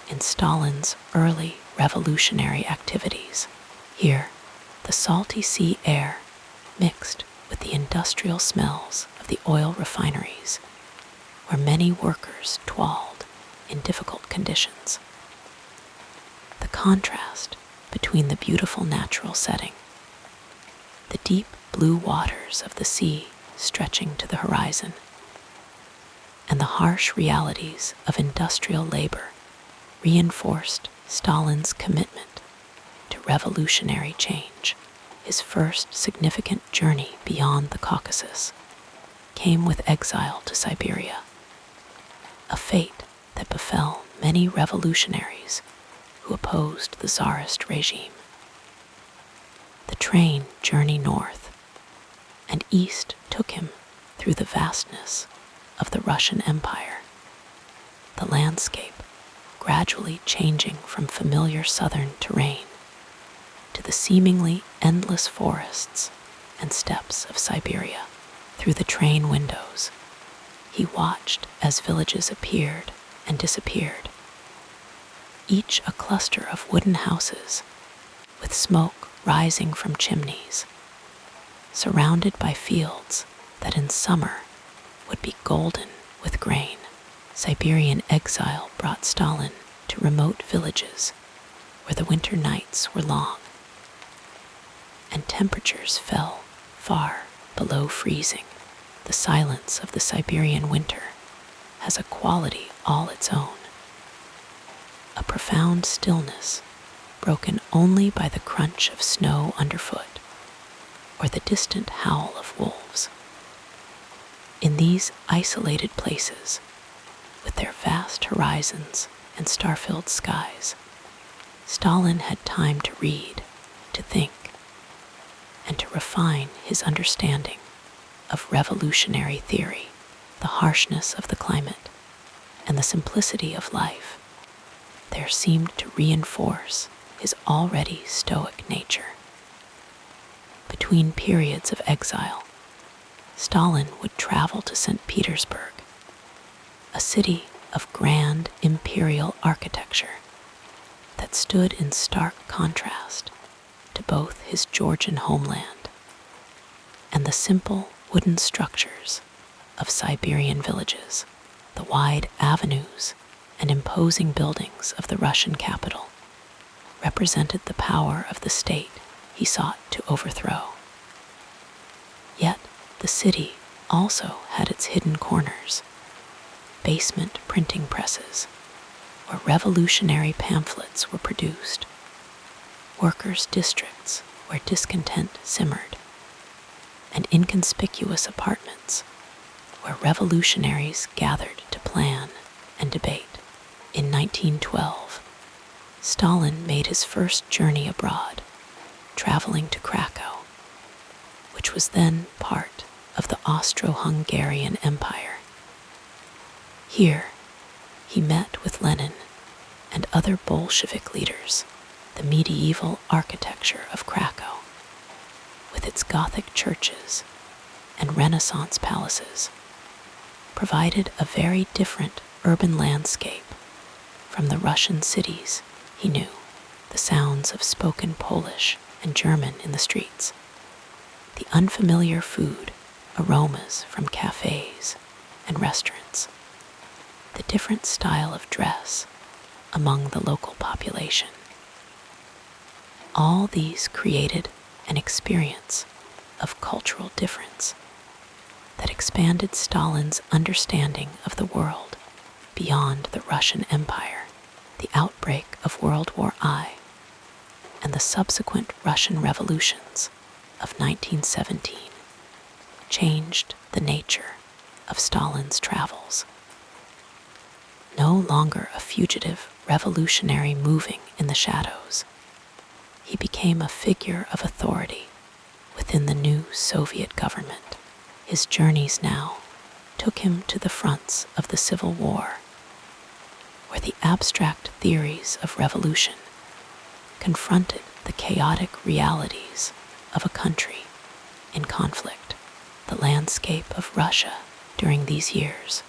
Speaker 1: in Stalin's early revolutionary activities. Here, the salty sea air mixed with the industrial smells of the oil refineries, where many workers toiled in difficult conditions. The contrast between the beautiful natural setting, the deep blue waters of the sea stretching to the horizon, and the harsh realities of industrial labor reinforced Stalin's commitment to revolutionary change. His first significant journey beyond the Caucasus came with exile to Siberia, a fate that befell many revolutionaries who opposed the Tsarist regime. The train journey north and east took him through the vastness of the Russian Empire, the landscape gradually changing from familiar southern terrain to the seemingly endless forests and steppes of Siberia. Through the train windows, he watched as villages appeared and disappeared, each a cluster of wooden houses with smoke rising from chimneys, surrounded by fields that in summer would be golden with grain. Siberian exile brought Stalin to remote villages where the winter nights were long and temperatures fell far below freezing. The silence of the Siberian winter has a quality all its own, a profound stillness broken only by the crunch of snow underfoot or the distant howl of wolves. In these isolated places, with their vast horizons and star-filled skies, Stalin had time to read, to think, and to refine his understanding of revolutionary theory. The harshness of the climate and the simplicity of life there seemed to reinforce his already stoic nature. Between periods of exile, Stalin would travel to St. Petersburg, a city of grand imperial architecture that stood in stark contrast to both his Georgian homeland and the simple wooden structures of Siberian villages. The wide avenues and imposing buildings of the Russian capital represented the power of the state he sought to overthrow. Yet the city also had its hidden corners, basement printing presses, where revolutionary pamphlets were produced, workers' districts where discontent simmered, and inconspicuous apartments where revolutionaries gathered to plan and debate. In 1912, Stalin made his first journey abroad, traveling to Krakow, which was then part of the Austro-Hungarian Empire. Here, he met with Lenin and other Bolshevik leaders. The medieval architecture of Krakow, with its Gothic churches and Renaissance palaces, provided a very different urban landscape from the Russian cities he knew. The sounds of spoken Polish and German in the streets, the unfamiliar food aromas from cafes and restaurants, the different style of dress among the local population. All these created an experience of cultural difference that expanded Stalin's understanding of the world beyond the Russian Empire. The outbreak of World War I and the subsequent Russian revolutions of 1917 changed the nature of Stalin's travels. No longer a fugitive revolutionary moving in the shadows, he became a figure of authority within the new Soviet government. His journeys now took him to the fronts of the Civil War, where the abstract theories of revolution confronted the chaotic realities of a country in conflict. The landscape of Russia during these years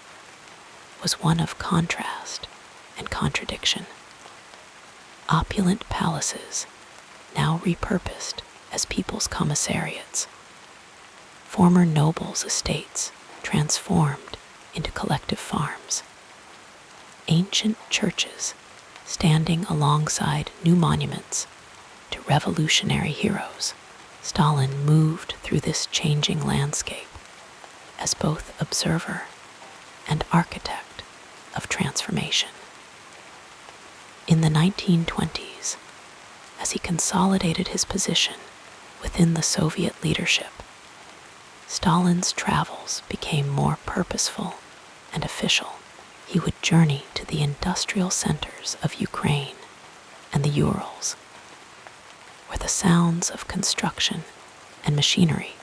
Speaker 1: was one of contrast and contradiction. Opulent palaces, now repurposed as people's commissariats, former nobles' estates transformed into collective farms, ancient churches standing alongside new monuments to revolutionary heroes. Stalin moved through this changing landscape as both observer and architect of transformation. In the 1920s, as he consolidated his position within the Soviet leadership, Stalin's travels became more purposeful and official. He would journey to the industrial centers of Ukraine and the Urals, where the sounds of construction and machinery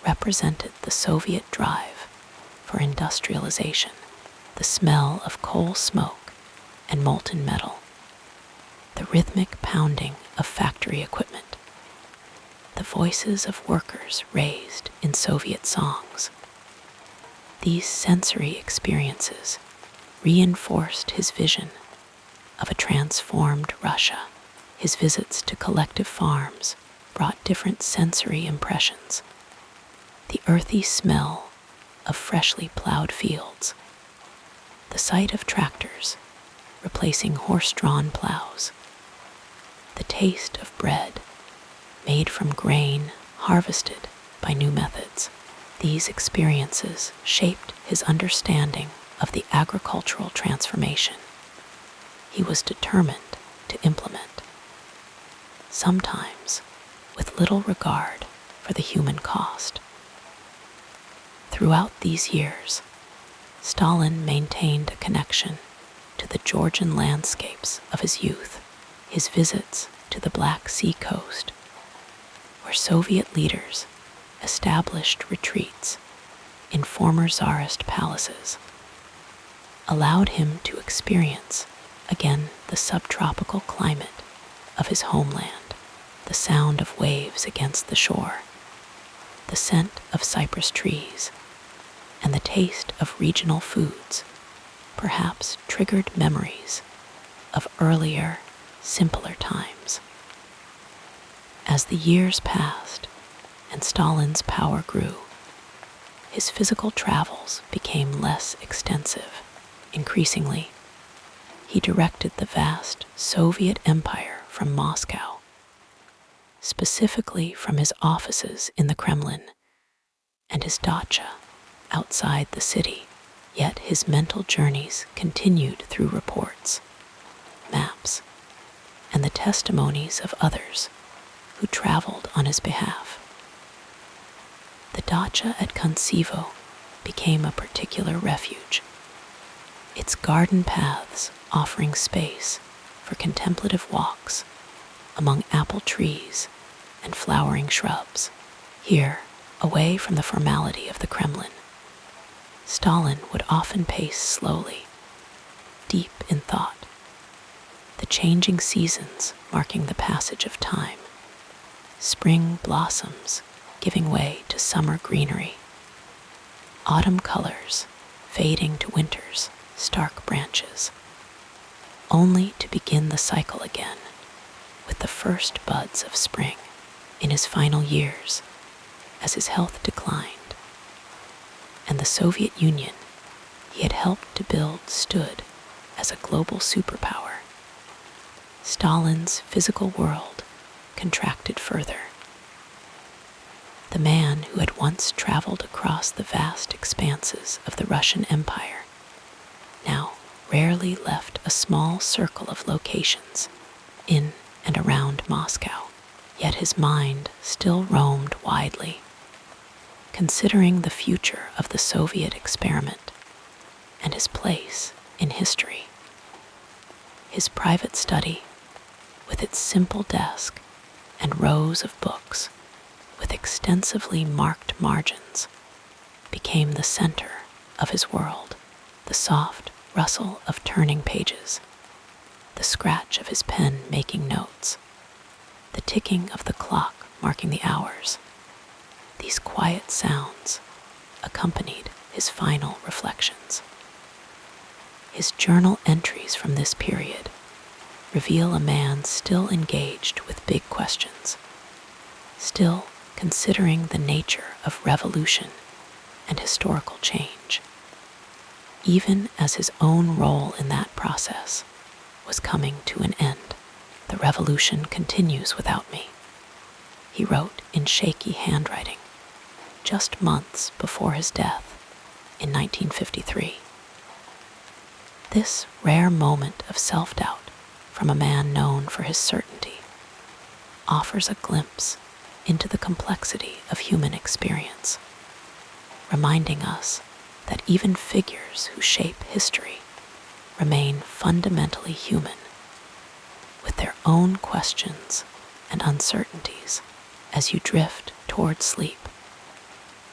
Speaker 1: represented the Soviet drive for industrialization. The smell of coal smoke and molten metal, the rhythmic pounding of factory equipment, the voices of workers raised in Soviet songs. These sensory experiences reinforced his vision of a transformed Russia. His visits to collective farms brought different sensory impressions. The earthy smell of freshly plowed fields, the sight of tractors replacing horse-drawn plows, the taste of bread made from grain harvested by new methods. These experiences shaped his understanding of the agricultural transformation he was determined to implement, sometimes with little regard for the human cost. Throughout these years, Stalin maintained a connection to the Georgian landscapes of his youth. His visits to the Black Sea coast, where Soviet leaders established retreats in former Tsarist palaces, allowed him to experience again the subtropical climate of his homeland, the sound of waves against the shore, the scent of cypress trees, and the taste of regional foods perhaps triggered memories of earlier, simpler times. As the years passed and Stalin's power grew, his physical travels became less extensive. Increasingly, he directed the vast Soviet Empire from Moscow, specifically from his offices in the Kremlin and his dacha outside the city. Yet his mental journeys continued through reports, maps, and the testimonies of others who traveled on his behalf. The dacha at Kuntsivo became a particular refuge, its garden paths offering space for contemplative walks among apple trees and flowering shrubs. Here, away from the formality of the Kremlin, Stalin would often pace slowly, deep in thought, the changing seasons marking the passage of time, spring blossoms giving way to summer greenery, autumn colors fading to winter's stark branches, only to begin the cycle again with the first buds of spring. In his final years, as his health declined, and the Soviet Union he had helped to build stood as a global superpower, Stalin's physical world contracted further. The man who had once traveled across the vast expanses of the Russian Empire now rarely left a small circle of locations in and around Moscow, yet his mind still roamed widely, considering the future of the Soviet experiment and his place in history. His private study, with its simple desk and rows of books with extensively marked margins, became the center of his world. The soft rustle of turning pages, the scratch of his pen making notes, the ticking of the clock marking the hours. These quiet sounds accompanied his final reflections. His journal entries from this period reveal a man still engaged with big questions, still considering the nature of revolution and historical change, even as his own role in that process was coming to an end. "The revolution continues without me," he wrote in shaky handwriting just months before his death in 1953. This rare moment of self-doubt from a man known for his certainty offers a glimpse into the complexity of human experience, reminding us that even figures who shape history remain fundamentally human, with their own questions and uncertainties. As you drift toward sleep,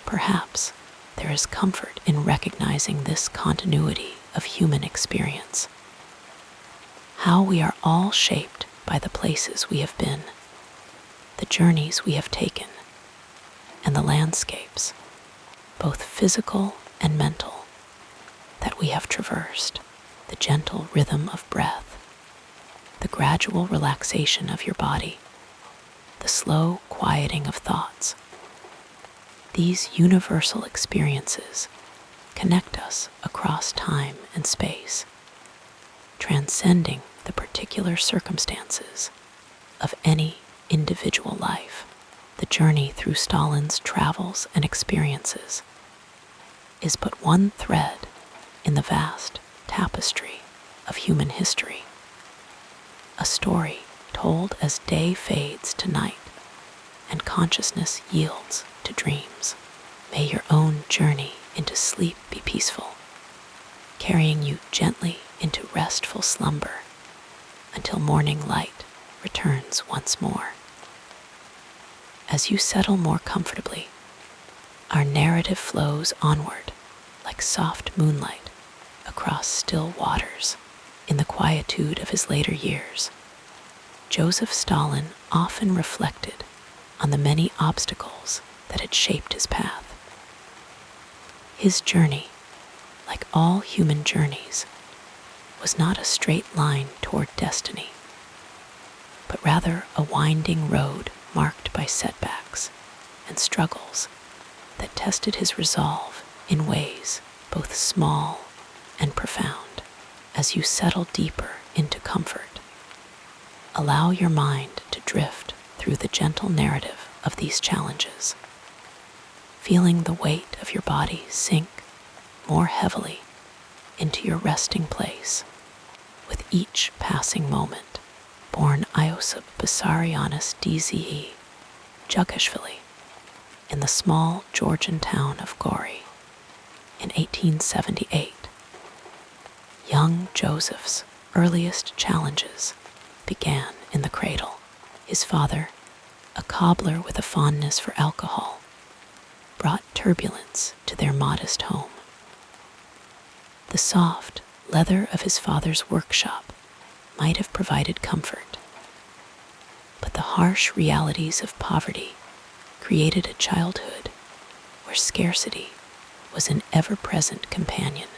Speaker 1: perhaps there is comfort in recognizing this continuity of human experience, how we are all shaped by the places we have been, the journeys we have taken, and the landscapes, both physical and mental, that we have traversed. The gentle rhythm of breath, the gradual relaxation of your body, the slow quieting of thoughts. These universal experiences connect us across time and space, transcending the particular circumstances of any individual life. The journey through Stalin's travels and experiences is but one thread in the vast tapestry of human history, a story told as day fades to night and consciousness yields to dreams. May your own journey into sleep be peaceful, carrying you gently into restful slumber until morning light returns once more. As you settle more comfortably, our narrative flows onward like soft moonlight across still waters. In the quietude of his later years, Joseph Stalin often reflected on the many obstacles that had shaped his path. His journey, like all human journeys, was not a straight line toward destiny, but rather a winding road marked by setbacks and struggles that tested his resolve in ways both small and profound. As you settle deeper into comfort, allow your mind to drift through the gentle narrative of these challenges, feeling the weight of your body sink more heavily into your resting place with each passing moment. Born Iosip Bessarianis Dze Jugashvili in the small Georgian town of Gori in 1878, young Joseph's earliest challenges began in the cradle. His father, a cobbler with a fondness for alcohol, brought turbulence to their modest home. The soft leather of his father's workshop might have provided comfort, but the harsh realities of poverty created a childhood where scarcity was an ever-present companion.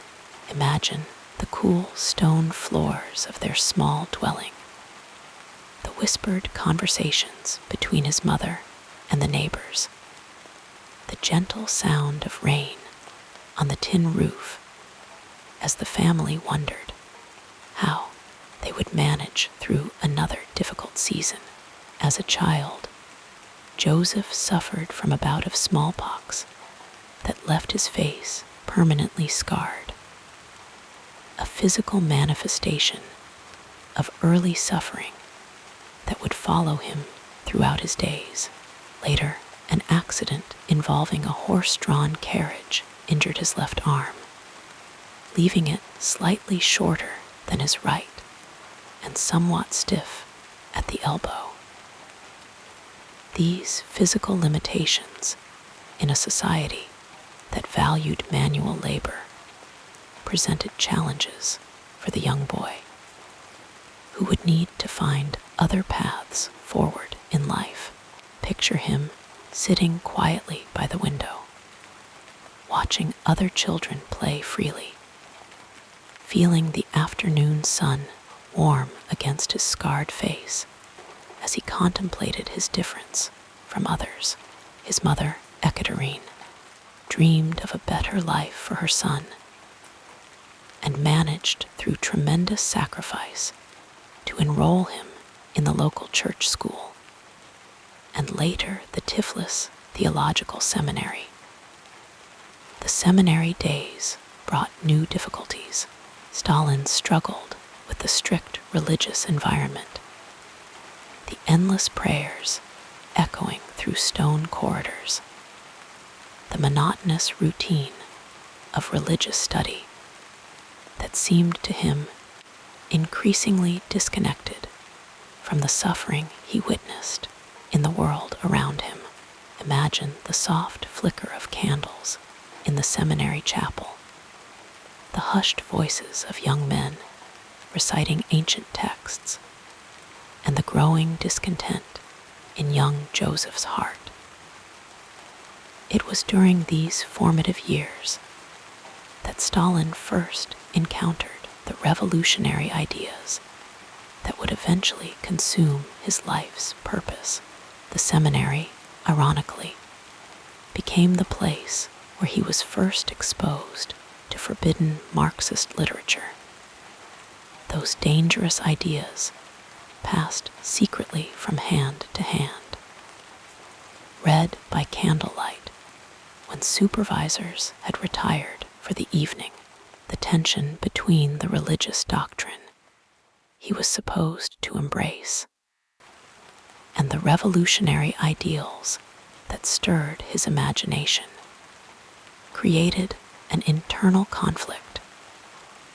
Speaker 1: Imagine the cool stone floors of their small dwelling, the whispered conversations between his mother and the neighbors, the gentle sound of rain on the tin roof as the family wondered how they would manage through another difficult season. As a child, Joseph suffered from a bout of smallpox that left his face permanently scarred, a physical manifestation of early suffering that would follow him throughout his days. Later, an accident involving a horse-drawn carriage injured his left arm, leaving it slightly shorter than his right and somewhat stiff at the elbow. These physical limitations in a society that valued manual labor presented challenges for the young boy, who would need to find other paths forward in life. Picture him sitting quietly by the window, watching other children play freely, feeling the afternoon sun warm against his scarred face as he contemplated his difference from others. His mother, Ekaterine, dreamed of a better life for her son and managed through tremendous sacrifice to enroll him in the local church school and later the Tiflis Theological Seminary. The seminary days brought new difficulties. Stalin struggled with the strict religious environment, the endless prayers echoing through stone corridors, the monotonous routine of religious study that seemed to him increasingly disconnected from the suffering he witnessed in the world around him. Imagine the soft flicker of candles in the seminary chapel, the hushed voices of young men reciting ancient texts, and the growing discontent in young Joseph's heart. It was during these formative years that Stalin first encountered the revolutionary ideas that would eventually consume his life's purpose. The seminary, ironically, became the place where he was first exposed to forbidden Marxist literature, those dangerous ideas passed secretly from hand to hand, read by candlelight when supervisors had retired for the evening. The tension between the religious doctrine he was supposed to embrace and the revolutionary ideals that stirred his imagination created an internal conflict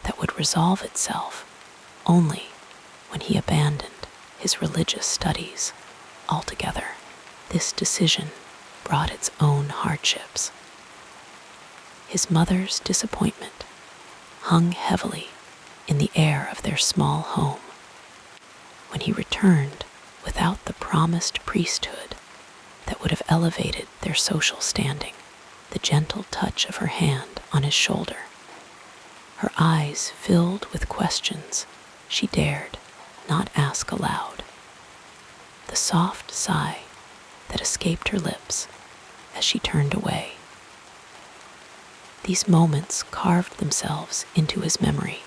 Speaker 1: that would resolve itself only when he abandoned his religious studies altogether. This decision brought its own hardships. His mother's disappointment hung heavily in the air of their small home when he returned without the promised priesthood that would would have elevated their social standing, the gentle touch of her hand on his shoulder, her eyes filled with questions she dared not ask aloud, the soft sigh that escaped her lips as she turned away. These moments carved themselves into his memory,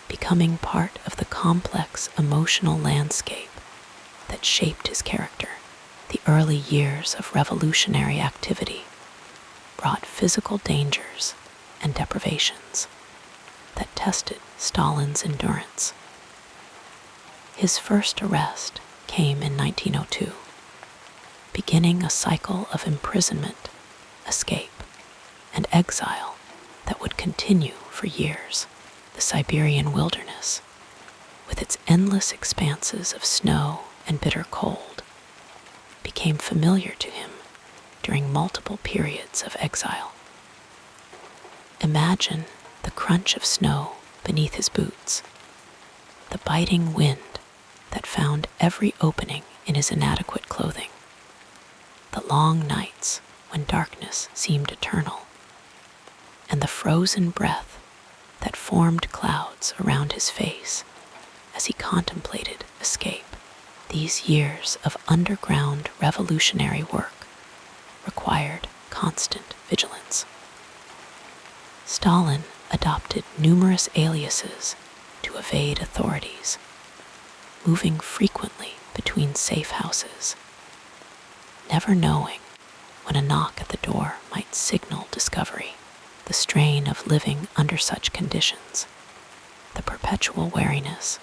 Speaker 1: becoming part of the complex emotional landscape that shaped his character. The early years of revolutionary activity brought physical dangers and deprivations that tested Stalin's endurance. His first arrest came in 1902, beginning a cycle of imprisonment, escape, and exile that would continue for years. The Siberian wilderness, with its endless expanses of snow and bitter cold, became familiar to him during multiple periods of exile. Imagine the crunch of snow beneath his boots, the biting wind that found every opening in his inadequate clothing, the long nights when darkness seemed eternal, and the frozen breath that formed clouds around his face as he contemplated escape. These years of underground revolutionary work required constant vigilance. Stalin adopted numerous aliases to evade authorities, moving frequently between safe houses, never knowing when a knock at the door might signal discovery. The strain of living under such conditions, the perpetual wariness,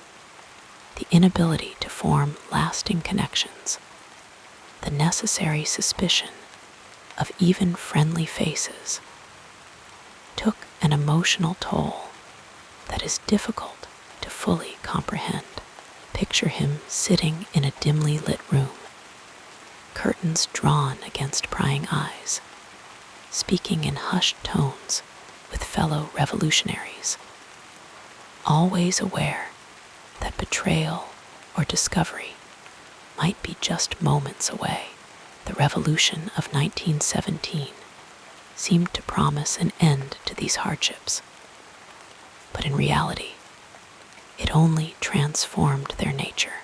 Speaker 1: the inability to form lasting connections, the necessary suspicion of even friendly faces, took an emotional toll that is difficult to fully comprehend. Picture him sitting in a dimly lit room, curtains drawn against prying eyes, speaking in hushed tones with fellow revolutionaries, always aware that betrayal or discovery might be just moments away. The revolution of 1917 seemed to promise an end to these hardships, but in reality, it only transformed their nature.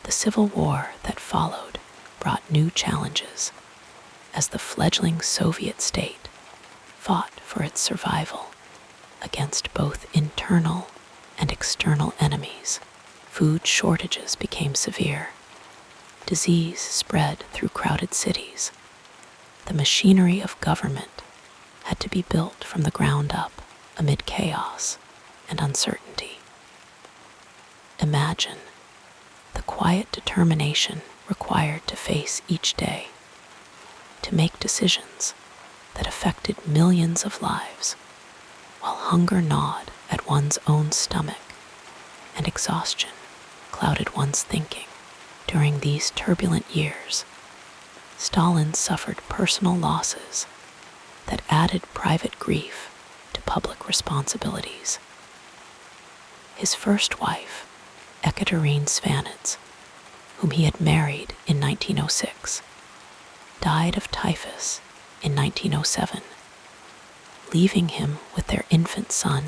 Speaker 1: The civil war that followed brought new challenges as the fledgling Soviet state fought for its survival against both internal and external enemies. Food shortages became severe. Disease spread through crowded cities. The machinery of government had to be built from the ground up amid chaos and uncertainty. Imagine the quiet determination required to face each day, to make decisions that affected millions of lives, while hunger gnawed at one's own stomach and exhaustion clouded one's thinking. During these turbulent years, Stalin suffered personal losses that added private grief to public responsibilities. His first wife, Ekaterina Svanets, whom he had married in 1906, died of typhus in 1907, leaving him with their infant son,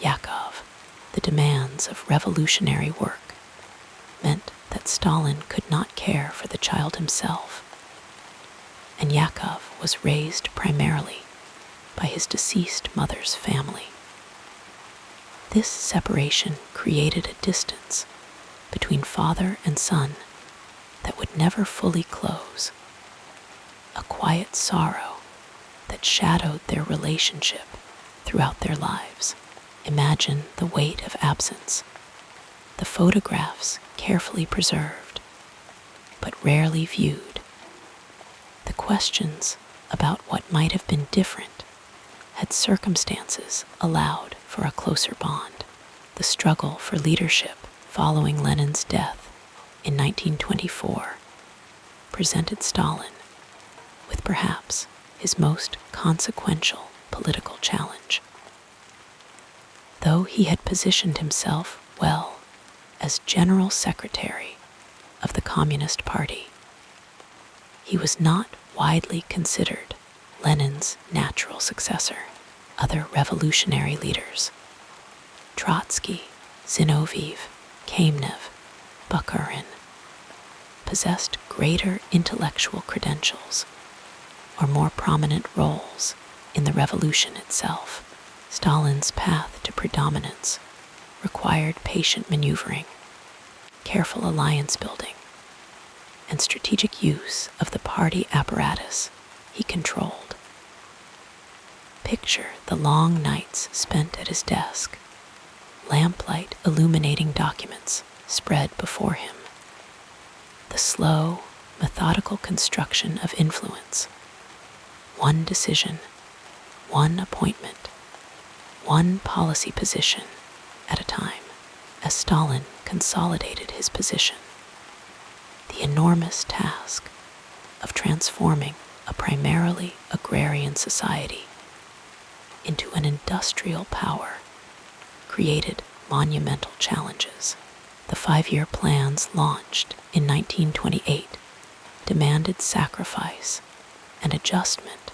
Speaker 1: Yakov. The demands of revolutionary work meant that Stalin could not care for the child himself, and Yakov was raised primarily by his deceased mother's family. This separation created a distance between father and son that would never fully close, a quiet sorrow that shadowed their relationship throughout their lives. Imagine the weight of absence, the photographs carefully preserved, but rarely viewed, the questions about what might have been different had circumstances allowed for a closer bond. The struggle for leadership following Lenin's death in 1924 presented Stalin with perhaps his most consequential political challenge. Though he had positioned himself well as General Secretary of the Communist Party, he was not widely considered Lenin's natural successor. Other revolutionary leaders, Trotsky, Zinoviev, Kamenev, Bukharin, possessed greater intellectual credentials or more prominent roles in the revolution itself. Stalin's path to predominance required patient maneuvering, careful alliance building, and strategic use of the party apparatus he controlled. Picture the long nights spent at his desk, lamplight illuminating documents spread before him. The slow, methodical construction of influence. One decision, one appointment, one policy position at a time, as Stalin consolidated his position. The enormous task of transforming a primarily agrarian society into an industrial power created monumental challenges. The 5-year plans launched in 1928 demanded sacrifice and adjustment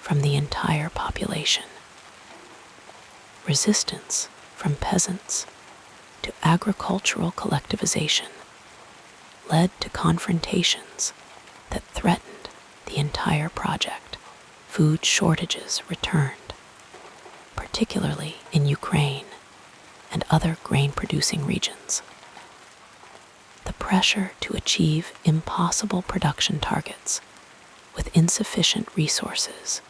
Speaker 1: from the entire population. Resistance from peasants to agricultural collectivization led to confrontations that threatened the entire project. Food shortages returned, particularly in Ukraine and other grain-producing regions. The pressure to achieve impossible production targets with insufficient resources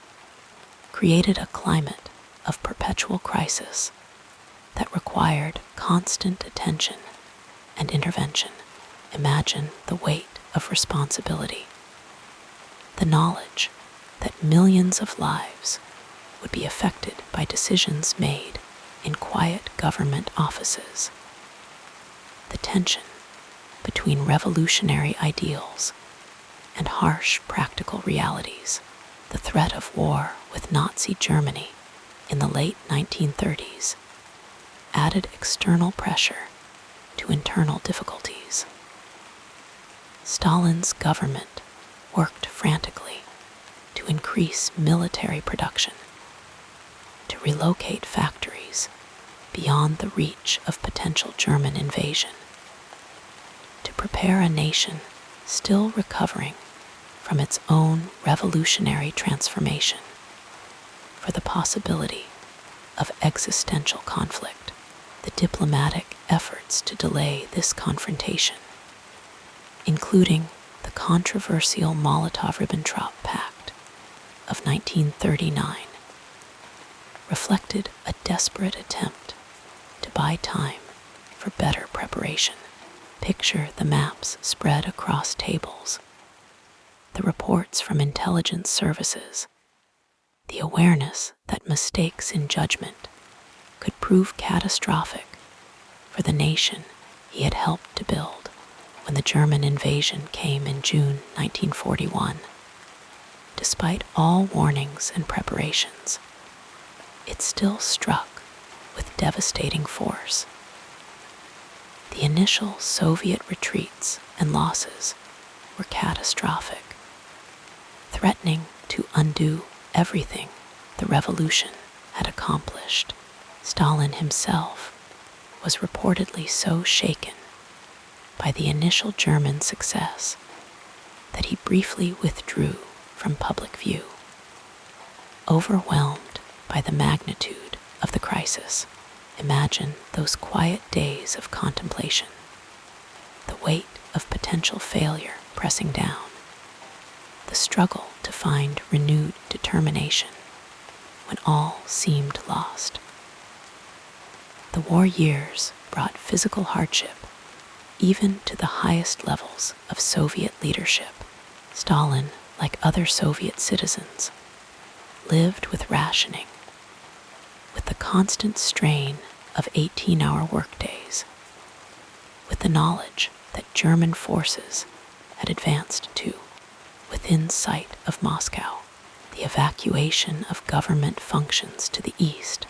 Speaker 1: created a climate of perpetual crisis that required constant attention and intervention. Imagine the weight of responsibility. The knowledge that millions of lives would be affected by decisions made in quiet government offices. The tension between revolutionary ideals and harsh practical realities. The threat of war with Nazi Germany in the late 1930s added external pressure to internal difficulties. Stalin's government worked frantically to increase military production, to relocate factories beyond the reach of potential German invasion, to prepare a nation still recovering from its own revolutionary transformation for the possibility of existential conflict. The diplomatic efforts to delay this confrontation, including the controversial Molotov-Ribbentrop Pact of 1939, reflected a desperate attempt to buy time for better preparation. Picture the maps spread across tables, the reports from intelligence services, the awareness that mistakes in judgment could prove catastrophic for the nation he had helped to build. When the German invasion came in June 1941, despite all warnings and preparations, it still struck with devastating force. The initial Soviet retreats and losses were catastrophic, threatening to undo everything the revolution had accomplished. Stalin himself was reportedly so shaken by the initial German success that he briefly withdrew from public view. Overwhelmed by the magnitude of the crisis, imagine those quiet days of contemplation, the weight of potential failure pressing down, the struggle to find renewed determination when all seemed lost. The war years brought physical hardship even to the highest levels of Soviet leadership. Stalin, like other Soviet citizens, lived with rationing, with the constant strain of 18-hour workdays, with the knowledge that German forces had advanced to within sight of Moscow, the evacuation of government functions to the east,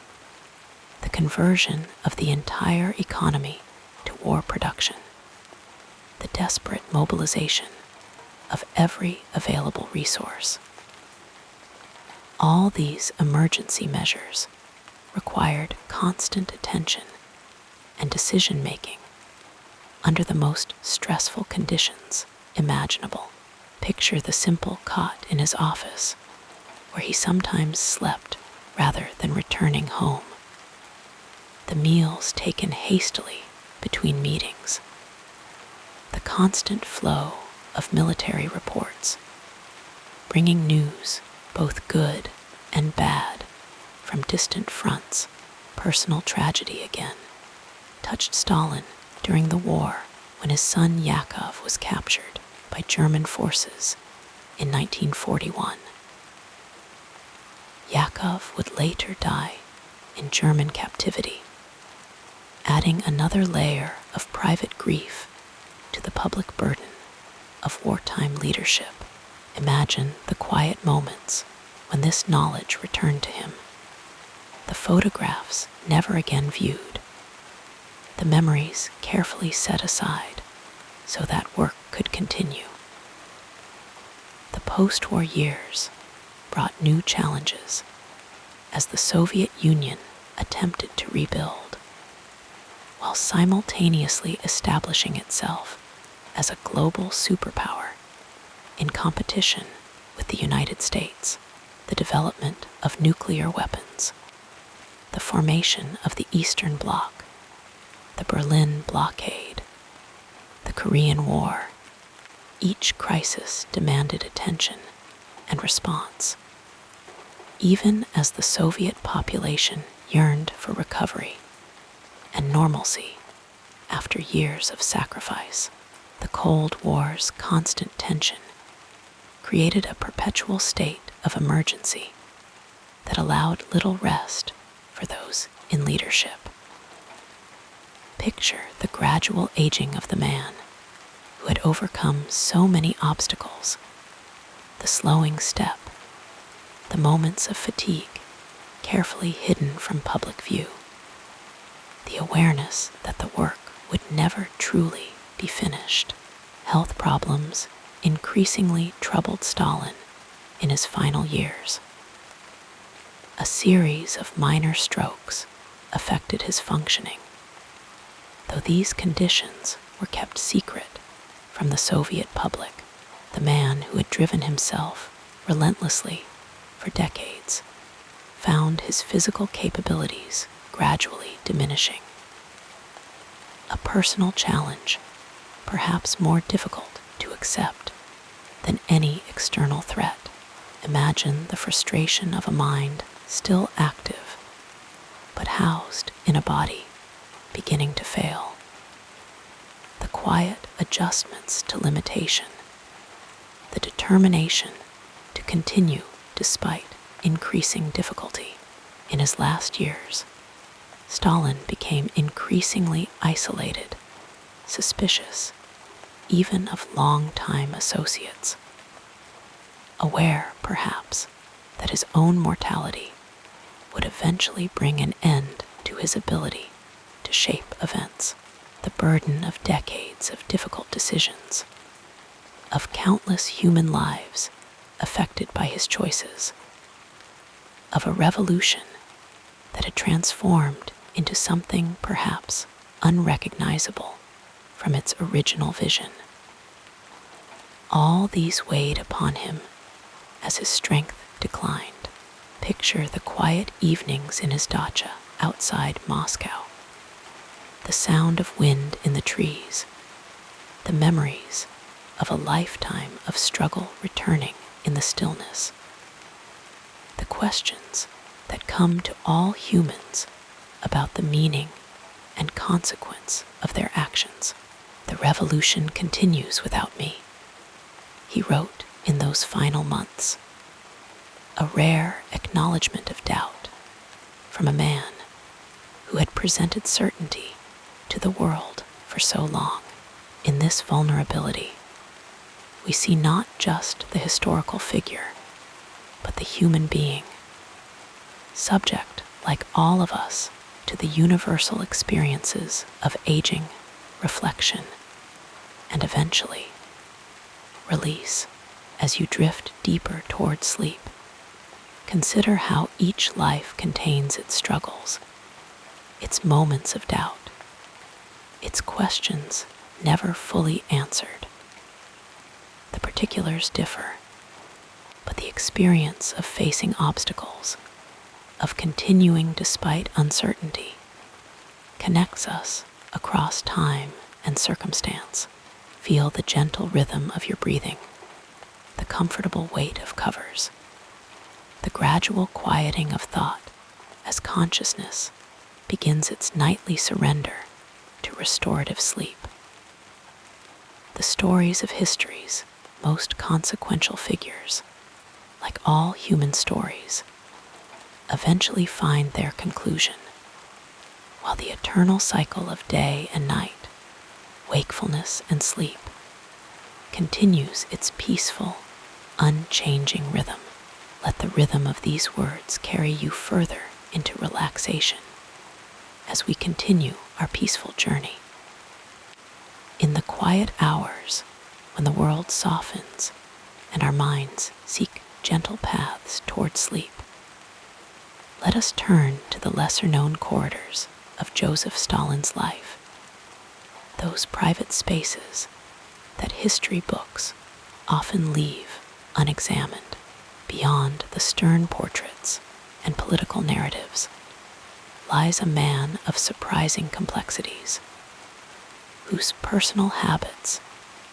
Speaker 1: the conversion of the entire economy to war production, the desperate mobilization of every available resource. All these emergency measures required constant attention and decision-making under the most stressful conditions imaginable. Picture the simple cot in his office, where he sometimes slept rather than returning home. The meals taken hastily between meetings. The constant flow of military reports, bringing news, both good and bad, from distant fronts. Personal tragedy again touched Stalin during the war when his son Yakov was captured by German forces in 1941. Yakov would later die in German captivity, adding another layer of private grief to the public burden of wartime leadership. Imagine the quiet moments when this knowledge returned to him. The photographs never again viewed, the memories carefully set aside so that work could continue. The post-war years brought new challenges as the Soviet Union attempted to rebuild, while simultaneously establishing itself as a global superpower in competition with the United States. The development of nuclear weapons, the formation of the Eastern Bloc, the Berlin blockade, the Korean War. Each crisis demanded attention and response. Even as the Soviet population yearned for recovery and normalcy after years of sacrifice, the Cold War's constant tension created a perpetual state of emergency that allowed little rest for those in leadership. Picture the gradual aging of the man who had overcome so many obstacles, the slowing step, the moments of fatigue carefully hidden from public view, the awareness that the work would never truly be finished. Health problems increasingly troubled Stalin in his final years. A series of minor strokes affected his functioning, though these conditions were kept secret from the Soviet public. The man who had driven himself relentlessly for decades found his physical capabilities gradually diminishing. A personal challenge, perhaps more difficult to accept than any external threat. Imagine the frustration of a mind still active, but housed in a body beginning to fail. The quiet adjustments to limitation, the determination to continue despite increasing difficulty. In his last years, Stalin became increasingly isolated, suspicious, even of long-time associates. Aware, perhaps, that his own mortality would eventually bring an end to his ability to shape events. The burden of decades of difficult decisions, of countless human lives affected by his choices, of a revolution that had transformed into something perhaps unrecognizable from its original vision. All these weighed upon him as his strength declined. Picture the quiet evenings in his dacha outside Moscow, the sound of wind in the trees, the memories of a lifetime of struggle returning in the stillness. The questions that come to all humans about the meaning and consequence of their actions. The revolution continues without me, he wrote in those final months. A rare acknowledgement of doubt from a man who had presented certainty to the world for so long. In this vulnerability, we see not just the historical figure, but the human being, subject, like all of us, to the universal experiences of aging, reflection, and eventually, release as you drift deeper toward sleep. Consider how each life contains its struggles, its moments of doubt, its questions never fully answered. The particulars differ, but the experience of facing obstacles, of continuing despite uncertainty, connects us across time and circumstance. Feel the gentle rhythm of your breathing, the comfortable weight of covers, the gradual quieting of thought as consciousness begins its nightly surrender to restorative sleep. The stories of history's most consequential figures, like all human stories, eventually find their conclusion, while the eternal cycle of day and night, wakefulness and sleep, continues its peaceful, unchanging rhythm. Let the rhythm of these words carry you further into relaxation as we continue our peaceful journey. In the quiet hours when the world softens and our minds seek gentle paths toward sleep, let us turn to the lesser-known corridors of Joseph Stalin's life, those private spaces that history books often leave unexamined. Beyond the stern portraits and political narratives lies a man of surprising complexities, whose personal habits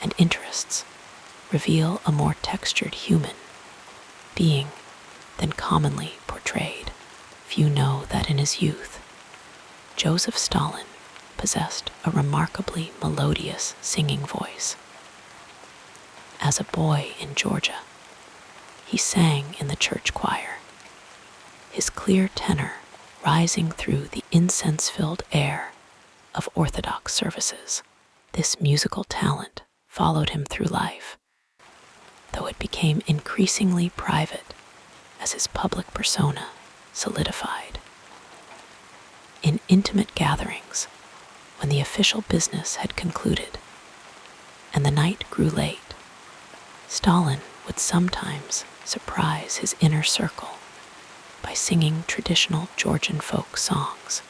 Speaker 1: and interests reveal a more textured human being than commonly portrayed. Few know that in his youth, Joseph Stalin possessed a remarkably melodious singing voice. As a boy in Georgia, he sang in the church choir, his clear tenor rising through the incense-filled air of Orthodox services. This musical talent followed him through life, though it became increasingly private as his public persona solidified. In intimate gatherings, when the official business had concluded and the night grew late, Stalin would sometimes surprise his inner circle by singing traditional Georgian folk songs,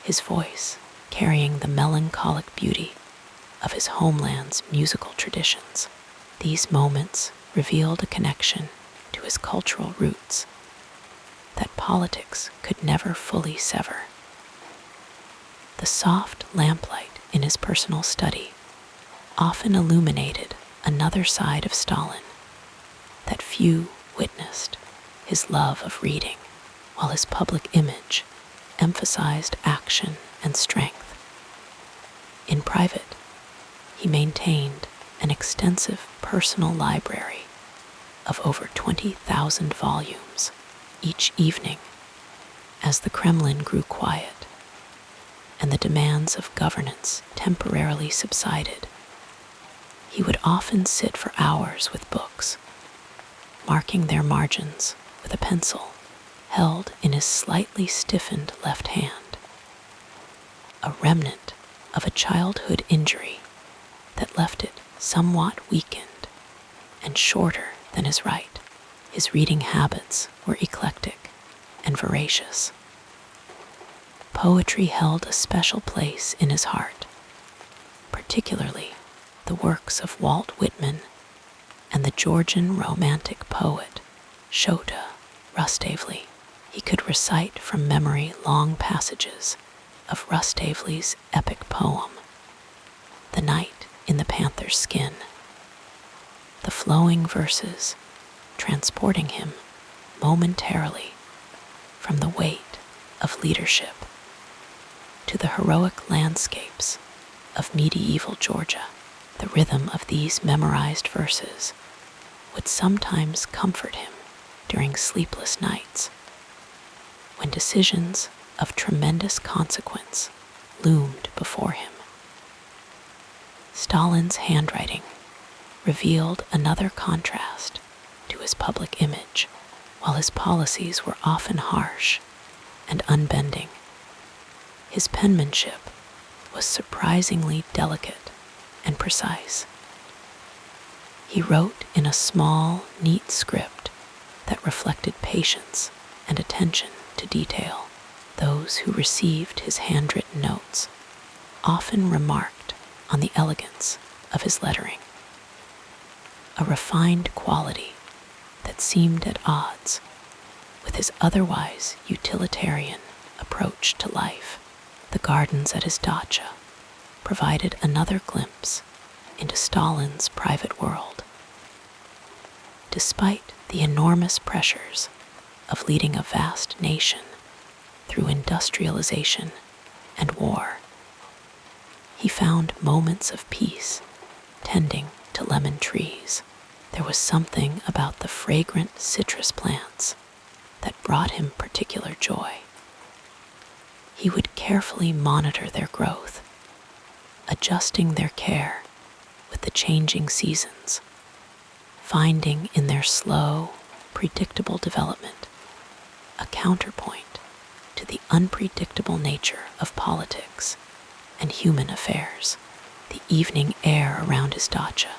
Speaker 1: his voice carrying the melancholic beauty of his homeland's musical traditions. These moments revealed a connection to his cultural roots that politics could never fully sever. The soft lamplight in his personal study often illuminated another side of Stalin that few witnessed: his love of reading, while his public image emphasized action and strength. In private, he maintained an extensive personal library of over 20,000 volumes. Each evening, as the Kremlin grew quiet and the demands of governance temporarily subsided, he would often sit for hours with books, marking their margins with a pencil held in his slightly stiffened left hand, a remnant of a childhood injury that left it somewhat weakened and shorter than his right. His reading habits were eclectic and voracious. Poetry held a special place in his heart, particularly the works of Walt Whitman and the Georgian romantic poet Shota Rustaveli. He could recite from memory long passages of Rustaveli's epic poem, The Night in the Panther's Skin, the flowing verses transporting him momentarily from the weight of leadership to the heroic landscapes of medieval Georgia. The rhythm of these memorized verses would sometimes comfort him during sleepless nights, when decisions of tremendous consequence loomed before him. Stalin's handwriting revealed another contrast to his public image. While his policies were often harsh and unbending, his penmanship was surprisingly delicate and precise. He wrote in a small, neat script that reflected patience and attention to detail. Those who received his handwritten notes often remarked on the elegance of his lettering, a refined quality that seemed at odds with his otherwise utilitarian approach to life. The gardens at his dacha provided another glimpse into Stalin's private world. Despite the enormous pressures of leading a vast nation through industrialization and war, he found moments of peace tending to lemon trees. There was something about the fragrant citrus plants that brought him particular joy. He would carefully monitor their growth, adjusting their care with the changing seasons, finding in their slow, predictable development a counterpoint to the unpredictable nature of politics and human affairs. The evening air around his dacha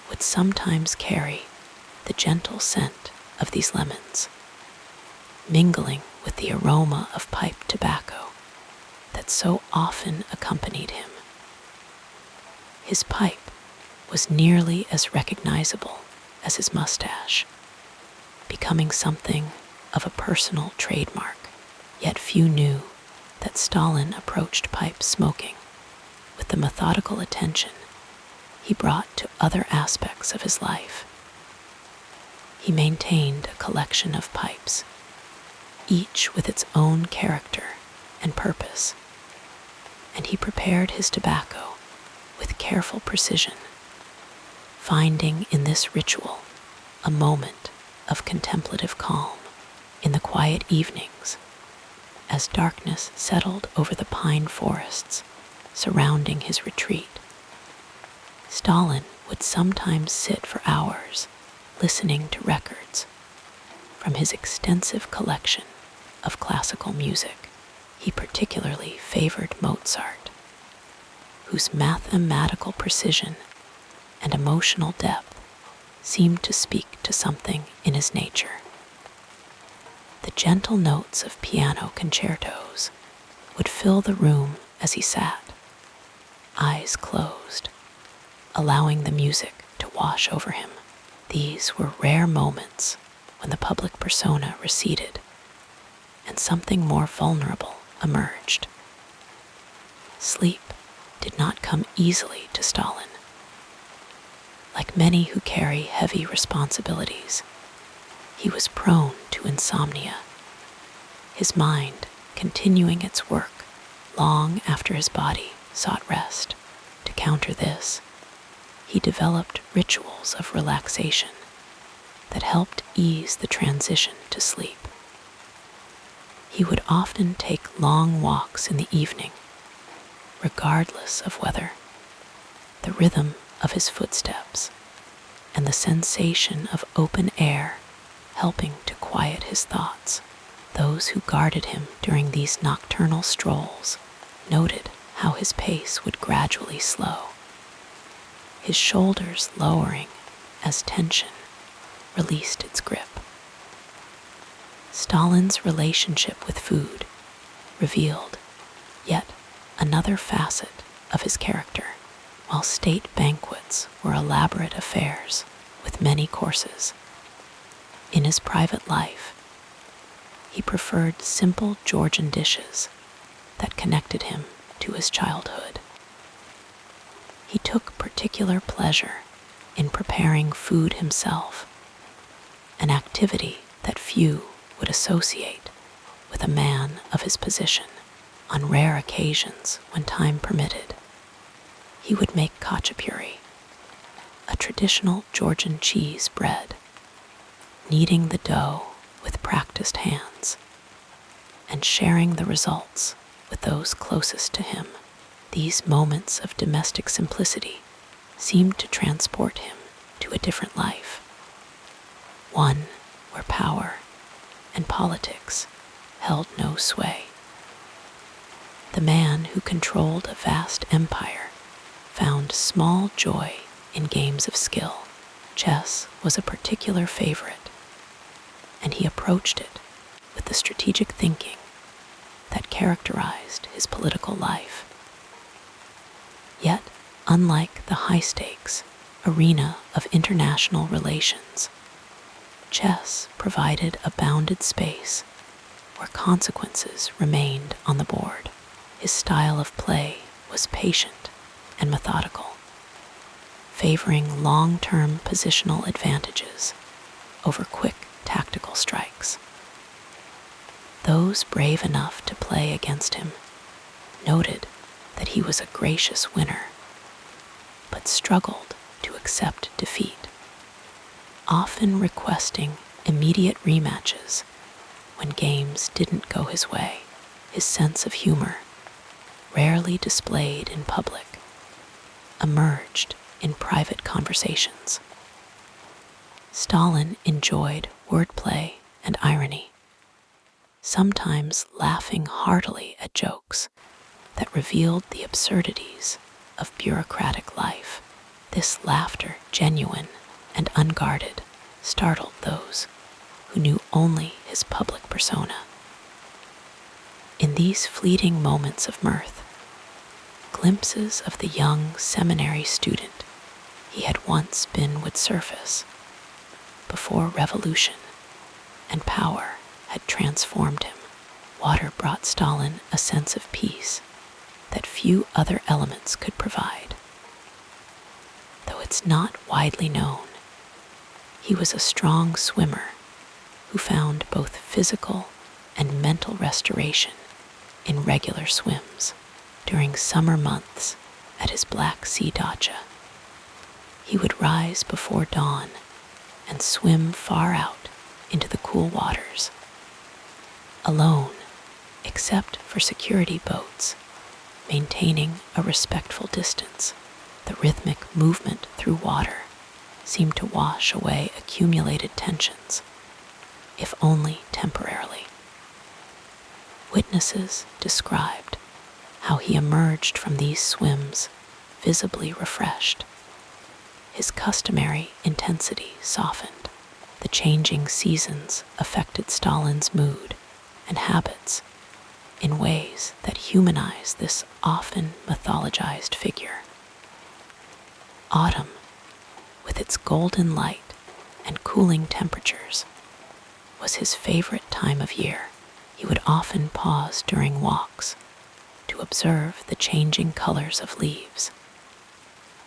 Speaker 1: would sometimes carry the gentle scent of these lemons, mingling with the aroma of pipe tobacco that so often accompanied him. His pipe was nearly as recognizable as his mustache, becoming something of a personal trademark. Yet few knew that Stalin approached pipe smoking with the methodical attention he brought to other aspects of his life. He maintained a collection of pipes, each with its own character and purpose, and he prepared his tobacco with careful precision, finding in this ritual a moment of contemplative calm. In the quiet evenings, as darkness settled over the pine forests surrounding his retreat, Stalin would sometimes sit for hours listening to records from his extensive collection of classical music. He particularly favored Mozart, whose mathematical precision and emotional depth seemed to speak to something in his nature. The gentle notes of piano concertos would fill the room as he sat, eyes closed, allowing the music to wash over him. These were rare moments when the public persona receded and something more vulnerable emerged. Sleep did not come easily to Stalin. Like many who carry heavy responsibilities, he was prone to insomnia, his mind continuing its work long after his body sought rest. To counter this, he developed rituals of relaxation that helped ease the transition to sleep. He would often take long walks in the evening, regardless of weather. The rhythm of his footsteps and the sensation of open air helping to quiet his thoughts. Those who guarded him during these nocturnal strolls noted how his pace would gradually slow, his shoulders lowering as tension released its grip. Stalin's relationship with food revealed yet another facet of his character. While state banquets were elaborate affairs with many courses, in his private life, he preferred simple Georgian dishes that connected him to his childhood. He took particular pleasure in preparing food himself, an activity that few would associate with a man of his position. On rare occasions, when time permitted, he would make khachapuri, a traditional Georgian cheese bread, kneading the dough with practiced hands and sharing the results with those closest to him. These moments of domestic simplicity seemed to transport him to a different life, one where power and politics held no sway. The man who controlled a vast empire found small joy in games of skill, Chess was a particular favorite, and he approached it with the strategic thinking that characterized his political life. Yet, unlike the high-stakes arena of international relations, chess provided a bounded space where consequences remained on the board. His style of play was patient and methodical, favoring long-term positional advantages over quick tactical strikes. Those brave enough to play against him noted that he was a gracious winner, but struggled to accept defeat, often requesting immediate rematches when games didn't go his way. His sense of humor, rarely displayed in public, emerged in private conversations. Stalin enjoyed wordplay and irony, sometimes laughing heartily at jokes that revealed the absurdities of bureaucratic life. This laughter, genuine and unguarded, startled those who knew only his public persona. In these fleeting moments of mirth, glimpses of the young seminary student he had once been would surface before revolution and power had transformed him. Water brought Stalin a sense of peace that few other elements could provide. Though it's not widely known, he was a strong swimmer who found both physical and mental restoration in regular swims. During summer months at his Black Sea dacha, he would rise before dawn and swim far out into the cool waters. Alone, except for security boats, maintaining a respectful distance, the rhythmic movement through water seemed to wash away accumulated tensions, if only temporarily. Witnesses described how he emerged from these swims visibly refreshed. His customary intensity softened. The changing seasons affected Stalin's mood and habits in ways that humanize this often mythologized figure. Autumn, with its golden light and cooling temperatures, was his favorite time of year. He would often pause during walks to observe the changing colors of leaves,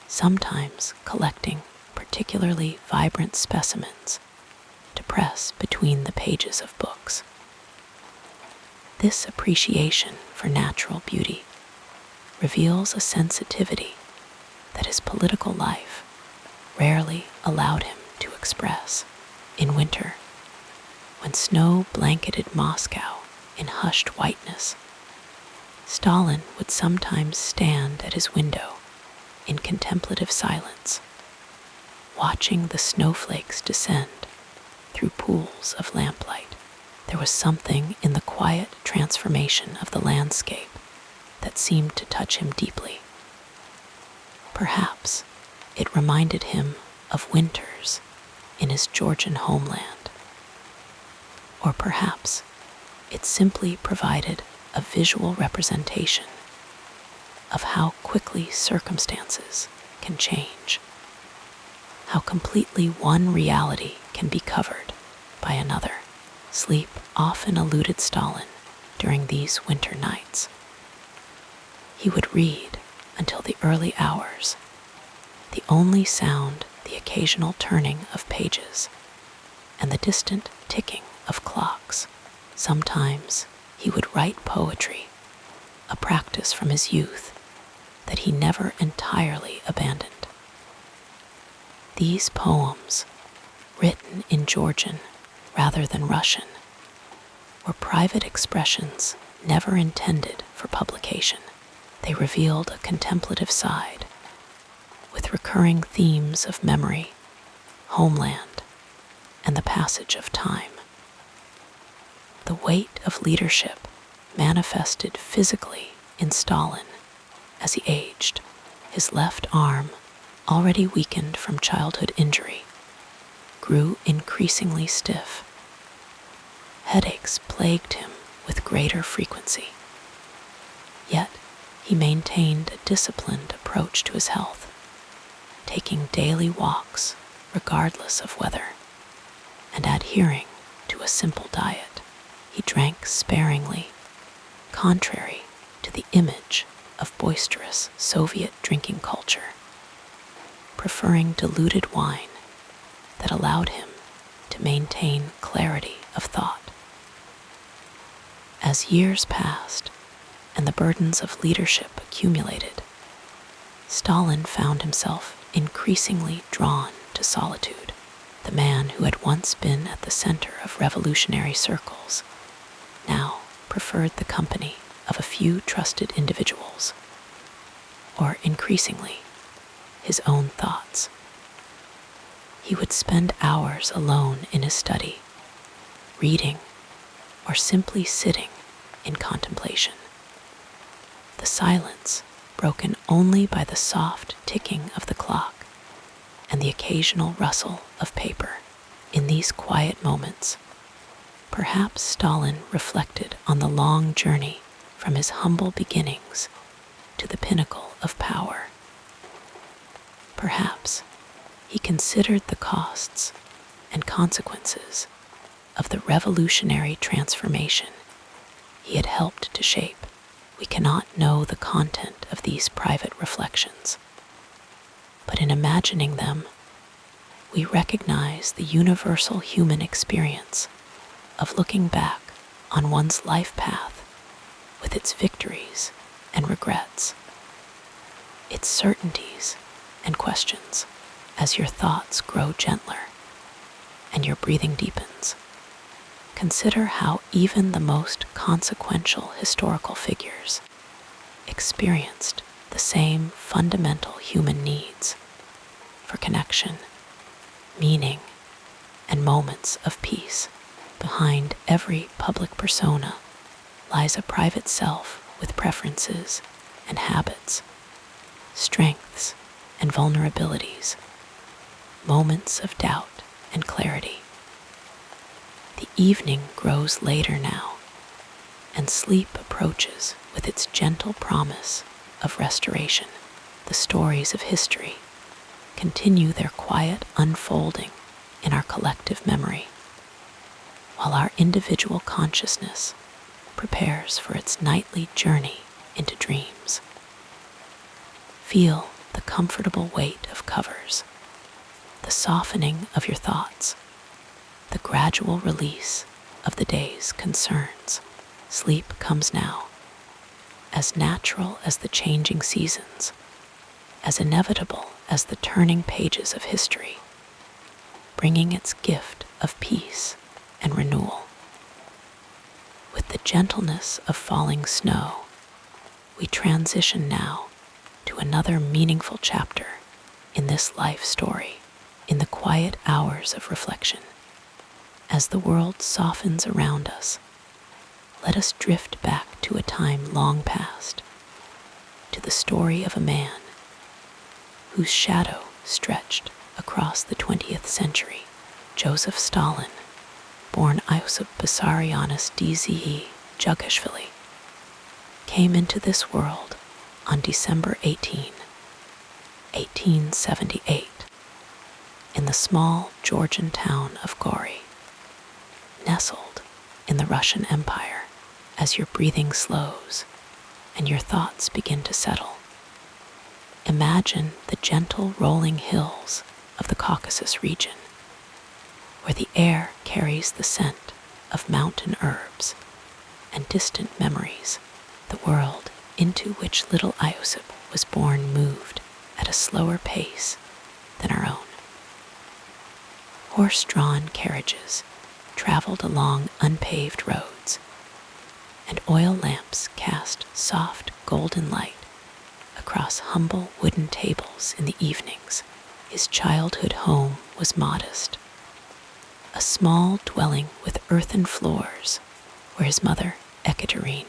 Speaker 1: sometimes collecting particularly vibrant specimens to press between the pages of books. This appreciation for natural beauty reveals a sensitivity that his political life rarely allowed him to express. In winter, when snow blanketed Moscow in hushed whiteness, Stalin would sometimes stand at his window in contemplative silence, watching the snowflakes descend through pools of lamplight. There was something in the quiet transformation of the landscape that seemed to touch him deeply. Perhaps it reminded him of winters in his Georgian homeland, or perhaps it simply provided a visual representation of how quickly circumstances can change, how completely one reality can be covered by another. Sleep often eluded Stalin during these winter nights. He would read until the early hours, the only sound the occasional turning of pages and the distant ticking of clocks. Sometimes he would write poetry, a practice from his youth that he never entirely abandoned. These poems, written in Georgian rather than Russian, were private expressions never intended for publication. They revealed a contemplative side, with recurring themes of memory, homeland, and the passage of time. The weight of leadership manifested physically in Stalin as he aged. His left arm, already weakened from childhood injury, grew increasingly stiff. Headaches plagued him with greater frequency. Yet he maintained a disciplined approach to his health, taking daily walks regardless of weather, and adhering to a simple diet. He drank sparingly, contrary to the image of boisterous Soviet drinking culture, preferring diluted wine that allowed him to maintain clarity of thought. As years passed and the burdens of leadership accumulated, Stalin found himself increasingly drawn to solitude. The man who had once been at the center of revolutionary circles now preferred the company of a few trusted individuals, or increasingly, his own thoughts. He would spend hours alone in his study, reading, or simply sitting in contemplation. The silence, broken only by the soft ticking of the clock and the occasional rustle of paper. In these quiet moments, perhaps Stalin reflected on the long journey from his humble beginnings to the pinnacle of power. Perhaps he considered the costs and consequences of the revolutionary transformation he had helped to shape. We cannot know the content of these private reflections, but in imagining them, we recognize the universal human experience of looking back on one's life path with its victories and regrets, its certainties and questions. As your thoughts grow gentler and your breathing deepens, consider how even the most consequential historical figures experienced the same fundamental human needs for connection, meaning, and moments of peace. Behind every public persona lies a private self with preferences and habits, strengths and vulnerabilities, moments of doubt and clarity. The evening grows later now, and sleep approaches with its gentle promise of restoration. The stories of history continue their quiet unfolding in our collective memory, while our individual consciousness prepares for its nightly journey into dreams. Feel the comfortable weight of covers, the softening of your thoughts, the gradual release of the day's concerns. Sleep comes now, as natural as the changing seasons, as inevitable as the turning pages of history, bringing its gift of peace and renewal. With the gentleness of falling snow, we transition now to another meaningful chapter in this life story. In the quiet hours of reflection, as the world softens around us, let us drift back to a time long past, to the story of a man whose shadow stretched across the 20th century. Joseph Stalin, born Iosip Vissarionis Dze Jugashvili, came into this world on December 18, 1878, in the small Georgian town of Gori, nestled in the Russian Empire. As your breathing slows and your thoughts begin to settle, imagine the gentle rolling hills of the Caucasus region, where the air carries the scent of mountain herbs and distant memories. The world into which little Iosip was born moved at a slower pace than our own. Horse-drawn carriages traveled along unpaved roads, and oil lamps cast soft golden light across humble wooden tables in the evenings. His childhood home was modest, a small dwelling with earthen floors where his mother, Ekaterine,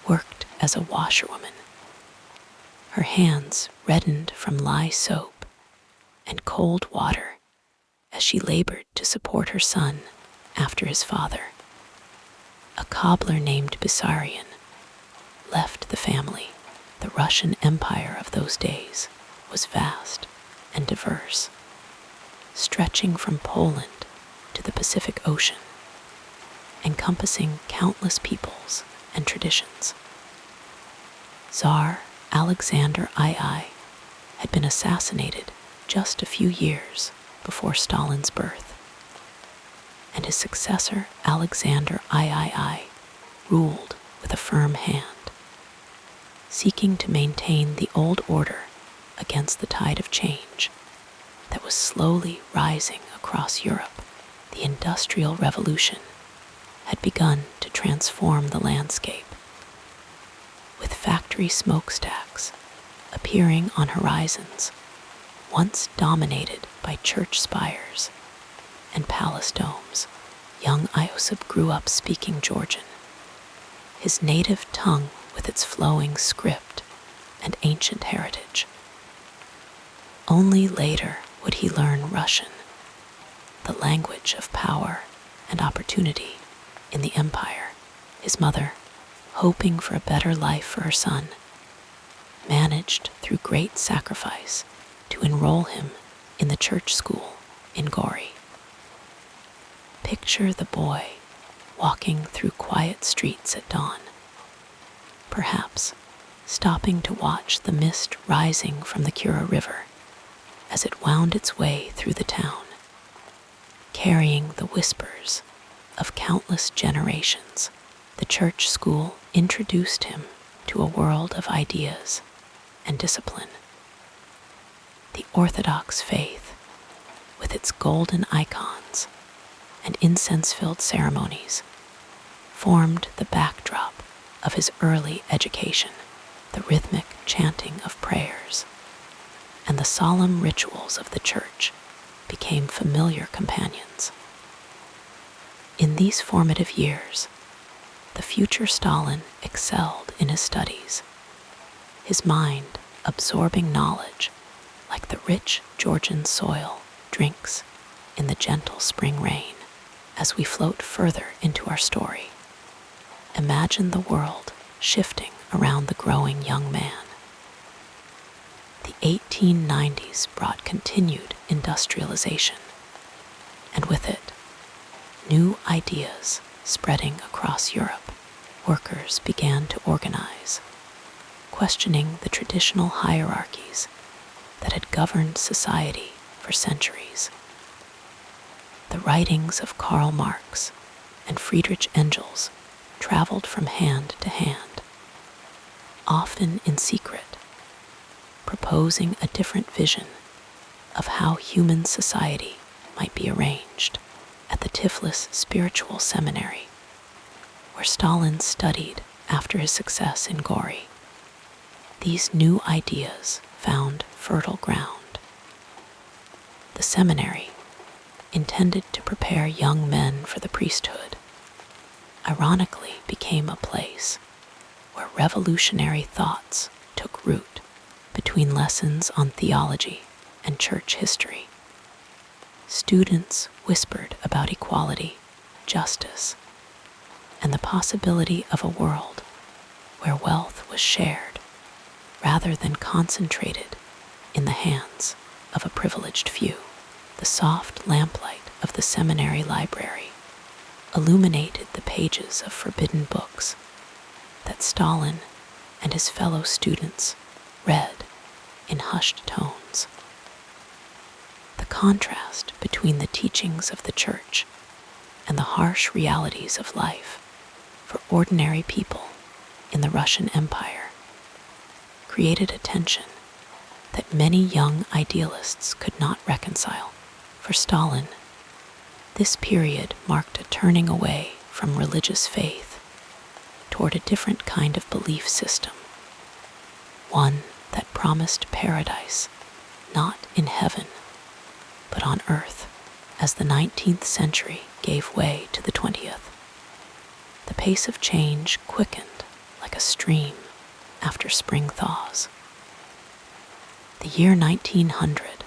Speaker 1: worked as a washerwoman. Her hands reddened from lye soap and cold water as she labored to support her son after his father, a cobbler named Bessarion, left the family. The Russian Empire of those days was vast and diverse, stretching from Poland to the Pacific Ocean, encompassing countless peoples and traditions. Tsar Alexander II had been assassinated just a few years before Stalin's birth, and his successor Alexander III ruled with a firm hand, seeking to maintain the old order against the tide of change that was slowly rising across Europe. The Industrial Revolution had begun to transform the landscape, with factory smokestacks appearing on horizons once dominated by church spires and palace domes. Young Iosip grew up speaking Georgian, his native tongue with its flowing script and ancient heritage. Only later would he learn Russian, the language of power and opportunity in the empire. His mother, hoping for a better life for her son, managed through great sacrifice to enroll him in the church school in Gori. Picture the boy walking through quiet streets at dawn, perhaps stopping to watch the mist rising from the Kura River as it wound its way through the town, carrying the whispers of countless generations. The church school introduced him to a world of ideas and discipline. The Orthodox faith, with its golden icons and incense-filled ceremonies, formed the backdrop of his early education. The rhythmic chanting of prayers and the solemn rituals of the church became familiar companions. In these formative years, the future Stalin excelled in his studies, his mind absorbing knowledge like the rich Georgian soil drinks in the gentle spring rain. As we float further into our story, imagine the world shifting around the growing young man. The 1890s brought continued industrialization, and with it, new ideas spreading across Europe. Workers began to organize, questioning the traditional hierarchies that had governed society for centuries. The writings of Karl Marx and Friedrich Engels traveled from hand to hand, often in secret, proposing a different vision of how human society might be arranged. At the Tiflis Spiritual Seminary, where Stalin studied after his success in Gori, these new ideas found fertile ground. The seminary, intended to prepare young men for the priesthood, ironically became a place where revolutionary thoughts took root between lessons on theology and church history. Students whispered about equality, justice, and the possibility of a world where wealth was shared rather than concentrated in the hands of a privileged few. The soft lamplight of the seminary library illuminated the pages of forbidden books that Stalin and his fellow students read in hushed tones. The contrast between the teachings of the church and the harsh realities of life for ordinary people in the Russian Empire created a tension that many young idealists could not reconcile. For Stalin, this period marked a turning away from religious faith toward a different kind of belief system, one that promised paradise not in heaven, but on earth. As the 19th century gave way to the 20th, the pace of change quickened like a stream after spring thaws. The year 1900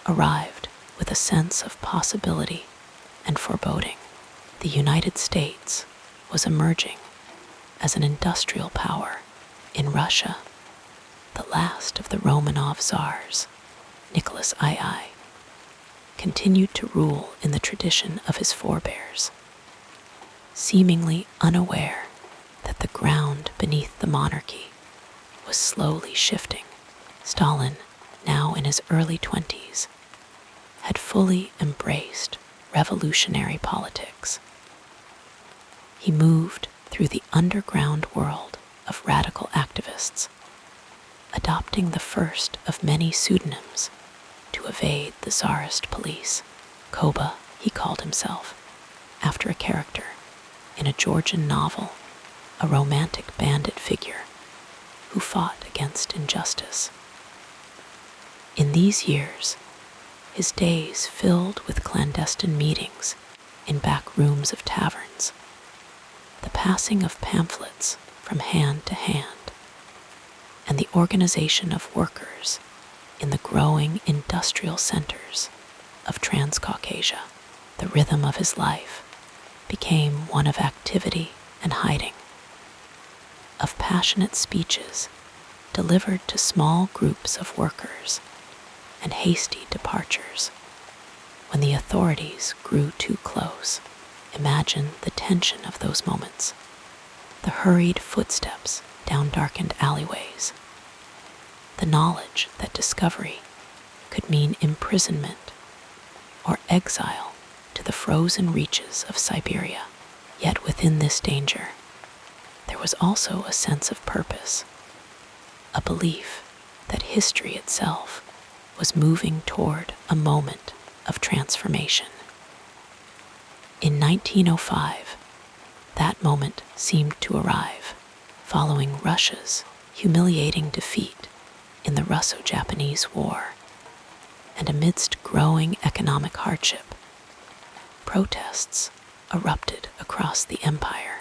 Speaker 1: arrived with with a sense of possibility and foreboding. The United States was emerging as an industrial power. In Russia, the last of the Romanov czars, Nicholas II, continued to rule in the tradition of his forebears, seemingly unaware that the ground beneath the monarchy was slowly shifting. Stalin, now in his early 20s, had fully embraced revolutionary politics. He moved through the underground world of radical activists, adopting the first of many pseudonyms to evade the Tsarist police. Koba, he called himself, after a character in a Georgian novel, a romantic bandit figure who fought against injustice. In these years, his days filled with clandestine meetings in back rooms of taverns, the passing of pamphlets from hand to hand, and the organization of workers in the growing industrial centers of Transcaucasia. The rhythm of his life became one of activity and hiding, of passionate speeches delivered to small groups of workers and hasty departures when the authorities grew too close. Imagine the tension of those moments, the hurried footsteps down darkened alleyways, the knowledge that discovery could mean imprisonment or exile to the frozen reaches of Siberia. Yet within this danger, there was also a sense of purpose, a belief that history itself was moving toward a moment of transformation. In 1905, that moment seemed to arrive, following Russia's humiliating defeat in the Russo-Japanese War, and amidst growing economic hardship, protests erupted across the empire.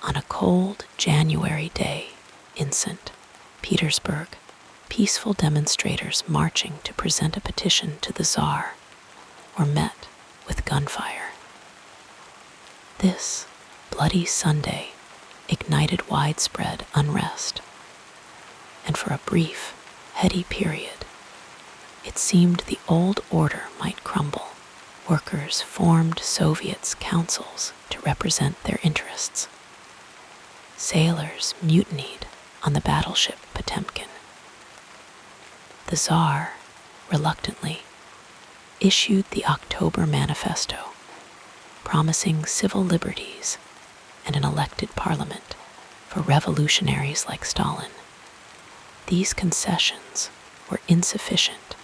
Speaker 1: On a cold January day in St. Petersburg, peaceful demonstrators marching to present a petition to the Tsar were met with gunfire. This bloody Sunday ignited widespread unrest, and for a brief, heady period, it seemed the old order might crumble. Workers formed Soviets' councils to represent their interests. Sailors mutinied on the battleship Potemkin. The Tsar, reluctantly, issued the October Manifesto, promising civil liberties and an elected parliament for revolutionaries like Stalin. These concessions were insufficient,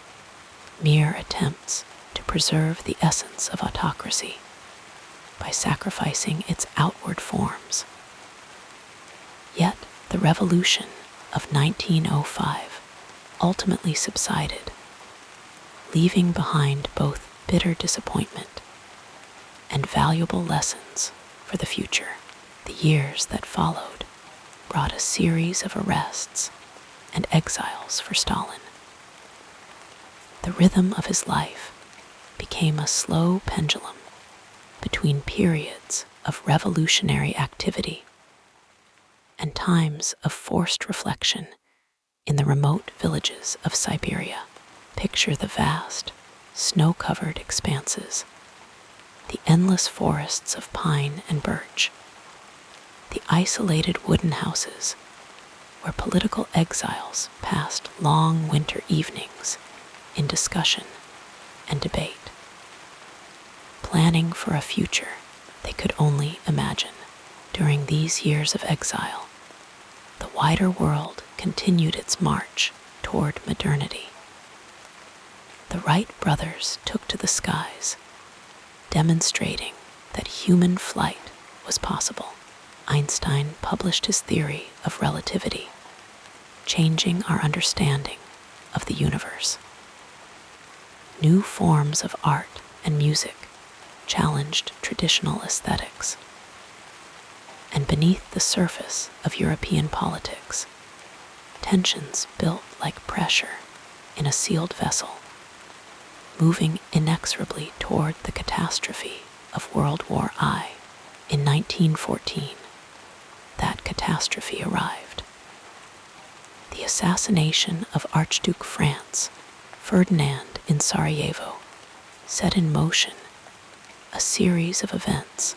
Speaker 1: mere attempts to preserve the essence of autocracy by sacrificing its outward forms. Yet the revolution of 1905 ultimately subsided, leaving behind both bitter disappointment and valuable lessons for the future. The years that followed brought a series of arrests and exiles for Stalin. The rhythm of his life became a slow pendulum between periods of revolutionary activity and times of forced reflection in the remote villages of Siberia. Picture the vast, snow-covered expanses, the endless forests of pine and birch, the isolated wooden houses where political exiles passed long winter evenings in discussion and debate, planning for a future they could only imagine. During these years of exile, the wider world continued its march toward modernity. The Wright brothers took to the skies, demonstrating that human flight was possible. Einstein published his theory of relativity, changing our understanding of the universe. New forms of art and music challenged traditional aesthetics. And beneath the surface of European politics, tensions built like pressure in a sealed vessel. moving inexorably toward the catastrophe of World War I in 1914. That catastrophe arrived. The assassination of Archduke Franz Ferdinand in Sarajevo set in motion a series of events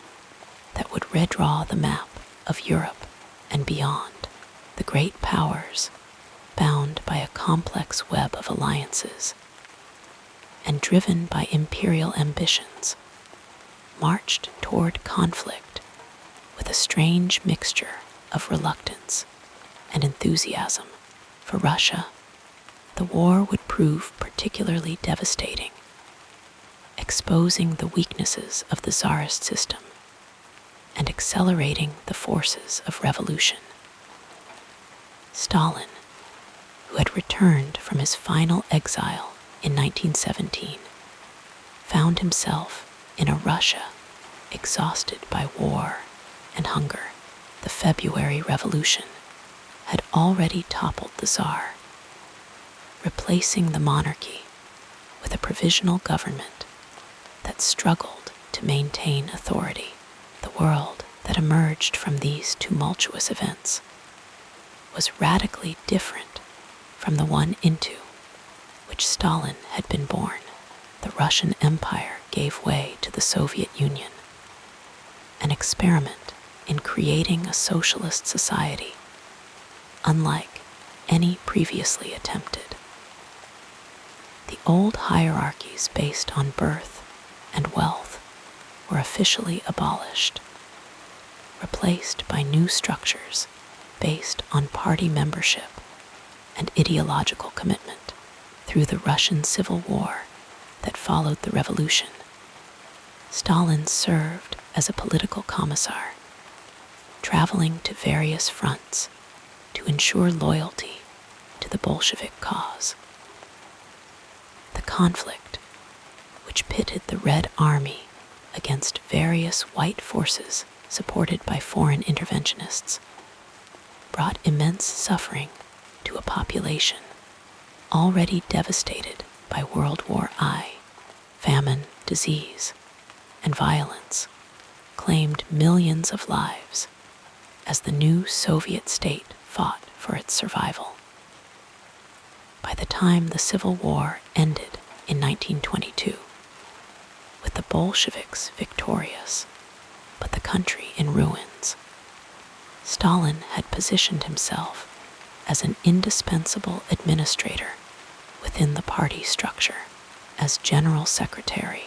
Speaker 1: that would redraw the map of Europe and beyond. The great powers, bound by a complex web of alliances and driven by imperial ambitions, marched toward conflict with a strange mixture of reluctance and enthusiasm. For Russia, the war would prove particularly devastating, exposing the weaknesses of the Tsarist system and accelerating the forces of revolution. Stalin, who had returned from his final exile in 1917, found himself in a Russia exhausted by war and hunger. The February Revolution had already toppled the Tsar, replacing the monarchy with a provisional government that struggled to maintain authority. The world that emerged from these tumultuous events was radically different from the one into which Stalin had been born. The Russian Empire gave way to the Soviet Union, an experiment in creating a socialist society unlike any previously attempted. The old hierarchies based on birth and wealth were officially abolished, replaced by new structures based on party membership and ideological commitment. Through the Russian Civil War that followed the revolution, Stalin served as a political commissar, traveling to various fronts to ensure loyalty to the Bolshevik cause. The conflict, which pitted the Red Army against various white forces supported by foreign interventionists, brought immense suffering to a population already devastated by World War I. Famine, disease, and violence claimed millions of lives as the new Soviet state fought for its survival. By the time the Civil War ended in 1922, with the Bolsheviks victorious, but the country in ruins, Stalin had positioned himself as an indispensable administrator within the party structure. As general secretary,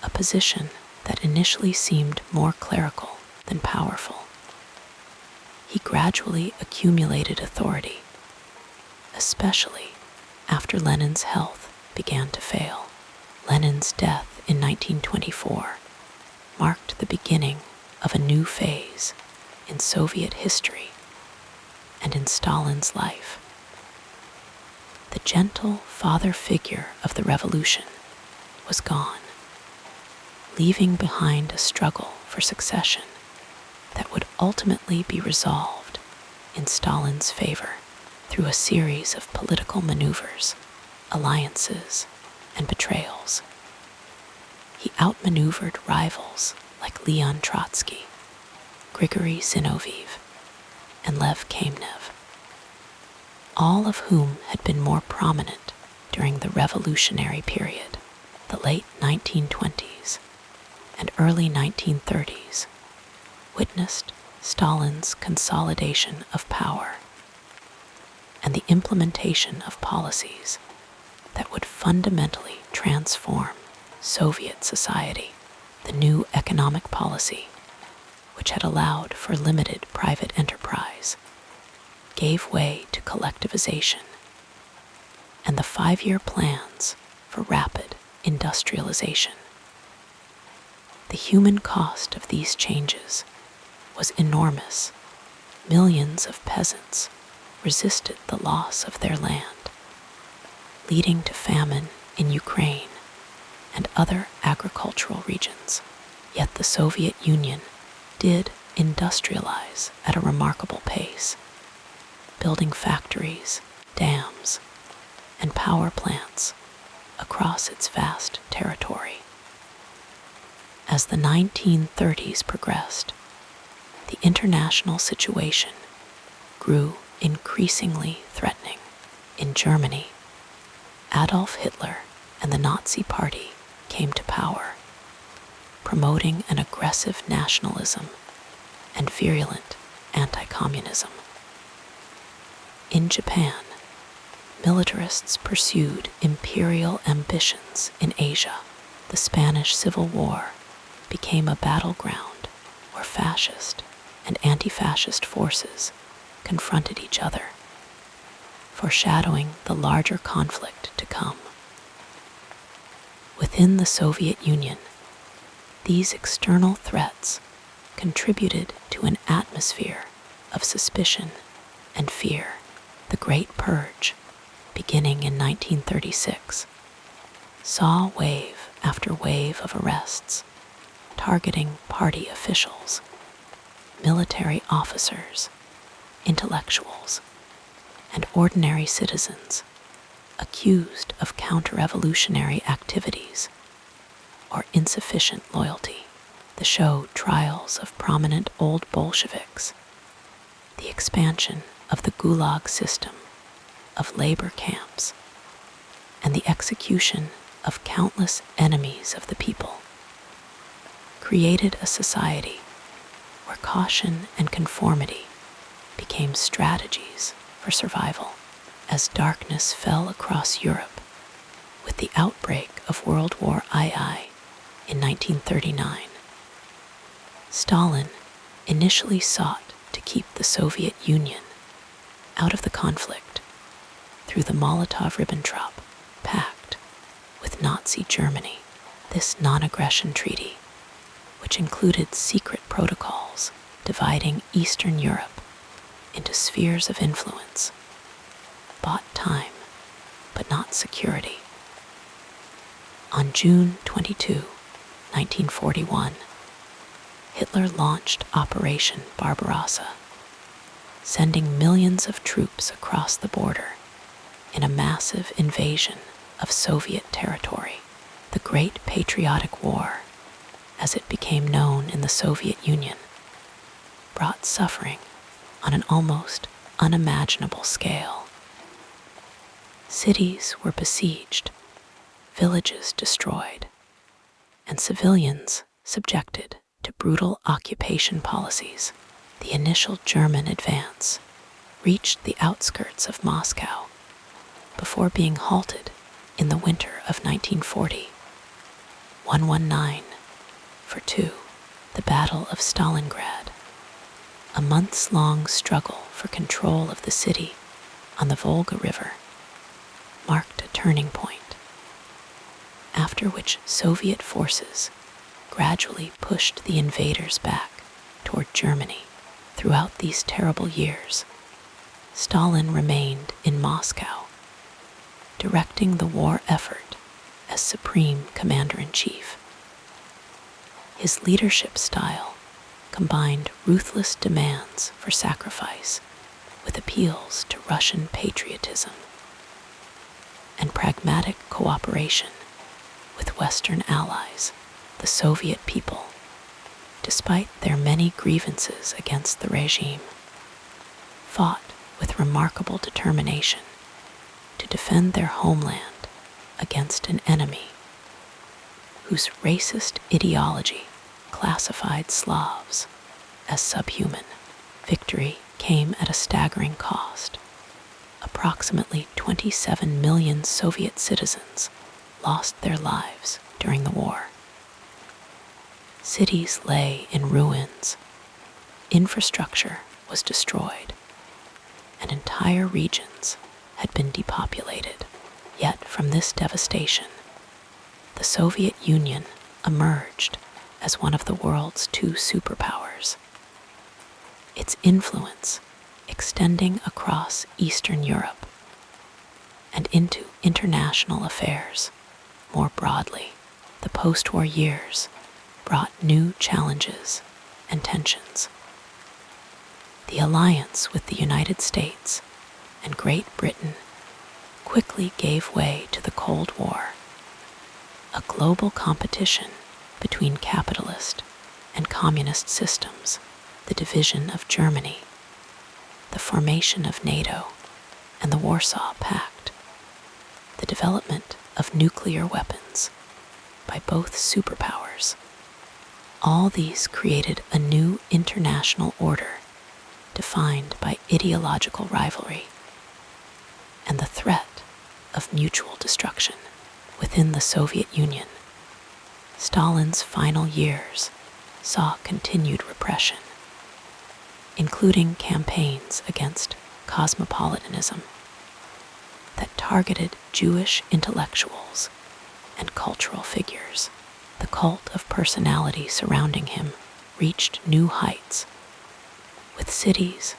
Speaker 1: a position that initially seemed more clerical than powerful, he gradually accumulated authority, especially after Lenin's health began to fail. Lenin's death in 1924 marked the beginning of a new phase in Soviet history and in Stalin's life. The gentle father figure of the revolution was gone, leaving behind a struggle for succession that would ultimately be resolved in Stalin's favor through a series of political maneuvers, alliances, and betrayals. He outmaneuvered rivals like Leon Trotsky, Grigory Zinoviev, and Lev Kamenev, all of whom had been more prominent during the revolutionary period. The late 1920s and early 1930s witnessed Stalin's consolidation of power and the implementation of policies that would fundamentally transform Soviet society. The new economic policy, which had allowed for limited private enterprise, gave way to collectivization, and the 5-year plans for rapid industrialization. The human cost of these changes was enormous. Millions of peasants resisted the loss of their land, leading to famine in Ukraine and other agricultural regions. Yet the Soviet Union did industrialize at a remarkable pace, building factories, dams, and power plants across its vast territory. As the 1930s progressed, the international situation grew increasingly threatening. In Germany, Adolf Hitler and the Nazi Party came to power, promoting an aggressive nationalism and virulent anti-communism. In Japan, militarists pursued imperial ambitions in Asia. The Spanish Civil War became a battleground where fascist and anti-fascist forces confronted each other, foreshadowing the larger conflict to come. Within the Soviet Union, these external threats contributed to an atmosphere of suspicion and fear. The Great Purge, beginning in 1936, saw wave after wave of arrests targeting party officials, military officers, intellectuals, and ordinary citizens accused of counter-revolutionary activities or insufficient loyalty. The show trials of prominent old Bolsheviks, the expansion of the Gulag system of labor camps, and the execution of countless enemies of the people, created a society where caution and conformity became strategies for survival. As darkness fell across Europe with the outbreak of World War II in 1939, Stalin initially sought to keep the Soviet Union out of the conflict through the Molotov-Ribbentrop Pact with Nazi Germany. This non-aggression treaty, which included secret protocols dividing Eastern Europe into spheres of influence, bought time but not security. On June 22, 1941, Hitler launched Operation Barbarossa, sending millions of troops across the border in a massive invasion of Soviet territory. The Great Patriotic War, as it became known in the Soviet Union, brought suffering on an almost unimaginable scale. Cities were besieged, villages destroyed, and civilians subjected to brutal occupation policies. The initial German advance reached the outskirts of Moscow before being halted in the winter of 1940. 119 for 2, the Battle of Stalingrad, a months-long struggle for control of the city on the Volga River, marked a turning point, after which Soviet forces gradually pushed the invaders back toward Germany. Throughout these terrible years, Stalin remained in Moscow, directing the war effort as Supreme Commander-in-Chief. His leadership style combined ruthless demands for sacrifice with appeals to Russian patriotism and pragmatic cooperation with Western allies. The Soviet people, despite their many grievances against the regime, fought with remarkable determination to defend their homeland against an enemy whose racist ideology classified Slavs as subhuman. Victory came at a staggering cost. Approximately 27 million Soviet citizens lost their lives during the war. Cities lay in ruins, infrastructure was destroyed, and entire regions had been depopulated. Yet from this devastation, the Soviet Union emerged as one of the world's two superpowers. Its influence extending across Eastern Europe and into international affairs more broadly. The post-war years brought new challenges and tensions. The alliance with the United States and Great Britain quickly gave way to the Cold War, a global competition between capitalist and communist systems, the division of Germany, the formation of NATO and the Warsaw Pact, the development of nuclear weapons by both superpowers. All these created a new international order defined by ideological rivalry and the threat of mutual destruction. Within the Soviet Union, Stalin's final years saw continued repression, including campaigns against cosmopolitanism that targeted Jewish intellectuals and cultural figures. The cult of personality surrounding him reached new heights, with cities,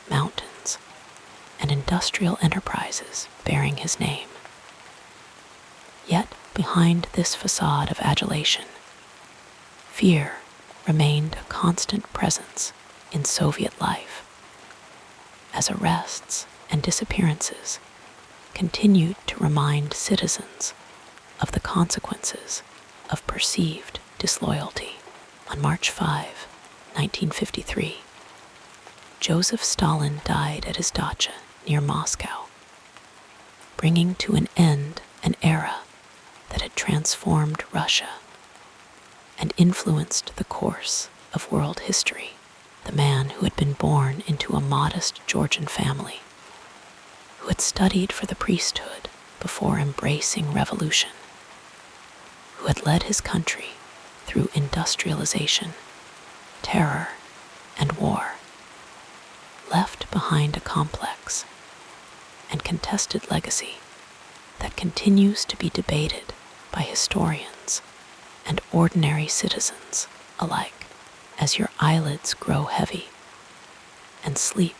Speaker 1: mountains, and industrial enterprises bearing his name. Yet behind this facade of adulation, fear remained a constant presence in Soviet life, as arrests and disappearances continued to remind citizens of the consequences of perceived disloyalty. On March 5, 1953, Joseph Stalin died at his dacha near Moscow, bringing to an end an era that had transformed Russia and influenced the course of world history. The man who had been born into a modest Georgian family, who had studied for the priesthood before embracing revolution, who had led his country through industrialization, terror, and war, left behind a complex and contested legacy that continues to be debated by historians and ordinary citizens alike. As your eyelids grow heavy and sleep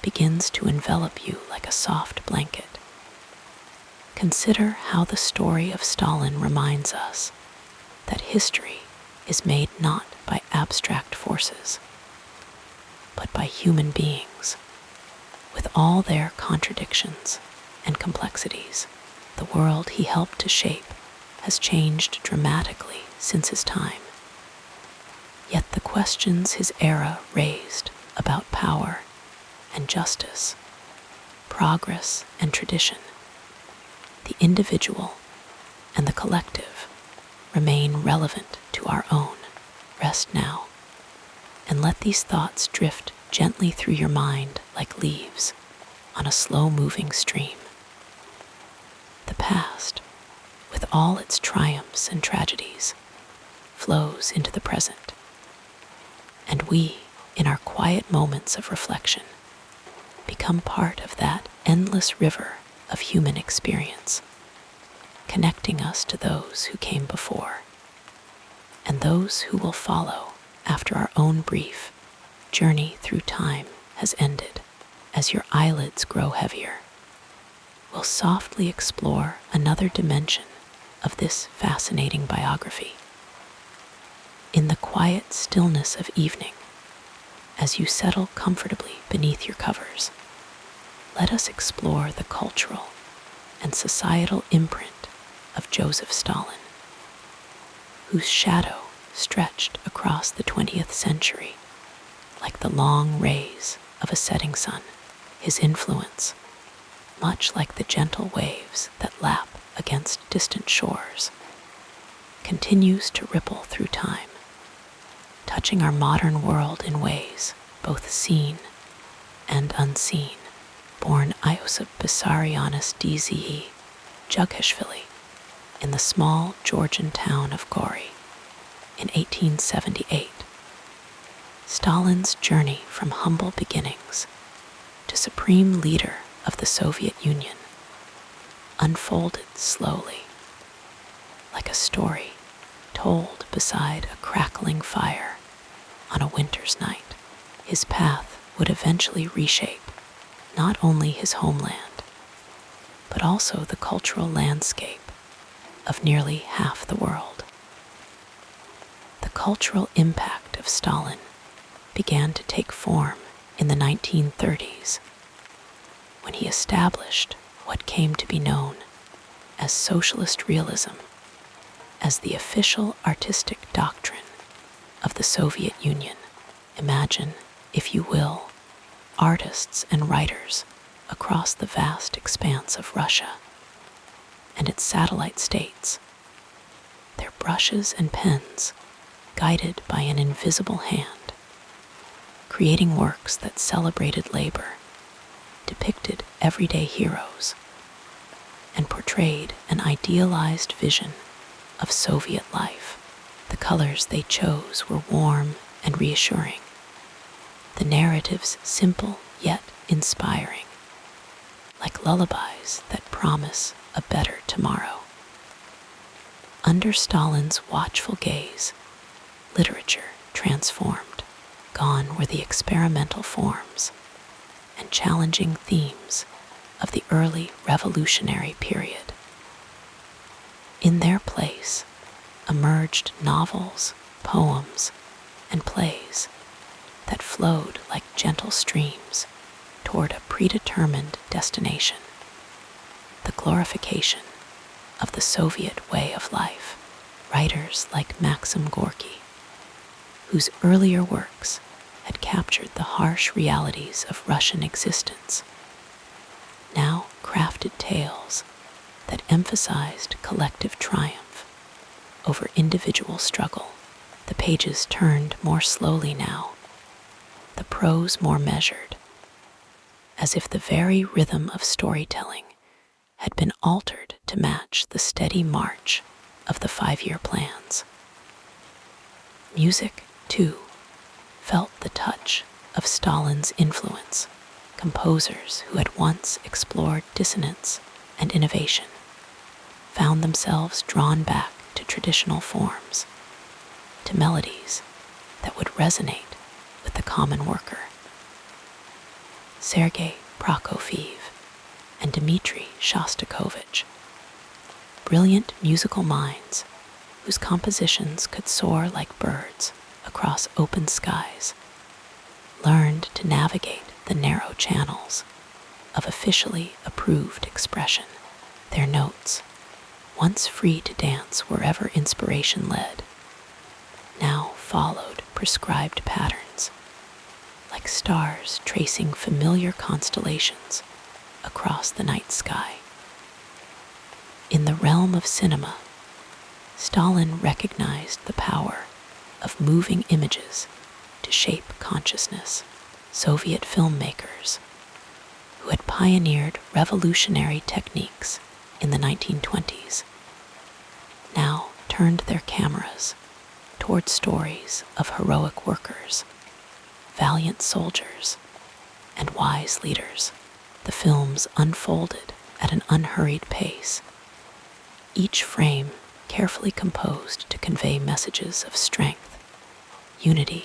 Speaker 1: begins to envelop you like a soft blanket, consider how the story of Stalin reminds us that history is made not by abstract forces, but by human beings, with all their contradictions and complexities. The world he helped to shape has changed dramatically since his time. Yet the questions his era raised about power and justice, progress and tradition, the individual and the collective, remain relevant to our own. Rest now, and let these thoughts drift gently through your mind like leaves on a slow-moving stream. The past, with all its triumphs and tragedies, flows into the present, and we, in our quiet moments of reflection, become part of that endless river of human experience, connecting us to those who came before and those who will follow after our own brief journey through time has ended. As your eyelids grow heavier, we'll softly explore another dimension of this fascinating biography. In the quiet stillness of evening, as you settle comfortably beneath your covers, let us explore the cultural and societal imprint of Joseph Stalin, whose shadow stretched across the 20th century like the long rays of a setting sun. His influence, much like the gentle waves that lap against distant shores, continues to ripple through time, touching our modern world in ways both seen and unseen. Born Iosip Vissarionis Dze Jughashvili in the small Georgian town of Gori in 1878, Stalin's journey from humble beginnings to supreme leader of the Soviet Union unfolded slowly, like a story told beside a crackling fire on a winter's night. His path would eventually reshape not only his homeland, but also the cultural landscape of nearly half the world. The cultural impact of Stalin began to take form in the 1930s, when he established what came to be known as socialist realism as the official artistic doctrine of the Soviet Union. Imagine, if you will, artists and writers across the vast expanse of Russia and its satellite states, their brushes and pens guided by an invisible hand, creating works that celebrated labor, depicted everyday heroes, and portrayed an idealized vision of Soviet life. The colors they chose were warm and reassuring, the narratives simple yet inspiring, like lullabies that promise a better tomorrow. Under Stalin's watchful gaze, literature transformed. Gone were the experimental forms and challenging themes of the early revolutionary period. In their place emerged novels, poems, and plays that flowed like gentle streams toward a predetermined destination, the glorification of the Soviet way of life. Writers like Maxim Gorky, whose earlier works had captured the harsh realities of Russian existence, now crafted tales that emphasized collective triumph over individual struggle. The pages turned more slowly now, the prose more measured, as if the very rhythm of storytelling had been altered to match the steady march of the 5-year plans. Music, too, felt the touch of Stalin's influence. Composers who had once explored dissonance and innovation found themselves drawn back to traditional forms, to melodies that would resonate with the common worker. Sergei Prokofiev and Dmitri Shostakovich, brilliant musical minds whose compositions could soar like birds across open skies, learned to navigate the narrow channels of officially approved expression. Their notes, once free to dance wherever inspiration led, now followed prescribed patterns, like stars tracing familiar constellations across the night sky. In the realm of cinema, Stalin recognized the power of moving images to shape consciousness. Soviet filmmakers, who had pioneered revolutionary techniques in the 1920s, now turned their cameras toward stories of heroic workers, valiant soldiers, and wise leaders. The films unfolded at an unhurried pace, each frame carefully composed to convey messages of strength, unity,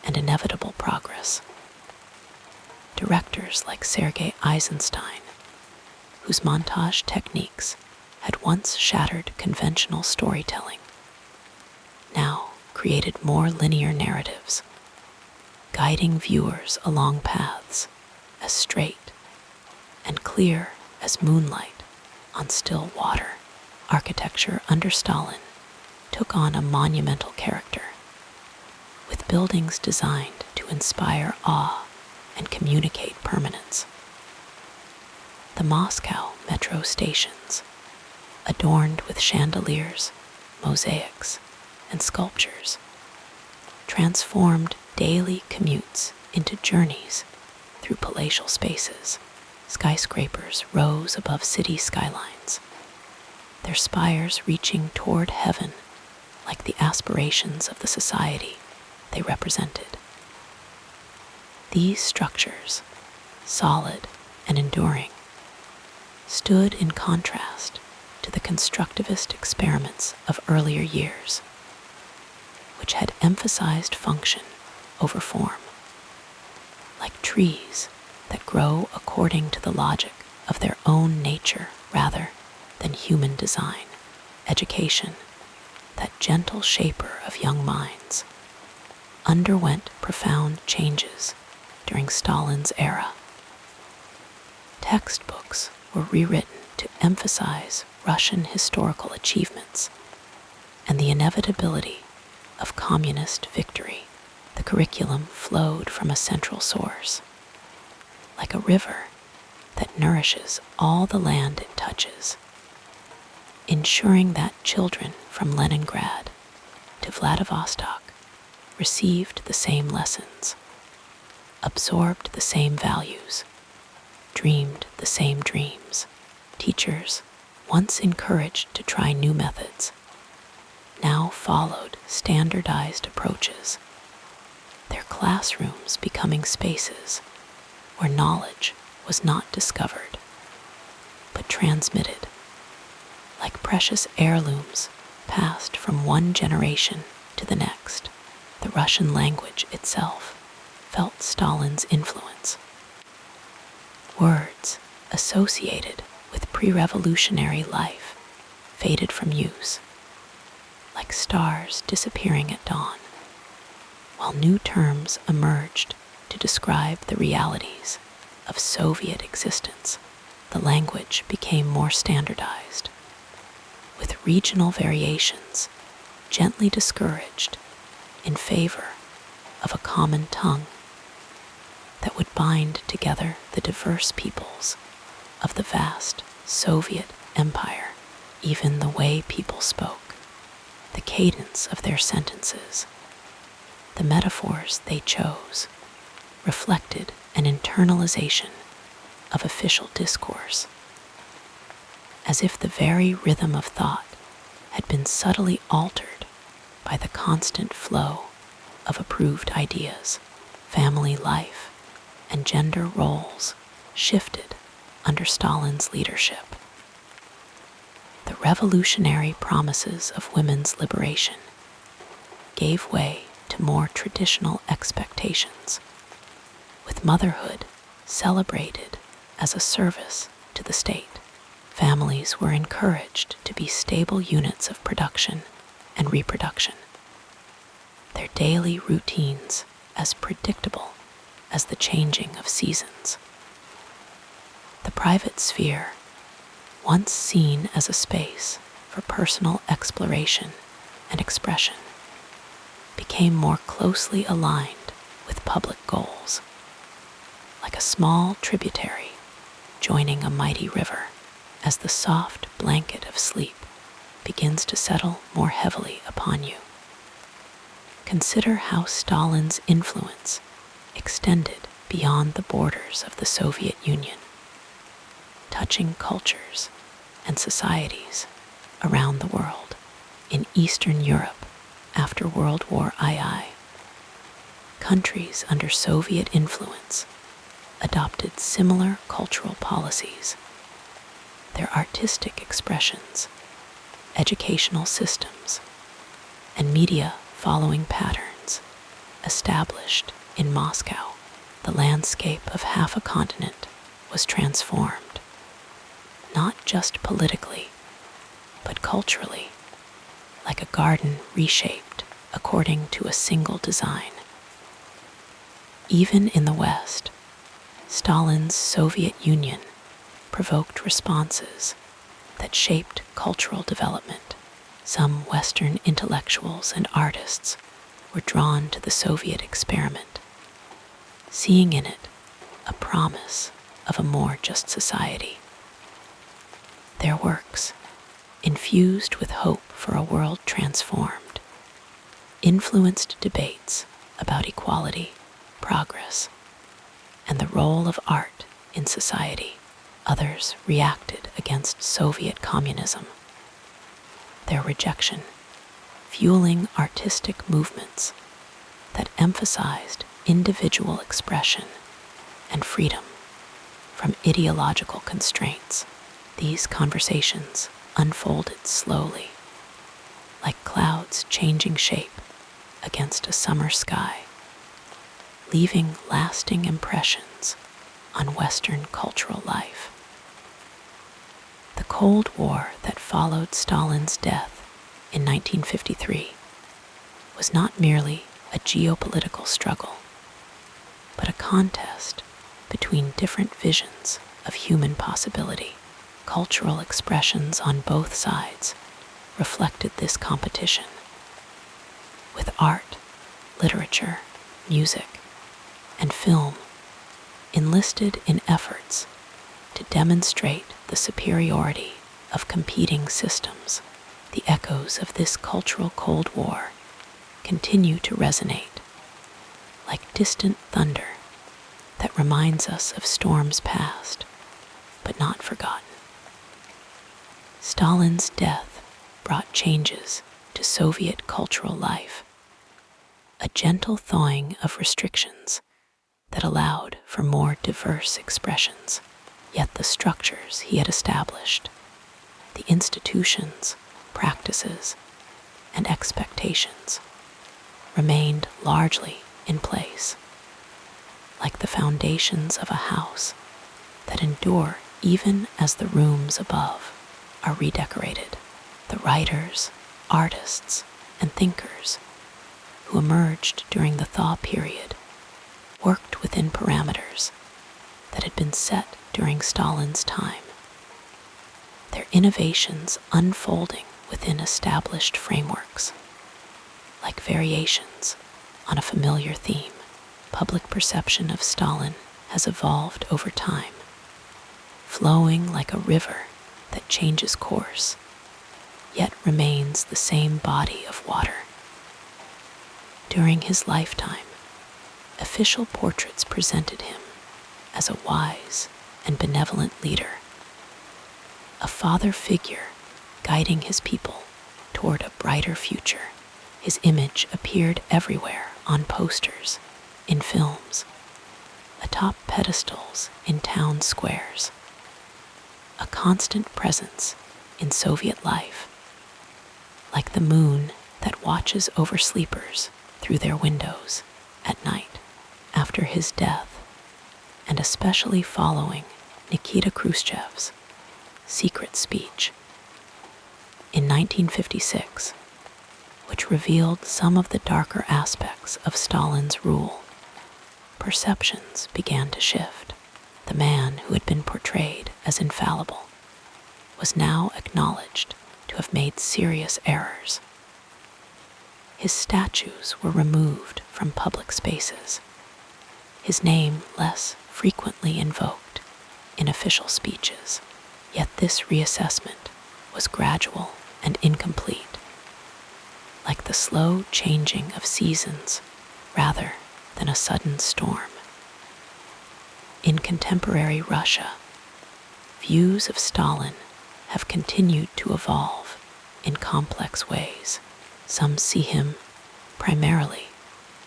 Speaker 1: and inevitable progress. Directors like Sergei Eisenstein, whose montage techniques had once shattered conventional storytelling, now created more linear narratives, guiding viewers along paths as straight and clear as moonlight on still water. Architecture under Stalin took on a monumental character, with buildings designed to inspire awe and communicate permanence. The Moscow metro stations, adorned with chandeliers, mosaics, and sculptures, transformed daily commutes into journeys through palatial spaces. Skyscrapers rose above city skylines, their spires reaching toward heaven like the aspirations of the society they represented. These structures, solid and enduring, stood in contrast to the constructivist experiments of earlier years, which had emphasized function over form, like trees that grow according to the logic of their own nature rather than human design. Education, that gentle shaper of young minds, underwent profound changes during Stalin's era. Textbooks were rewritten to emphasize Russian historical achievements and the inevitability of communist victory, the curriculum flowed from a central source, like a river that nourishes all the land it touches, ensuring that children from Leningrad to Vladivostok received the same lessons, absorbed the same values, dreamed the same dreams. Teachers, once encouraged to try new methods, now followed standardized approaches, their classrooms becoming spaces where knowledge was not discovered, but transmitted, like precious heirlooms passed from one generation to the next. The Russian language itself felt Stalin's influence. Words associated with pre-revolutionary life faded from use, like stars disappearing at dawn, while new terms emerged to describe the realities of Soviet existence. The language became more standardized, with regional variations gently discouraged in favor of a common tongue that would bind together the diverse peoples of the vast Soviet Empire. Even the way people spoke, the cadence of their sentences, the metaphors they chose, reflected an internalization of official discourse, as if the very rhythm of thought had been subtly altered by the constant flow of approved ideas. Family life and gender roles shifted under Stalin's leadership. The revolutionary promises of women's liberation gave way to more traditional expectations, with motherhood celebrated as a service to the state. Families were encouraged to be stable units of production and reproduction, their daily routines as predictable as the changing of seasons. The private sphere, once seen as a space for personal exploration and expression, became more closely aligned with public goals, like a small tributary joining a mighty river. As the soft blanket of sleep begins to settle more heavily upon you, consider how Stalin's influence extended beyond the borders of the Soviet Union, touching cultures and societies around the world. In Eastern Europe, after World War II, countries under Soviet influence adopted similar cultural policies. Their artistic expressions, educational systems, and media following patterns established in Moscow. The landscape of half a continent was transformed, not just politically, but culturally, like a garden reshaped according to a single design. Even in the West, Stalin's Soviet Union provoked responses that shaped cultural development. Some Western intellectuals and artists were drawn to the Soviet experiment, seeing in it a promise of a more just society. Their works, infused with hope for a world transformed, influenced debates about equality, progress, and the role of art in society. Others reacted against Soviet communism, their rejection fueling artistic movements that emphasized individual expression and freedom from ideological constraints. These conversations unfolded slowly, like clouds changing shape against a summer sky, leaving lasting impressions on Western cultural life. The Cold War that followed Stalin's death in 1953 was not merely a geopolitical struggle, but a contest between different visions of human possibility. Cultural expressions on both sides reflected this competition, with art, literature, music, and film enlisted in efforts to demonstrate the superiority of competing systems. The echoes of this cultural Cold War continue to resonate like distant thunder that reminds us of storms past but not forgotten. Stalin's death brought changes to Soviet cultural life, a gentle thawing of restrictions that allowed for more diverse expressions. Yet the structures he had established, the institutions, practices, and expectations remained largely in place, like the foundations of a house that endure even as the rooms above are redecorated. The writers, artists, and thinkers who emerged during the thaw period worked within parameters that had been set during Stalin's time, their innovations unfolding within established frameworks, like variations on a familiar theme. Public perception of Stalin has evolved over time, flowing like a river that changes course, yet remains the same body of water. During his lifetime, official portraits presented him as a wise and benevolent leader, a father figure guiding his people toward a brighter future. His image appeared everywhere, on posters, in films, atop pedestals in town squares, a constant presence in Soviet life, like the moon that watches over sleepers through their windows at night. After his death, and especially following Nikita Khrushchev's secret speech in 1956, which revealed some of the darker aspects of Stalin's rule, perceptions began to shift. The man who had been portrayed as infallible was now acknowledged to have made serious errors. His statues were removed from public spaces, his name less frequently invoked in official speeches. Yet this reassessment was gradual and incomplete, like the slow changing of seasons rather than a sudden storm. In contemporary Russia, views of Stalin have continued to evolve in complex ways. Some see him primarily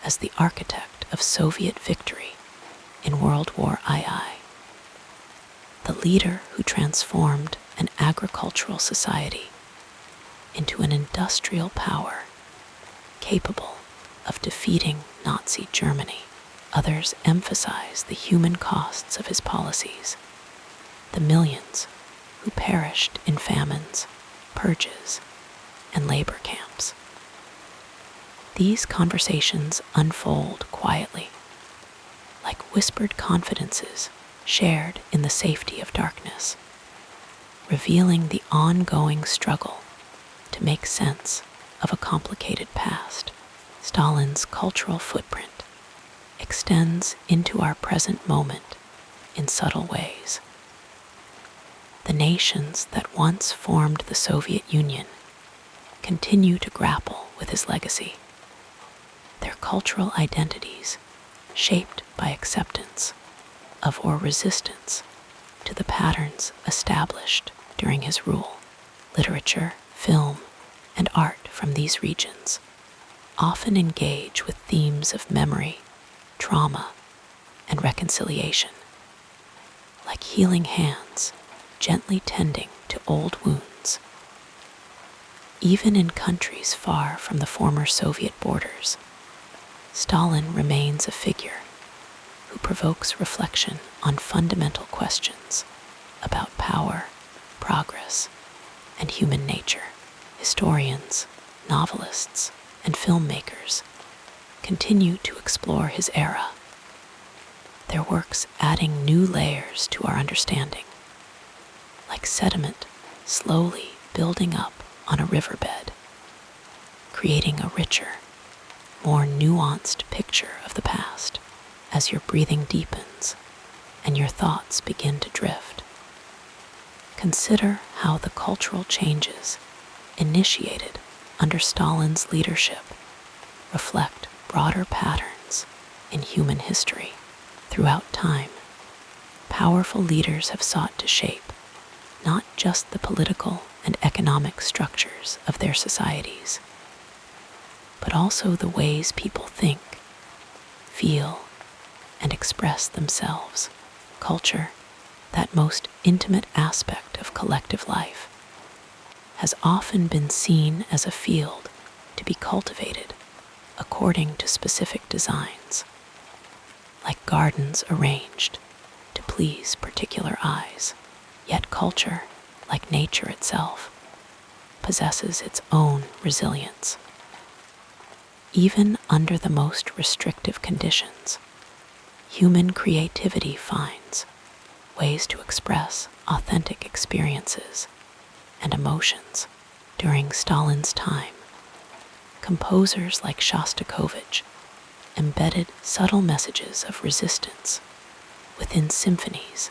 Speaker 1: as the architect of Soviet victory in World War II, the leader who transformed an agricultural society into an industrial power capable of defeating Nazi Germany. Others emphasize the human costs of his policies, the millions who perished in famines, purges, and labor camps. These conversations unfold quietly, like whispered confidences shared in the safety of darkness, revealing the ongoing struggle to make sense of a complicated past. Stalin's cultural footprint extends into our present moment in subtle ways. The nations that once formed the Soviet Union continue to grapple with his legacy, their cultural identities shaped by acceptance of or resistance to the patterns established during his rule. Literature, film, and art from these regions often engage with themes of memory, trauma, and reconciliation, like healing hands gently tending to old wounds. Even in countries far from the former Soviet borders, Stalin remains a figure who provokes reflection on fundamental questions about power, progress, and human nature. Historians, novelists, and filmmakers continue to explore his era, their works adding new layers to our understanding, like sediment slowly building up on a riverbed, creating a richer, more nuanced picture of the past as your breathing deepens and your thoughts begin to drift. Consider how the cultural changes initiated under Stalin's leadership reflect broader patterns in human history. Throughout time, powerful leaders have sought to shape not just the political and economic structures of their societies, but also the ways people think, feel, and express themselves. Culture, that most intimate aspect of collective life, has often been seen as a field to be cultivated according to specific designs, like gardens arranged to please particular eyes. Yet culture, like nature itself, possesses its own resilience. Even under the most restrictive conditions, human creativity finds ways to express authentic experiences and emotions. During Stalin's time, composers like Shostakovich embedded subtle messages of resistance within symphonies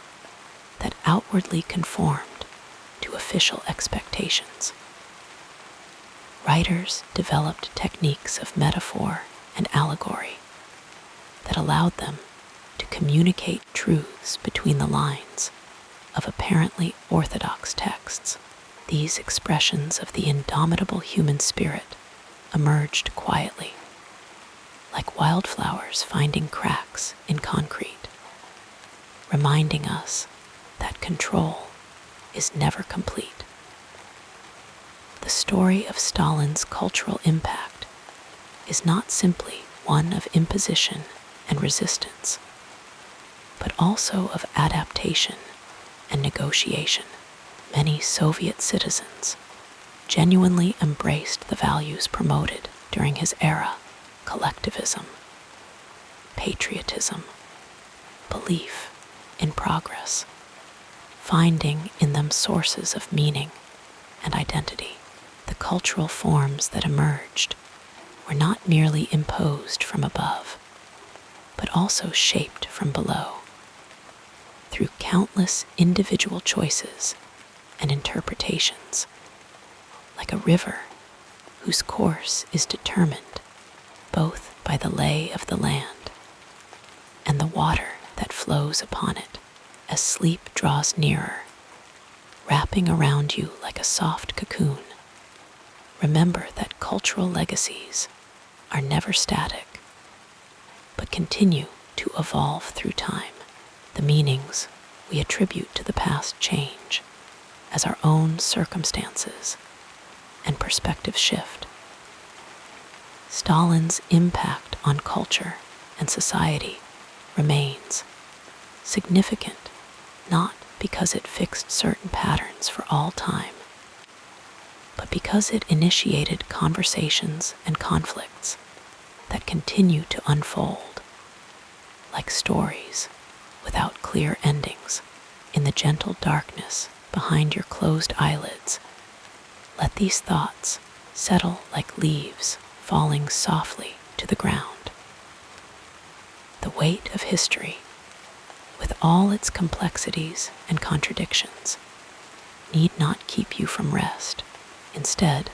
Speaker 1: that outwardly conformed to official expectations. Writers developed techniques of metaphor and allegory that allowed them to communicate truths between the lines of apparently orthodox texts. These expressions of the indomitable human spirit emerged quietly, like wildflowers finding cracks in concrete, reminding us that control is never complete. The story of Stalin's cultural impact is not simply one of imposition and resistance, but also of adaptation and negotiation. Many Soviet citizens genuinely embraced the values promoted during his era: collectivism, patriotism, belief in progress, finding in them sources of meaning and identity. The cultural forms that emerged were not merely imposed from above, but also shaped from below, through countless individual choices and interpretations, like a river whose course is determined both by the lay of the land and the water that flows upon it as sleep draws nearer, wrapping around you like a soft cocoon. Remember that cultural legacies are never static, but continue to evolve through time. The meanings we attribute to the past change as our own circumstances and perspectives shift. Stalin's impact on culture and society remains significant, not because it fixed certain patterns for all time, but because it initiated conversations and conflicts that continue to unfold, like stories without clear endings. In the gentle darkness behind your closed eyelids, let these thoughts settle like leaves falling softly to the ground. The weight of history, with all its complexities and contradictions, need not keep you from rest. Instead,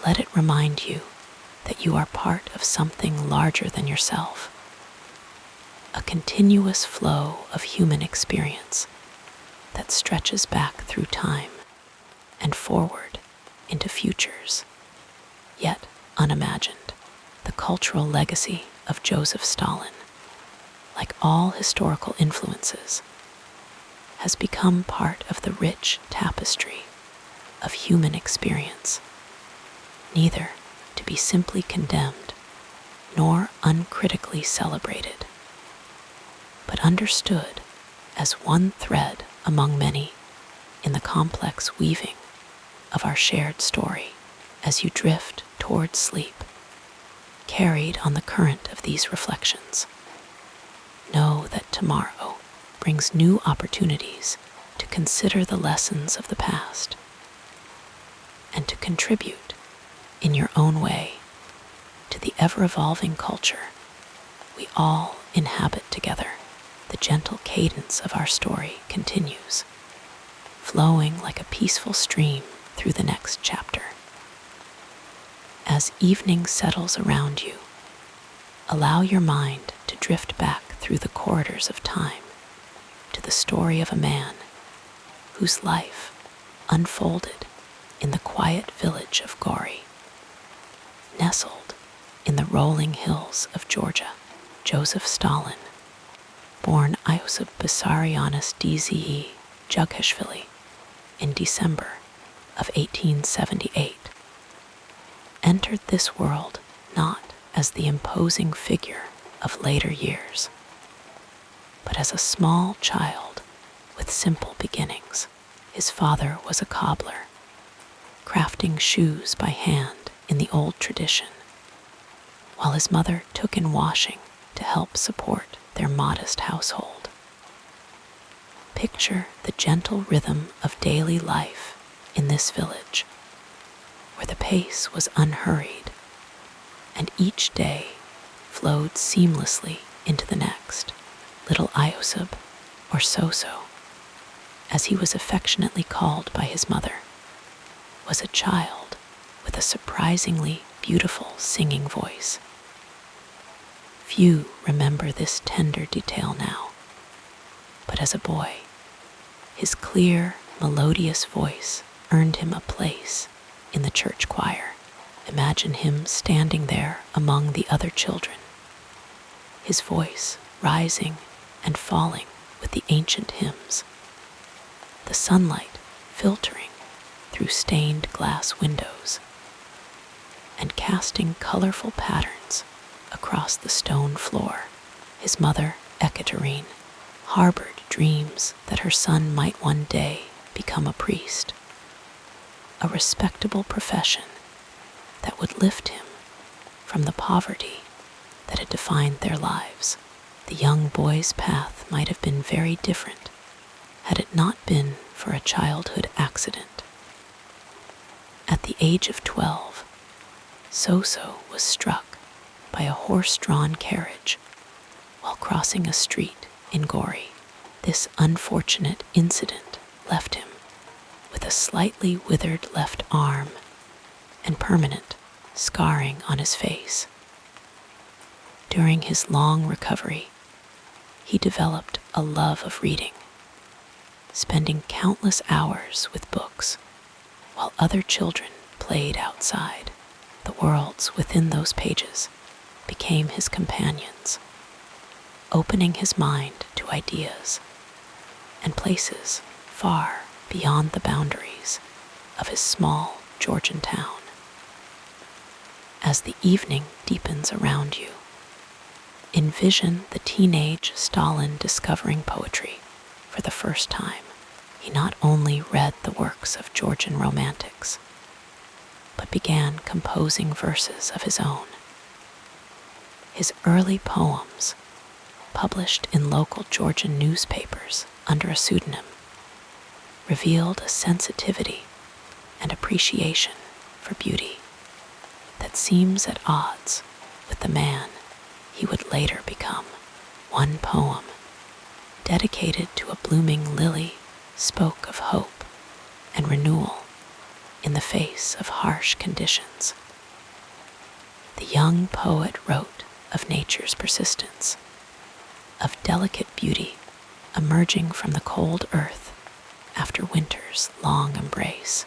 Speaker 1: let it remind you that you are part of something larger than yourself, a continuous flow of human experience that stretches back through time and forward into futures yet unimagined. The cultural legacy of Joseph Stalin, like all historical influences, has become part of the rich tapestry of human experience, neither to be simply condemned nor uncritically celebrated, but understood as one thread among many in the complex weaving of our shared story. As you drift towards sleep, carried on the current of these reflections, know that tomorrow brings new opportunities to consider the lessons of the past and to contribute, in your own way, to the ever-evolving culture we all inhabit together. The gentle cadence of our story continues, flowing like a peaceful stream through the next chapter. As evening settles around you, allow your mind to drift back through the corridors of time to the story of a man whose life unfolded in the quiet village of Gori, nestled in the rolling hills of Georgia. Joseph Stalin, born Iosif Vissarionis Dze Jughashvili in December of 1878, entered this world not as the imposing figure of later years, but as a small child with simple beginnings. His father was a cobbler, crafting shoes by hand in the old tradition, while his mother took in washing to help support their modest household. Picture the gentle rhythm of daily life in this village, where the pace was unhurried and each day flowed seamlessly into the next. Little Iosib, or Soso, as he was affectionately called by his mother, was a child with a surprisingly beautiful singing voice. Few remember this tender detail now, but as a boy, his clear, melodious voice earned him a place in the church choir. Imagine him standing there among the other children, his voice rising and falling with the ancient hymns, the sunlight filtering through stained glass windows and casting colorful patterns across the stone floor. His mother, Ekaterine, harbored dreams that her son might one day become a priest, a respectable profession that would lift him from the poverty that had defined their lives. The young boy's path might have been very different had it not been for a childhood accident. At the age of 12, Soso was struck by a horse-drawn carriage while crossing a street in Gori. This unfortunate incident left him with a slightly withered left arm and permanent scarring on his face. During his long recovery, he developed a love of reading, spending countless hours with books while other children played outside. The worlds within those pages became his companions, opening his mind to ideas and places far beyond the boundaries of his small Georgian town. As the evening deepens around you, envision the teenage Stalin discovering poetry for the first time. He not only read the works of Georgian romantics, but began composing verses of his own. His early poems, published in local Georgian newspapers under a pseudonym, revealed a sensitivity and appreciation for beauty that seems at odds with the man he would later become. One poem, dedicated to a blooming lily, spoke of hope and renewal in the face of harsh conditions. The young poet wrote of nature's persistence, of delicate beauty emerging from the cold earth after winter's long embrace.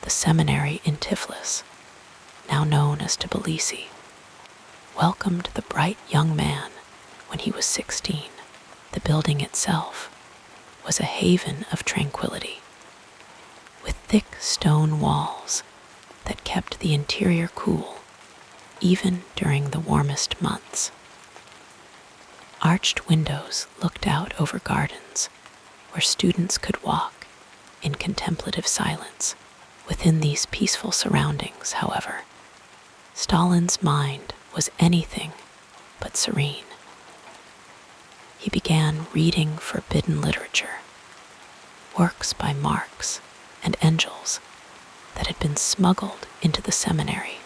Speaker 1: The seminary in Tiflis, now known as Tbilisi, welcomed the bright young man when he was 16. The building itself was a haven of tranquility, with thick stone walls that kept the interior cool even during the warmest months. Arched windows looked out over gardens where students could walk in contemplative silence. Within these peaceful surroundings, however, Stalin's mind was anything but serene. He began reading forbidden literature, works by Marx and Engels, that had been smuggled into the seminary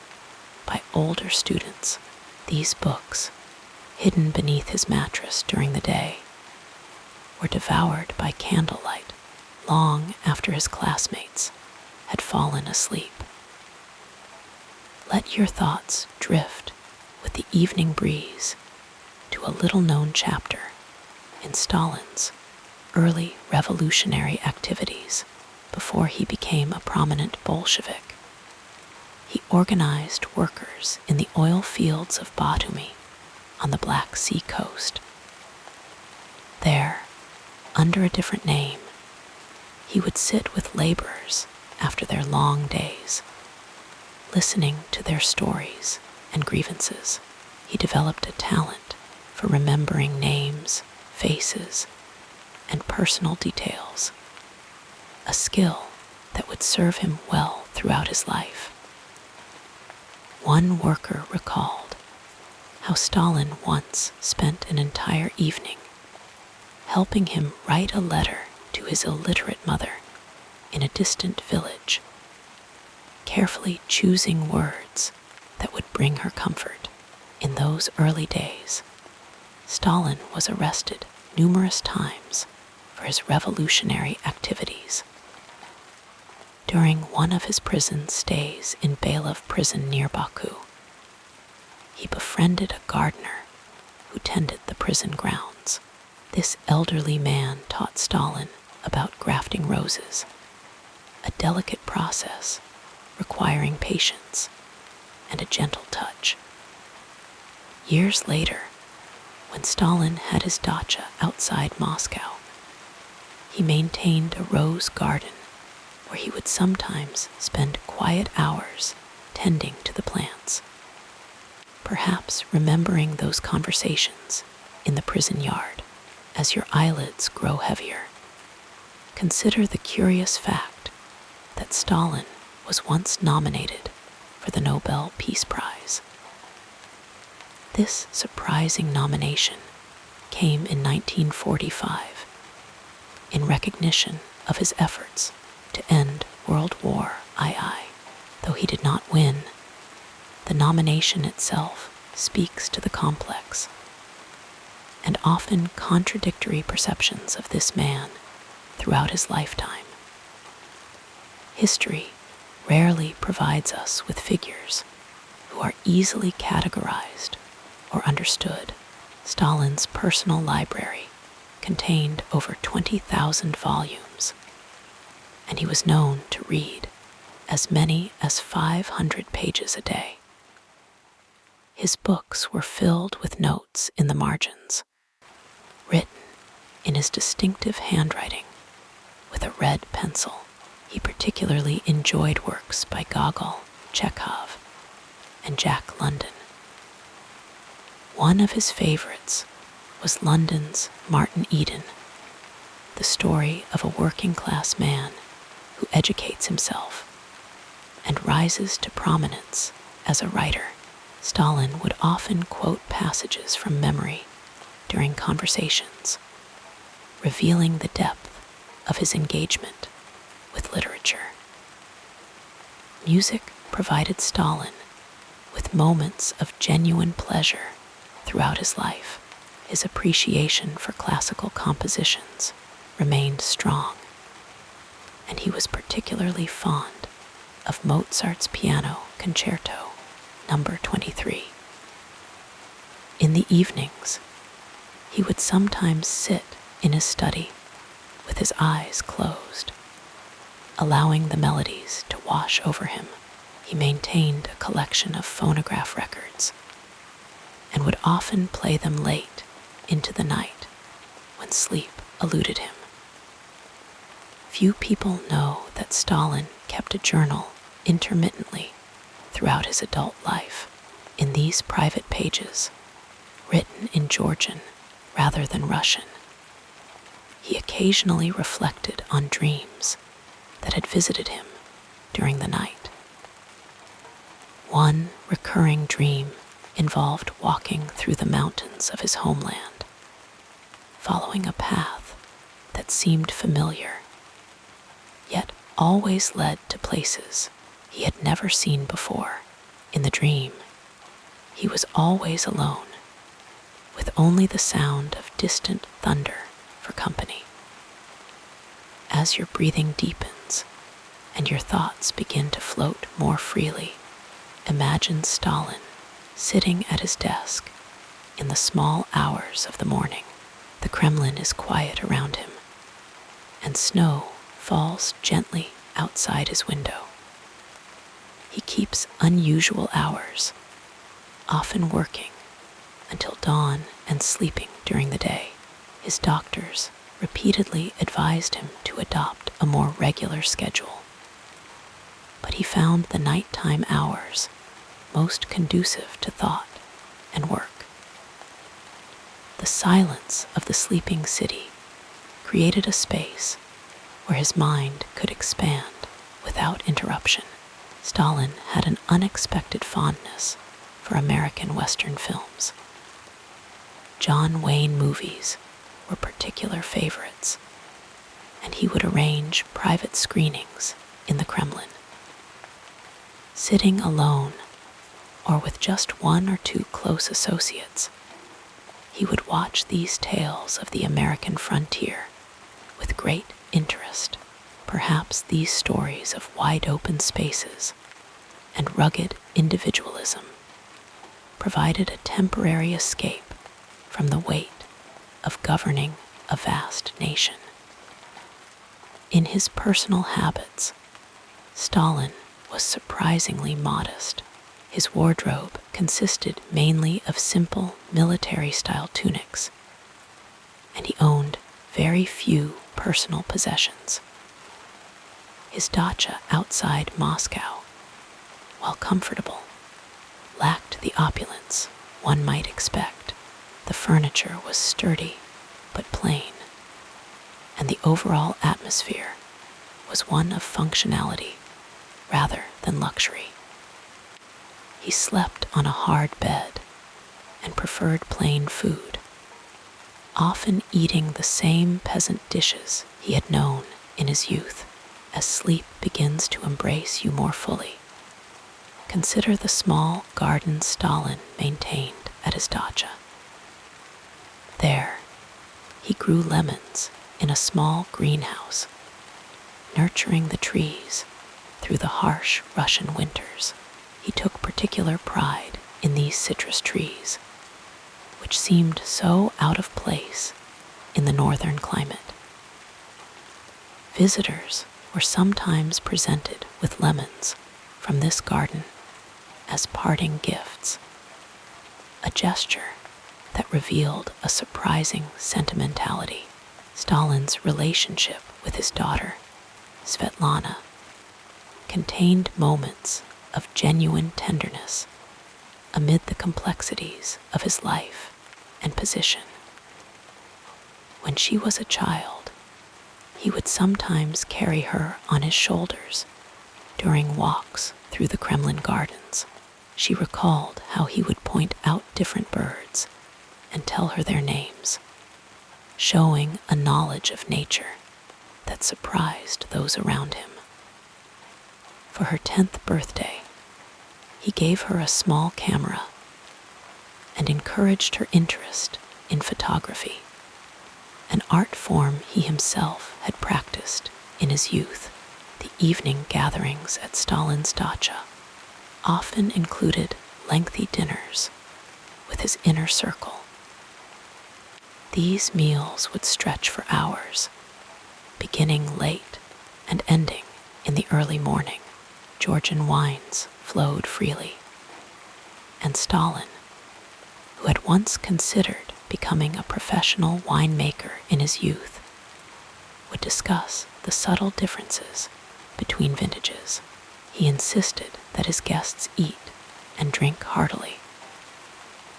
Speaker 1: by older students. These books, hidden beneath his mattress during the day, were devoured by candlelight long after his classmates had fallen asleep. Let your thoughts drift with the evening breeze to a little-known chapter in Stalin's early revolutionary activities before he became a prominent Bolshevik. He organized workers in the oil fields of Batumi on the Black Sea coast. There, under a different name, he would sit with laborers after their long days, listening to their stories and grievances. He developed a talent for remembering names, faces, and personal details, a skill that would serve him well throughout his life. One worker recalled how Stalin once spent an entire evening helping him write a letter to his illiterate mother in a distant village, carefully choosing words that would bring her comfort. In those early days, Stalin was arrested numerous times for his revolutionary activities. During one of his prison stays in Belov prison near Baku, he befriended a gardener who tended the prison grounds. This elderly man taught Stalin about grafting roses, a delicate process requiring patience and a gentle touch. Years later, when Stalin had his dacha outside Moscow, he maintained a rose garden where he would sometimes spend quiet hours tending to the plants, perhaps remembering those conversations in the prison yard. As your eyelids grow heavier, consider the curious fact that Stalin was once nominated for the Nobel Peace Prize. This surprising nomination came in 1945 in recognition of his efforts to end World War II. Though he did not win, the nomination itself speaks to the complex and often contradictory perceptions of this man throughout his lifetime. History rarely provides us with figures who are easily categorized or understood. Stalin's personal library contained over 20,000 volumes, and he was known to read as many as 500 pages a day. His books were filled with notes in the margins, written in his distinctive handwriting with a red pencil. He particularly enjoyed works by Gogol, Chekhov, and Jack London. One of his favorites was London's Martin Eden, the story of a working-class man who educates himself and rises to prominence as a writer. Stalin would often quote passages from memory during conversations, revealing the depth of his engagement with literature. Music provided Stalin with moments of genuine pleasure throughout his life. His appreciation for classical compositions remained strong, and he was particularly fond of Mozart's Piano Concerto No. 23. In the evenings, he would sometimes sit in his study with his eyes closed, allowing the melodies to wash over him. He maintained a collection of phonograph records and would often play them late into the night when sleep eluded him. Few people know that Stalin kept a journal intermittently throughout his adult life. In these private pages, written in Georgian rather than Russian, he occasionally reflected on dreams that had visited him during the night. One recurring dream involved walking through the mountains of his homeland, following a path that seemed familiar, yet always led to places he had never seen before. In the dream, he was always alone, with only the sound of distant thunder for company. As your breathing deepens and your thoughts begin to float more freely, imagine Stalin sitting at his desk in the small hours of the morning. The Kremlin is quiet around him, and snow falls gently outside his window. He keeps unusual hours, often working until dawn and sleeping during the day. His doctors repeatedly advised him to adopt a more regular schedule, but he found the nighttime hours most conducive to thought and work. The silence of the sleeping city created a space where his mind could expand without interruption. Stalin had an unexpected fondness for American Western films. John Wayne movies were particular favorites, and he would arrange private screenings in the Kremlin. Sitting alone, or with just one or two close associates, he would watch these tales of the American frontier with great interest. Perhaps these stories of wide-open spaces and rugged individualism provided a temporary escape from the weight of governing a vast nation. In his personal habits, Stalin was surprisingly modest. His wardrobe consisted mainly of simple military-style tunics, and he owned very few personal possessions. His dacha outside Moscow, while comfortable, lacked the opulence one might expect. The furniture was sturdy but plain, and the overall atmosphere was one of functionality rather than luxury. He slept on a hard bed and preferred plain food, often eating the same peasant dishes he had known in his youth. As sleep begins to embrace you more fully, consider the small garden Stalin maintained at his dacha. There, he grew lemons in a small greenhouse, nurturing the trees through the harsh Russian winters. He took particular pride in these citrus trees, which seemed so out of place in the northern climate. Visitors were sometimes presented with lemons from this garden as parting gifts, a gesture that revealed a surprising sentimentality. Stalin's relationship with his daughter, Svetlana, contained moments of genuine tenderness amid the complexities of his life and position. When she was a child, he would sometimes carry her on his shoulders during walks through the Kremlin gardens. She recalled how he would point out different birds and tell her their names, showing a knowledge of nature that surprised those around him. For her 10th birthday, he gave her a small camera and encouraged her interest in photography, an art form he himself had practiced in his youth. The evening gatherings at Stalin's dacha often included lengthy dinners with his inner circle. These meals would stretch for hours, beginning late and ending in the early morning. Georgian wines flowed freely, and Stalin, who had once considered becoming a professional winemaker in his youth, would discuss the subtle differences between vintages. He insisted that his guests eat and drink heartily,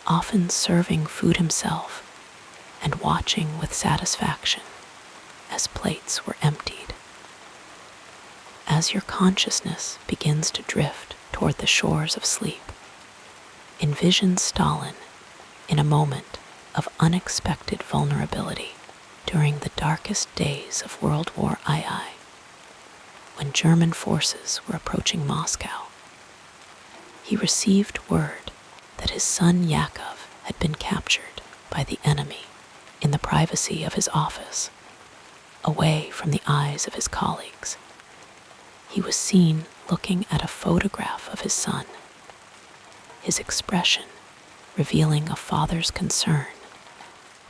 Speaker 1: often serving food himself and watching with satisfaction as plates were emptied. As your consciousness begins to drift toward the shores of sleep, envision Stalin in a moment of unexpected vulnerability during the darkest days of World War II. when German forces were approaching Moscow. He received word that his son Yakov had been captured by the enemy in the privacy of his office, away from the eyes of his colleagues. He was seen looking at a photograph of his son, his expression revealing a father's concern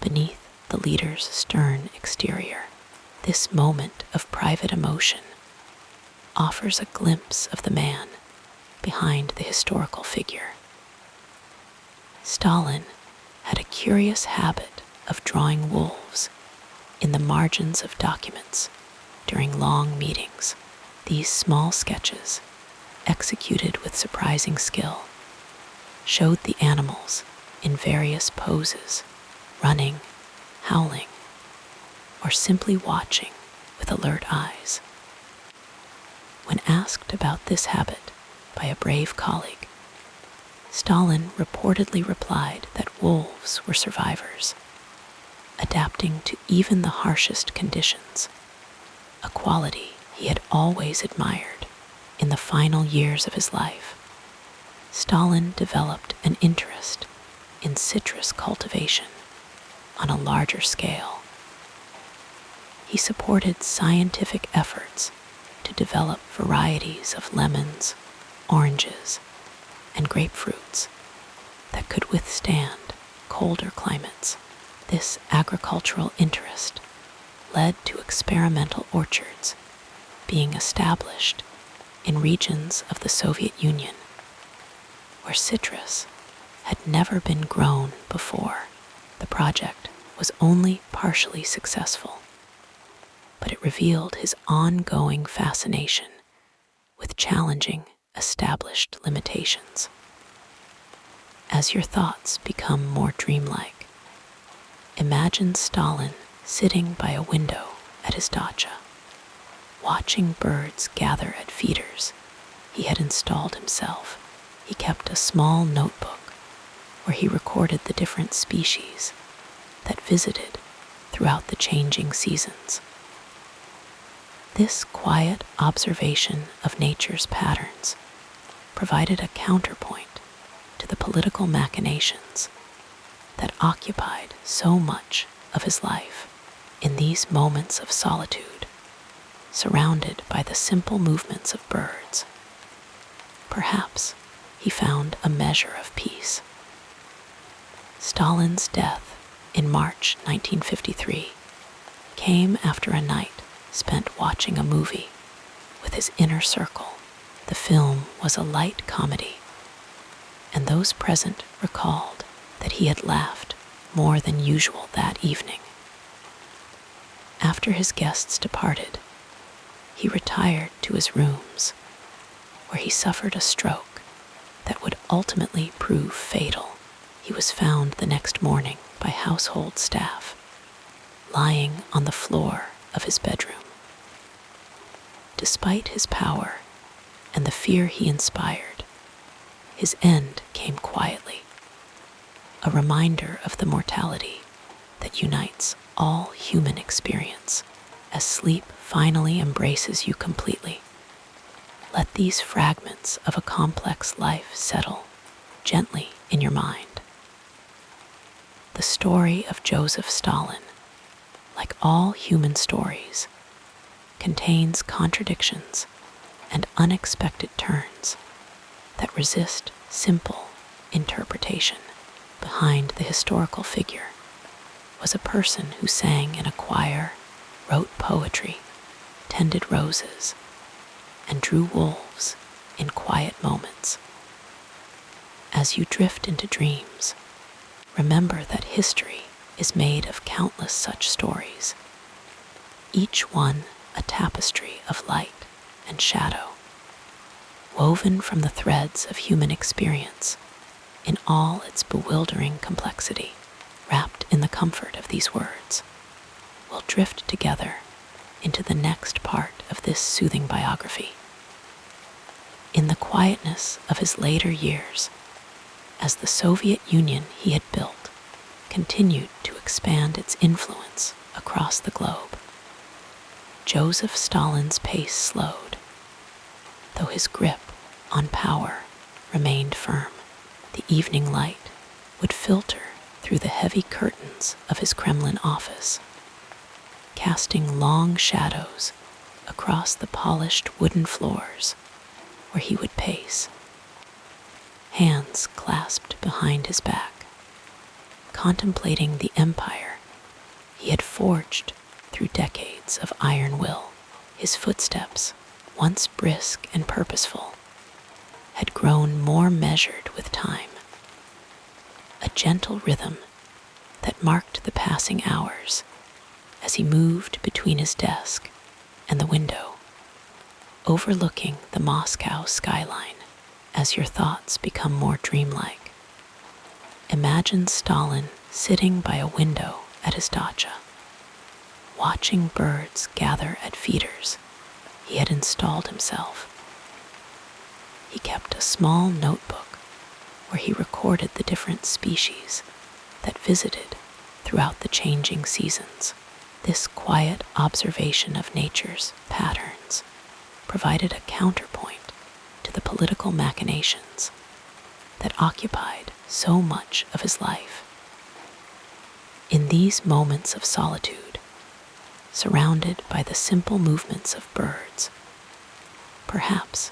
Speaker 1: beneath the leader's stern exterior. This moment of private emotion offers a glimpse of the man behind the historical figure. Stalin had a curious habit of drawing wolves in the margins of documents during long meetings. These small sketches, executed with surprising skill, showed the animals in various poses, running, howling, or simply watching with alert eyes. When asked about this habit by a brave colleague, Stalin reportedly replied that wolves were survivors, adapting to even the harshest conditions, a quality he had always admired. In the final years of his life, Stalin developed an interest in citrus cultivation on a larger scale. He supported scientific efforts to develop varieties of lemons, oranges, and grapefruits that could withstand colder climates. This agricultural interest led to experimental orchards being established in regions of the Soviet Union where citrus had never been grown before. The project was only partially successful, but it revealed his ongoing fascination with challenging established limitations. As your thoughts become more dreamlike, imagine Stalin sitting by a window at his dacha, watching birds gather at feeders he had installed himself. He kept a small notebook where he recorded the different species that visited throughout the changing seasons. This quiet observation of nature's patterns provided a counterpoint to the political machinations that occupied so much of his life. In these moments of solitude, surrounded by the simple movements of birds, perhaps he found a measure of peace. Stalin's death in March 1953 came after a night spent watching a movie with his inner circle. The film was a light comedy, and those present recalled that he had laughed more than usual that evening. After his guests departed, he retired to his rooms, where he suffered a stroke that would ultimately prove fatal. He was found the next morning by household staff, lying on the floor of his bedroom. Despite his power and the fear he inspired, his end came quietly, a reminder of the mortality that unites all human experience. As sleep finally embraces you completely, let these fragments of a complex life settle gently in your mind. The story of Joseph Stalin, like all human stories, contains contradictions and unexpected turns that resist simple interpretation. Behind the historical figure was a person who sang in a choir, wrote poetry, tended roses, and drew wolves in quiet moments. As you drift into dreams, remember that history is made of countless such stories, each one a tapestry of light and shadow, woven from the threads of human experience in all its bewildering complexity. Wrapped in the comfort of these words, we'll drift together into the next part of this soothing biography. In the quietness of his later years, as the Soviet Union he had built continued to expand its influence across the globe, Joseph Stalin's pace slowed. his grip on power remained firm. The evening light would filter through the heavy curtains of his Kremlin office, casting long shadows across the polished wooden floors where he would pace, hands clasped behind his back, contemplating the empire he had forged through decades of iron will. His footsteps, once brisk and purposeful, had grown more measured with time, a gentle rhythm that marked the passing hours as he moved between his desk and the window, overlooking the Moscow skyline. As your thoughts become more dreamlike, imagine Stalin sitting by a window at his dacha, watching birds gather at feeders he had installed himself. He kept a small notebook where he recorded the different species that visited throughout the changing seasons. This quiet observation of nature's patterns provided a counterpoint to the political machinations that occupied so much of his life. In these moments of solitude, surrounded by the simple movements of birds, perhaps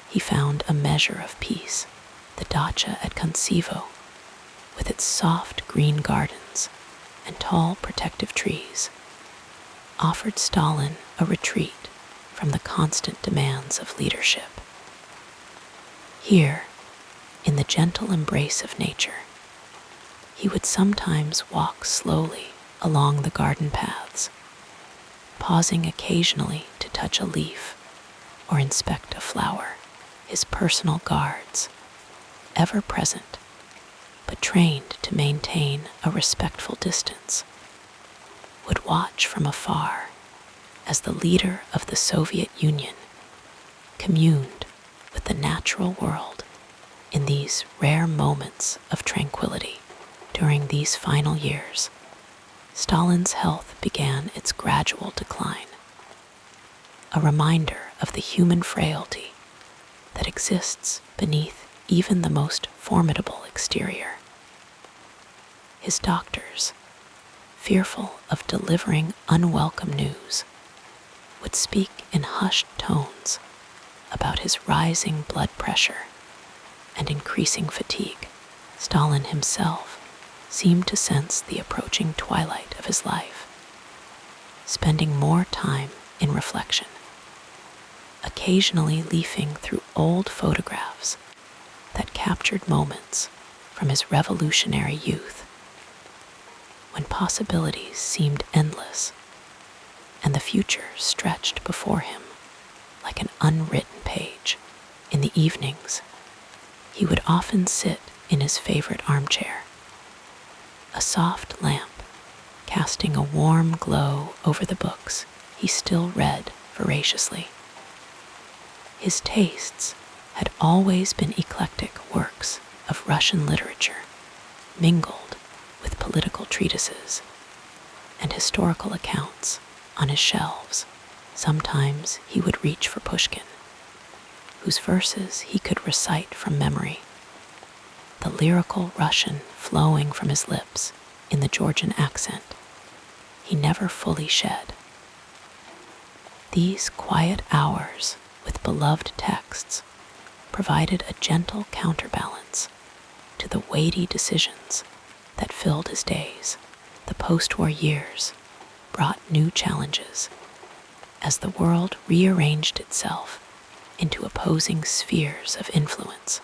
Speaker 1: he found a measure of peace. The dacha at Koncevo, with its soft green gardens and tall protective trees, offered Stalin a retreat from the constant demands of leadership. Here, in the gentle embrace of nature, he would sometimes walk slowly along the garden paths, pausing occasionally to touch a leaf or inspect a flower. His personal guards, ever present but trained to maintain a respectful distance, would watch from afar as the leader of the Soviet Union communed with the natural world in these rare moments of tranquility. During these final years, Stalin's health began its gradual decline, a reminder of the human frailty that exists beneath even the most formidable exterior. His doctors, fearful of delivering unwelcome news, would speak in hushed tones about his rising blood pressure and increasing fatigue. Stalin himself seemed to sense the approaching twilight of his life, spending more time in reflection, occasionally leafing through old photographs that captured moments from his revolutionary youth, when possibilities seemed endless and the future stretched before him like an unwritten page. In the evenings, he would often sit in his favorite armchair, a soft lamp casting a warm glow over the books he still read voraciously. His tastes had always been eclectic works of Russian literature, mingled with political treatises and historical accounts on his shelves. Sometimes he would reach for Pushkin, whose verses he could recite from memory, the lyrical Russian flowing from his lips in the Georgian accent he never fully shed. These quiet hours with beloved texts provided a gentle counterbalance to the weighty decisions that filled his days. The post-war years brought new challenges as the world rearranged itself into opposing spheres of influence.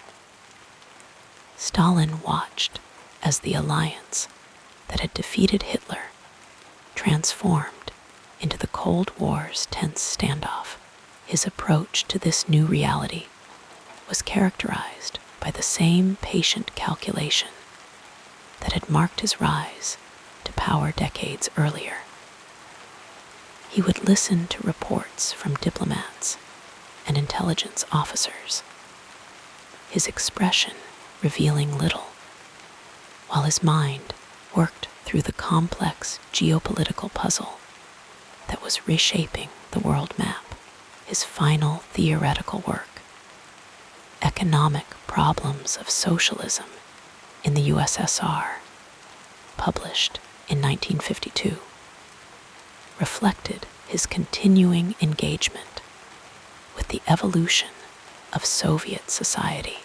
Speaker 1: Stalin watched as the alliance that had defeated Hitler transformed into the Cold War's tense standoff. His approach to this new reality was characterized by the same patient calculation that had marked his rise to power decades earlier. He would listen to reports from diplomats and intelligence officers, his expression revealing little, while his mind worked through the complex geopolitical puzzle that was reshaping the world map. His final theoretical work, Economic Problems of Socialism in the USSR, published in 1952, reflected his continuing engagement with the evolution of Soviet society.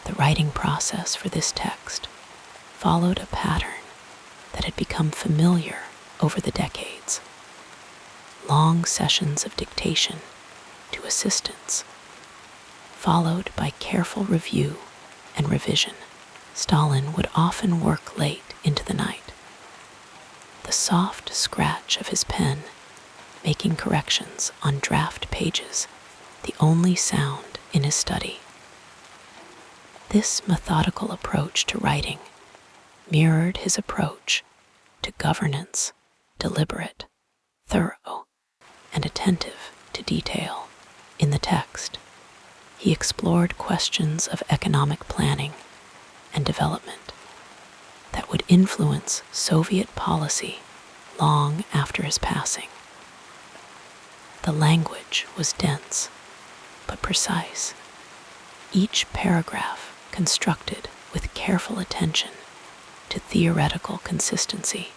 Speaker 1: The writing process for this text followed a pattern that had become familiar over the decades. Long sessions of dictation to assistants, followed by careful review and revision. Stalin would often work late into the night, the soft scratch of his pen making corrections on draft pages the only sound in his study. This methodical approach to writing mirrored his approach to governance, deliberate, thorough, and attentive to detail. In the text, he explored questions of economic planning and development that would influence Soviet policy long after his passing. The language was dense but precise, each paragraph constructed with careful attention to theoretical consistency,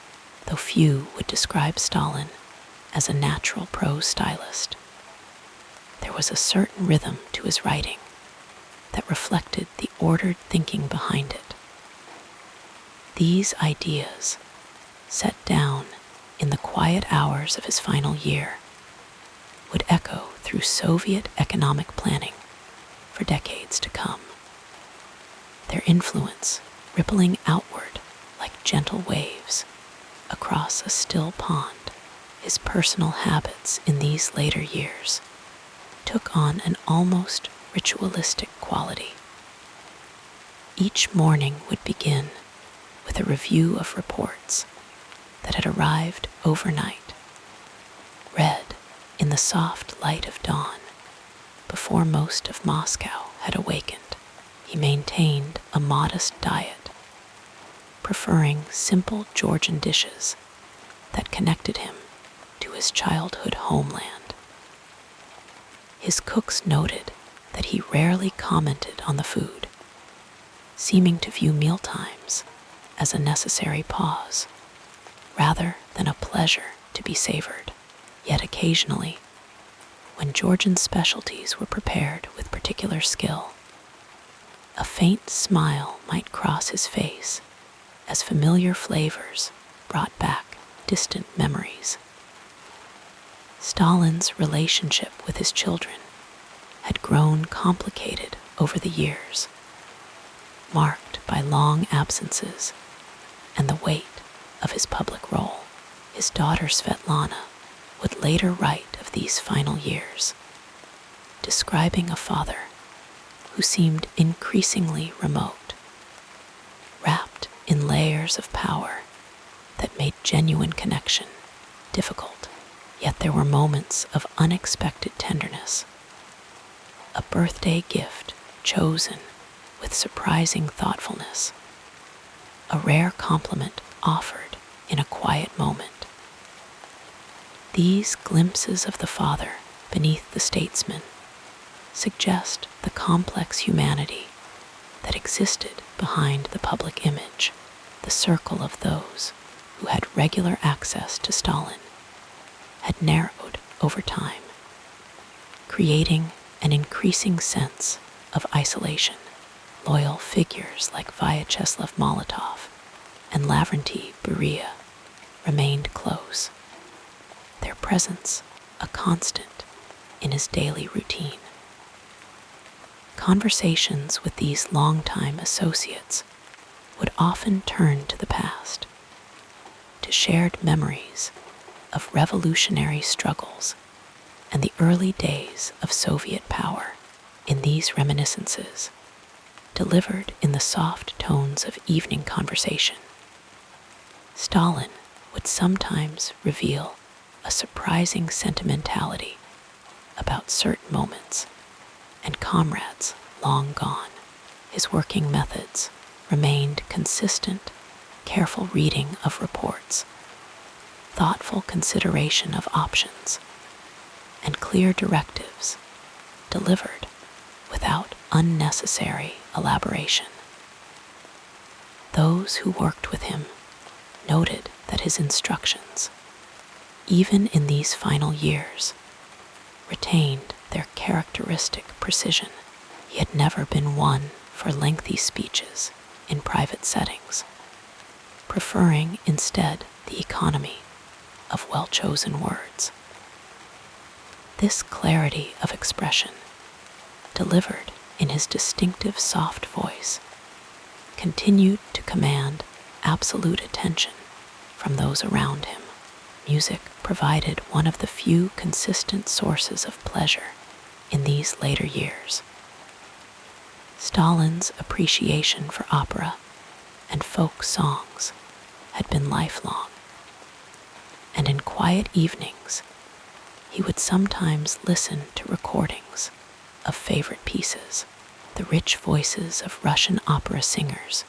Speaker 1: though few would describe Stalin as a natural prose stylist. There was a certain rhythm to his writing that reflected the ordered thinking behind it. These ideas, set down in the quiet hours of his final year, would echo through Soviet economic planning for decades to come, their influence rippling outward like gentle waves across a still pond. His personal habits in these later years took on an almost ritualistic quality. Each morning would begin with a review of reports that had arrived overnight, read in the soft light of dawn before most of Moscow had awakened. He maintained a modest diet, preferring simple Georgian dishes that connected him to his childhood homeland. His cooks noted that he rarely commented on the food, seeming to view mealtimes as a necessary pause rather than a pleasure to be savored. Yet occasionally, when Georgian specialties were prepared with particular skill, a faint smile might cross his face as familiar flavors brought back distant memories. Stalin's relationship with his children had grown complicated over the years, marked by long absences and the weight of his public role. His daughter Svetlana would later write of these final years, describing a father who seemed increasingly remote, wrapped in layers of power that made genuine connection difficult. Yet there were moments of unexpected tenderness, a birthday gift chosen with surprising thoughtfulness, a rare compliment offered in a quiet moment. These glimpses of the father beneath the statesman suggest the complex humanity that existed behind the public image. The circle of those who had regular access to Stalin had narrowed over time, creating an increasing sense of isolation. Loyal figures like Vyacheslav Molotov and Lavrentiy Beria remained close, their presence a constant in his daily routine. Conversations with these longtime associates would often turn to the past, to shared memories of revolutionary struggles and the early days of Soviet power. In these reminiscences, delivered in the soft tones of evening conversation, Stalin would sometimes reveal a surprising sentimentality about certain moments and comrades long gone. His working methods remained consistent, careful reading of reports, thoughtful consideration of options, and clear directives delivered without unnecessary elaboration. Those who worked with him noted that his instructions, even in these final years, retained their characteristic precision. He had never been one for lengthy speeches in private settings, preferring instead the economy of well-chosen words. This clarity of expression, delivered in his distinctive soft voice, continued to command absolute attention from those around him. Music provided one of the few consistent sources of pleasure in these later years. Stalin's appreciation for opera and folk songs had been lifelong, and in quiet evenings, he would sometimes listen to recordings of favorite pieces. The rich voices of Russian opera singers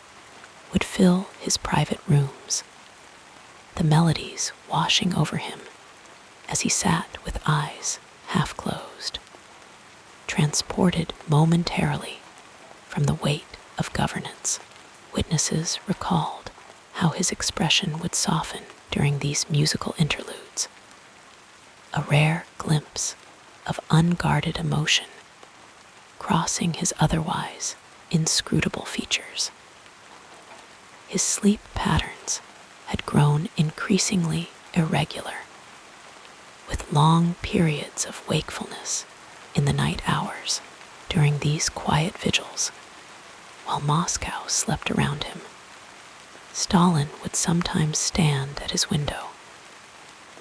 Speaker 1: would fill his private rooms, the melodies washing over him as he sat with eyes half closed, transported momentarily from the weight of governance. Witnesses recalled how his expression would soften during these musical interludes, a rare glimpse of unguarded emotion crossing his otherwise inscrutable features. His sleep patterns had grown increasingly irregular, with long periods of wakefulness in the night hours. During these quiet vigils, while Moscow slept around him, Stalin would sometimes stand at his window,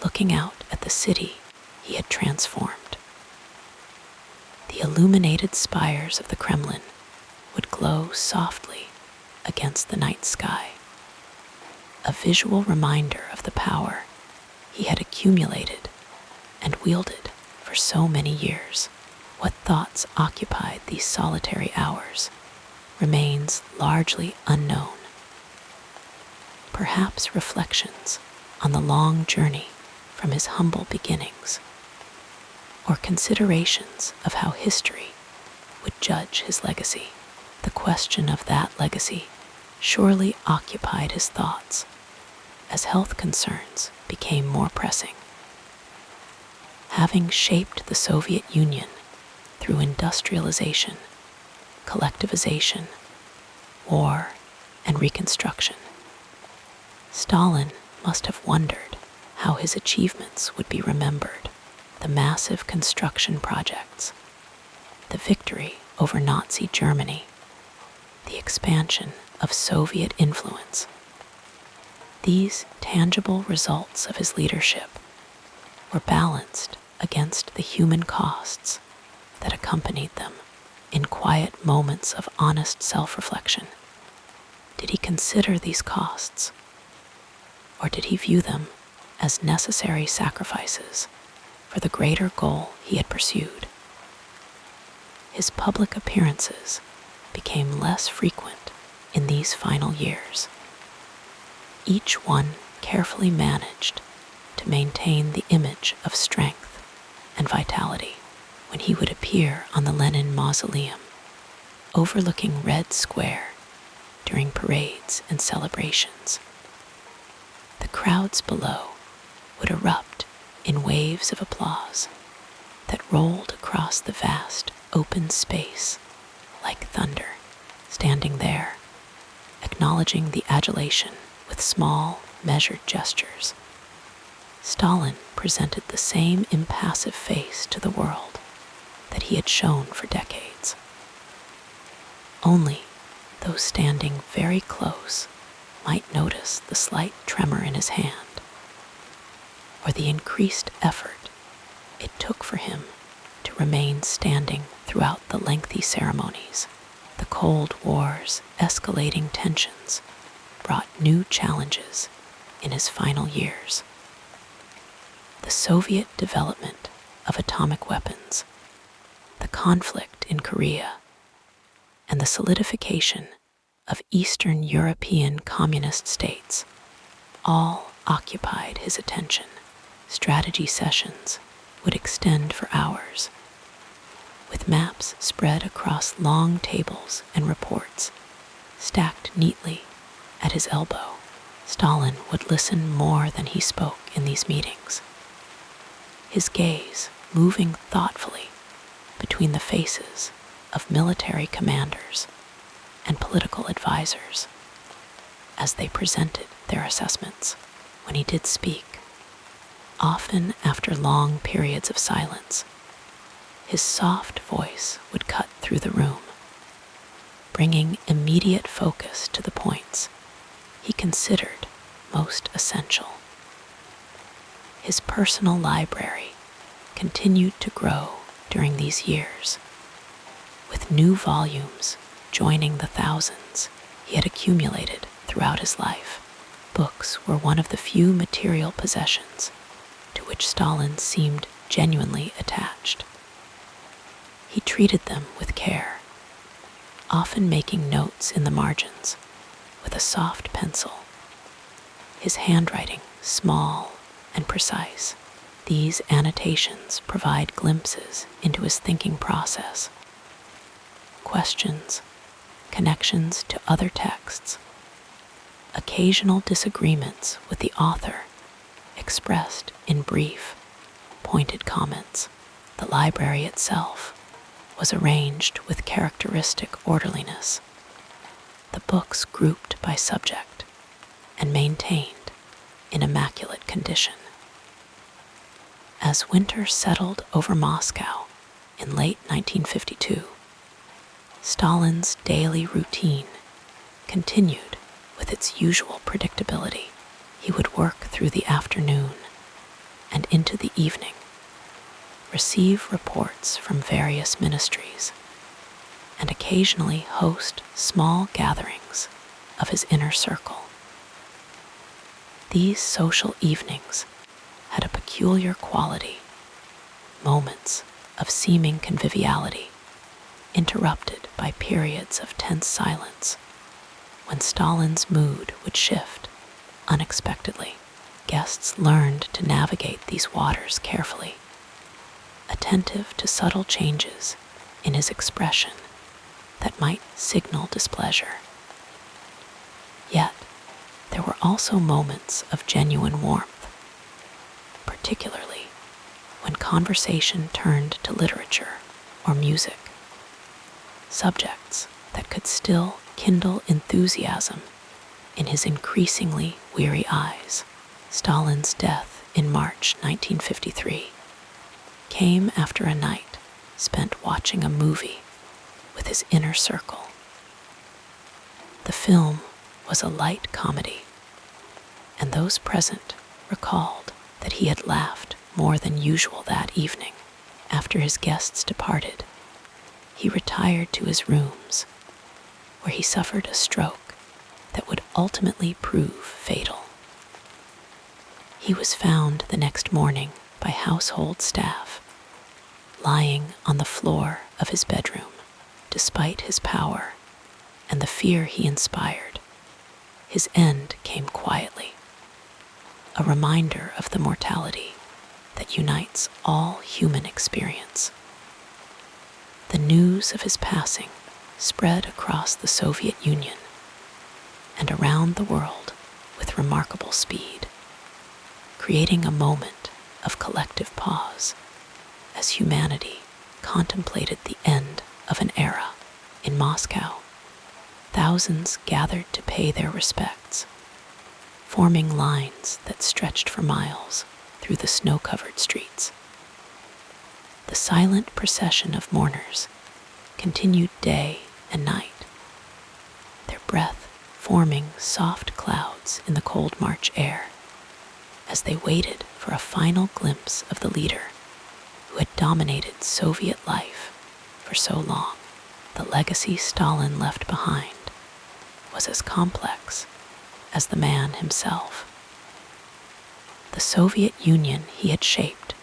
Speaker 1: looking out at the city he had transformed. The illuminated spires of the Kremlin would glow softly against the night sky, a visual reminder of the power he had accumulated and wielded for so many years. What thoughts occupied these solitary hours remains largely unknown. Perhaps reflections on the long journey from his humble beginnings, or considerations of how history would judge his legacy. The question of that legacy surely occupied his thoughts as health concerns became more pressing. Having shaped the Soviet Union through industrialization, collectivization, war, and reconstruction, Stalin must have wondered how his achievements would be remembered. The massive construction projects, the victory over Nazi Germany, the expansion of Soviet influence. These tangible results of his leadership were balanced against the human costs that accompanied them. In quiet moments of honest self-reflection, did he consider these costs, or did he view them as necessary sacrifices for the greater goal he had pursued? His public appearances became less frequent in these final years, each one carefully managed to maintain the image of strength and vitality. When he would appear on the Lenin Mausoleum, overlooking Red Square during parades and celebrations, the crowds below would erupt in waves of applause that rolled across the vast open space like thunder. Standing there, acknowledging the adulation with small, measured gestures, Stalin presented the same impassive face to the world that he had shown for decades. Only those standing very close might notice the slight tremor in his hand, or the increased effort it took for him to remain standing throughout the lengthy ceremonies. The Cold War's escalating tensions brought new challenges in his final years. The Soviet development of atomic weapons, the conflict in Korea, and the solidification of Eastern European communist states all occupied his attention. Strategy sessions would extend for hours, with maps spread across long tables and reports stacked neatly at his elbow. Stalin would listen more than he spoke in these meetings, his gaze moving thoughtfully between the faces of military commanders and political advisors as they presented their assessments. When he did speak, often after long periods of silence, his soft voice would cut through the room, bringing immediate focus to the points he considered most essential. His personal library continued to grow during these years, with new volumes joining the thousands he had accumulated throughout his life. Books were one of the few material possessions to which Stalin seemed genuinely attached. He treated them with care, often making notes in the margins with a soft pencil, his handwriting small and precise. These annotations provide glimpses into his thinking process. Questions, connections to other texts, occasional disagreements with the author expressed in brief, pointed comments. The library itself was arranged with characteristic orderliness, the books grouped by subject and maintained in immaculate condition. As winter settled over Moscow in late 1952, Stalin's daily routine continued with its usual predictability. He would work through the afternoon and into the evening, receive reports from various ministries, and occasionally host small gatherings of his inner circle. These social evenings had a peculiar quality, moments of seeming conviviality, interrupted by periods of tense silence, when Stalin's mood would shift unexpectedly. Guests learned to navigate these waters carefully, attentive to subtle changes in his expression that might signal displeasure. Yet, there were also moments of genuine warmth, particularly when conversation turned to literature or music, subjects that could still kindle enthusiasm in his increasingly weary eyes. Stalin's death in March 1953 came after a night spent watching a movie with his inner circle. The film was a light comedy, and those present recalled that he had laughed more than usual that evening. After his guests departed, he retired to his rooms, where he suffered a stroke that would ultimately prove fatal. He was found the next morning by household staff, lying on the floor of his bedroom. Despite his power and the fear he inspired, his end came quietly, a reminder of the mortality that unites all human experience. The news of his passing spread across the Soviet Union and around the world with remarkable speed, creating a moment of collective pause as humanity contemplated the end of an era. In Moscow, thousands gathered to pay their respects, forming lines that stretched for miles through the snow-covered streets. The silent procession of mourners continued day and night, their breath forming soft clouds in the cold March air as they waited for a final glimpse of the leader who had dominated Soviet life for so long. The legacy Stalin left behind was as complex as the man himself. The Soviet Union he had shaped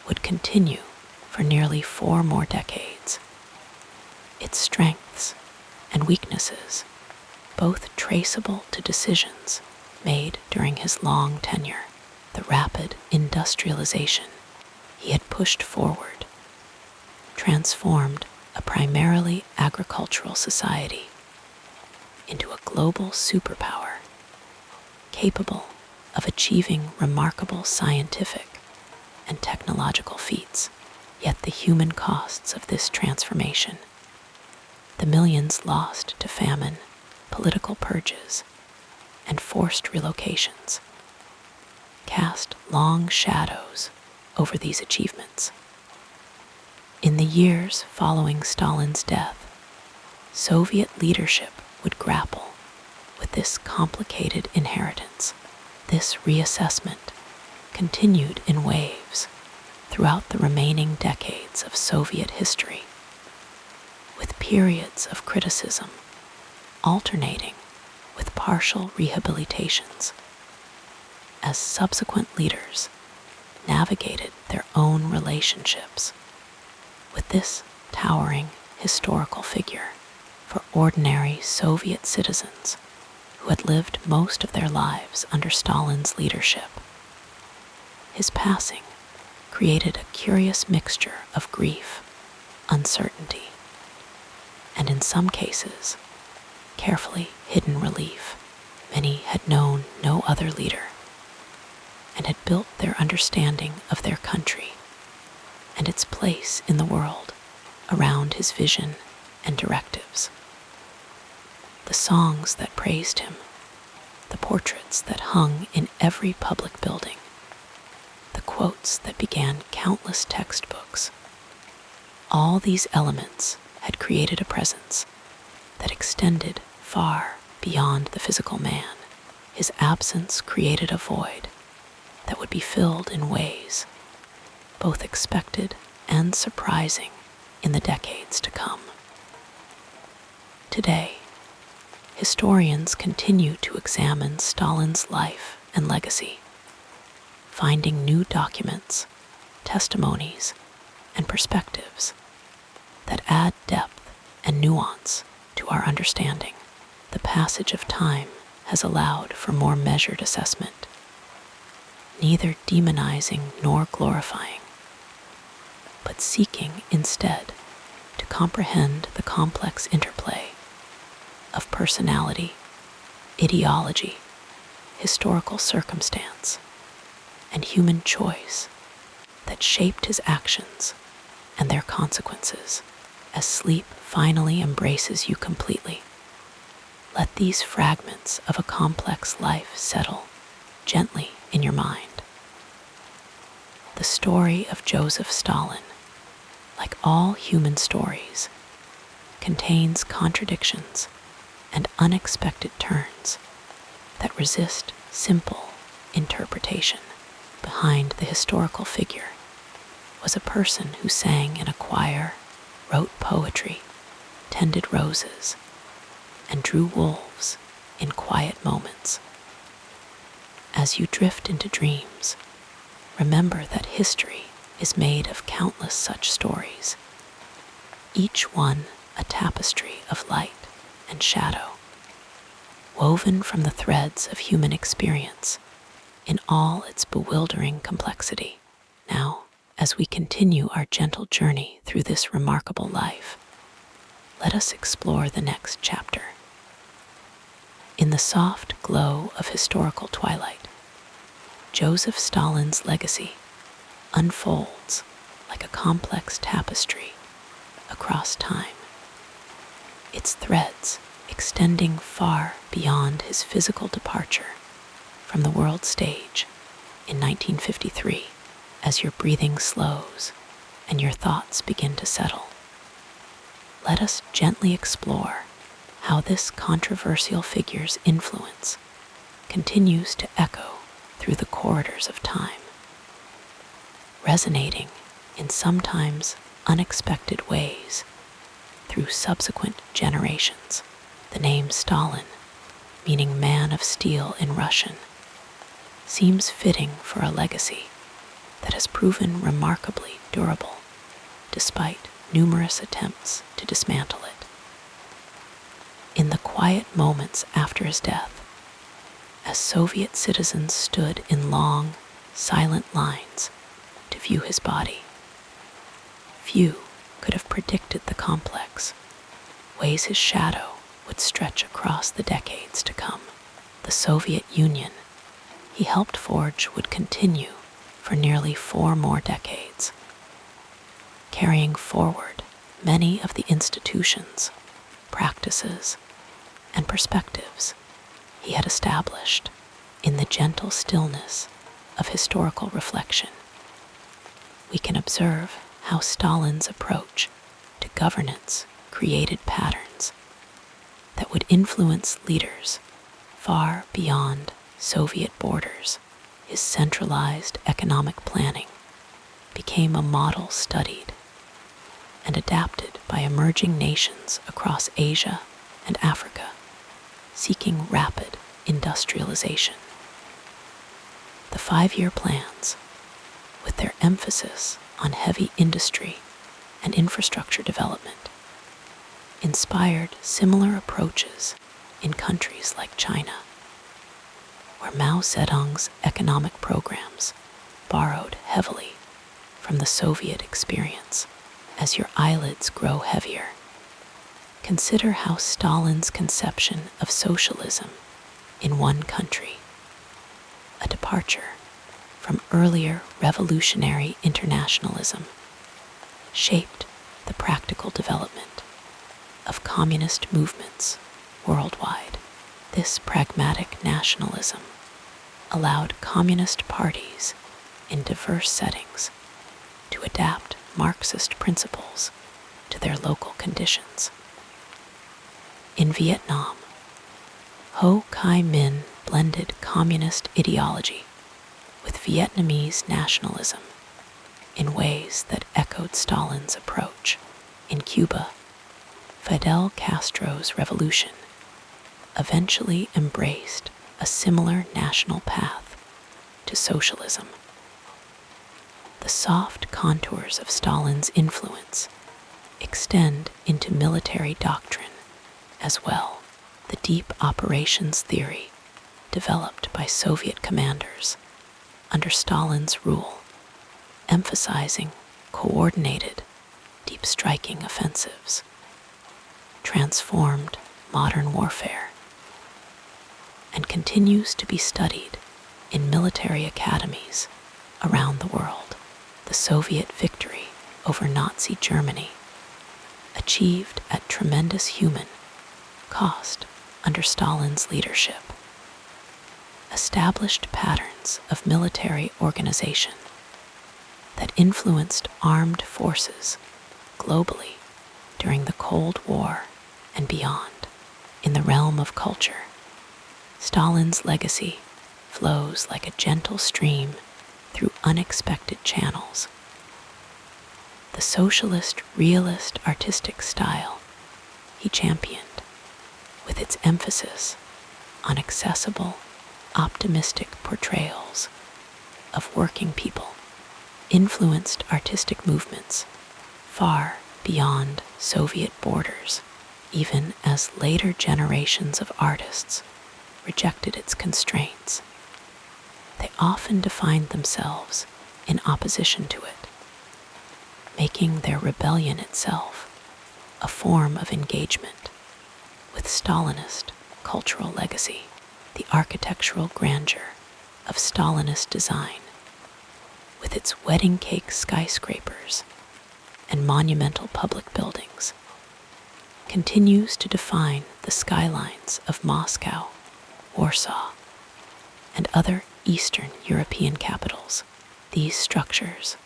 Speaker 1: would continue for nearly 4 more decades. Its strengths and weaknesses, both traceable to decisions made during his long tenure. The rapid industrialization he had pushed forward, transformed a primarily agricultural society into a global superpower capable of achieving remarkable scientific and technological feats. Yet the human costs of this transformation, the millions lost to famine, political purges, and forced relocations, cast long shadows over these achievements. In the years following Stalin's death, Soviet leadership would grapple with this complicated inheritance. This reassessment continued in waves throughout the remaining decades of Soviet history, with periods of criticism alternating with partial rehabilitations as subsequent leaders navigated their own relationships with this towering historical figure. For ordinary Soviet citizens who had lived most of their lives under Stalin's leadership, his passing created a curious mixture of grief, uncertainty, and in some cases, carefully hidden relief. Many had known no other leader and had built their understanding of their country and its place in the world around his vision and directives. The songs that praised him, the portraits that hung in every public building, the quotes that began countless textbooks, all these elements had created a presence that extended far beyond the physical man. His absence created a void that would be filled in ways both expected and surprising in the decades to come. Today, historians continue to examine Stalin's life and legacy, finding new documents, testimonies, and perspectives that add depth and nuance to our understanding. The passage of time has allowed for more measured assessment, neither demonizing nor glorifying, but seeking instead to comprehend the complex interplay of personality, ideology, historical circumstance, and human choice that shaped his actions and their consequences. As sleep finally embraces you completely, let these fragments of a complex life settle gently in your mind. The story of Joseph Stalin, like all human stories, contains contradictions and unexpected turns that resist simple interpretation. Behind the historical figure was a person who sang in a choir, wrote poetry, tended roses, and drew wolves in quiet moments. As you drift into dreams, remember that history is made of countless such stories, each one a tapestry of light and shadow, woven from the threads of human experience in all its bewildering complexity. Now, as we continue our gentle journey through this remarkable life, let us explore the next chapter. In the soft glow of historical twilight, Joseph Stalin's legacy unfolds like a complex tapestry across time, its threads extending far beyond his physical departure from the world stage in 1953. As your breathing slows and your thoughts begin to settle, let us gently explore how this controversial figure's influence continues to echo through the corridors of time, resonating in sometimes unexpected ways through subsequent generations. The name Stalin, meaning man of steel in Russian, seems fitting for a legacy that has proven remarkably durable despite numerous attempts to dismantle it. In the quiet moments after his death, as Soviet citizens stood in long, silent lines to view his body, few could have predicted the complex ways his shadow would stretch across the decades to come. The Soviet Union he helped forge would continue for nearly 4 more decades, carrying forward many of the institutions, practices, and perspectives he had established in the gentle stillness of historical reflection. We can observe how Stalin's approach to governance created patterns that would influence leaders far beyond Soviet borders. His centralized economic planning became a model studied and adapted by emerging nations across Asia and Africa, seeking rapid industrialization. The 5-year plans, with their emphasis on heavy industry and infrastructure development, inspired similar approaches in countries like China, where Mao Zedong's economic programs borrowed heavily from the Soviet experience. As your eyelids grow heavier, consider how Stalin's conception of socialism in one country, a departure from earlier revolutionary internationalism, shaped the practical development of communist movements worldwide. This pragmatic nationalism allowed communist parties in diverse settings to adapt Marxist principles to their local conditions. In Vietnam, Ho Chi Minh blended communist ideology with Vietnamese nationalism in ways that echoed Stalin's approach. In Cuba, Fidel Castro's revolution eventually embraced a similar national path to socialism. The soft contours of Stalin's influence extend into military doctrine as well. The deep operations theory developed by Soviet commanders under Stalin's rule, emphasizing coordinated, deep-striking offensives, transformed modern warfare and continues to be studied in military academies around the world. The Soviet victory over Nazi Germany, achieved at tremendous human cost under Stalin's leadership, established patterns of military organization that influenced armed forces globally during the Cold War and beyond. In the realm of culture, Stalin's legacy flows like a gentle stream through unexpected channels. The socialist, realist, artistic style he championed, with its emphasis on accessible, optimistic portrayals of working people, influenced artistic movements far beyond Soviet borders, even as later generations of artists rejected its constraints. They often defined themselves in opposition to it, making their rebellion itself a form of engagement with Stalinist cultural legacy. The architectural grandeur of Stalinist design, with its wedding cake skyscrapers and monumental public buildings, continues to define the skylines of Moscow, Warsaw, and other Eastern European capitals. These structures,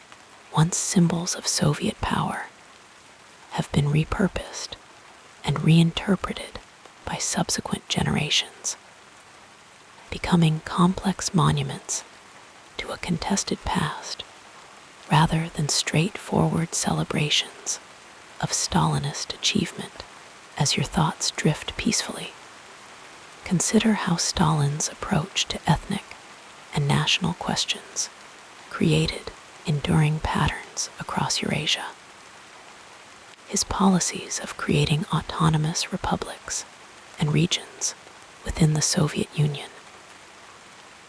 Speaker 1: once symbols of Soviet power, have been repurposed and reinterpreted by subsequent generations, becoming complex monuments to a contested past rather than straightforward celebrations of Stalinist achievement. As your thoughts drift peacefully, consider how Stalin's approach to ethnic and national questions created enduring patterns across Eurasia. His policies of creating autonomous republics and regions within the Soviet Union,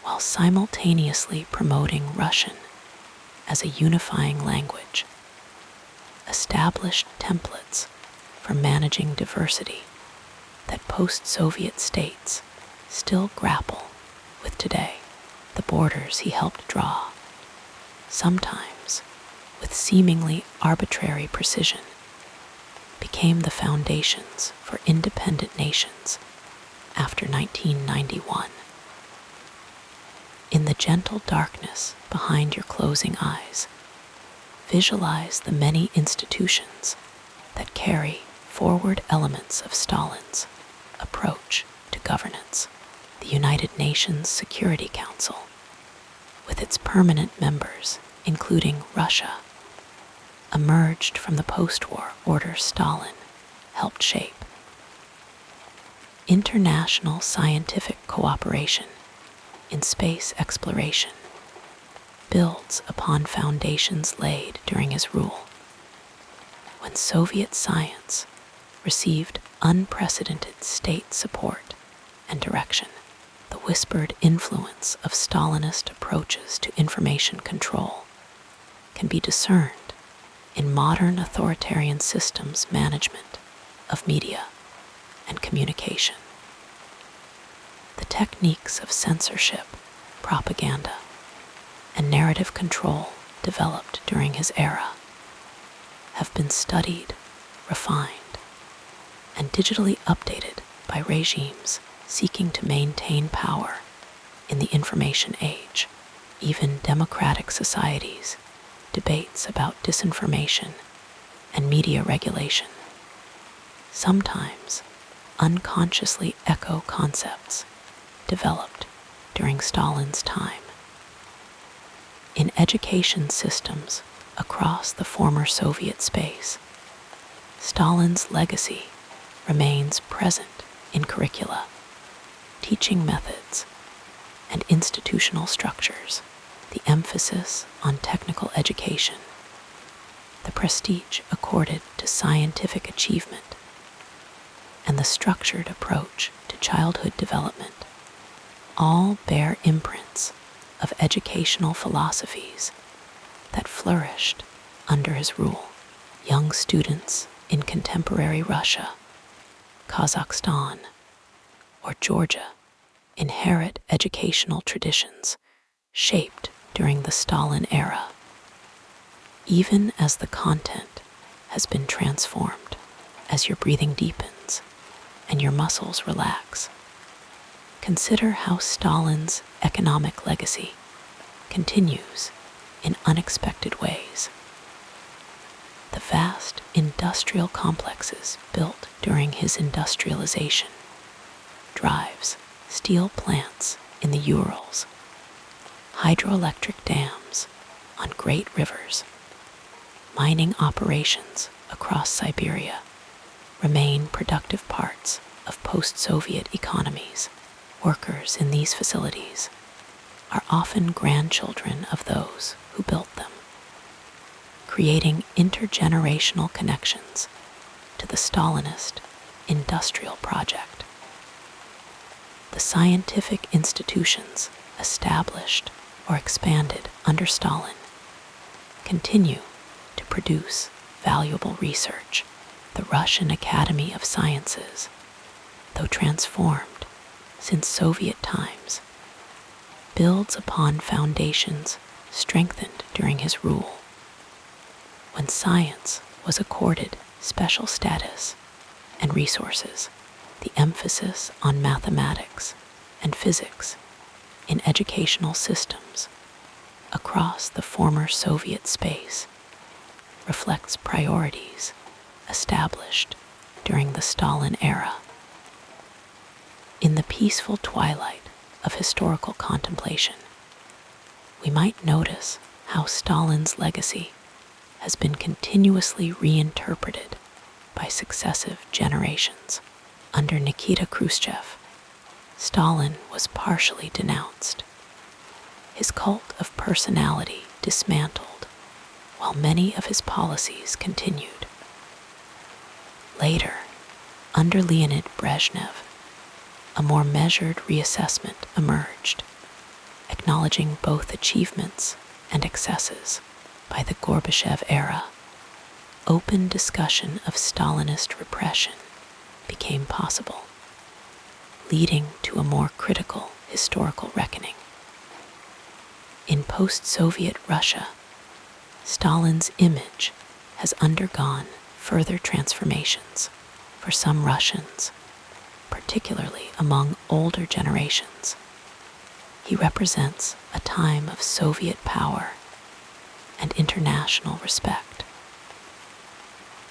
Speaker 1: while simultaneously promoting Russian as a unifying language, established templates for managing diversity that post-Soviet states still grapple with today. The borders he helped draw, sometimes with seemingly arbitrary precision, became the foundations for independent nations after 1991. In the gentle darkness behind your closing eyes, visualize the many institutions that carry forward elements of Stalin's approach to governance. The United Nations Security Council, with its permanent members, including Russia, emerged from the post-war order Stalin helped shape. International scientific cooperation in space exploration builds upon foundations laid during his rule. When Soviet science received unprecedented state support and direction, the whispered influence of Stalinist approaches to information control can be discerned in modern authoritarian systems management of media and communication. The techniques of censorship, propaganda, and narrative control developed during his era have been studied, refined, and digitally updated by regimes seeking to maintain power in the information age. Even democratic societies, debates about disinformation and media regulation sometimes unconsciously echo concepts developed during Stalin's time. In education systems across the former Soviet space, Stalin's legacy remains present in curricula, teaching methods, and institutional structures. The emphasis on technical education, the prestige accorded to scientific achievement, and the structured approach to childhood development all bear imprints of educational philosophies that flourished under his rule. Young students in contemporary Russia, Kazakhstan, or Georgia inherit educational traditions shaped during the Stalin era, even as the content has been transformed. As your breathing deepens and your muscles relax, consider how Stalin's economic legacy continues in unexpected ways. The vast industrial complexes built during his industrialization, drives, steel plants in the Urals, hydroelectric dams on great rivers, mining operations across Siberia remain productive parts of post-Soviet economies. Workers in these facilities are often grandchildren of those who built them, creating intergenerational connections to the Stalinist industrial project. The scientific institutions established or expanded under Stalin continue to produce valuable research. The Russian Academy of Sciences, though transformed since Soviet times, builds upon foundations strengthened during his rule, when science was accorded special status and resources. The emphasis on mathematics and physics in educational systems across the former Soviet space reflects priorities established during the Stalin era. In the peaceful twilight of historical contemplation, we might notice how Stalin's legacy has been continuously reinterpreted by successive generations. Under Nikita Khrushchev, Stalin was partially denounced, his cult of personality dismantled, while many of his policies continued. Later, under Leonid Brezhnev, a more measured reassessment emerged, acknowledging both achievements and excesses. By the Gorbachev era, open discussion of Stalinist repression became possible, leading to a more critical historical reckoning. In post-Soviet Russia, Stalin's image has undergone further transformations for some Russians, particularly among older generations. He represents a time of Soviet power and international respect.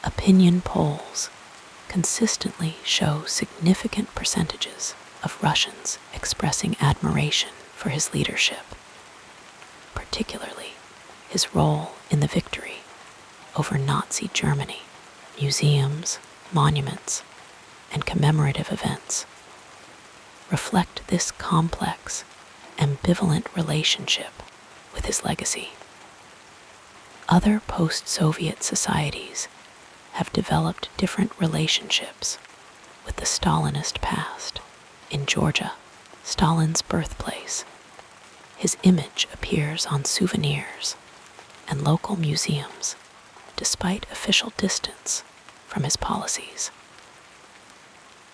Speaker 1: Opinion polls consistently show significant percentages of Russians expressing admiration for his leadership, particularly his role in the victory over Nazi Germany. Museums, monuments, and commemorative events reflect this complex, ambivalent relationship with his legacy. Other post-Soviet societies have developed different relationships with the Stalinist past. In Georgia, Stalin's birthplace, his image appears on souvenirs and local museums despite official distance from his policies.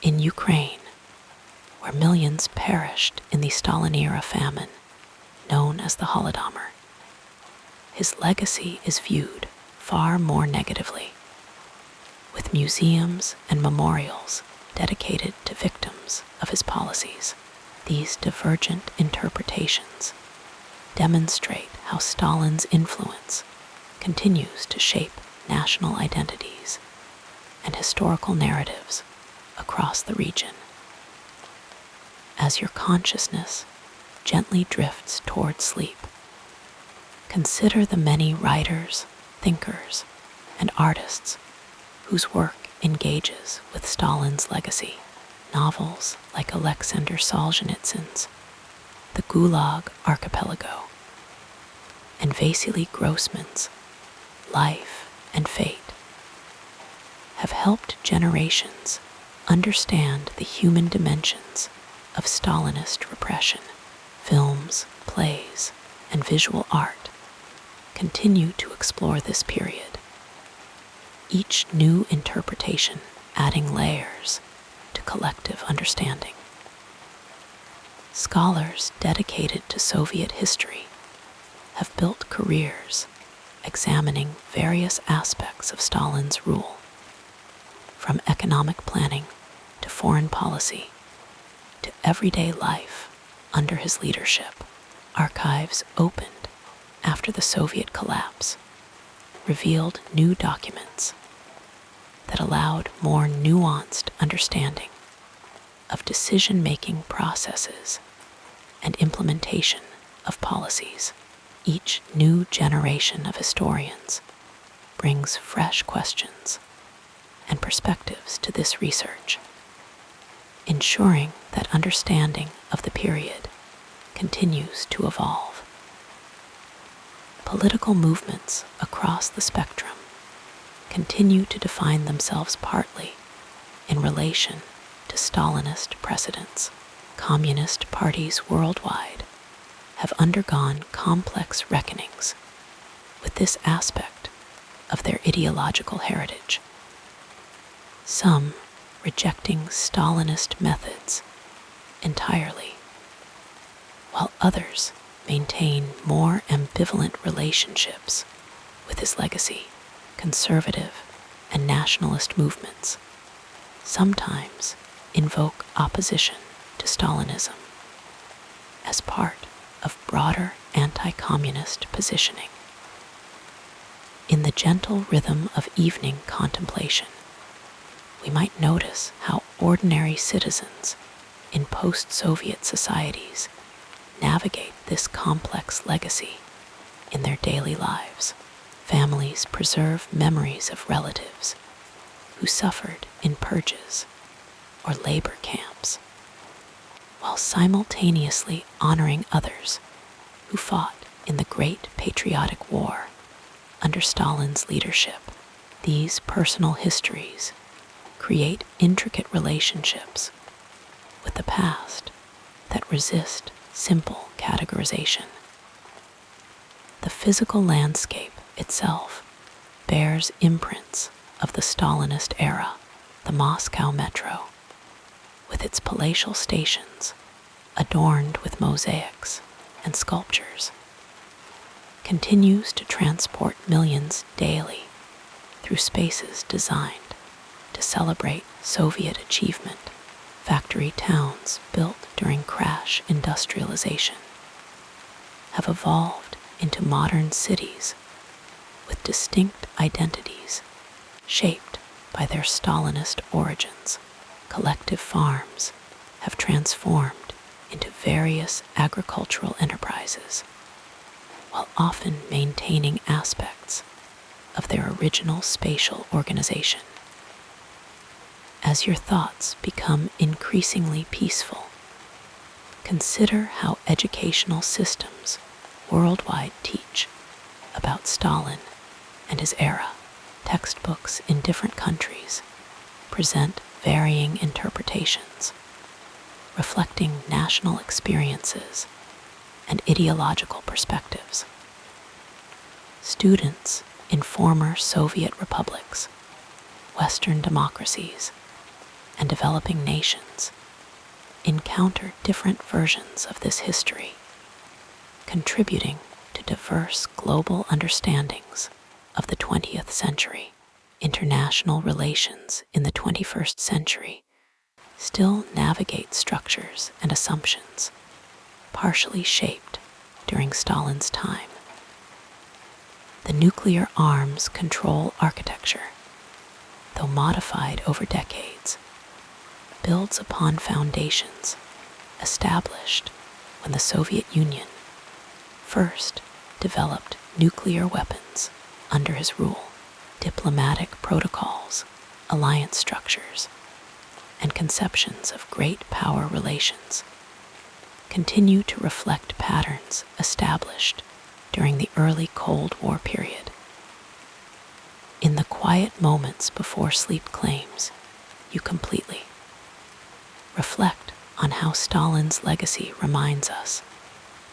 Speaker 1: In Ukraine, where millions perished in the Stalin-era famine known as the Holodomor, his legacy is viewed far more negatively, with museums and memorials dedicated to victims of his policies. These divergent interpretations demonstrate how Stalin's influence continues to shape national identities and historical narratives across the region. As your consciousness gently drifts toward sleep, consider the many writers, thinkers, and artists whose work engages with Stalin's legacy. Novels like Alexander Solzhenitsyn's The Gulag Archipelago and Vasily Grossman's Life and Fate have helped generations understand the human dimensions of Stalinist repression. Films, plays, and visual art continue to explore this period, each new interpretation adding layers to collective understanding. Scholars dedicated to Soviet history have built careers examining various aspects of Stalin's rule, from economic planning to foreign policy to everyday life under his leadership. Archives opened after the Soviet collapse revealed new documents that allowed more nuanced understanding of decision-making processes and implementation of policies. Each new generation of historians brings fresh questions and perspectives to this research, ensuring that understanding of the period continues to evolve. Political movements across the spectrum continue to define themselves partly in relation to Stalinist precedents. Communist parties worldwide have undergone complex reckonings with this aspect of their ideological heritage. Some rejecting Stalinist methods entirely, while others maintain more ambivalent relationships with his legacy. Conservative and nationalist movements sometimes invoke opposition to Stalinism as part of broader anti-communist positioning. In the gentle rhythm of evening contemplation, we might notice how ordinary citizens in post-Soviet societies navigate this complex legacy in their daily lives. Families preserve memories of relatives who suffered in purges or labor camps, while simultaneously honoring others who fought in the Great Patriotic War under Stalin's leadership. These personal histories create intricate relationships with the past that resist simple categorization. The physical landscape itself bears imprints of the Stalinist era. The Moscow metro, with its palatial stations adorned with mosaics and sculptures, continues to transport millions daily through spaces designed to celebrate Soviet achievement. Factory towns built during crash industrialization have evolved into modern cities with distinct identities shaped by their Stalinist origins. Collective farms have transformed into various agricultural enterprises, while often maintaining aspects of their original spatial organization. As your thoughts become increasingly peaceful, consider how educational systems worldwide teach about Stalin and his era. Textbooks in different countries present varying interpretations, reflecting national experiences and ideological perspectives. Students in former Soviet republics, Western democracies, and developing nations encounter different versions of this history, contributing to diverse global understandings of the 20th century. International relations in the 21st century still navigate structures and assumptions partially shaped during Stalin's time. The nuclear arms control architecture, though modified over decades, builds upon foundations established when the Soviet Union first developed nuclear weapons under his rule. Diplomatic protocols, alliance structures, and conceptions of great power relations continue to reflect patterns established during the early Cold War period. In the quiet moments before sleep claims you completely, reflect on how Stalin's legacy reminds us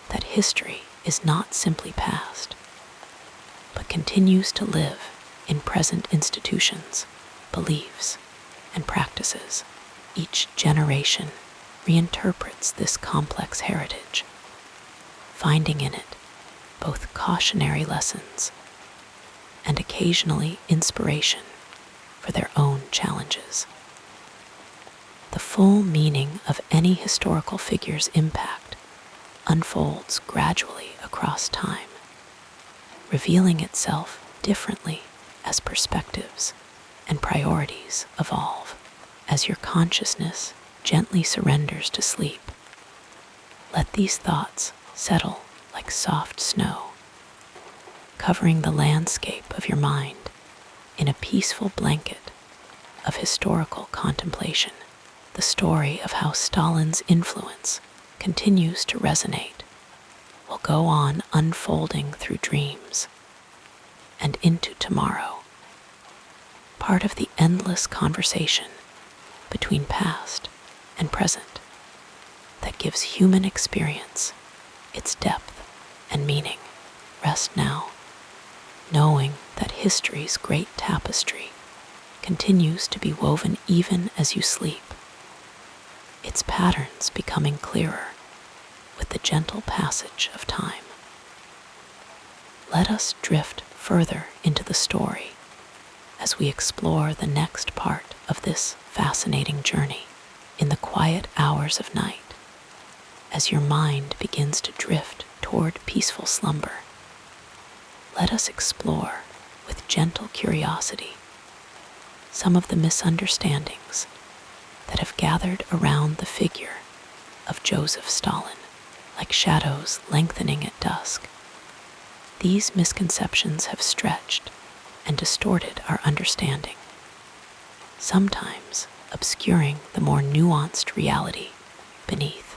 Speaker 1: that history is not simply past, but continues to live in present institutions, beliefs, and practices. Each generation reinterprets this complex heritage, finding in it both cautionary lessons and occasionally inspiration for their own challenges. The full meaning of any historical figure's impact unfolds gradually across time, revealing itself differently as perspectives and priorities evolve. As your consciousness gently surrenders to sleep, let these thoughts settle like soft snow, covering the landscape of your mind in a peaceful blanket of historical contemplation. The story of how Stalin's influence continues to resonate will go on unfolding through dreams and into tomorrow, part of the endless conversation between past and present that gives human experience its depth and meaning. Rest now, knowing that history's great tapestry continues to be woven even as you sleep, its patterns becoming clearer with the gentle passage of time. Let us drift further into the story as we explore the next part of this fascinating journey. In the quiet hours of night, as your mind begins to drift toward peaceful slumber, let us explore with gentle curiosity some of the misunderstandings that have gathered around the figure of Joseph Stalin, like shadows lengthening at dusk. These misconceptions have stretched and distorted our understanding, sometimes obscuring the more nuanced reality beneath.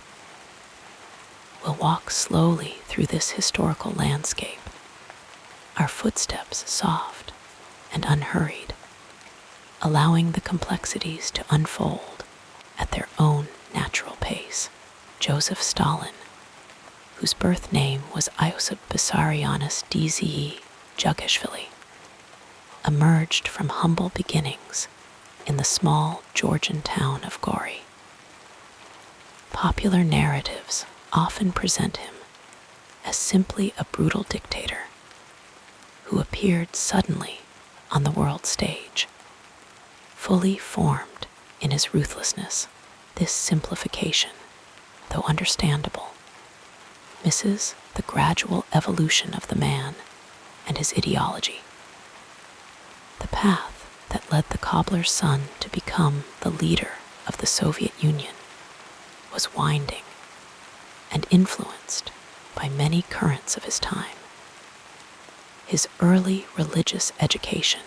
Speaker 1: We'll walk slowly through this historical landscape, our footsteps soft and unhurried, allowing the complexities to unfold at their own natural pace. Joseph Stalin, whose birth name was Iosip Vissarionis Dze Jugashvili, emerged from humble beginnings in the small Georgian town of Gori. Popular narratives often present him as simply a brutal dictator who appeared suddenly on the world stage, fully formed in his ruthlessness. This simplification, though understandable, misses the gradual evolution of the man and his ideology. The path that led the cobbler's son to become the leader of the Soviet Union was winding and influenced by many currents of his time. His early religious education,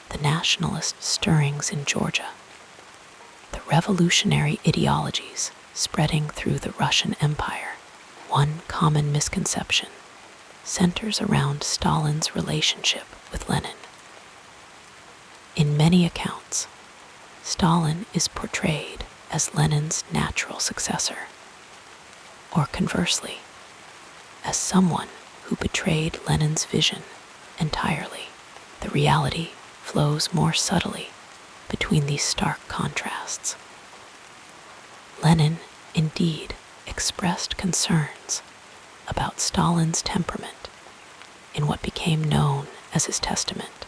Speaker 1: the nationalist stirrings in Georgia, the revolutionary ideologies spreading through the Russian Empire. One common misconception centers around Stalin's relationship with Lenin. In many accounts, Stalin is portrayed as Lenin's natural successor, or conversely, as someone who betrayed Lenin's vision entirely. The reality flows more subtly between these stark contrasts. Lenin, indeed, expressed concerns about Stalin's temperament in what became known as his testament,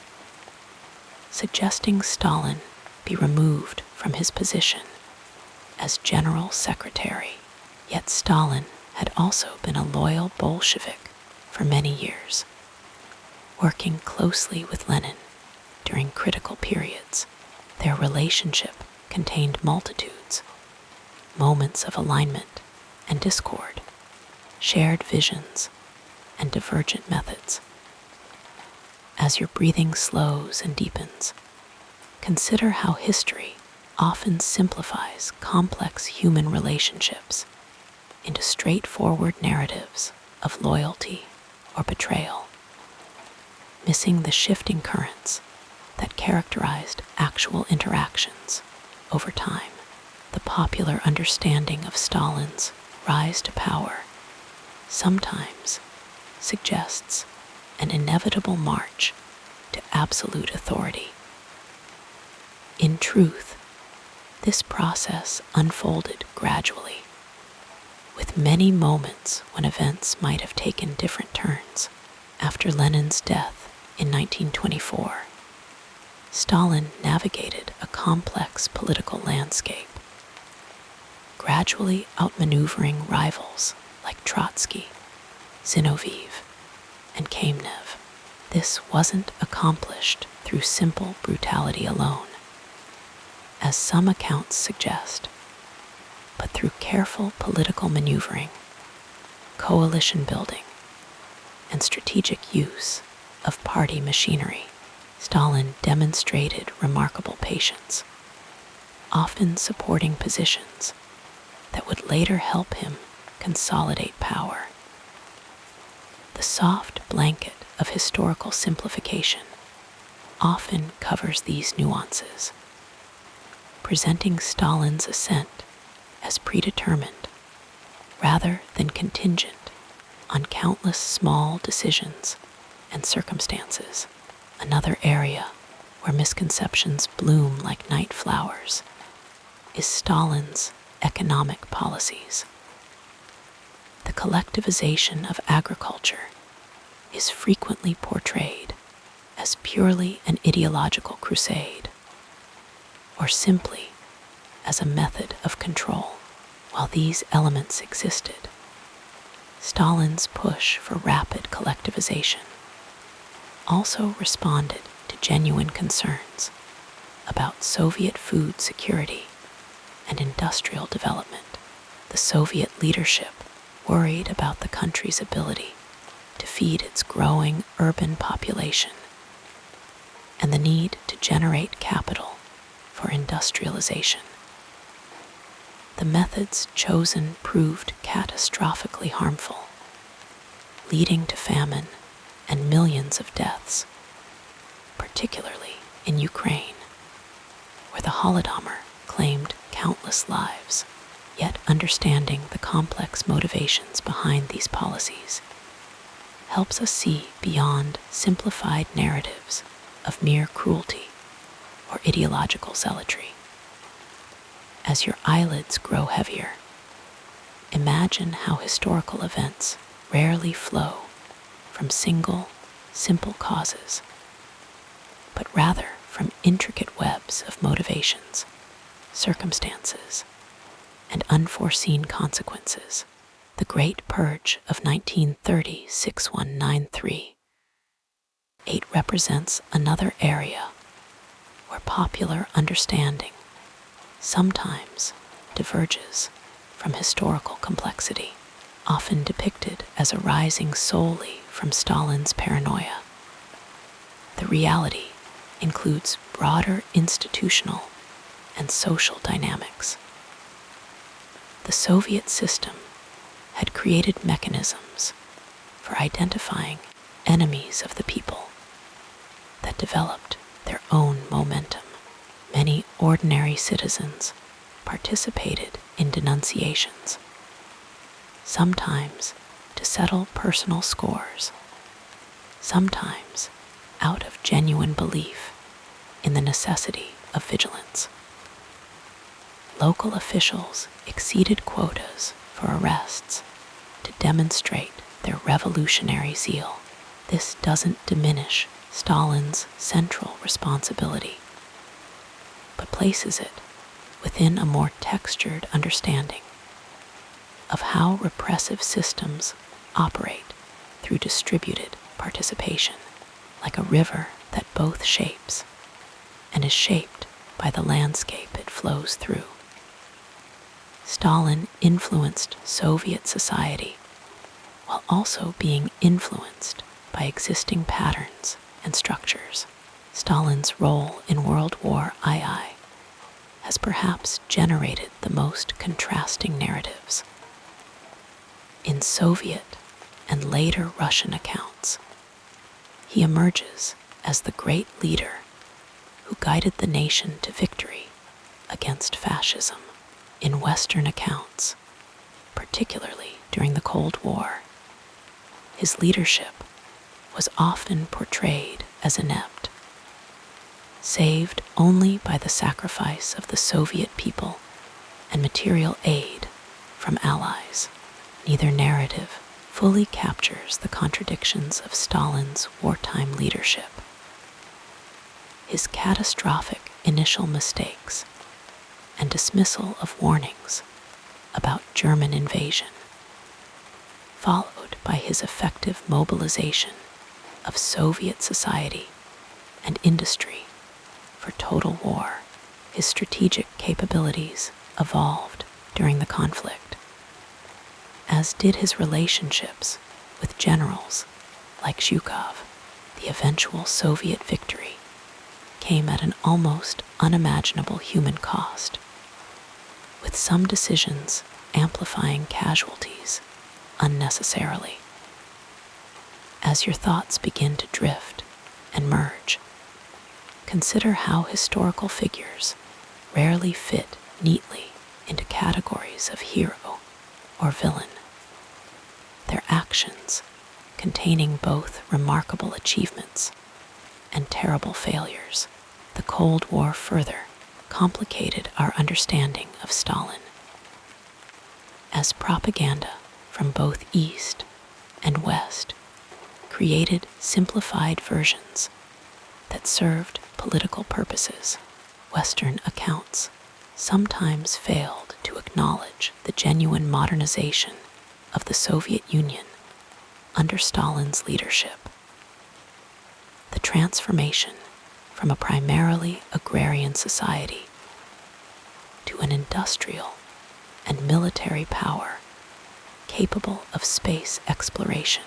Speaker 1: suggesting Stalin be removed from his position as general secretary. Yet Stalin had also been a loyal Bolshevik for many years, working closely with Lenin during critical periods. Their relationship contained multitudes, moments of alignment and discord, shared visions, and divergent methods. As your breathing slows and deepens, consider how history often simplifies complex human relationships into straightforward narratives of loyalty or betrayal, missing the shifting currents that characterized actual interactions over time. The popular understanding of Stalin's rise to power sometimes suggests an inevitable march to absolute authority. In truth, this process unfolded gradually, with many moments when events might have taken different turns. After Lenin's death in 1924, Stalin navigated a complex political landscape, gradually outmaneuvering rivals like Trotsky, Zinoviev, and Kamenev. This wasn't accomplished through simple brutality alone, as some accounts suggest, but through careful political maneuvering, coalition building, and strategic use of party machinery. Stalin demonstrated remarkable patience, often supporting positions that would later help him consolidate power. The soft blanket of historical simplification often covers these nuances, presenting Stalin's ascent as predetermined rather than contingent on countless small decisions and circumstances. Another area where misconceptions bloom like night flowers is Stalin's economic policies. The collectivization of agriculture is frequently portrayed as purely an ideological crusade, or simply as a method of control. While these elements existed, Stalin's push for rapid collectivization also responded to genuine concerns about Soviet food security and industrial development. The Soviet leadership worried about the country's ability to feed its growing urban population and the need to generate capital for industrialization. The methods chosen proved catastrophically harmful, leading to famine and millions of deaths, particularly in Ukraine, where the Holodomor claimed countless lives. Yet understanding the complex motivations behind these policies helps us see beyond simplified narratives of mere cruelty or ideological zealotry. As your eyelids grow heavier, imagine how historical events rarely flow from single, simple causes, but rather from intricate webs of motivations, circumstances, and unforeseen consequences. The Great Purge of 1930-6193 represents another area where popular understanding sometimes diverges from historical complexity, often depicted as arising solely from Stalin's paranoia. The reality includes broader institutional and social dynamics. The Soviet system had created mechanisms for identifying enemies of the people that developed their own momentum. Many ordinary citizens participated in denunciations, sometimes to settle personal scores, sometimes out of genuine belief in the necessity of vigilance. Local officials exceeded quotas for arrests to demonstrate their revolutionary zeal. This doesn't diminish Stalin's central responsibility, but places it within a more textured understanding of how repressive systems operate through distributed participation, like a river that both shapes and is shaped by the landscape it flows through. Stalin influenced Soviet society while also being influenced by existing patterns and structures. Stalin's role in World War II has perhaps generated the most contrasting narratives. In Soviet and later Russian accounts, he emerges as the great leader who guided the nation to victory against fascism. In Western accounts, particularly during the Cold War, his leadership was often portrayed as inept, saved only by the sacrifice of the Soviet people and material aid from allies. Neither narrative fully captures the contradictions of Stalin's wartime leadership. His catastrophic initial mistakes and dismissal of warnings about German invasion, followed by his effective mobilization of Soviet society and industry for total war. His strategic capabilities evolved during the conflict, as did his relationships with generals like Zhukov. The eventual Soviet victory came at an almost unimaginable human cost, with some decisions amplifying casualties unnecessarily. As your thoughts begin to drift and merge, consider how historical figures rarely fit neatly into categories of hero or villain. Their actions, containing both remarkable achievements and terrible failures. The Cold War further complicated our understanding of Stalin, as propaganda from both East and West created simplified versions that served political purposes. Western accounts sometimes failed to acknowledge the genuine modernization of the Soviet Union under Stalin's leadership. The transformation from a primarily agrarian society to an industrial and military power capable of space exploration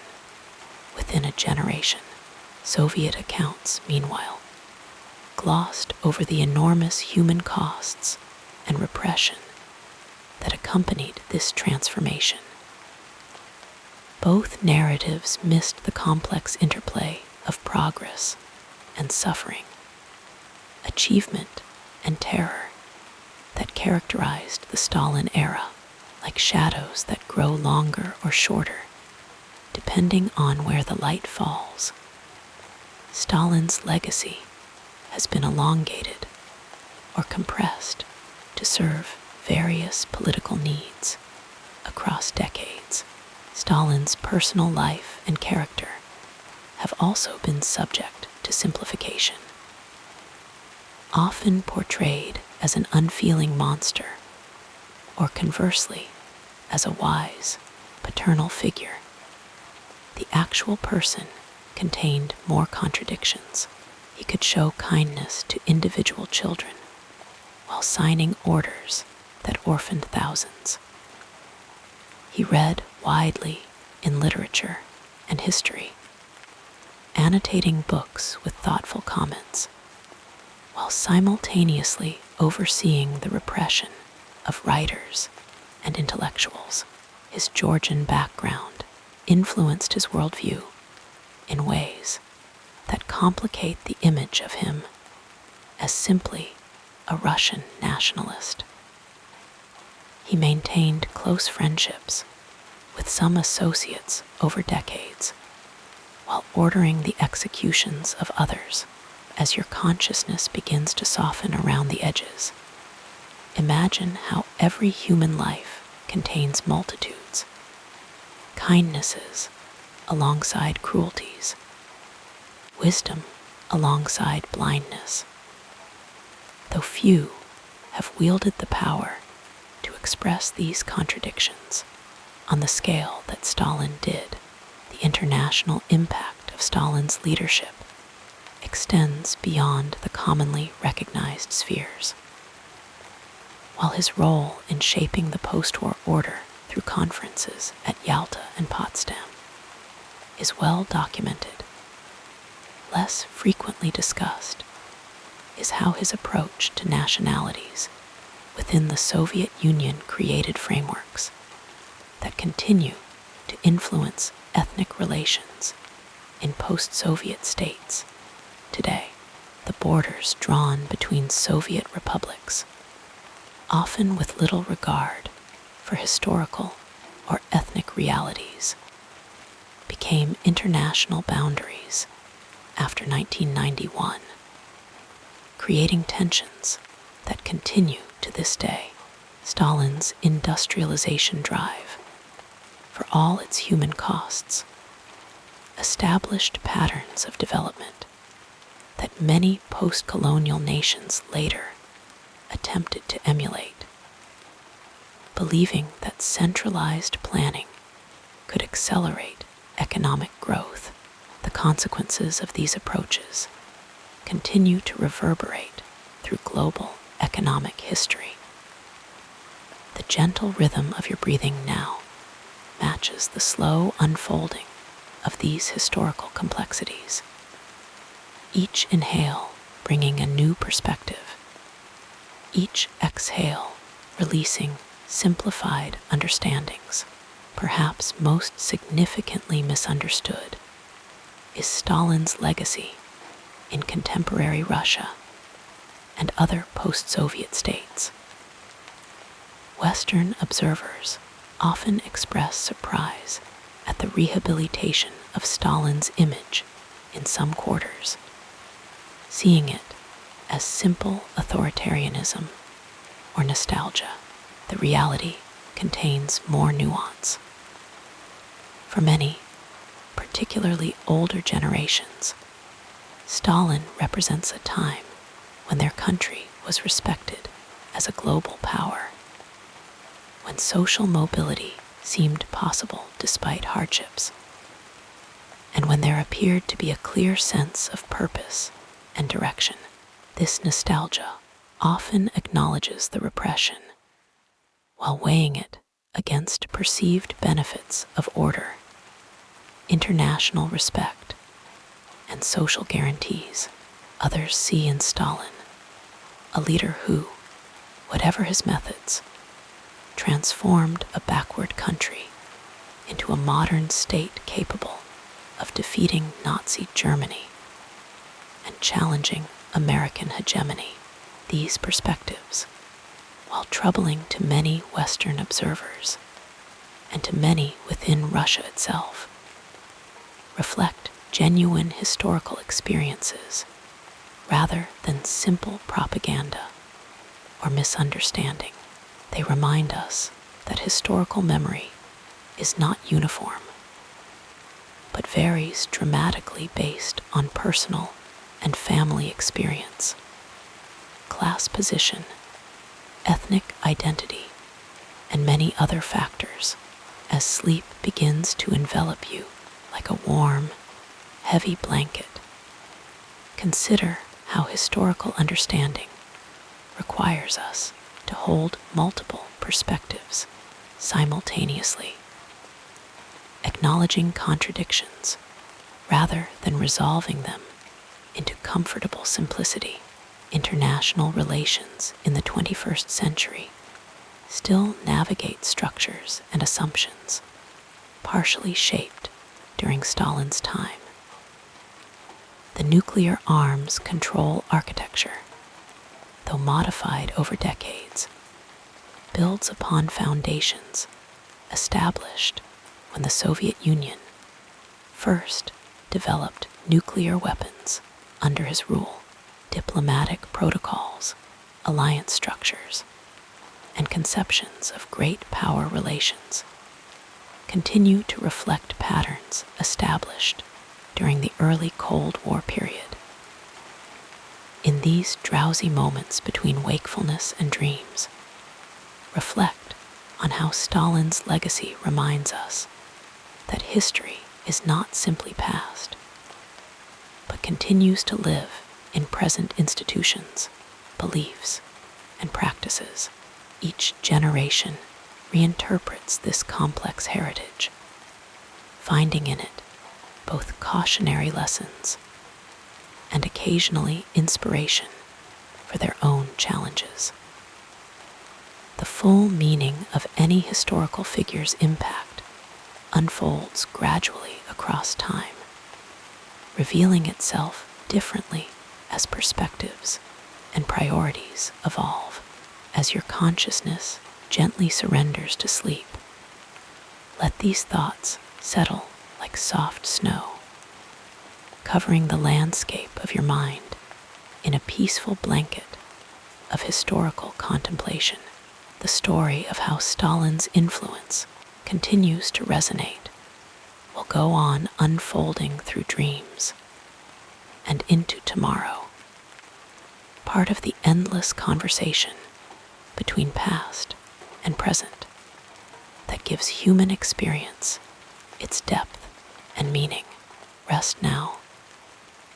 Speaker 1: within a generation. Soviet accounts, meanwhile, glossed over the enormous human costs and repression that accompanied this transformation. Both narratives missed the complex interplay of progress and suffering, achievement and terror that characterized the Stalin era, like shadows that grow longer or shorter, depending on where the light falls. Stalin's legacy has been elongated or compressed to serve various political needs across decades. Stalin's personal life and character have also been subject to simplification, often portrayed as an unfeeling monster, or conversely, as a wise, paternal figure. The actual person contained more contradictions. He could show kindness to individual children while signing orders that orphaned thousands. He read widely in literature and history, annotating books with thoughtful comments, while simultaneously overseeing the repression of writers and intellectuals. His Georgian background influenced his worldview in ways that complicate the image of him as simply a Russian nationalist. He maintained close friendships with some associates over decades, while ordering the executions of others. As your consciousness begins to soften around the edges, imagine how every human life contains multitudes, kindnesses alongside cruelties, wisdom alongside blindness. Though few have wielded the power to express these contradictions on the scale that Stalin did, the international impact of Stalin's leadership extends beyond the commonly recognized spheres. While his role in shaping the post-war order through conferences at Yalta and Potsdam is well documented, less frequently discussed is how his approach to nationalities within the Soviet Union created frameworks that continue to influence ethnic relations in post-Soviet states. Today, the borders drawn between Soviet republics, often with little regard for historical or ethnic realities, became international boundaries after 1991, creating tensions that continue to this day. Stalin's industrialization drive, for all its human costs, established patterns of development that many post-colonial nations later attempted to emulate, believing that centralized planning could accelerate economic growth. The consequences of these approaches continue to reverberate through global economic history. The gentle rhythm of your breathing now matches the slow unfolding of these historical complexities. Each inhale bringing a new perspective, each exhale releasing simplified understandings. Perhaps most significantly misunderstood is Stalin's legacy in contemporary Russia and other post-Soviet states. Western observers often express surprise at the rehabilitation of Stalin's image in some quarters, seeing it as simple authoritarianism or nostalgia. The reality contains more nuance. For many, particularly older generations, Stalin represents a time when their country was respected as a global power, when social mobility seemed possible despite hardships, and when there appeared to be a clear sense of purpose and direction. This nostalgia often acknowledges the repression, while weighing it against perceived benefits of order, international respect, and social guarantees. Others see in Stalin a leader who, whatever his methods, transformed a backward country into a modern state capable of defeating Nazi Germany and challenging American hegemony. These perspectives, while troubling to many Western observers and to many within Russia itself, reflect genuine historical experiences rather than simple propaganda or misunderstanding. They remind us that historical memory is not uniform, but varies dramatically based on personal and family experience, class position, ethnic identity, and many other factors, as sleep begins to envelop you like a warm, heavy blanket. Consider how historical understanding requires us to hold multiple perspectives simultaneously, acknowledging contradictions rather than resolving them into comfortable simplicity. International relations in the 21st century still navigate structures and assumptions partially shaped during Stalin's time. The nuclear arms control architecture, though modified over decades, builds upon foundations established when the Soviet Union first developed nuclear weapons under his rule. Diplomatic protocols, alliance structures, and conceptions of great power relations continue to reflect patterns established during the early Cold War period. In these drowsy moments between wakefulness and dreams, reflect on how Stalin's legacy reminds us that history is not simply past, but continues to live in present institutions, beliefs, and practices. Each generation reinterprets this complex heritage, finding in it both cautionary lessons and occasionally inspiration for their own challenges. The full meaning of any historical figure's impact unfolds gradually across time, revealing itself differently as perspectives and priorities evolve. As your consciousness gently surrenders to sleep, let these thoughts settle like soft snow, covering the landscape of your mind in a peaceful blanket of historical contemplation. The story of how Stalin's influence continues to resonate will go on unfolding through dreams and into tomorrow, part of the endless conversation between past and present that gives human experience its depth and meaning. Rest now,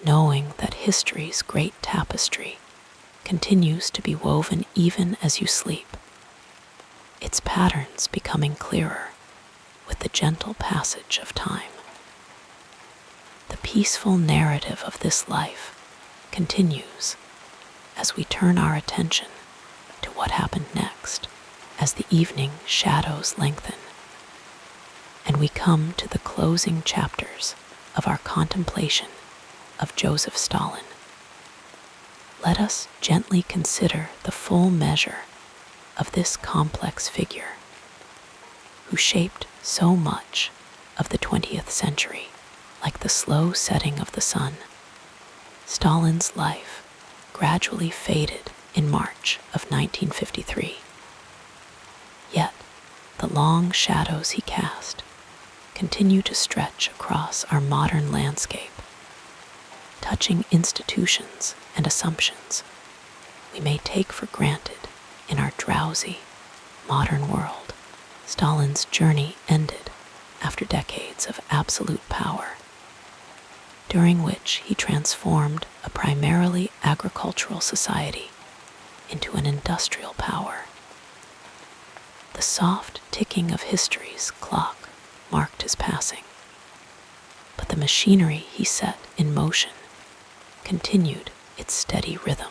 Speaker 1: knowing that history's great tapestry continues to be woven even as you sleep, its patterns becoming clearer with the gentle passage of time. The peaceful narrative of this life continues as we turn our attention to what happened next, as the evening shadows lengthen and we come to the closing chapters of our contemplation of Joseph Stalin. Let us gently consider the full measure of this complex figure who shaped so much of the 20th century. Like the slow setting of the sun, Stalin's life gradually faded in March of 1953. Yet, the long shadows he cast continue to stretch across our modern landscape, touching institutions and assumptions we may take for granted in our drowsy, modern world. Stalin's journey ended after decades of absolute power, during which he transformed a primarily agricultural society into an industrial power. The soft ticking of history's clock marked his passing, but the machinery he set in motion continued its steady rhythm.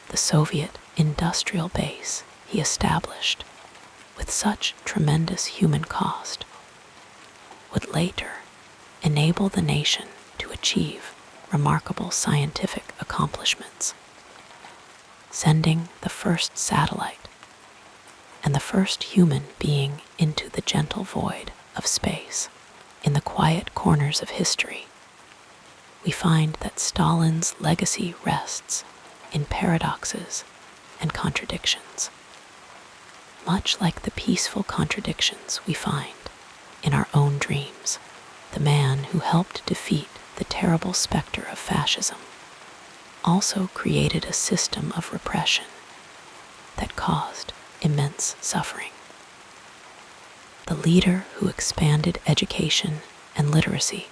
Speaker 1: The Soviet industrial base he established with such tremendous human cost would later enable the nation to achieve remarkable scientific accomplishments, sending the first satellite and the first human being into the gentle void of space. In the quiet corners of history, we find that Stalin's legacy rests in paradoxes and contradictions, much like the peaceful contradictions we find in our own dreams. The man who helped defeat the terrible specter of fascism also created a system of repression that caused immense suffering. The leader who expanded education and literacy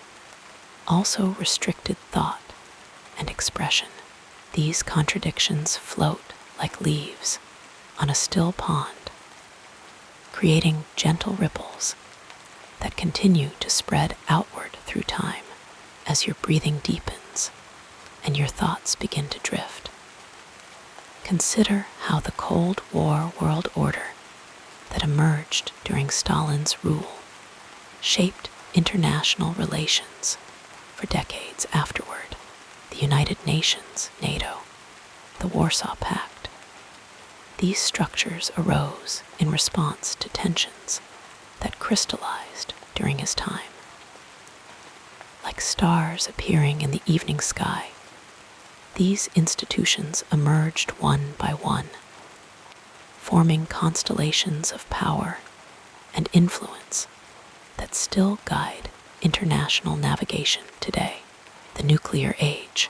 Speaker 1: also restricted thought and expression. These contradictions float like leaves on a still pond, creating gentle ripples that continue to spread outward through time as your breathing deepens and your thoughts begin to drift. Consider how the Cold War world order that emerged during Stalin's rule shaped international relations for decades afterward. The United Nations, NATO, the Warsaw Pact. These structures arose in response to tensions that crystallized during his time. Like stars appearing in the evening sky, these institutions emerged one by one, forming constellations of power and influence that still guide international navigation today. The nuclear age,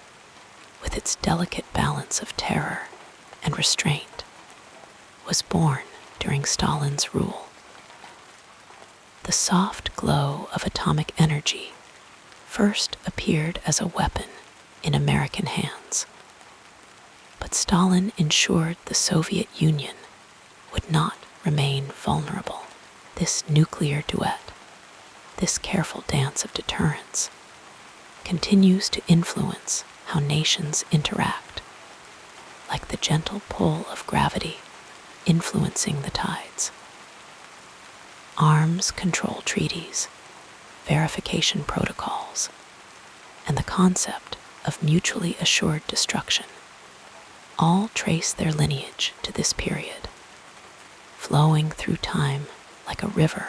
Speaker 1: with its delicate balance of terror and restraint, was born during Stalin's rule. The soft glow of atomic energy first appeared as a weapon in American hands, but Stalin ensured the Soviet Union would not remain vulnerable. This nuclear duet, this careful dance of deterrence, continues to influence how nations interact, like the gentle pull of gravity influencing the tides. Arms control treaties, verification protocols, and the concept of mutually assured destruction all trace their lineage to this period, flowing through time like a river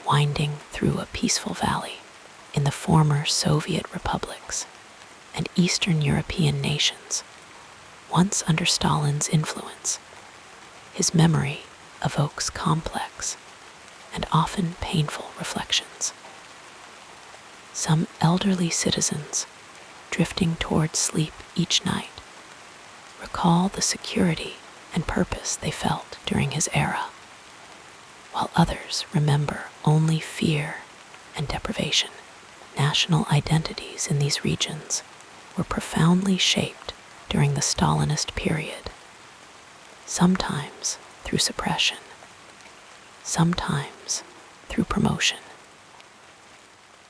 Speaker 1: winding through a peaceful valley. In the former Soviet republics and Eastern European nations, once under Stalin's influence, his memory evokes complex and often painful reflections. Some elderly citizens, drifting toward sleep each night, recall the security and purpose they felt during his era, while others remember only fear and deprivation. National identities in these regions were profoundly shaped during the Stalinist period, sometimes through suppression, sometimes through promotion.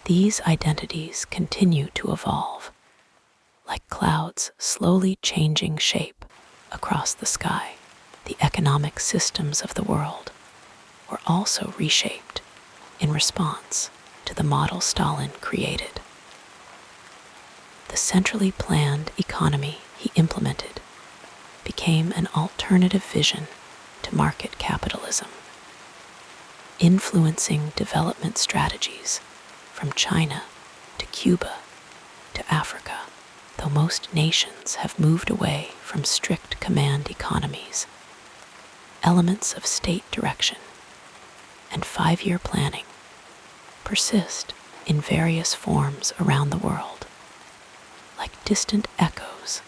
Speaker 1: These identities continue to evolve, like clouds slowly changing shape across the sky. The economic systems of the world were also reshaped in response to the model Stalin created. The centrally planned economy he implemented became an alternative vision to market capitalism, influencing development strategies from China to Cuba to Africa. Though most nations have moved away from strict command economies, elements of state direction and 5-year planning persist in various forms around the world, like distant echoes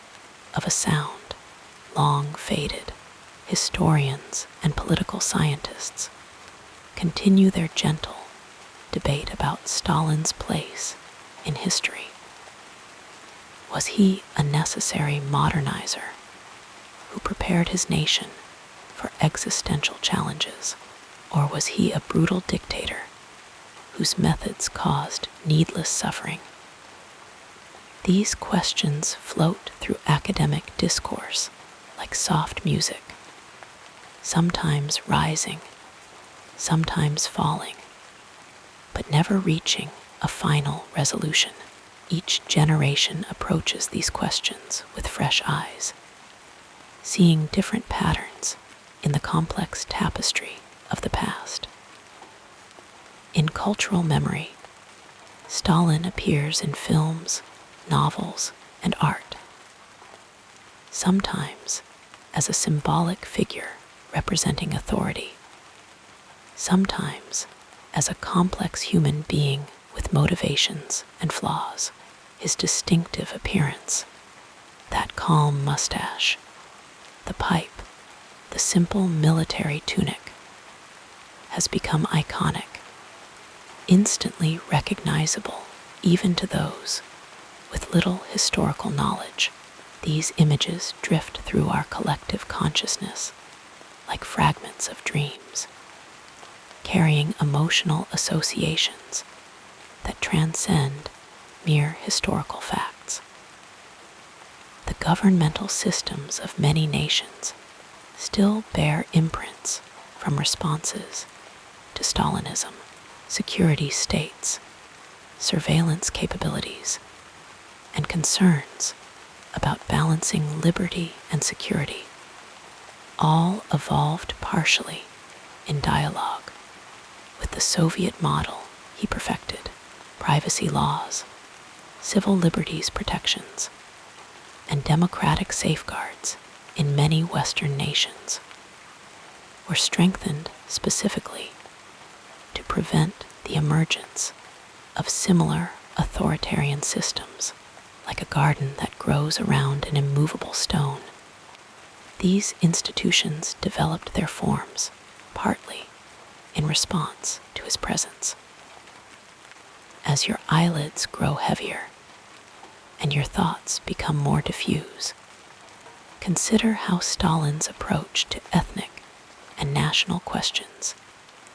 Speaker 1: of a sound long faded. Historians and political scientists continue their gentle debate about Stalin's place in history. Was he a necessary modernizer who prepared his nation for existential challenges, or was he a brutal dictator whose methods caused needless suffering? These questions float through academic discourse like soft music, sometimes rising, sometimes falling, but never reaching a final resolution. Each generation approaches these questions with fresh eyes, seeing different patterns in the complex tapestry of the past. In cultural memory, Stalin appears in films, novels, and art. Sometimes as a symbolic figure representing authority, sometimes as a complex human being with motivations and flaws. His distinctive appearance, that calm mustache, the pipe, the simple military tunic, has become iconic, instantly recognizable even to those with little historical knowledge. These images drift through our collective consciousness like fragments of dreams, carrying emotional associations that transcend mere historical facts. The governmental systems of many nations still bear imprints from responses to Stalinism, security states, surveillance capabilities, and concerns about balancing liberty and security, all evolved partially in dialogue with the Soviet model he perfected: privacy laws, civil liberties protections, and democratic safeguards in many Western nations were strengthened specifically to prevent the emergence of similar authoritarian systems, like a garden that grows around an immovable stone. These institutions developed their forms partly in response to his presence. As your eyelids grow heavier and your thoughts become more diffuse, consider how Stalin's approach to ethnic and national questions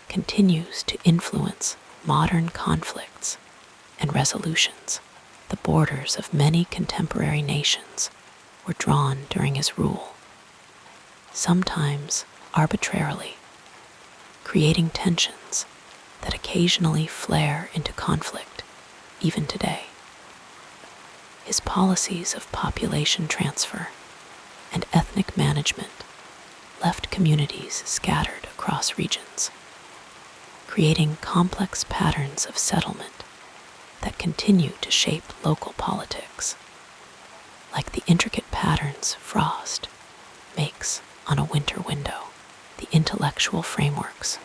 Speaker 1: continues to influence modern conflicts and resolutions. The borders of many contemporary nations were drawn during his rule, sometimes arbitrarily, creating tensions that occasionally flare into conflict even today. His policies of population transfer and ethnic management left communities scattered across regions, creating complex patterns of settlement that continue to shape local politics, like the intricate patterns frost makes on a winter window. The intellectual frameworks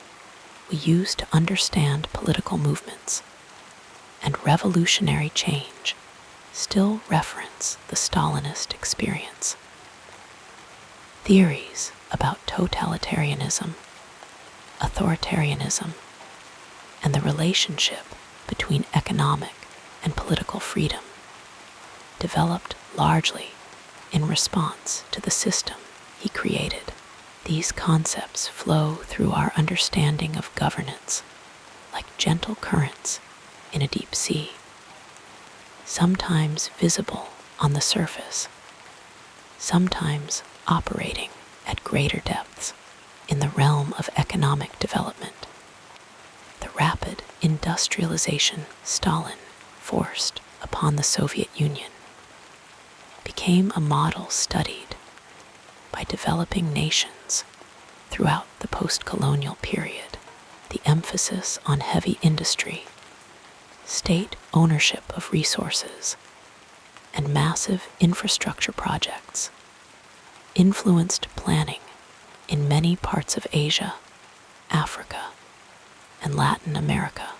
Speaker 1: we use to understand political movements and revolutionary change still reference the Stalinist experience. Theories about totalitarianism, authoritarianism, and the relationship between economic and political freedom developed largely in response to the system he created. These concepts flow through our understanding of governance like gentle currents in a deep sea, sometimes visible on the surface, sometimes operating at greater depths. In the realm of economic development, the rapid industrialization Stalin forced upon the Soviet Union became a model studied by developing nations throughout the post-colonial period. The emphasis on heavy industry, state ownership of resources, and massive infrastructure projects influenced planning in many parts of Asia, Africa, and Latin America,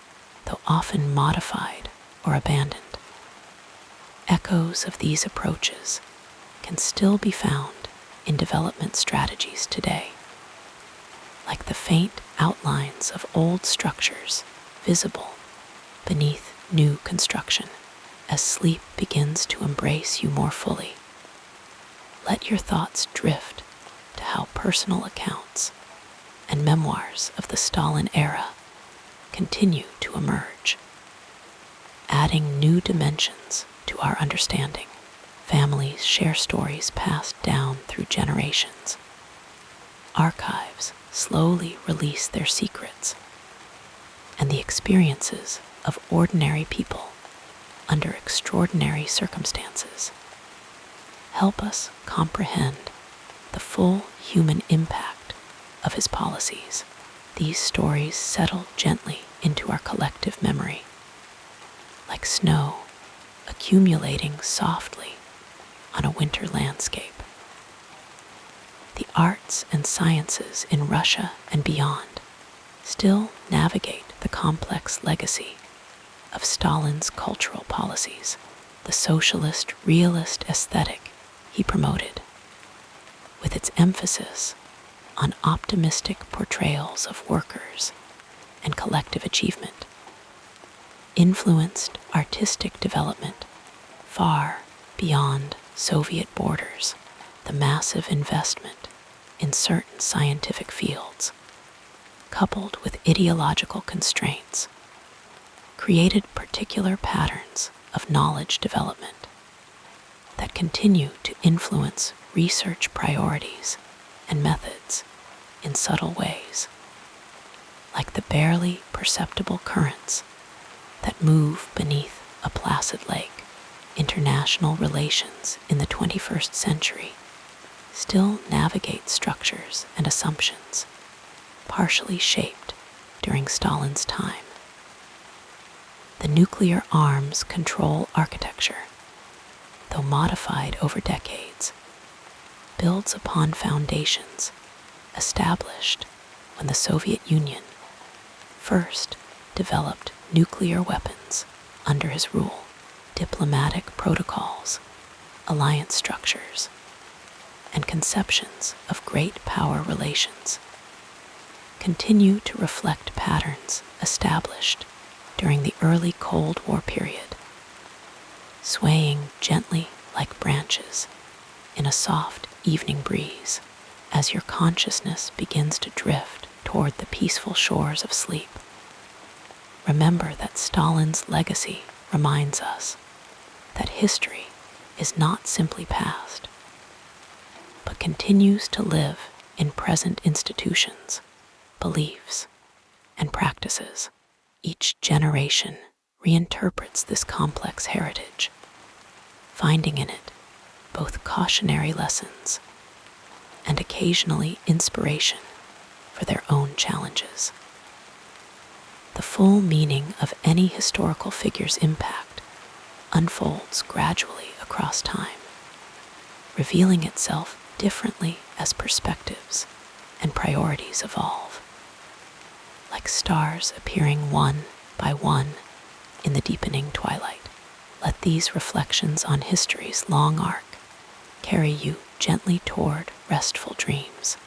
Speaker 1: though often modified or abandoned. Echoes of these approaches can still be found in development strategies today, like the faint outlines of old structures visible beneath new construction as sleep begins to embrace you more fully. Let your thoughts drift to how personal accounts and memoirs of the Stalin era continue to emerge, adding new dimensions to our understanding. Families share stories passed down through generations. Archives slowly release their secrets, and the experiences of ordinary people under extraordinary circumstances help us comprehend the full human impact of his policies. These stories settle gently into our collective memory, like snow accumulating softly on a winter landscape. The arts and sciences in Russia and beyond still navigate the complex legacy of Stalin's cultural policies, the socialist realist aesthetic he promoted, with its emphasis on optimistic portrayals of workers and collective achievement, influenced artistic development far beyond Soviet borders. The massive investment in certain scientific fields, coupled with ideological constraints, created particular patterns of knowledge development that continue to influence research priorities and methods in subtle ways, like the barely perceptible currents that move beneath a placid lake. International relations in the 21st century still navigate structures and assumptions partially shaped during Stalin's time. The nuclear arms control architecture, though modified over decades, builds upon foundations established when the Soviet Union first developed nuclear weapons under his rule. Diplomatic protocols, alliance structures, and conceptions of great power relations continue to reflect patterns established during the early Cold War period, swaying gently like branches in a soft evening breeze as your consciousness begins to drift toward the peaceful shores of sleep. Remember that Stalin's legacy reminds us that history is not simply past, but continues to live in present institutions, beliefs, and practices. Each generation reinterprets this complex heritage, finding in it both cautionary lessons and occasionally inspiration for their own challenges. The full meaning of any historical figure's impact unfolds gradually across time, revealing itself differently as perspectives and priorities evolve. Like stars appearing one by one in the deepening twilight, let these reflections on history's long arc carry you gently toward restful dreams.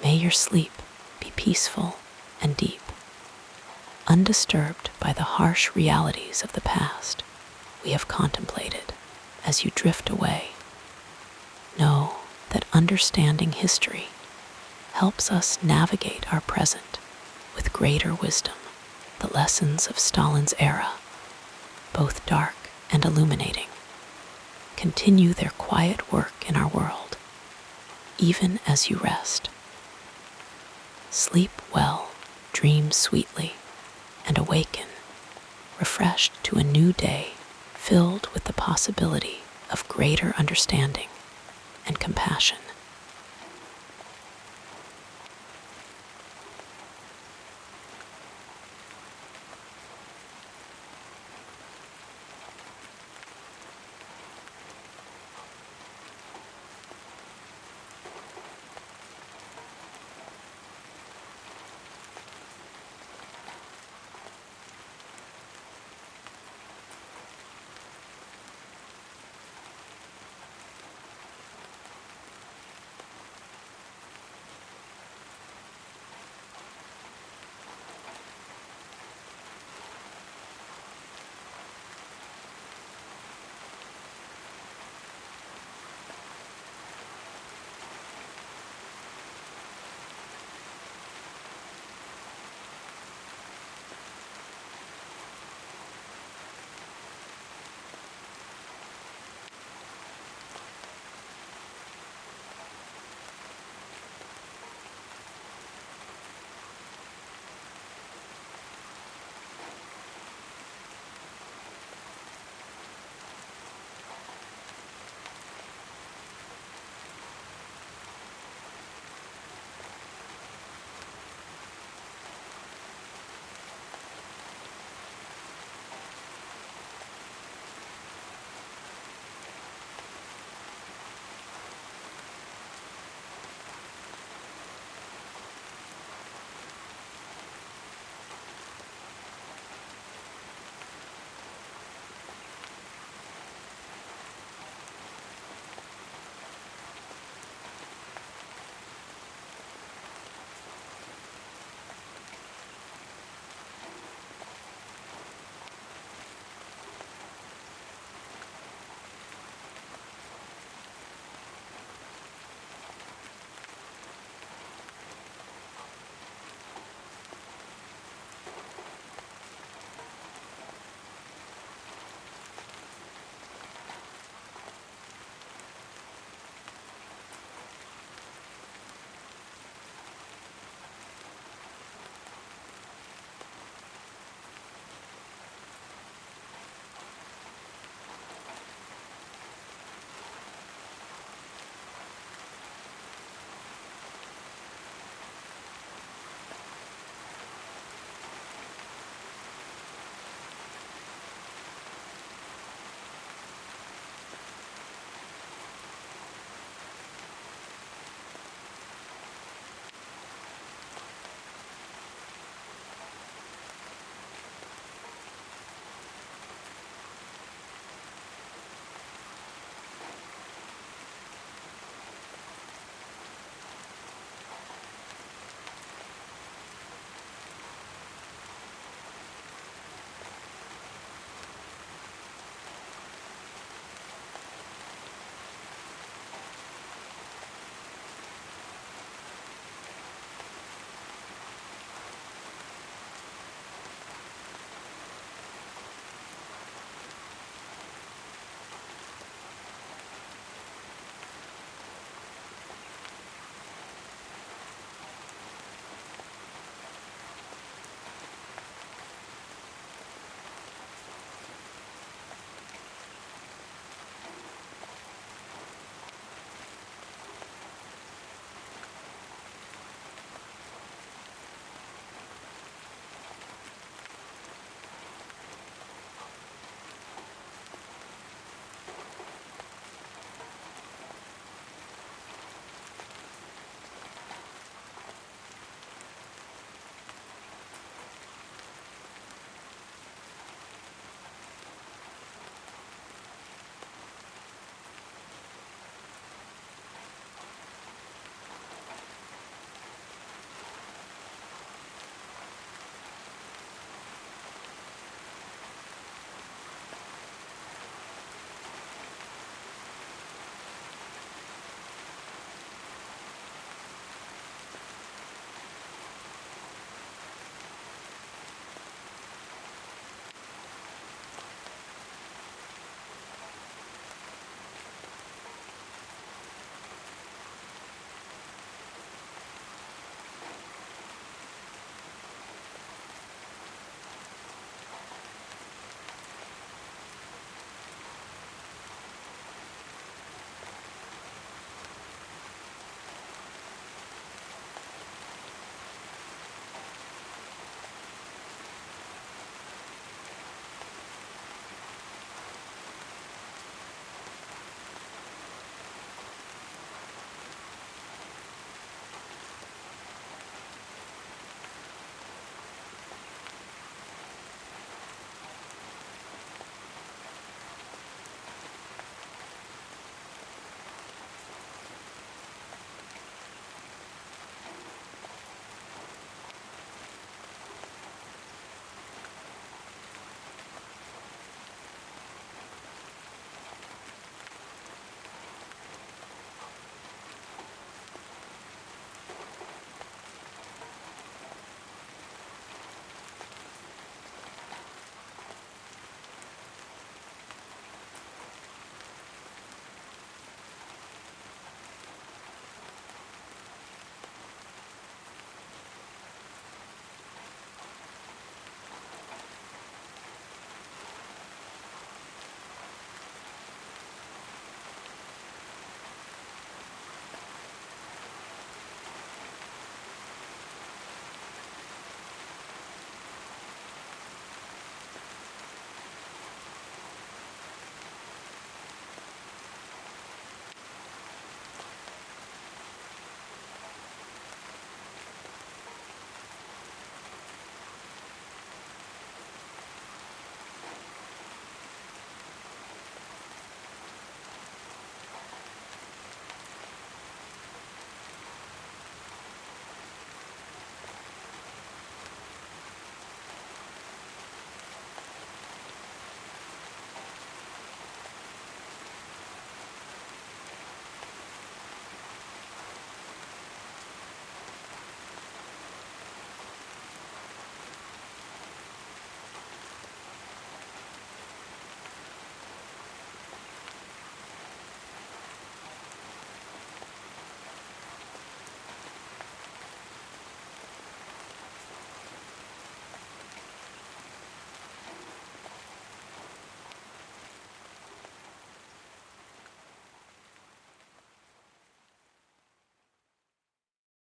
Speaker 1: May your sleep be peaceful and deep, undisturbed by the harsh realities of the past we have contemplated. As you drift away, know that understanding history helps us navigate our present with greater wisdom. The lessons of Stalin's era, both dark and illuminating, continue their quiet work in our world, even as you rest. Sleep well, dream sweetly, and awaken, refreshed to a new day filled with the possibility of greater understanding and compassion.